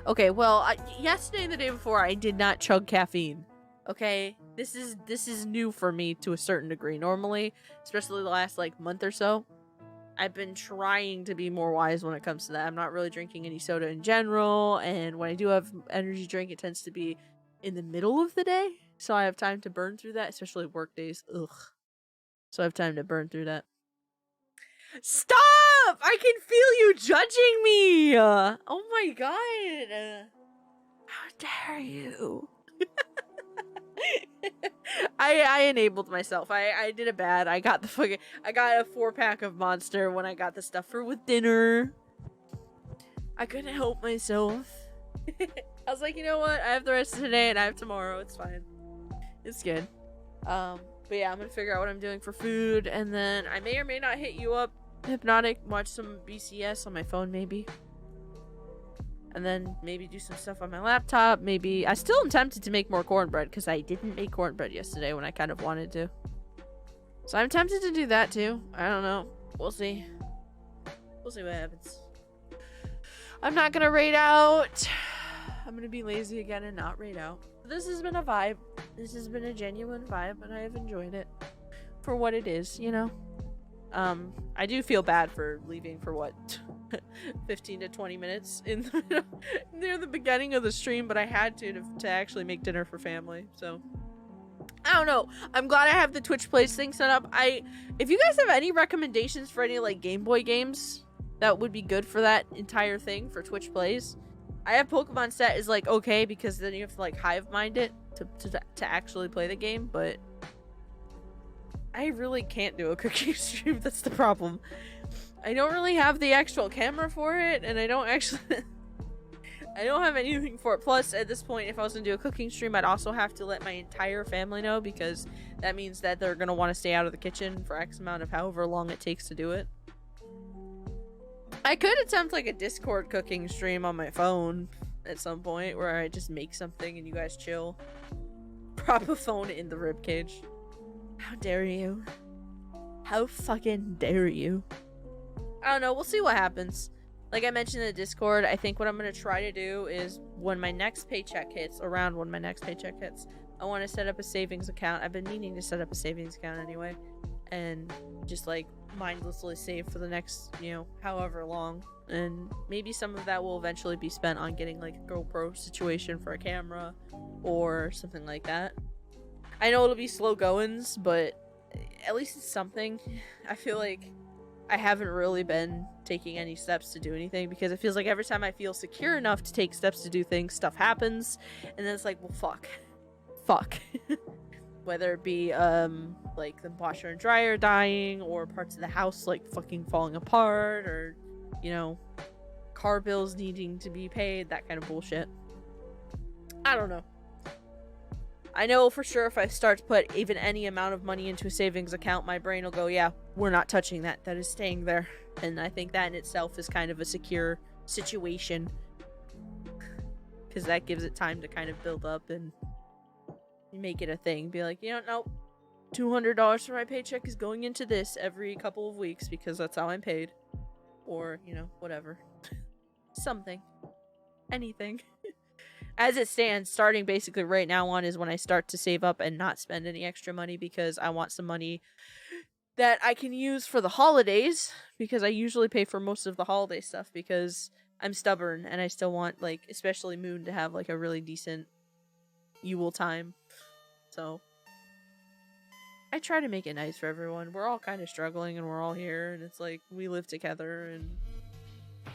Okay, well, yesterday and the day before, I did not chug caffeine. Okay, this is new for me to a certain degree. Normally, especially the last, like, month or so, I've been trying to be more wise when it comes to that. I'm not really drinking any soda in general, and when I do have energy drink, it tends to be in the middle of the day, so I have time to burn through that, especially work days. Ugh. So I have time to burn through that. Stop! I can feel you judging me! Oh my god! How dare you? I enabled myself. I did it bad. I got a 4-pack of Monster when I got the stuff for with dinner. I couldn't help myself. I was like, you know what? I have the rest of today and I have tomorrow. It's fine. It's good. But yeah, I'm gonna figure out what I'm doing for food, and then I may or may not hit you up, Hypnotic, watch some BCS on my phone maybe. And then maybe do some stuff on my laptop. Maybe I still am tempted to make more cornbread because I didn't make cornbread yesterday when I kind of wanted to. So I'm tempted to do that too. I don't know. We'll see. We'll see what happens. I'm not gonna raid out. I'm gonna be lazy again and not raid out. This has been a vibe. This has been a genuine vibe, and I have enjoyed it for what it is, you know. I do feel bad for leaving for what 15 to 20 minutes near the beginning of the stream, but I had to actually make dinner for family. So I don't know. I'm glad I have the Twitch Plays thing set up. If you guys have any recommendations for any, like, Game Boy games that would be good for that entire thing for Twitch Plays, I have Pokemon Set is, like, okay, because then you have to, like, hive mind it to actually play the game, but I really can't do a cooking stream. That's the problem. I don't really have the actual camera for it, and I don't actually I don't have anything for it. Plus, at this point, if I was gonna do a cooking stream, I'd also have to let my entire family know, because that means that they're gonna want to stay out of the kitchen for X amount of however long it takes to do it. I could attempt, like, a Discord cooking stream on my phone at some point where I just make something and you guys chill. Prop a phone in the ribcage. How dare you? How fucking dare you? I don't know. We'll see what happens. Like I mentioned in the Discord, I think what I'm going to try to do is when my next paycheck hits, I want to set up a savings account. I've been meaning to set up a savings account anyway. And just, like, mindlessly save for the next, you know, however long. And maybe some of that will eventually be spent on getting like a GoPro situation for a camera or something like that. I know it'll be slow goings, but at least it's something. I feel like I haven't really been taking any steps to do anything because it feels like every time I feel secure enough to take steps to do things, stuff happens, and then it's like, well, fuck. Whether it be like the washer and dryer dying, or parts of the house like fucking falling apart, or, you know, car bills needing to be paid, that kind of bullshit. I don't know. I know for sure if I start to put even any amount of money into a savings account, my brain will go, yeah, we're not touching that. That is staying there. And I think that in itself is kind of a secure situation. Because that gives it time to kind of build up and make it a thing. Be like, you know, nope, $200 for my paycheck is going into this every couple of weeks because that's how I'm paid. Or, you know, whatever. Something. Anything. As it stands, starting basically right now on is when I start to save up and not spend any extra money because I want some money that I can use for the holidays, because I usually pay for most of the holiday stuff because I'm stubborn and I still want, like, especially Moon to have like a really decent Yule time. So I try to make it nice for everyone. We're all kind of struggling and we're all here, and it's like we live together, and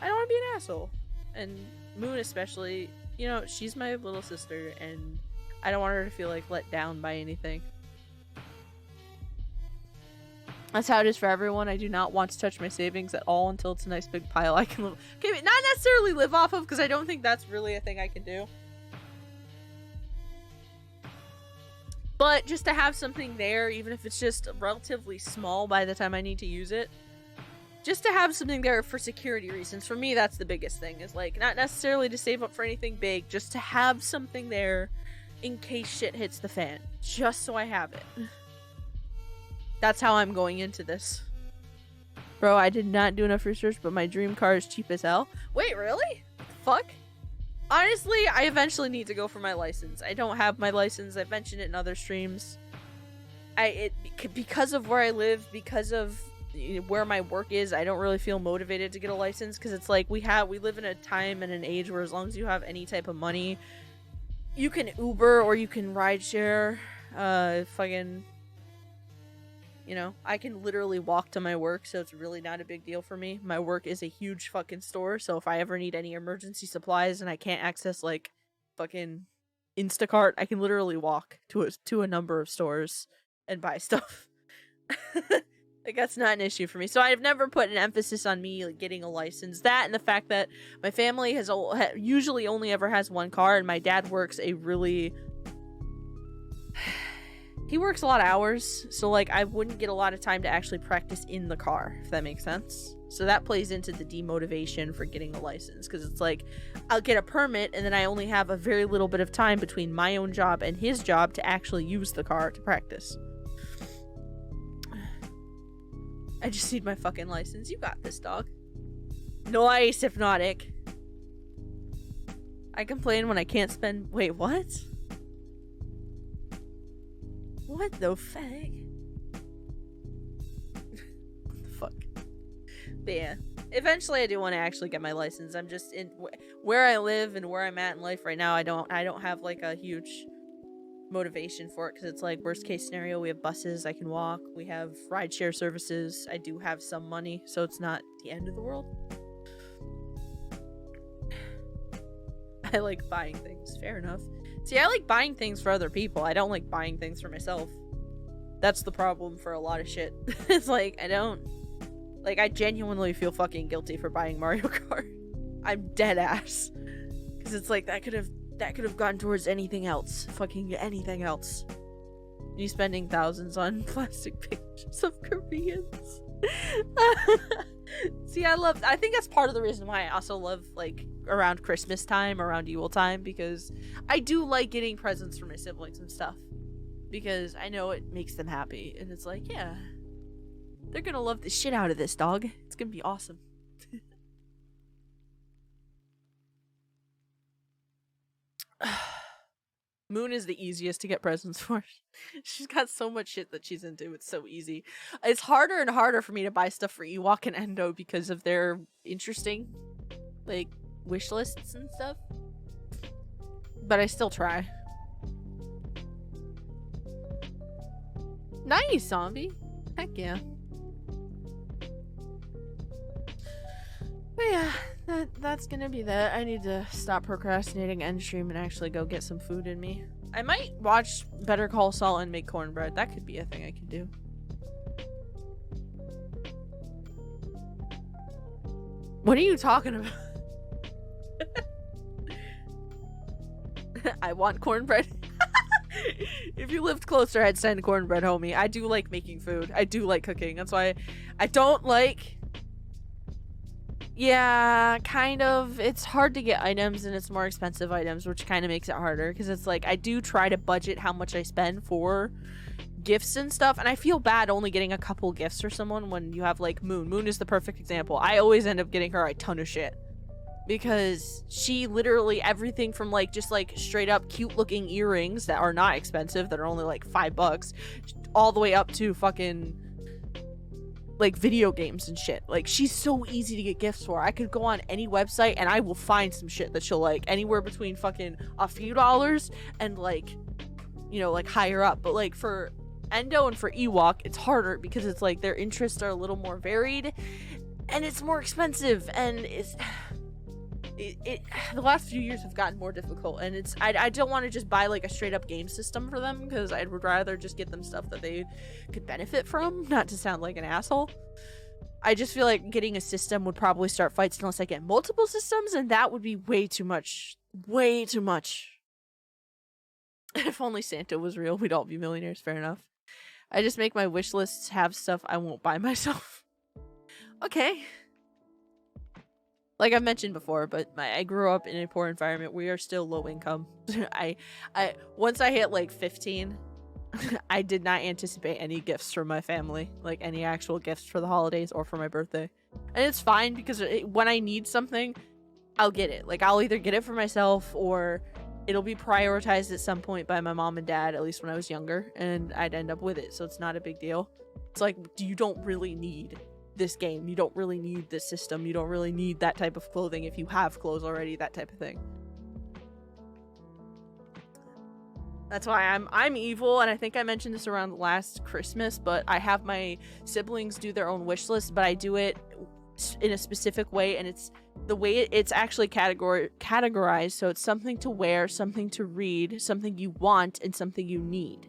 I don't want to be an asshole. And Moon especially, you know, she's my little sister, and I don't want her to feel like let down by anything. That's how it is for everyone. I do not want to touch my savings at all until it's a nice big pile I can live. Okay, not necessarily live off of, because I don't think that's really a thing I can do. But just to have something there, even if it's just relatively small by the time I need to use it. Just to have something there for security reasons. For me, that's the biggest thing. Is like, not necessarily to save up for anything big. Just to have something there in case shit hits the fan. Just so I have it. That's how I'm going into this. Bro, I did not do enough research, but my dream car is cheap as hell. Wait, really? What the fuck? Honestly, I eventually need to go for my license. I don't have my license. I've mentioned it in other streams. Because of where I live, because of where my work is, I don't really feel motivated to get a license, because it's like we live in a time and an age where as long as you have any type of money, you can Uber or you can rideshare. Fucking, you know, I can literally walk to my work, so it's really not a big deal for me. My work is a huge fucking store, so if I ever need any emergency supplies and I can't access like fucking Instacart, I can literally walk to a number of stores and buy stuff. Like, that's not an issue for me. So I've never put an emphasis on me like getting a license. That and the fact that my family has usually only ever has one car, and my dad works a really... He works a lot of hours, so like I wouldn't get a lot of time to actually practice in the car, if that makes sense. So that plays into the demotivation for getting a license, because it's like I'll get a permit and then I only have a very little bit of time between my own job and his job to actually use the car to practice. I just need my fucking license. You got this, dog. Nice, Hypnotic. I complain when I can't spend... Wait, what? What the fuck? What the fuck? But yeah, eventually I do want to actually get my license. I'm just in where I live and where I'm at in life right now. I don't have like a huge motivation for it, because it's like worst case scenario, we have buses I can walk, we have rideshare services, I do have some money, so it's not the end of the world. I like buying things, fair enough. See, I like buying things for other people. I don't like buying things for myself. That's the problem for a lot of shit. It's like, I genuinely feel fucking guilty for buying Mario Kart. I'm dead ass. Because it's like, that could have gone towards anything else. Fucking anything else. You spending thousands on plastic pictures of Koreans. See, I think that's part of the reason why I also love, like, around Christmas time, around Yule time, because I do like getting presents for my siblings and stuff. Because I know it makes them happy. And it's like, yeah, they're gonna love the shit out of this, dog. It's gonna be awesome. Moon is the easiest to get presents for. She's got so much shit that she's into. It's so easy. It's harder and harder for me to buy stuff for Ewok and Endo because of their interesting, like, wish lists and stuff. But I still try. Nice, zombie. Heck yeah. But yeah, that's gonna be that. I need to stop procrastinating end stream and actually go get some food in me. I might watch Better Call Saul and make cornbread. That could be a thing I could do. What are you talking about? I want cornbread. If you lived closer, I'd send cornbread, homie. I do like making food. I do like cooking. That's why I don't like... Yeah, kind of. It's hard to get items and it's more expensive items, which kind of makes it harder because it's like I do try to budget how much I spend for gifts and stuff, and I feel bad only getting a couple gifts for someone when you have like Moon. Moon is the perfect example. I always end up getting her a ton of shit because she literally everything from like just like straight up cute looking earrings that are not expensive, that are only like $5, all the way up to fucking like video games and shit. Like she's so easy to get gifts for. I could go on any website and I will find some shit that she'll like, anywhere between fucking a few dollars and like, you know, like higher up. But like for Endo and for Ewok, it's harder because it's like their interests are a little more varied and it's more expensive, and it's the last few years have gotten more difficult, and it's I don't want to just buy like a straight up game system for them because I would rather just get them stuff that they could benefit from, not to sound like an asshole. I just feel like getting a system would probably start fights unless I get multiple systems, and that would be way too much. Way too much. If only Santa was real, we'd all be millionaires. Fair enough. I just make my wish lists have stuff I won't buy myself. Okay. Like I've mentioned before, but I grew up in a poor environment. We are still low income. I once I hit like 15, I did not anticipate any gifts from my family, like any actual gifts for the holidays or for my birthday. And it's fine because when I need something, I'll get it. Like I'll either get it for myself or it'll be prioritized at some point by my mom and dad, at least when I was younger, and I'd end up with it. So it's not a big deal. It's like, you don't really need this game, you don't really need this system, you don't really need that type of clothing if you have clothes already, that type of thing. That's why I'm evil, and I think I mentioned this around last Christmas, but I have my siblings do their own wish list, but I do it in a specific way, and it's the way it's actually categorized, so it's something to wear, something to read, something you want, and something you need.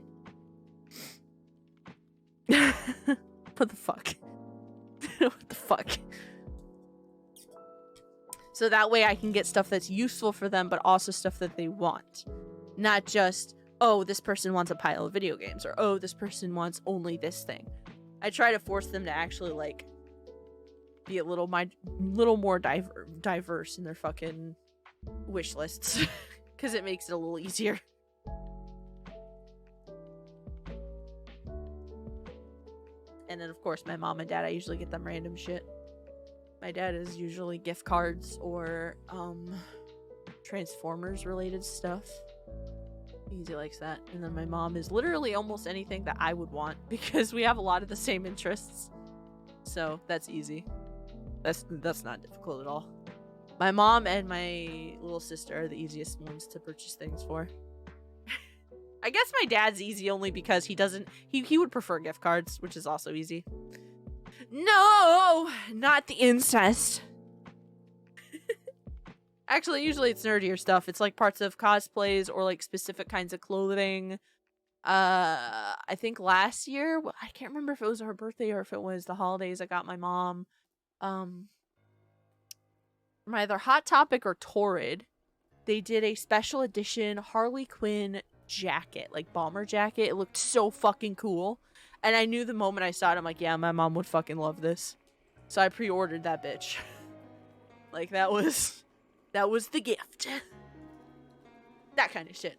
What the fuck? What the fuck? So that way I can get stuff that's useful for them, but also stuff that they want. Not just, oh, this person wants a pile of video games, or oh, this person wants only this thing. I try to force them to actually, like, be a little more diverse in their fucking wish lists. Because it makes it a little easier. And then, of course, my mom and dad, I usually get them random shit. My dad is usually gift cards or Transformers related stuff. He likes that. And then my mom is literally almost anything that I would want because we have a lot of the same interests. So that's easy. That's not difficult at all. My mom and my little sister are the easiest ones to purchase things for. I guess my dad's easy only because he would prefer gift cards, which is also easy. No, not the incest. Actually, usually it's nerdier stuff. It's like parts of cosplays or like specific kinds of clothing. I think last year, I can't remember if it was her birthday or if it was the holidays, I got my mom from either Hot Topic or Torrid. They did a special edition Harley Quinn jacket, like bomber jacket. It looked so fucking cool, and I knew the moment I saw it, I'm like, yeah, my mom would fucking love this. So I pre-ordered that bitch. Like that was the gift. That kind of shit.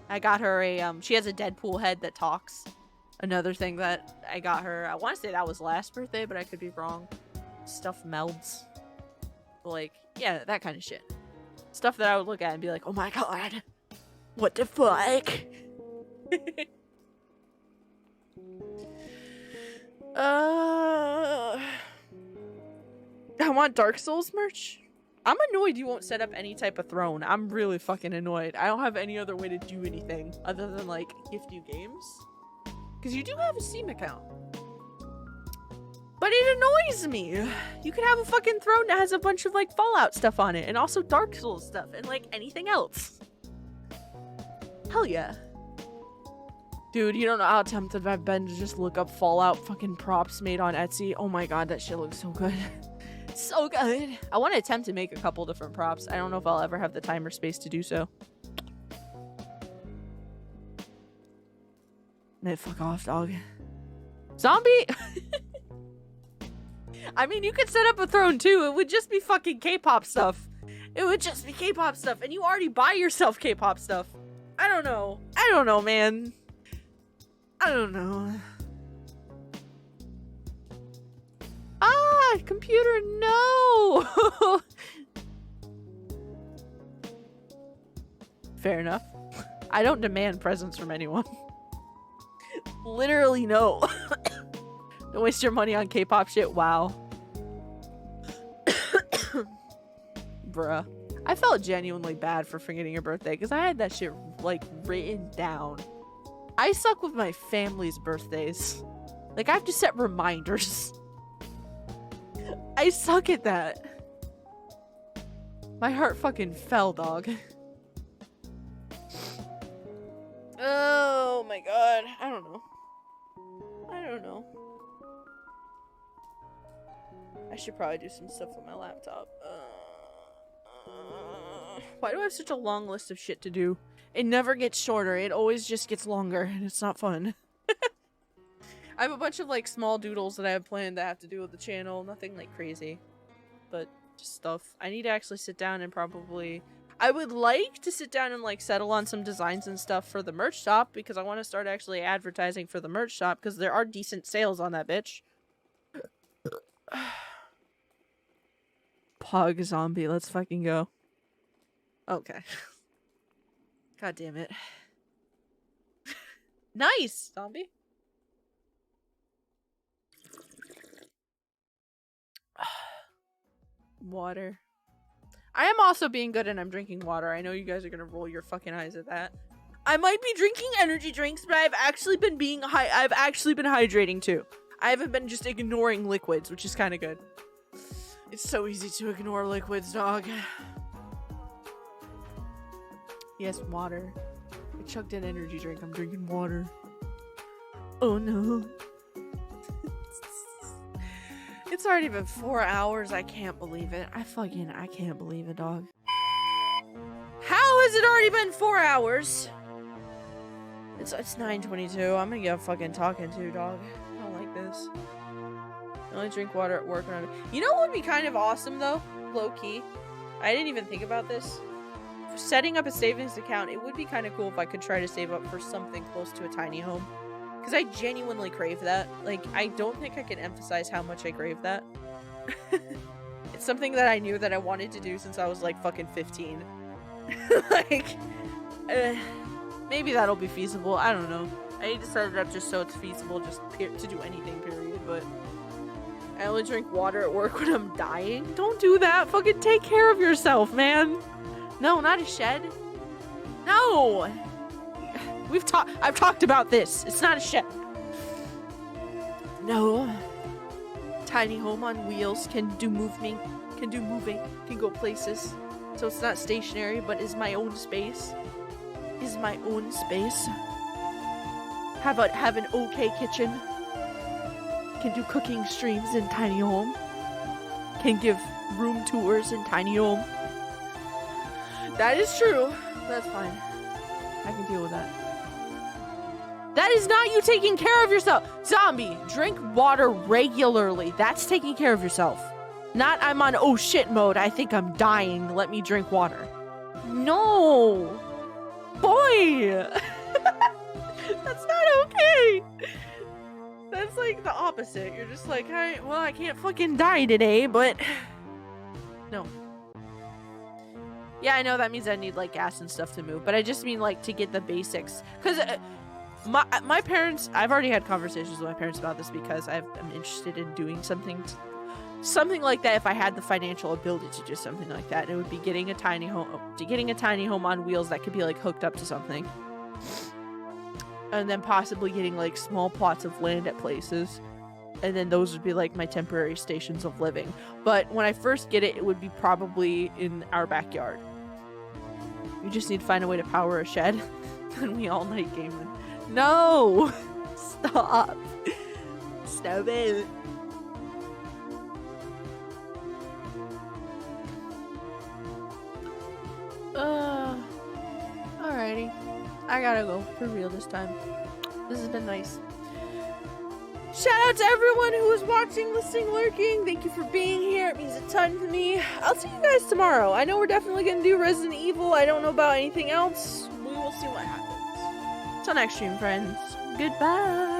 I got her a she has a Deadpool head that talks. Another thing that I got her, I want to say that was last birthday, but I could be wrong. Stuff melds. Like, yeah, that kind of shit. Stuff that I would look at and be like, oh my god. What the fuck? I want Dark Souls merch. I'm annoyed you won't set up any type of throne. I'm really fucking annoyed. I don't have any other way to do anything other than like gift you games. Because you do have a Steam account. But it annoys me. You could have a fucking throne that has a bunch of like Fallout stuff on it and also Dark Souls stuff and like anything else. Hell yeah. Dude, you don't know how tempted I've been to just look up Fallout fucking props made on Etsy. Oh my god, that shit looks so good. So good. I want to attempt to make a couple different props. I don't know if I'll ever have the time or space to do so. Man, fuck off, dog. Zombie? I mean, you could set up a throne too. It would just be fucking K-pop stuff. It would just be K-pop stuff. And you already buy yourself K-pop stuff. I don't know. I don't know, man. I don't know. Ah, computer, no! Fair enough. I don't demand presents from anyone. Literally no. Don't waste your money on K-pop shit. Wow. Bruh. I felt genuinely bad for forgetting your birthday because I had that shit like written down. I suck with my family's birthdays. Like I have to set reminders. I suck at that. My heart fucking fell, dog. Oh my god. I don't know. I don't know. I should probably do some stuff on my laptop. Why do I have such a long list of shit to do? It never gets shorter. It always just gets longer, and it's not fun. I have a bunch of, like, small doodles that I have planned that have to do with the channel. Nothing, like, crazy. But just stuff. I need to actually sit down and probably... I would like to sit down and, like, settle on some designs and stuff for the merch shop, because I want to start actually advertising for the merch shop, because there are decent sales on that bitch. Pug zombie, let's fucking go. Okay. God damn it. Nice, zombie. Water. I am also being good and I'm drinking water. I know you guys are gonna roll your fucking eyes at that. I might be drinking energy drinks, but I've actually been hydrating too. I haven't been just ignoring liquids, which is kind of good. It's so easy to ignore liquids, dog. Yes, water. I chugged an energy drink. I'm drinking water. Oh no. It's already been 4 hours. I can't believe it. I can't believe it, dog. How has it already been 4 hours? It's 9:22. I'm gonna get fucking talking to, dog. I don't like this. I only drink water at work. You know what would be kind of awesome, though? Low-key. I didn't even think about this. Setting up a savings account, it would be kind of cool if I could try to save up for something close to a tiny home. Because I genuinely crave that. Like, I don't think I can emphasize how much I crave that. It's something that I knew that I wanted to do since I was, like, fucking 15. Like, maybe that'll be feasible. I don't know. I need to set it up just so it's feasible just to do anything, period. But I only drink water at work when I'm dying. Don't do that. Fucking take care of yourself, man. No, not a shed. No! I've talked about this. It's not a shed. No. Tiny home on wheels can do moving, can go places. So it's not stationary, but is my own space. Is my own space. Have an okay kitchen. Can do cooking streams in tiny home. Can give room tours in tiny home. That is true. That's fine. I can deal with that. That is not you taking care of yourself. Zombie, drink water regularly. That's taking care of yourself. Not I'm on oh shit mode. I think I'm dying. Let me drink water. No. Boy. That's not okay. That's like the opposite. You're just like, well, I can't fucking die today, but... No. Yeah, I know that means I need like gas and stuff to move, but I just mean like to get the basics. Because my parents, I've already had conversations with my parents about this because I'm interested in doing something like that. If I had the financial ability to do something like that, it would be getting a tiny home on wheels that could be like hooked up to something, and then possibly getting like small plots of land at places, and then those would be like my temporary stations of living. But when I first get it, it would be probably in our backyard. We just need to find a way to power a shed. And we all night game. No! Stop. Stop it. Alrighty. I gotta go for real this time. This has been nice. Shout out to everyone who is watching, listening, lurking. Thank you for being here. It means a ton to me. I'll see you guys tomorrow. I know we're definitely going to do Resident Evil. I don't know about anything else. We will see what happens. Till next stream, friends. Goodbye.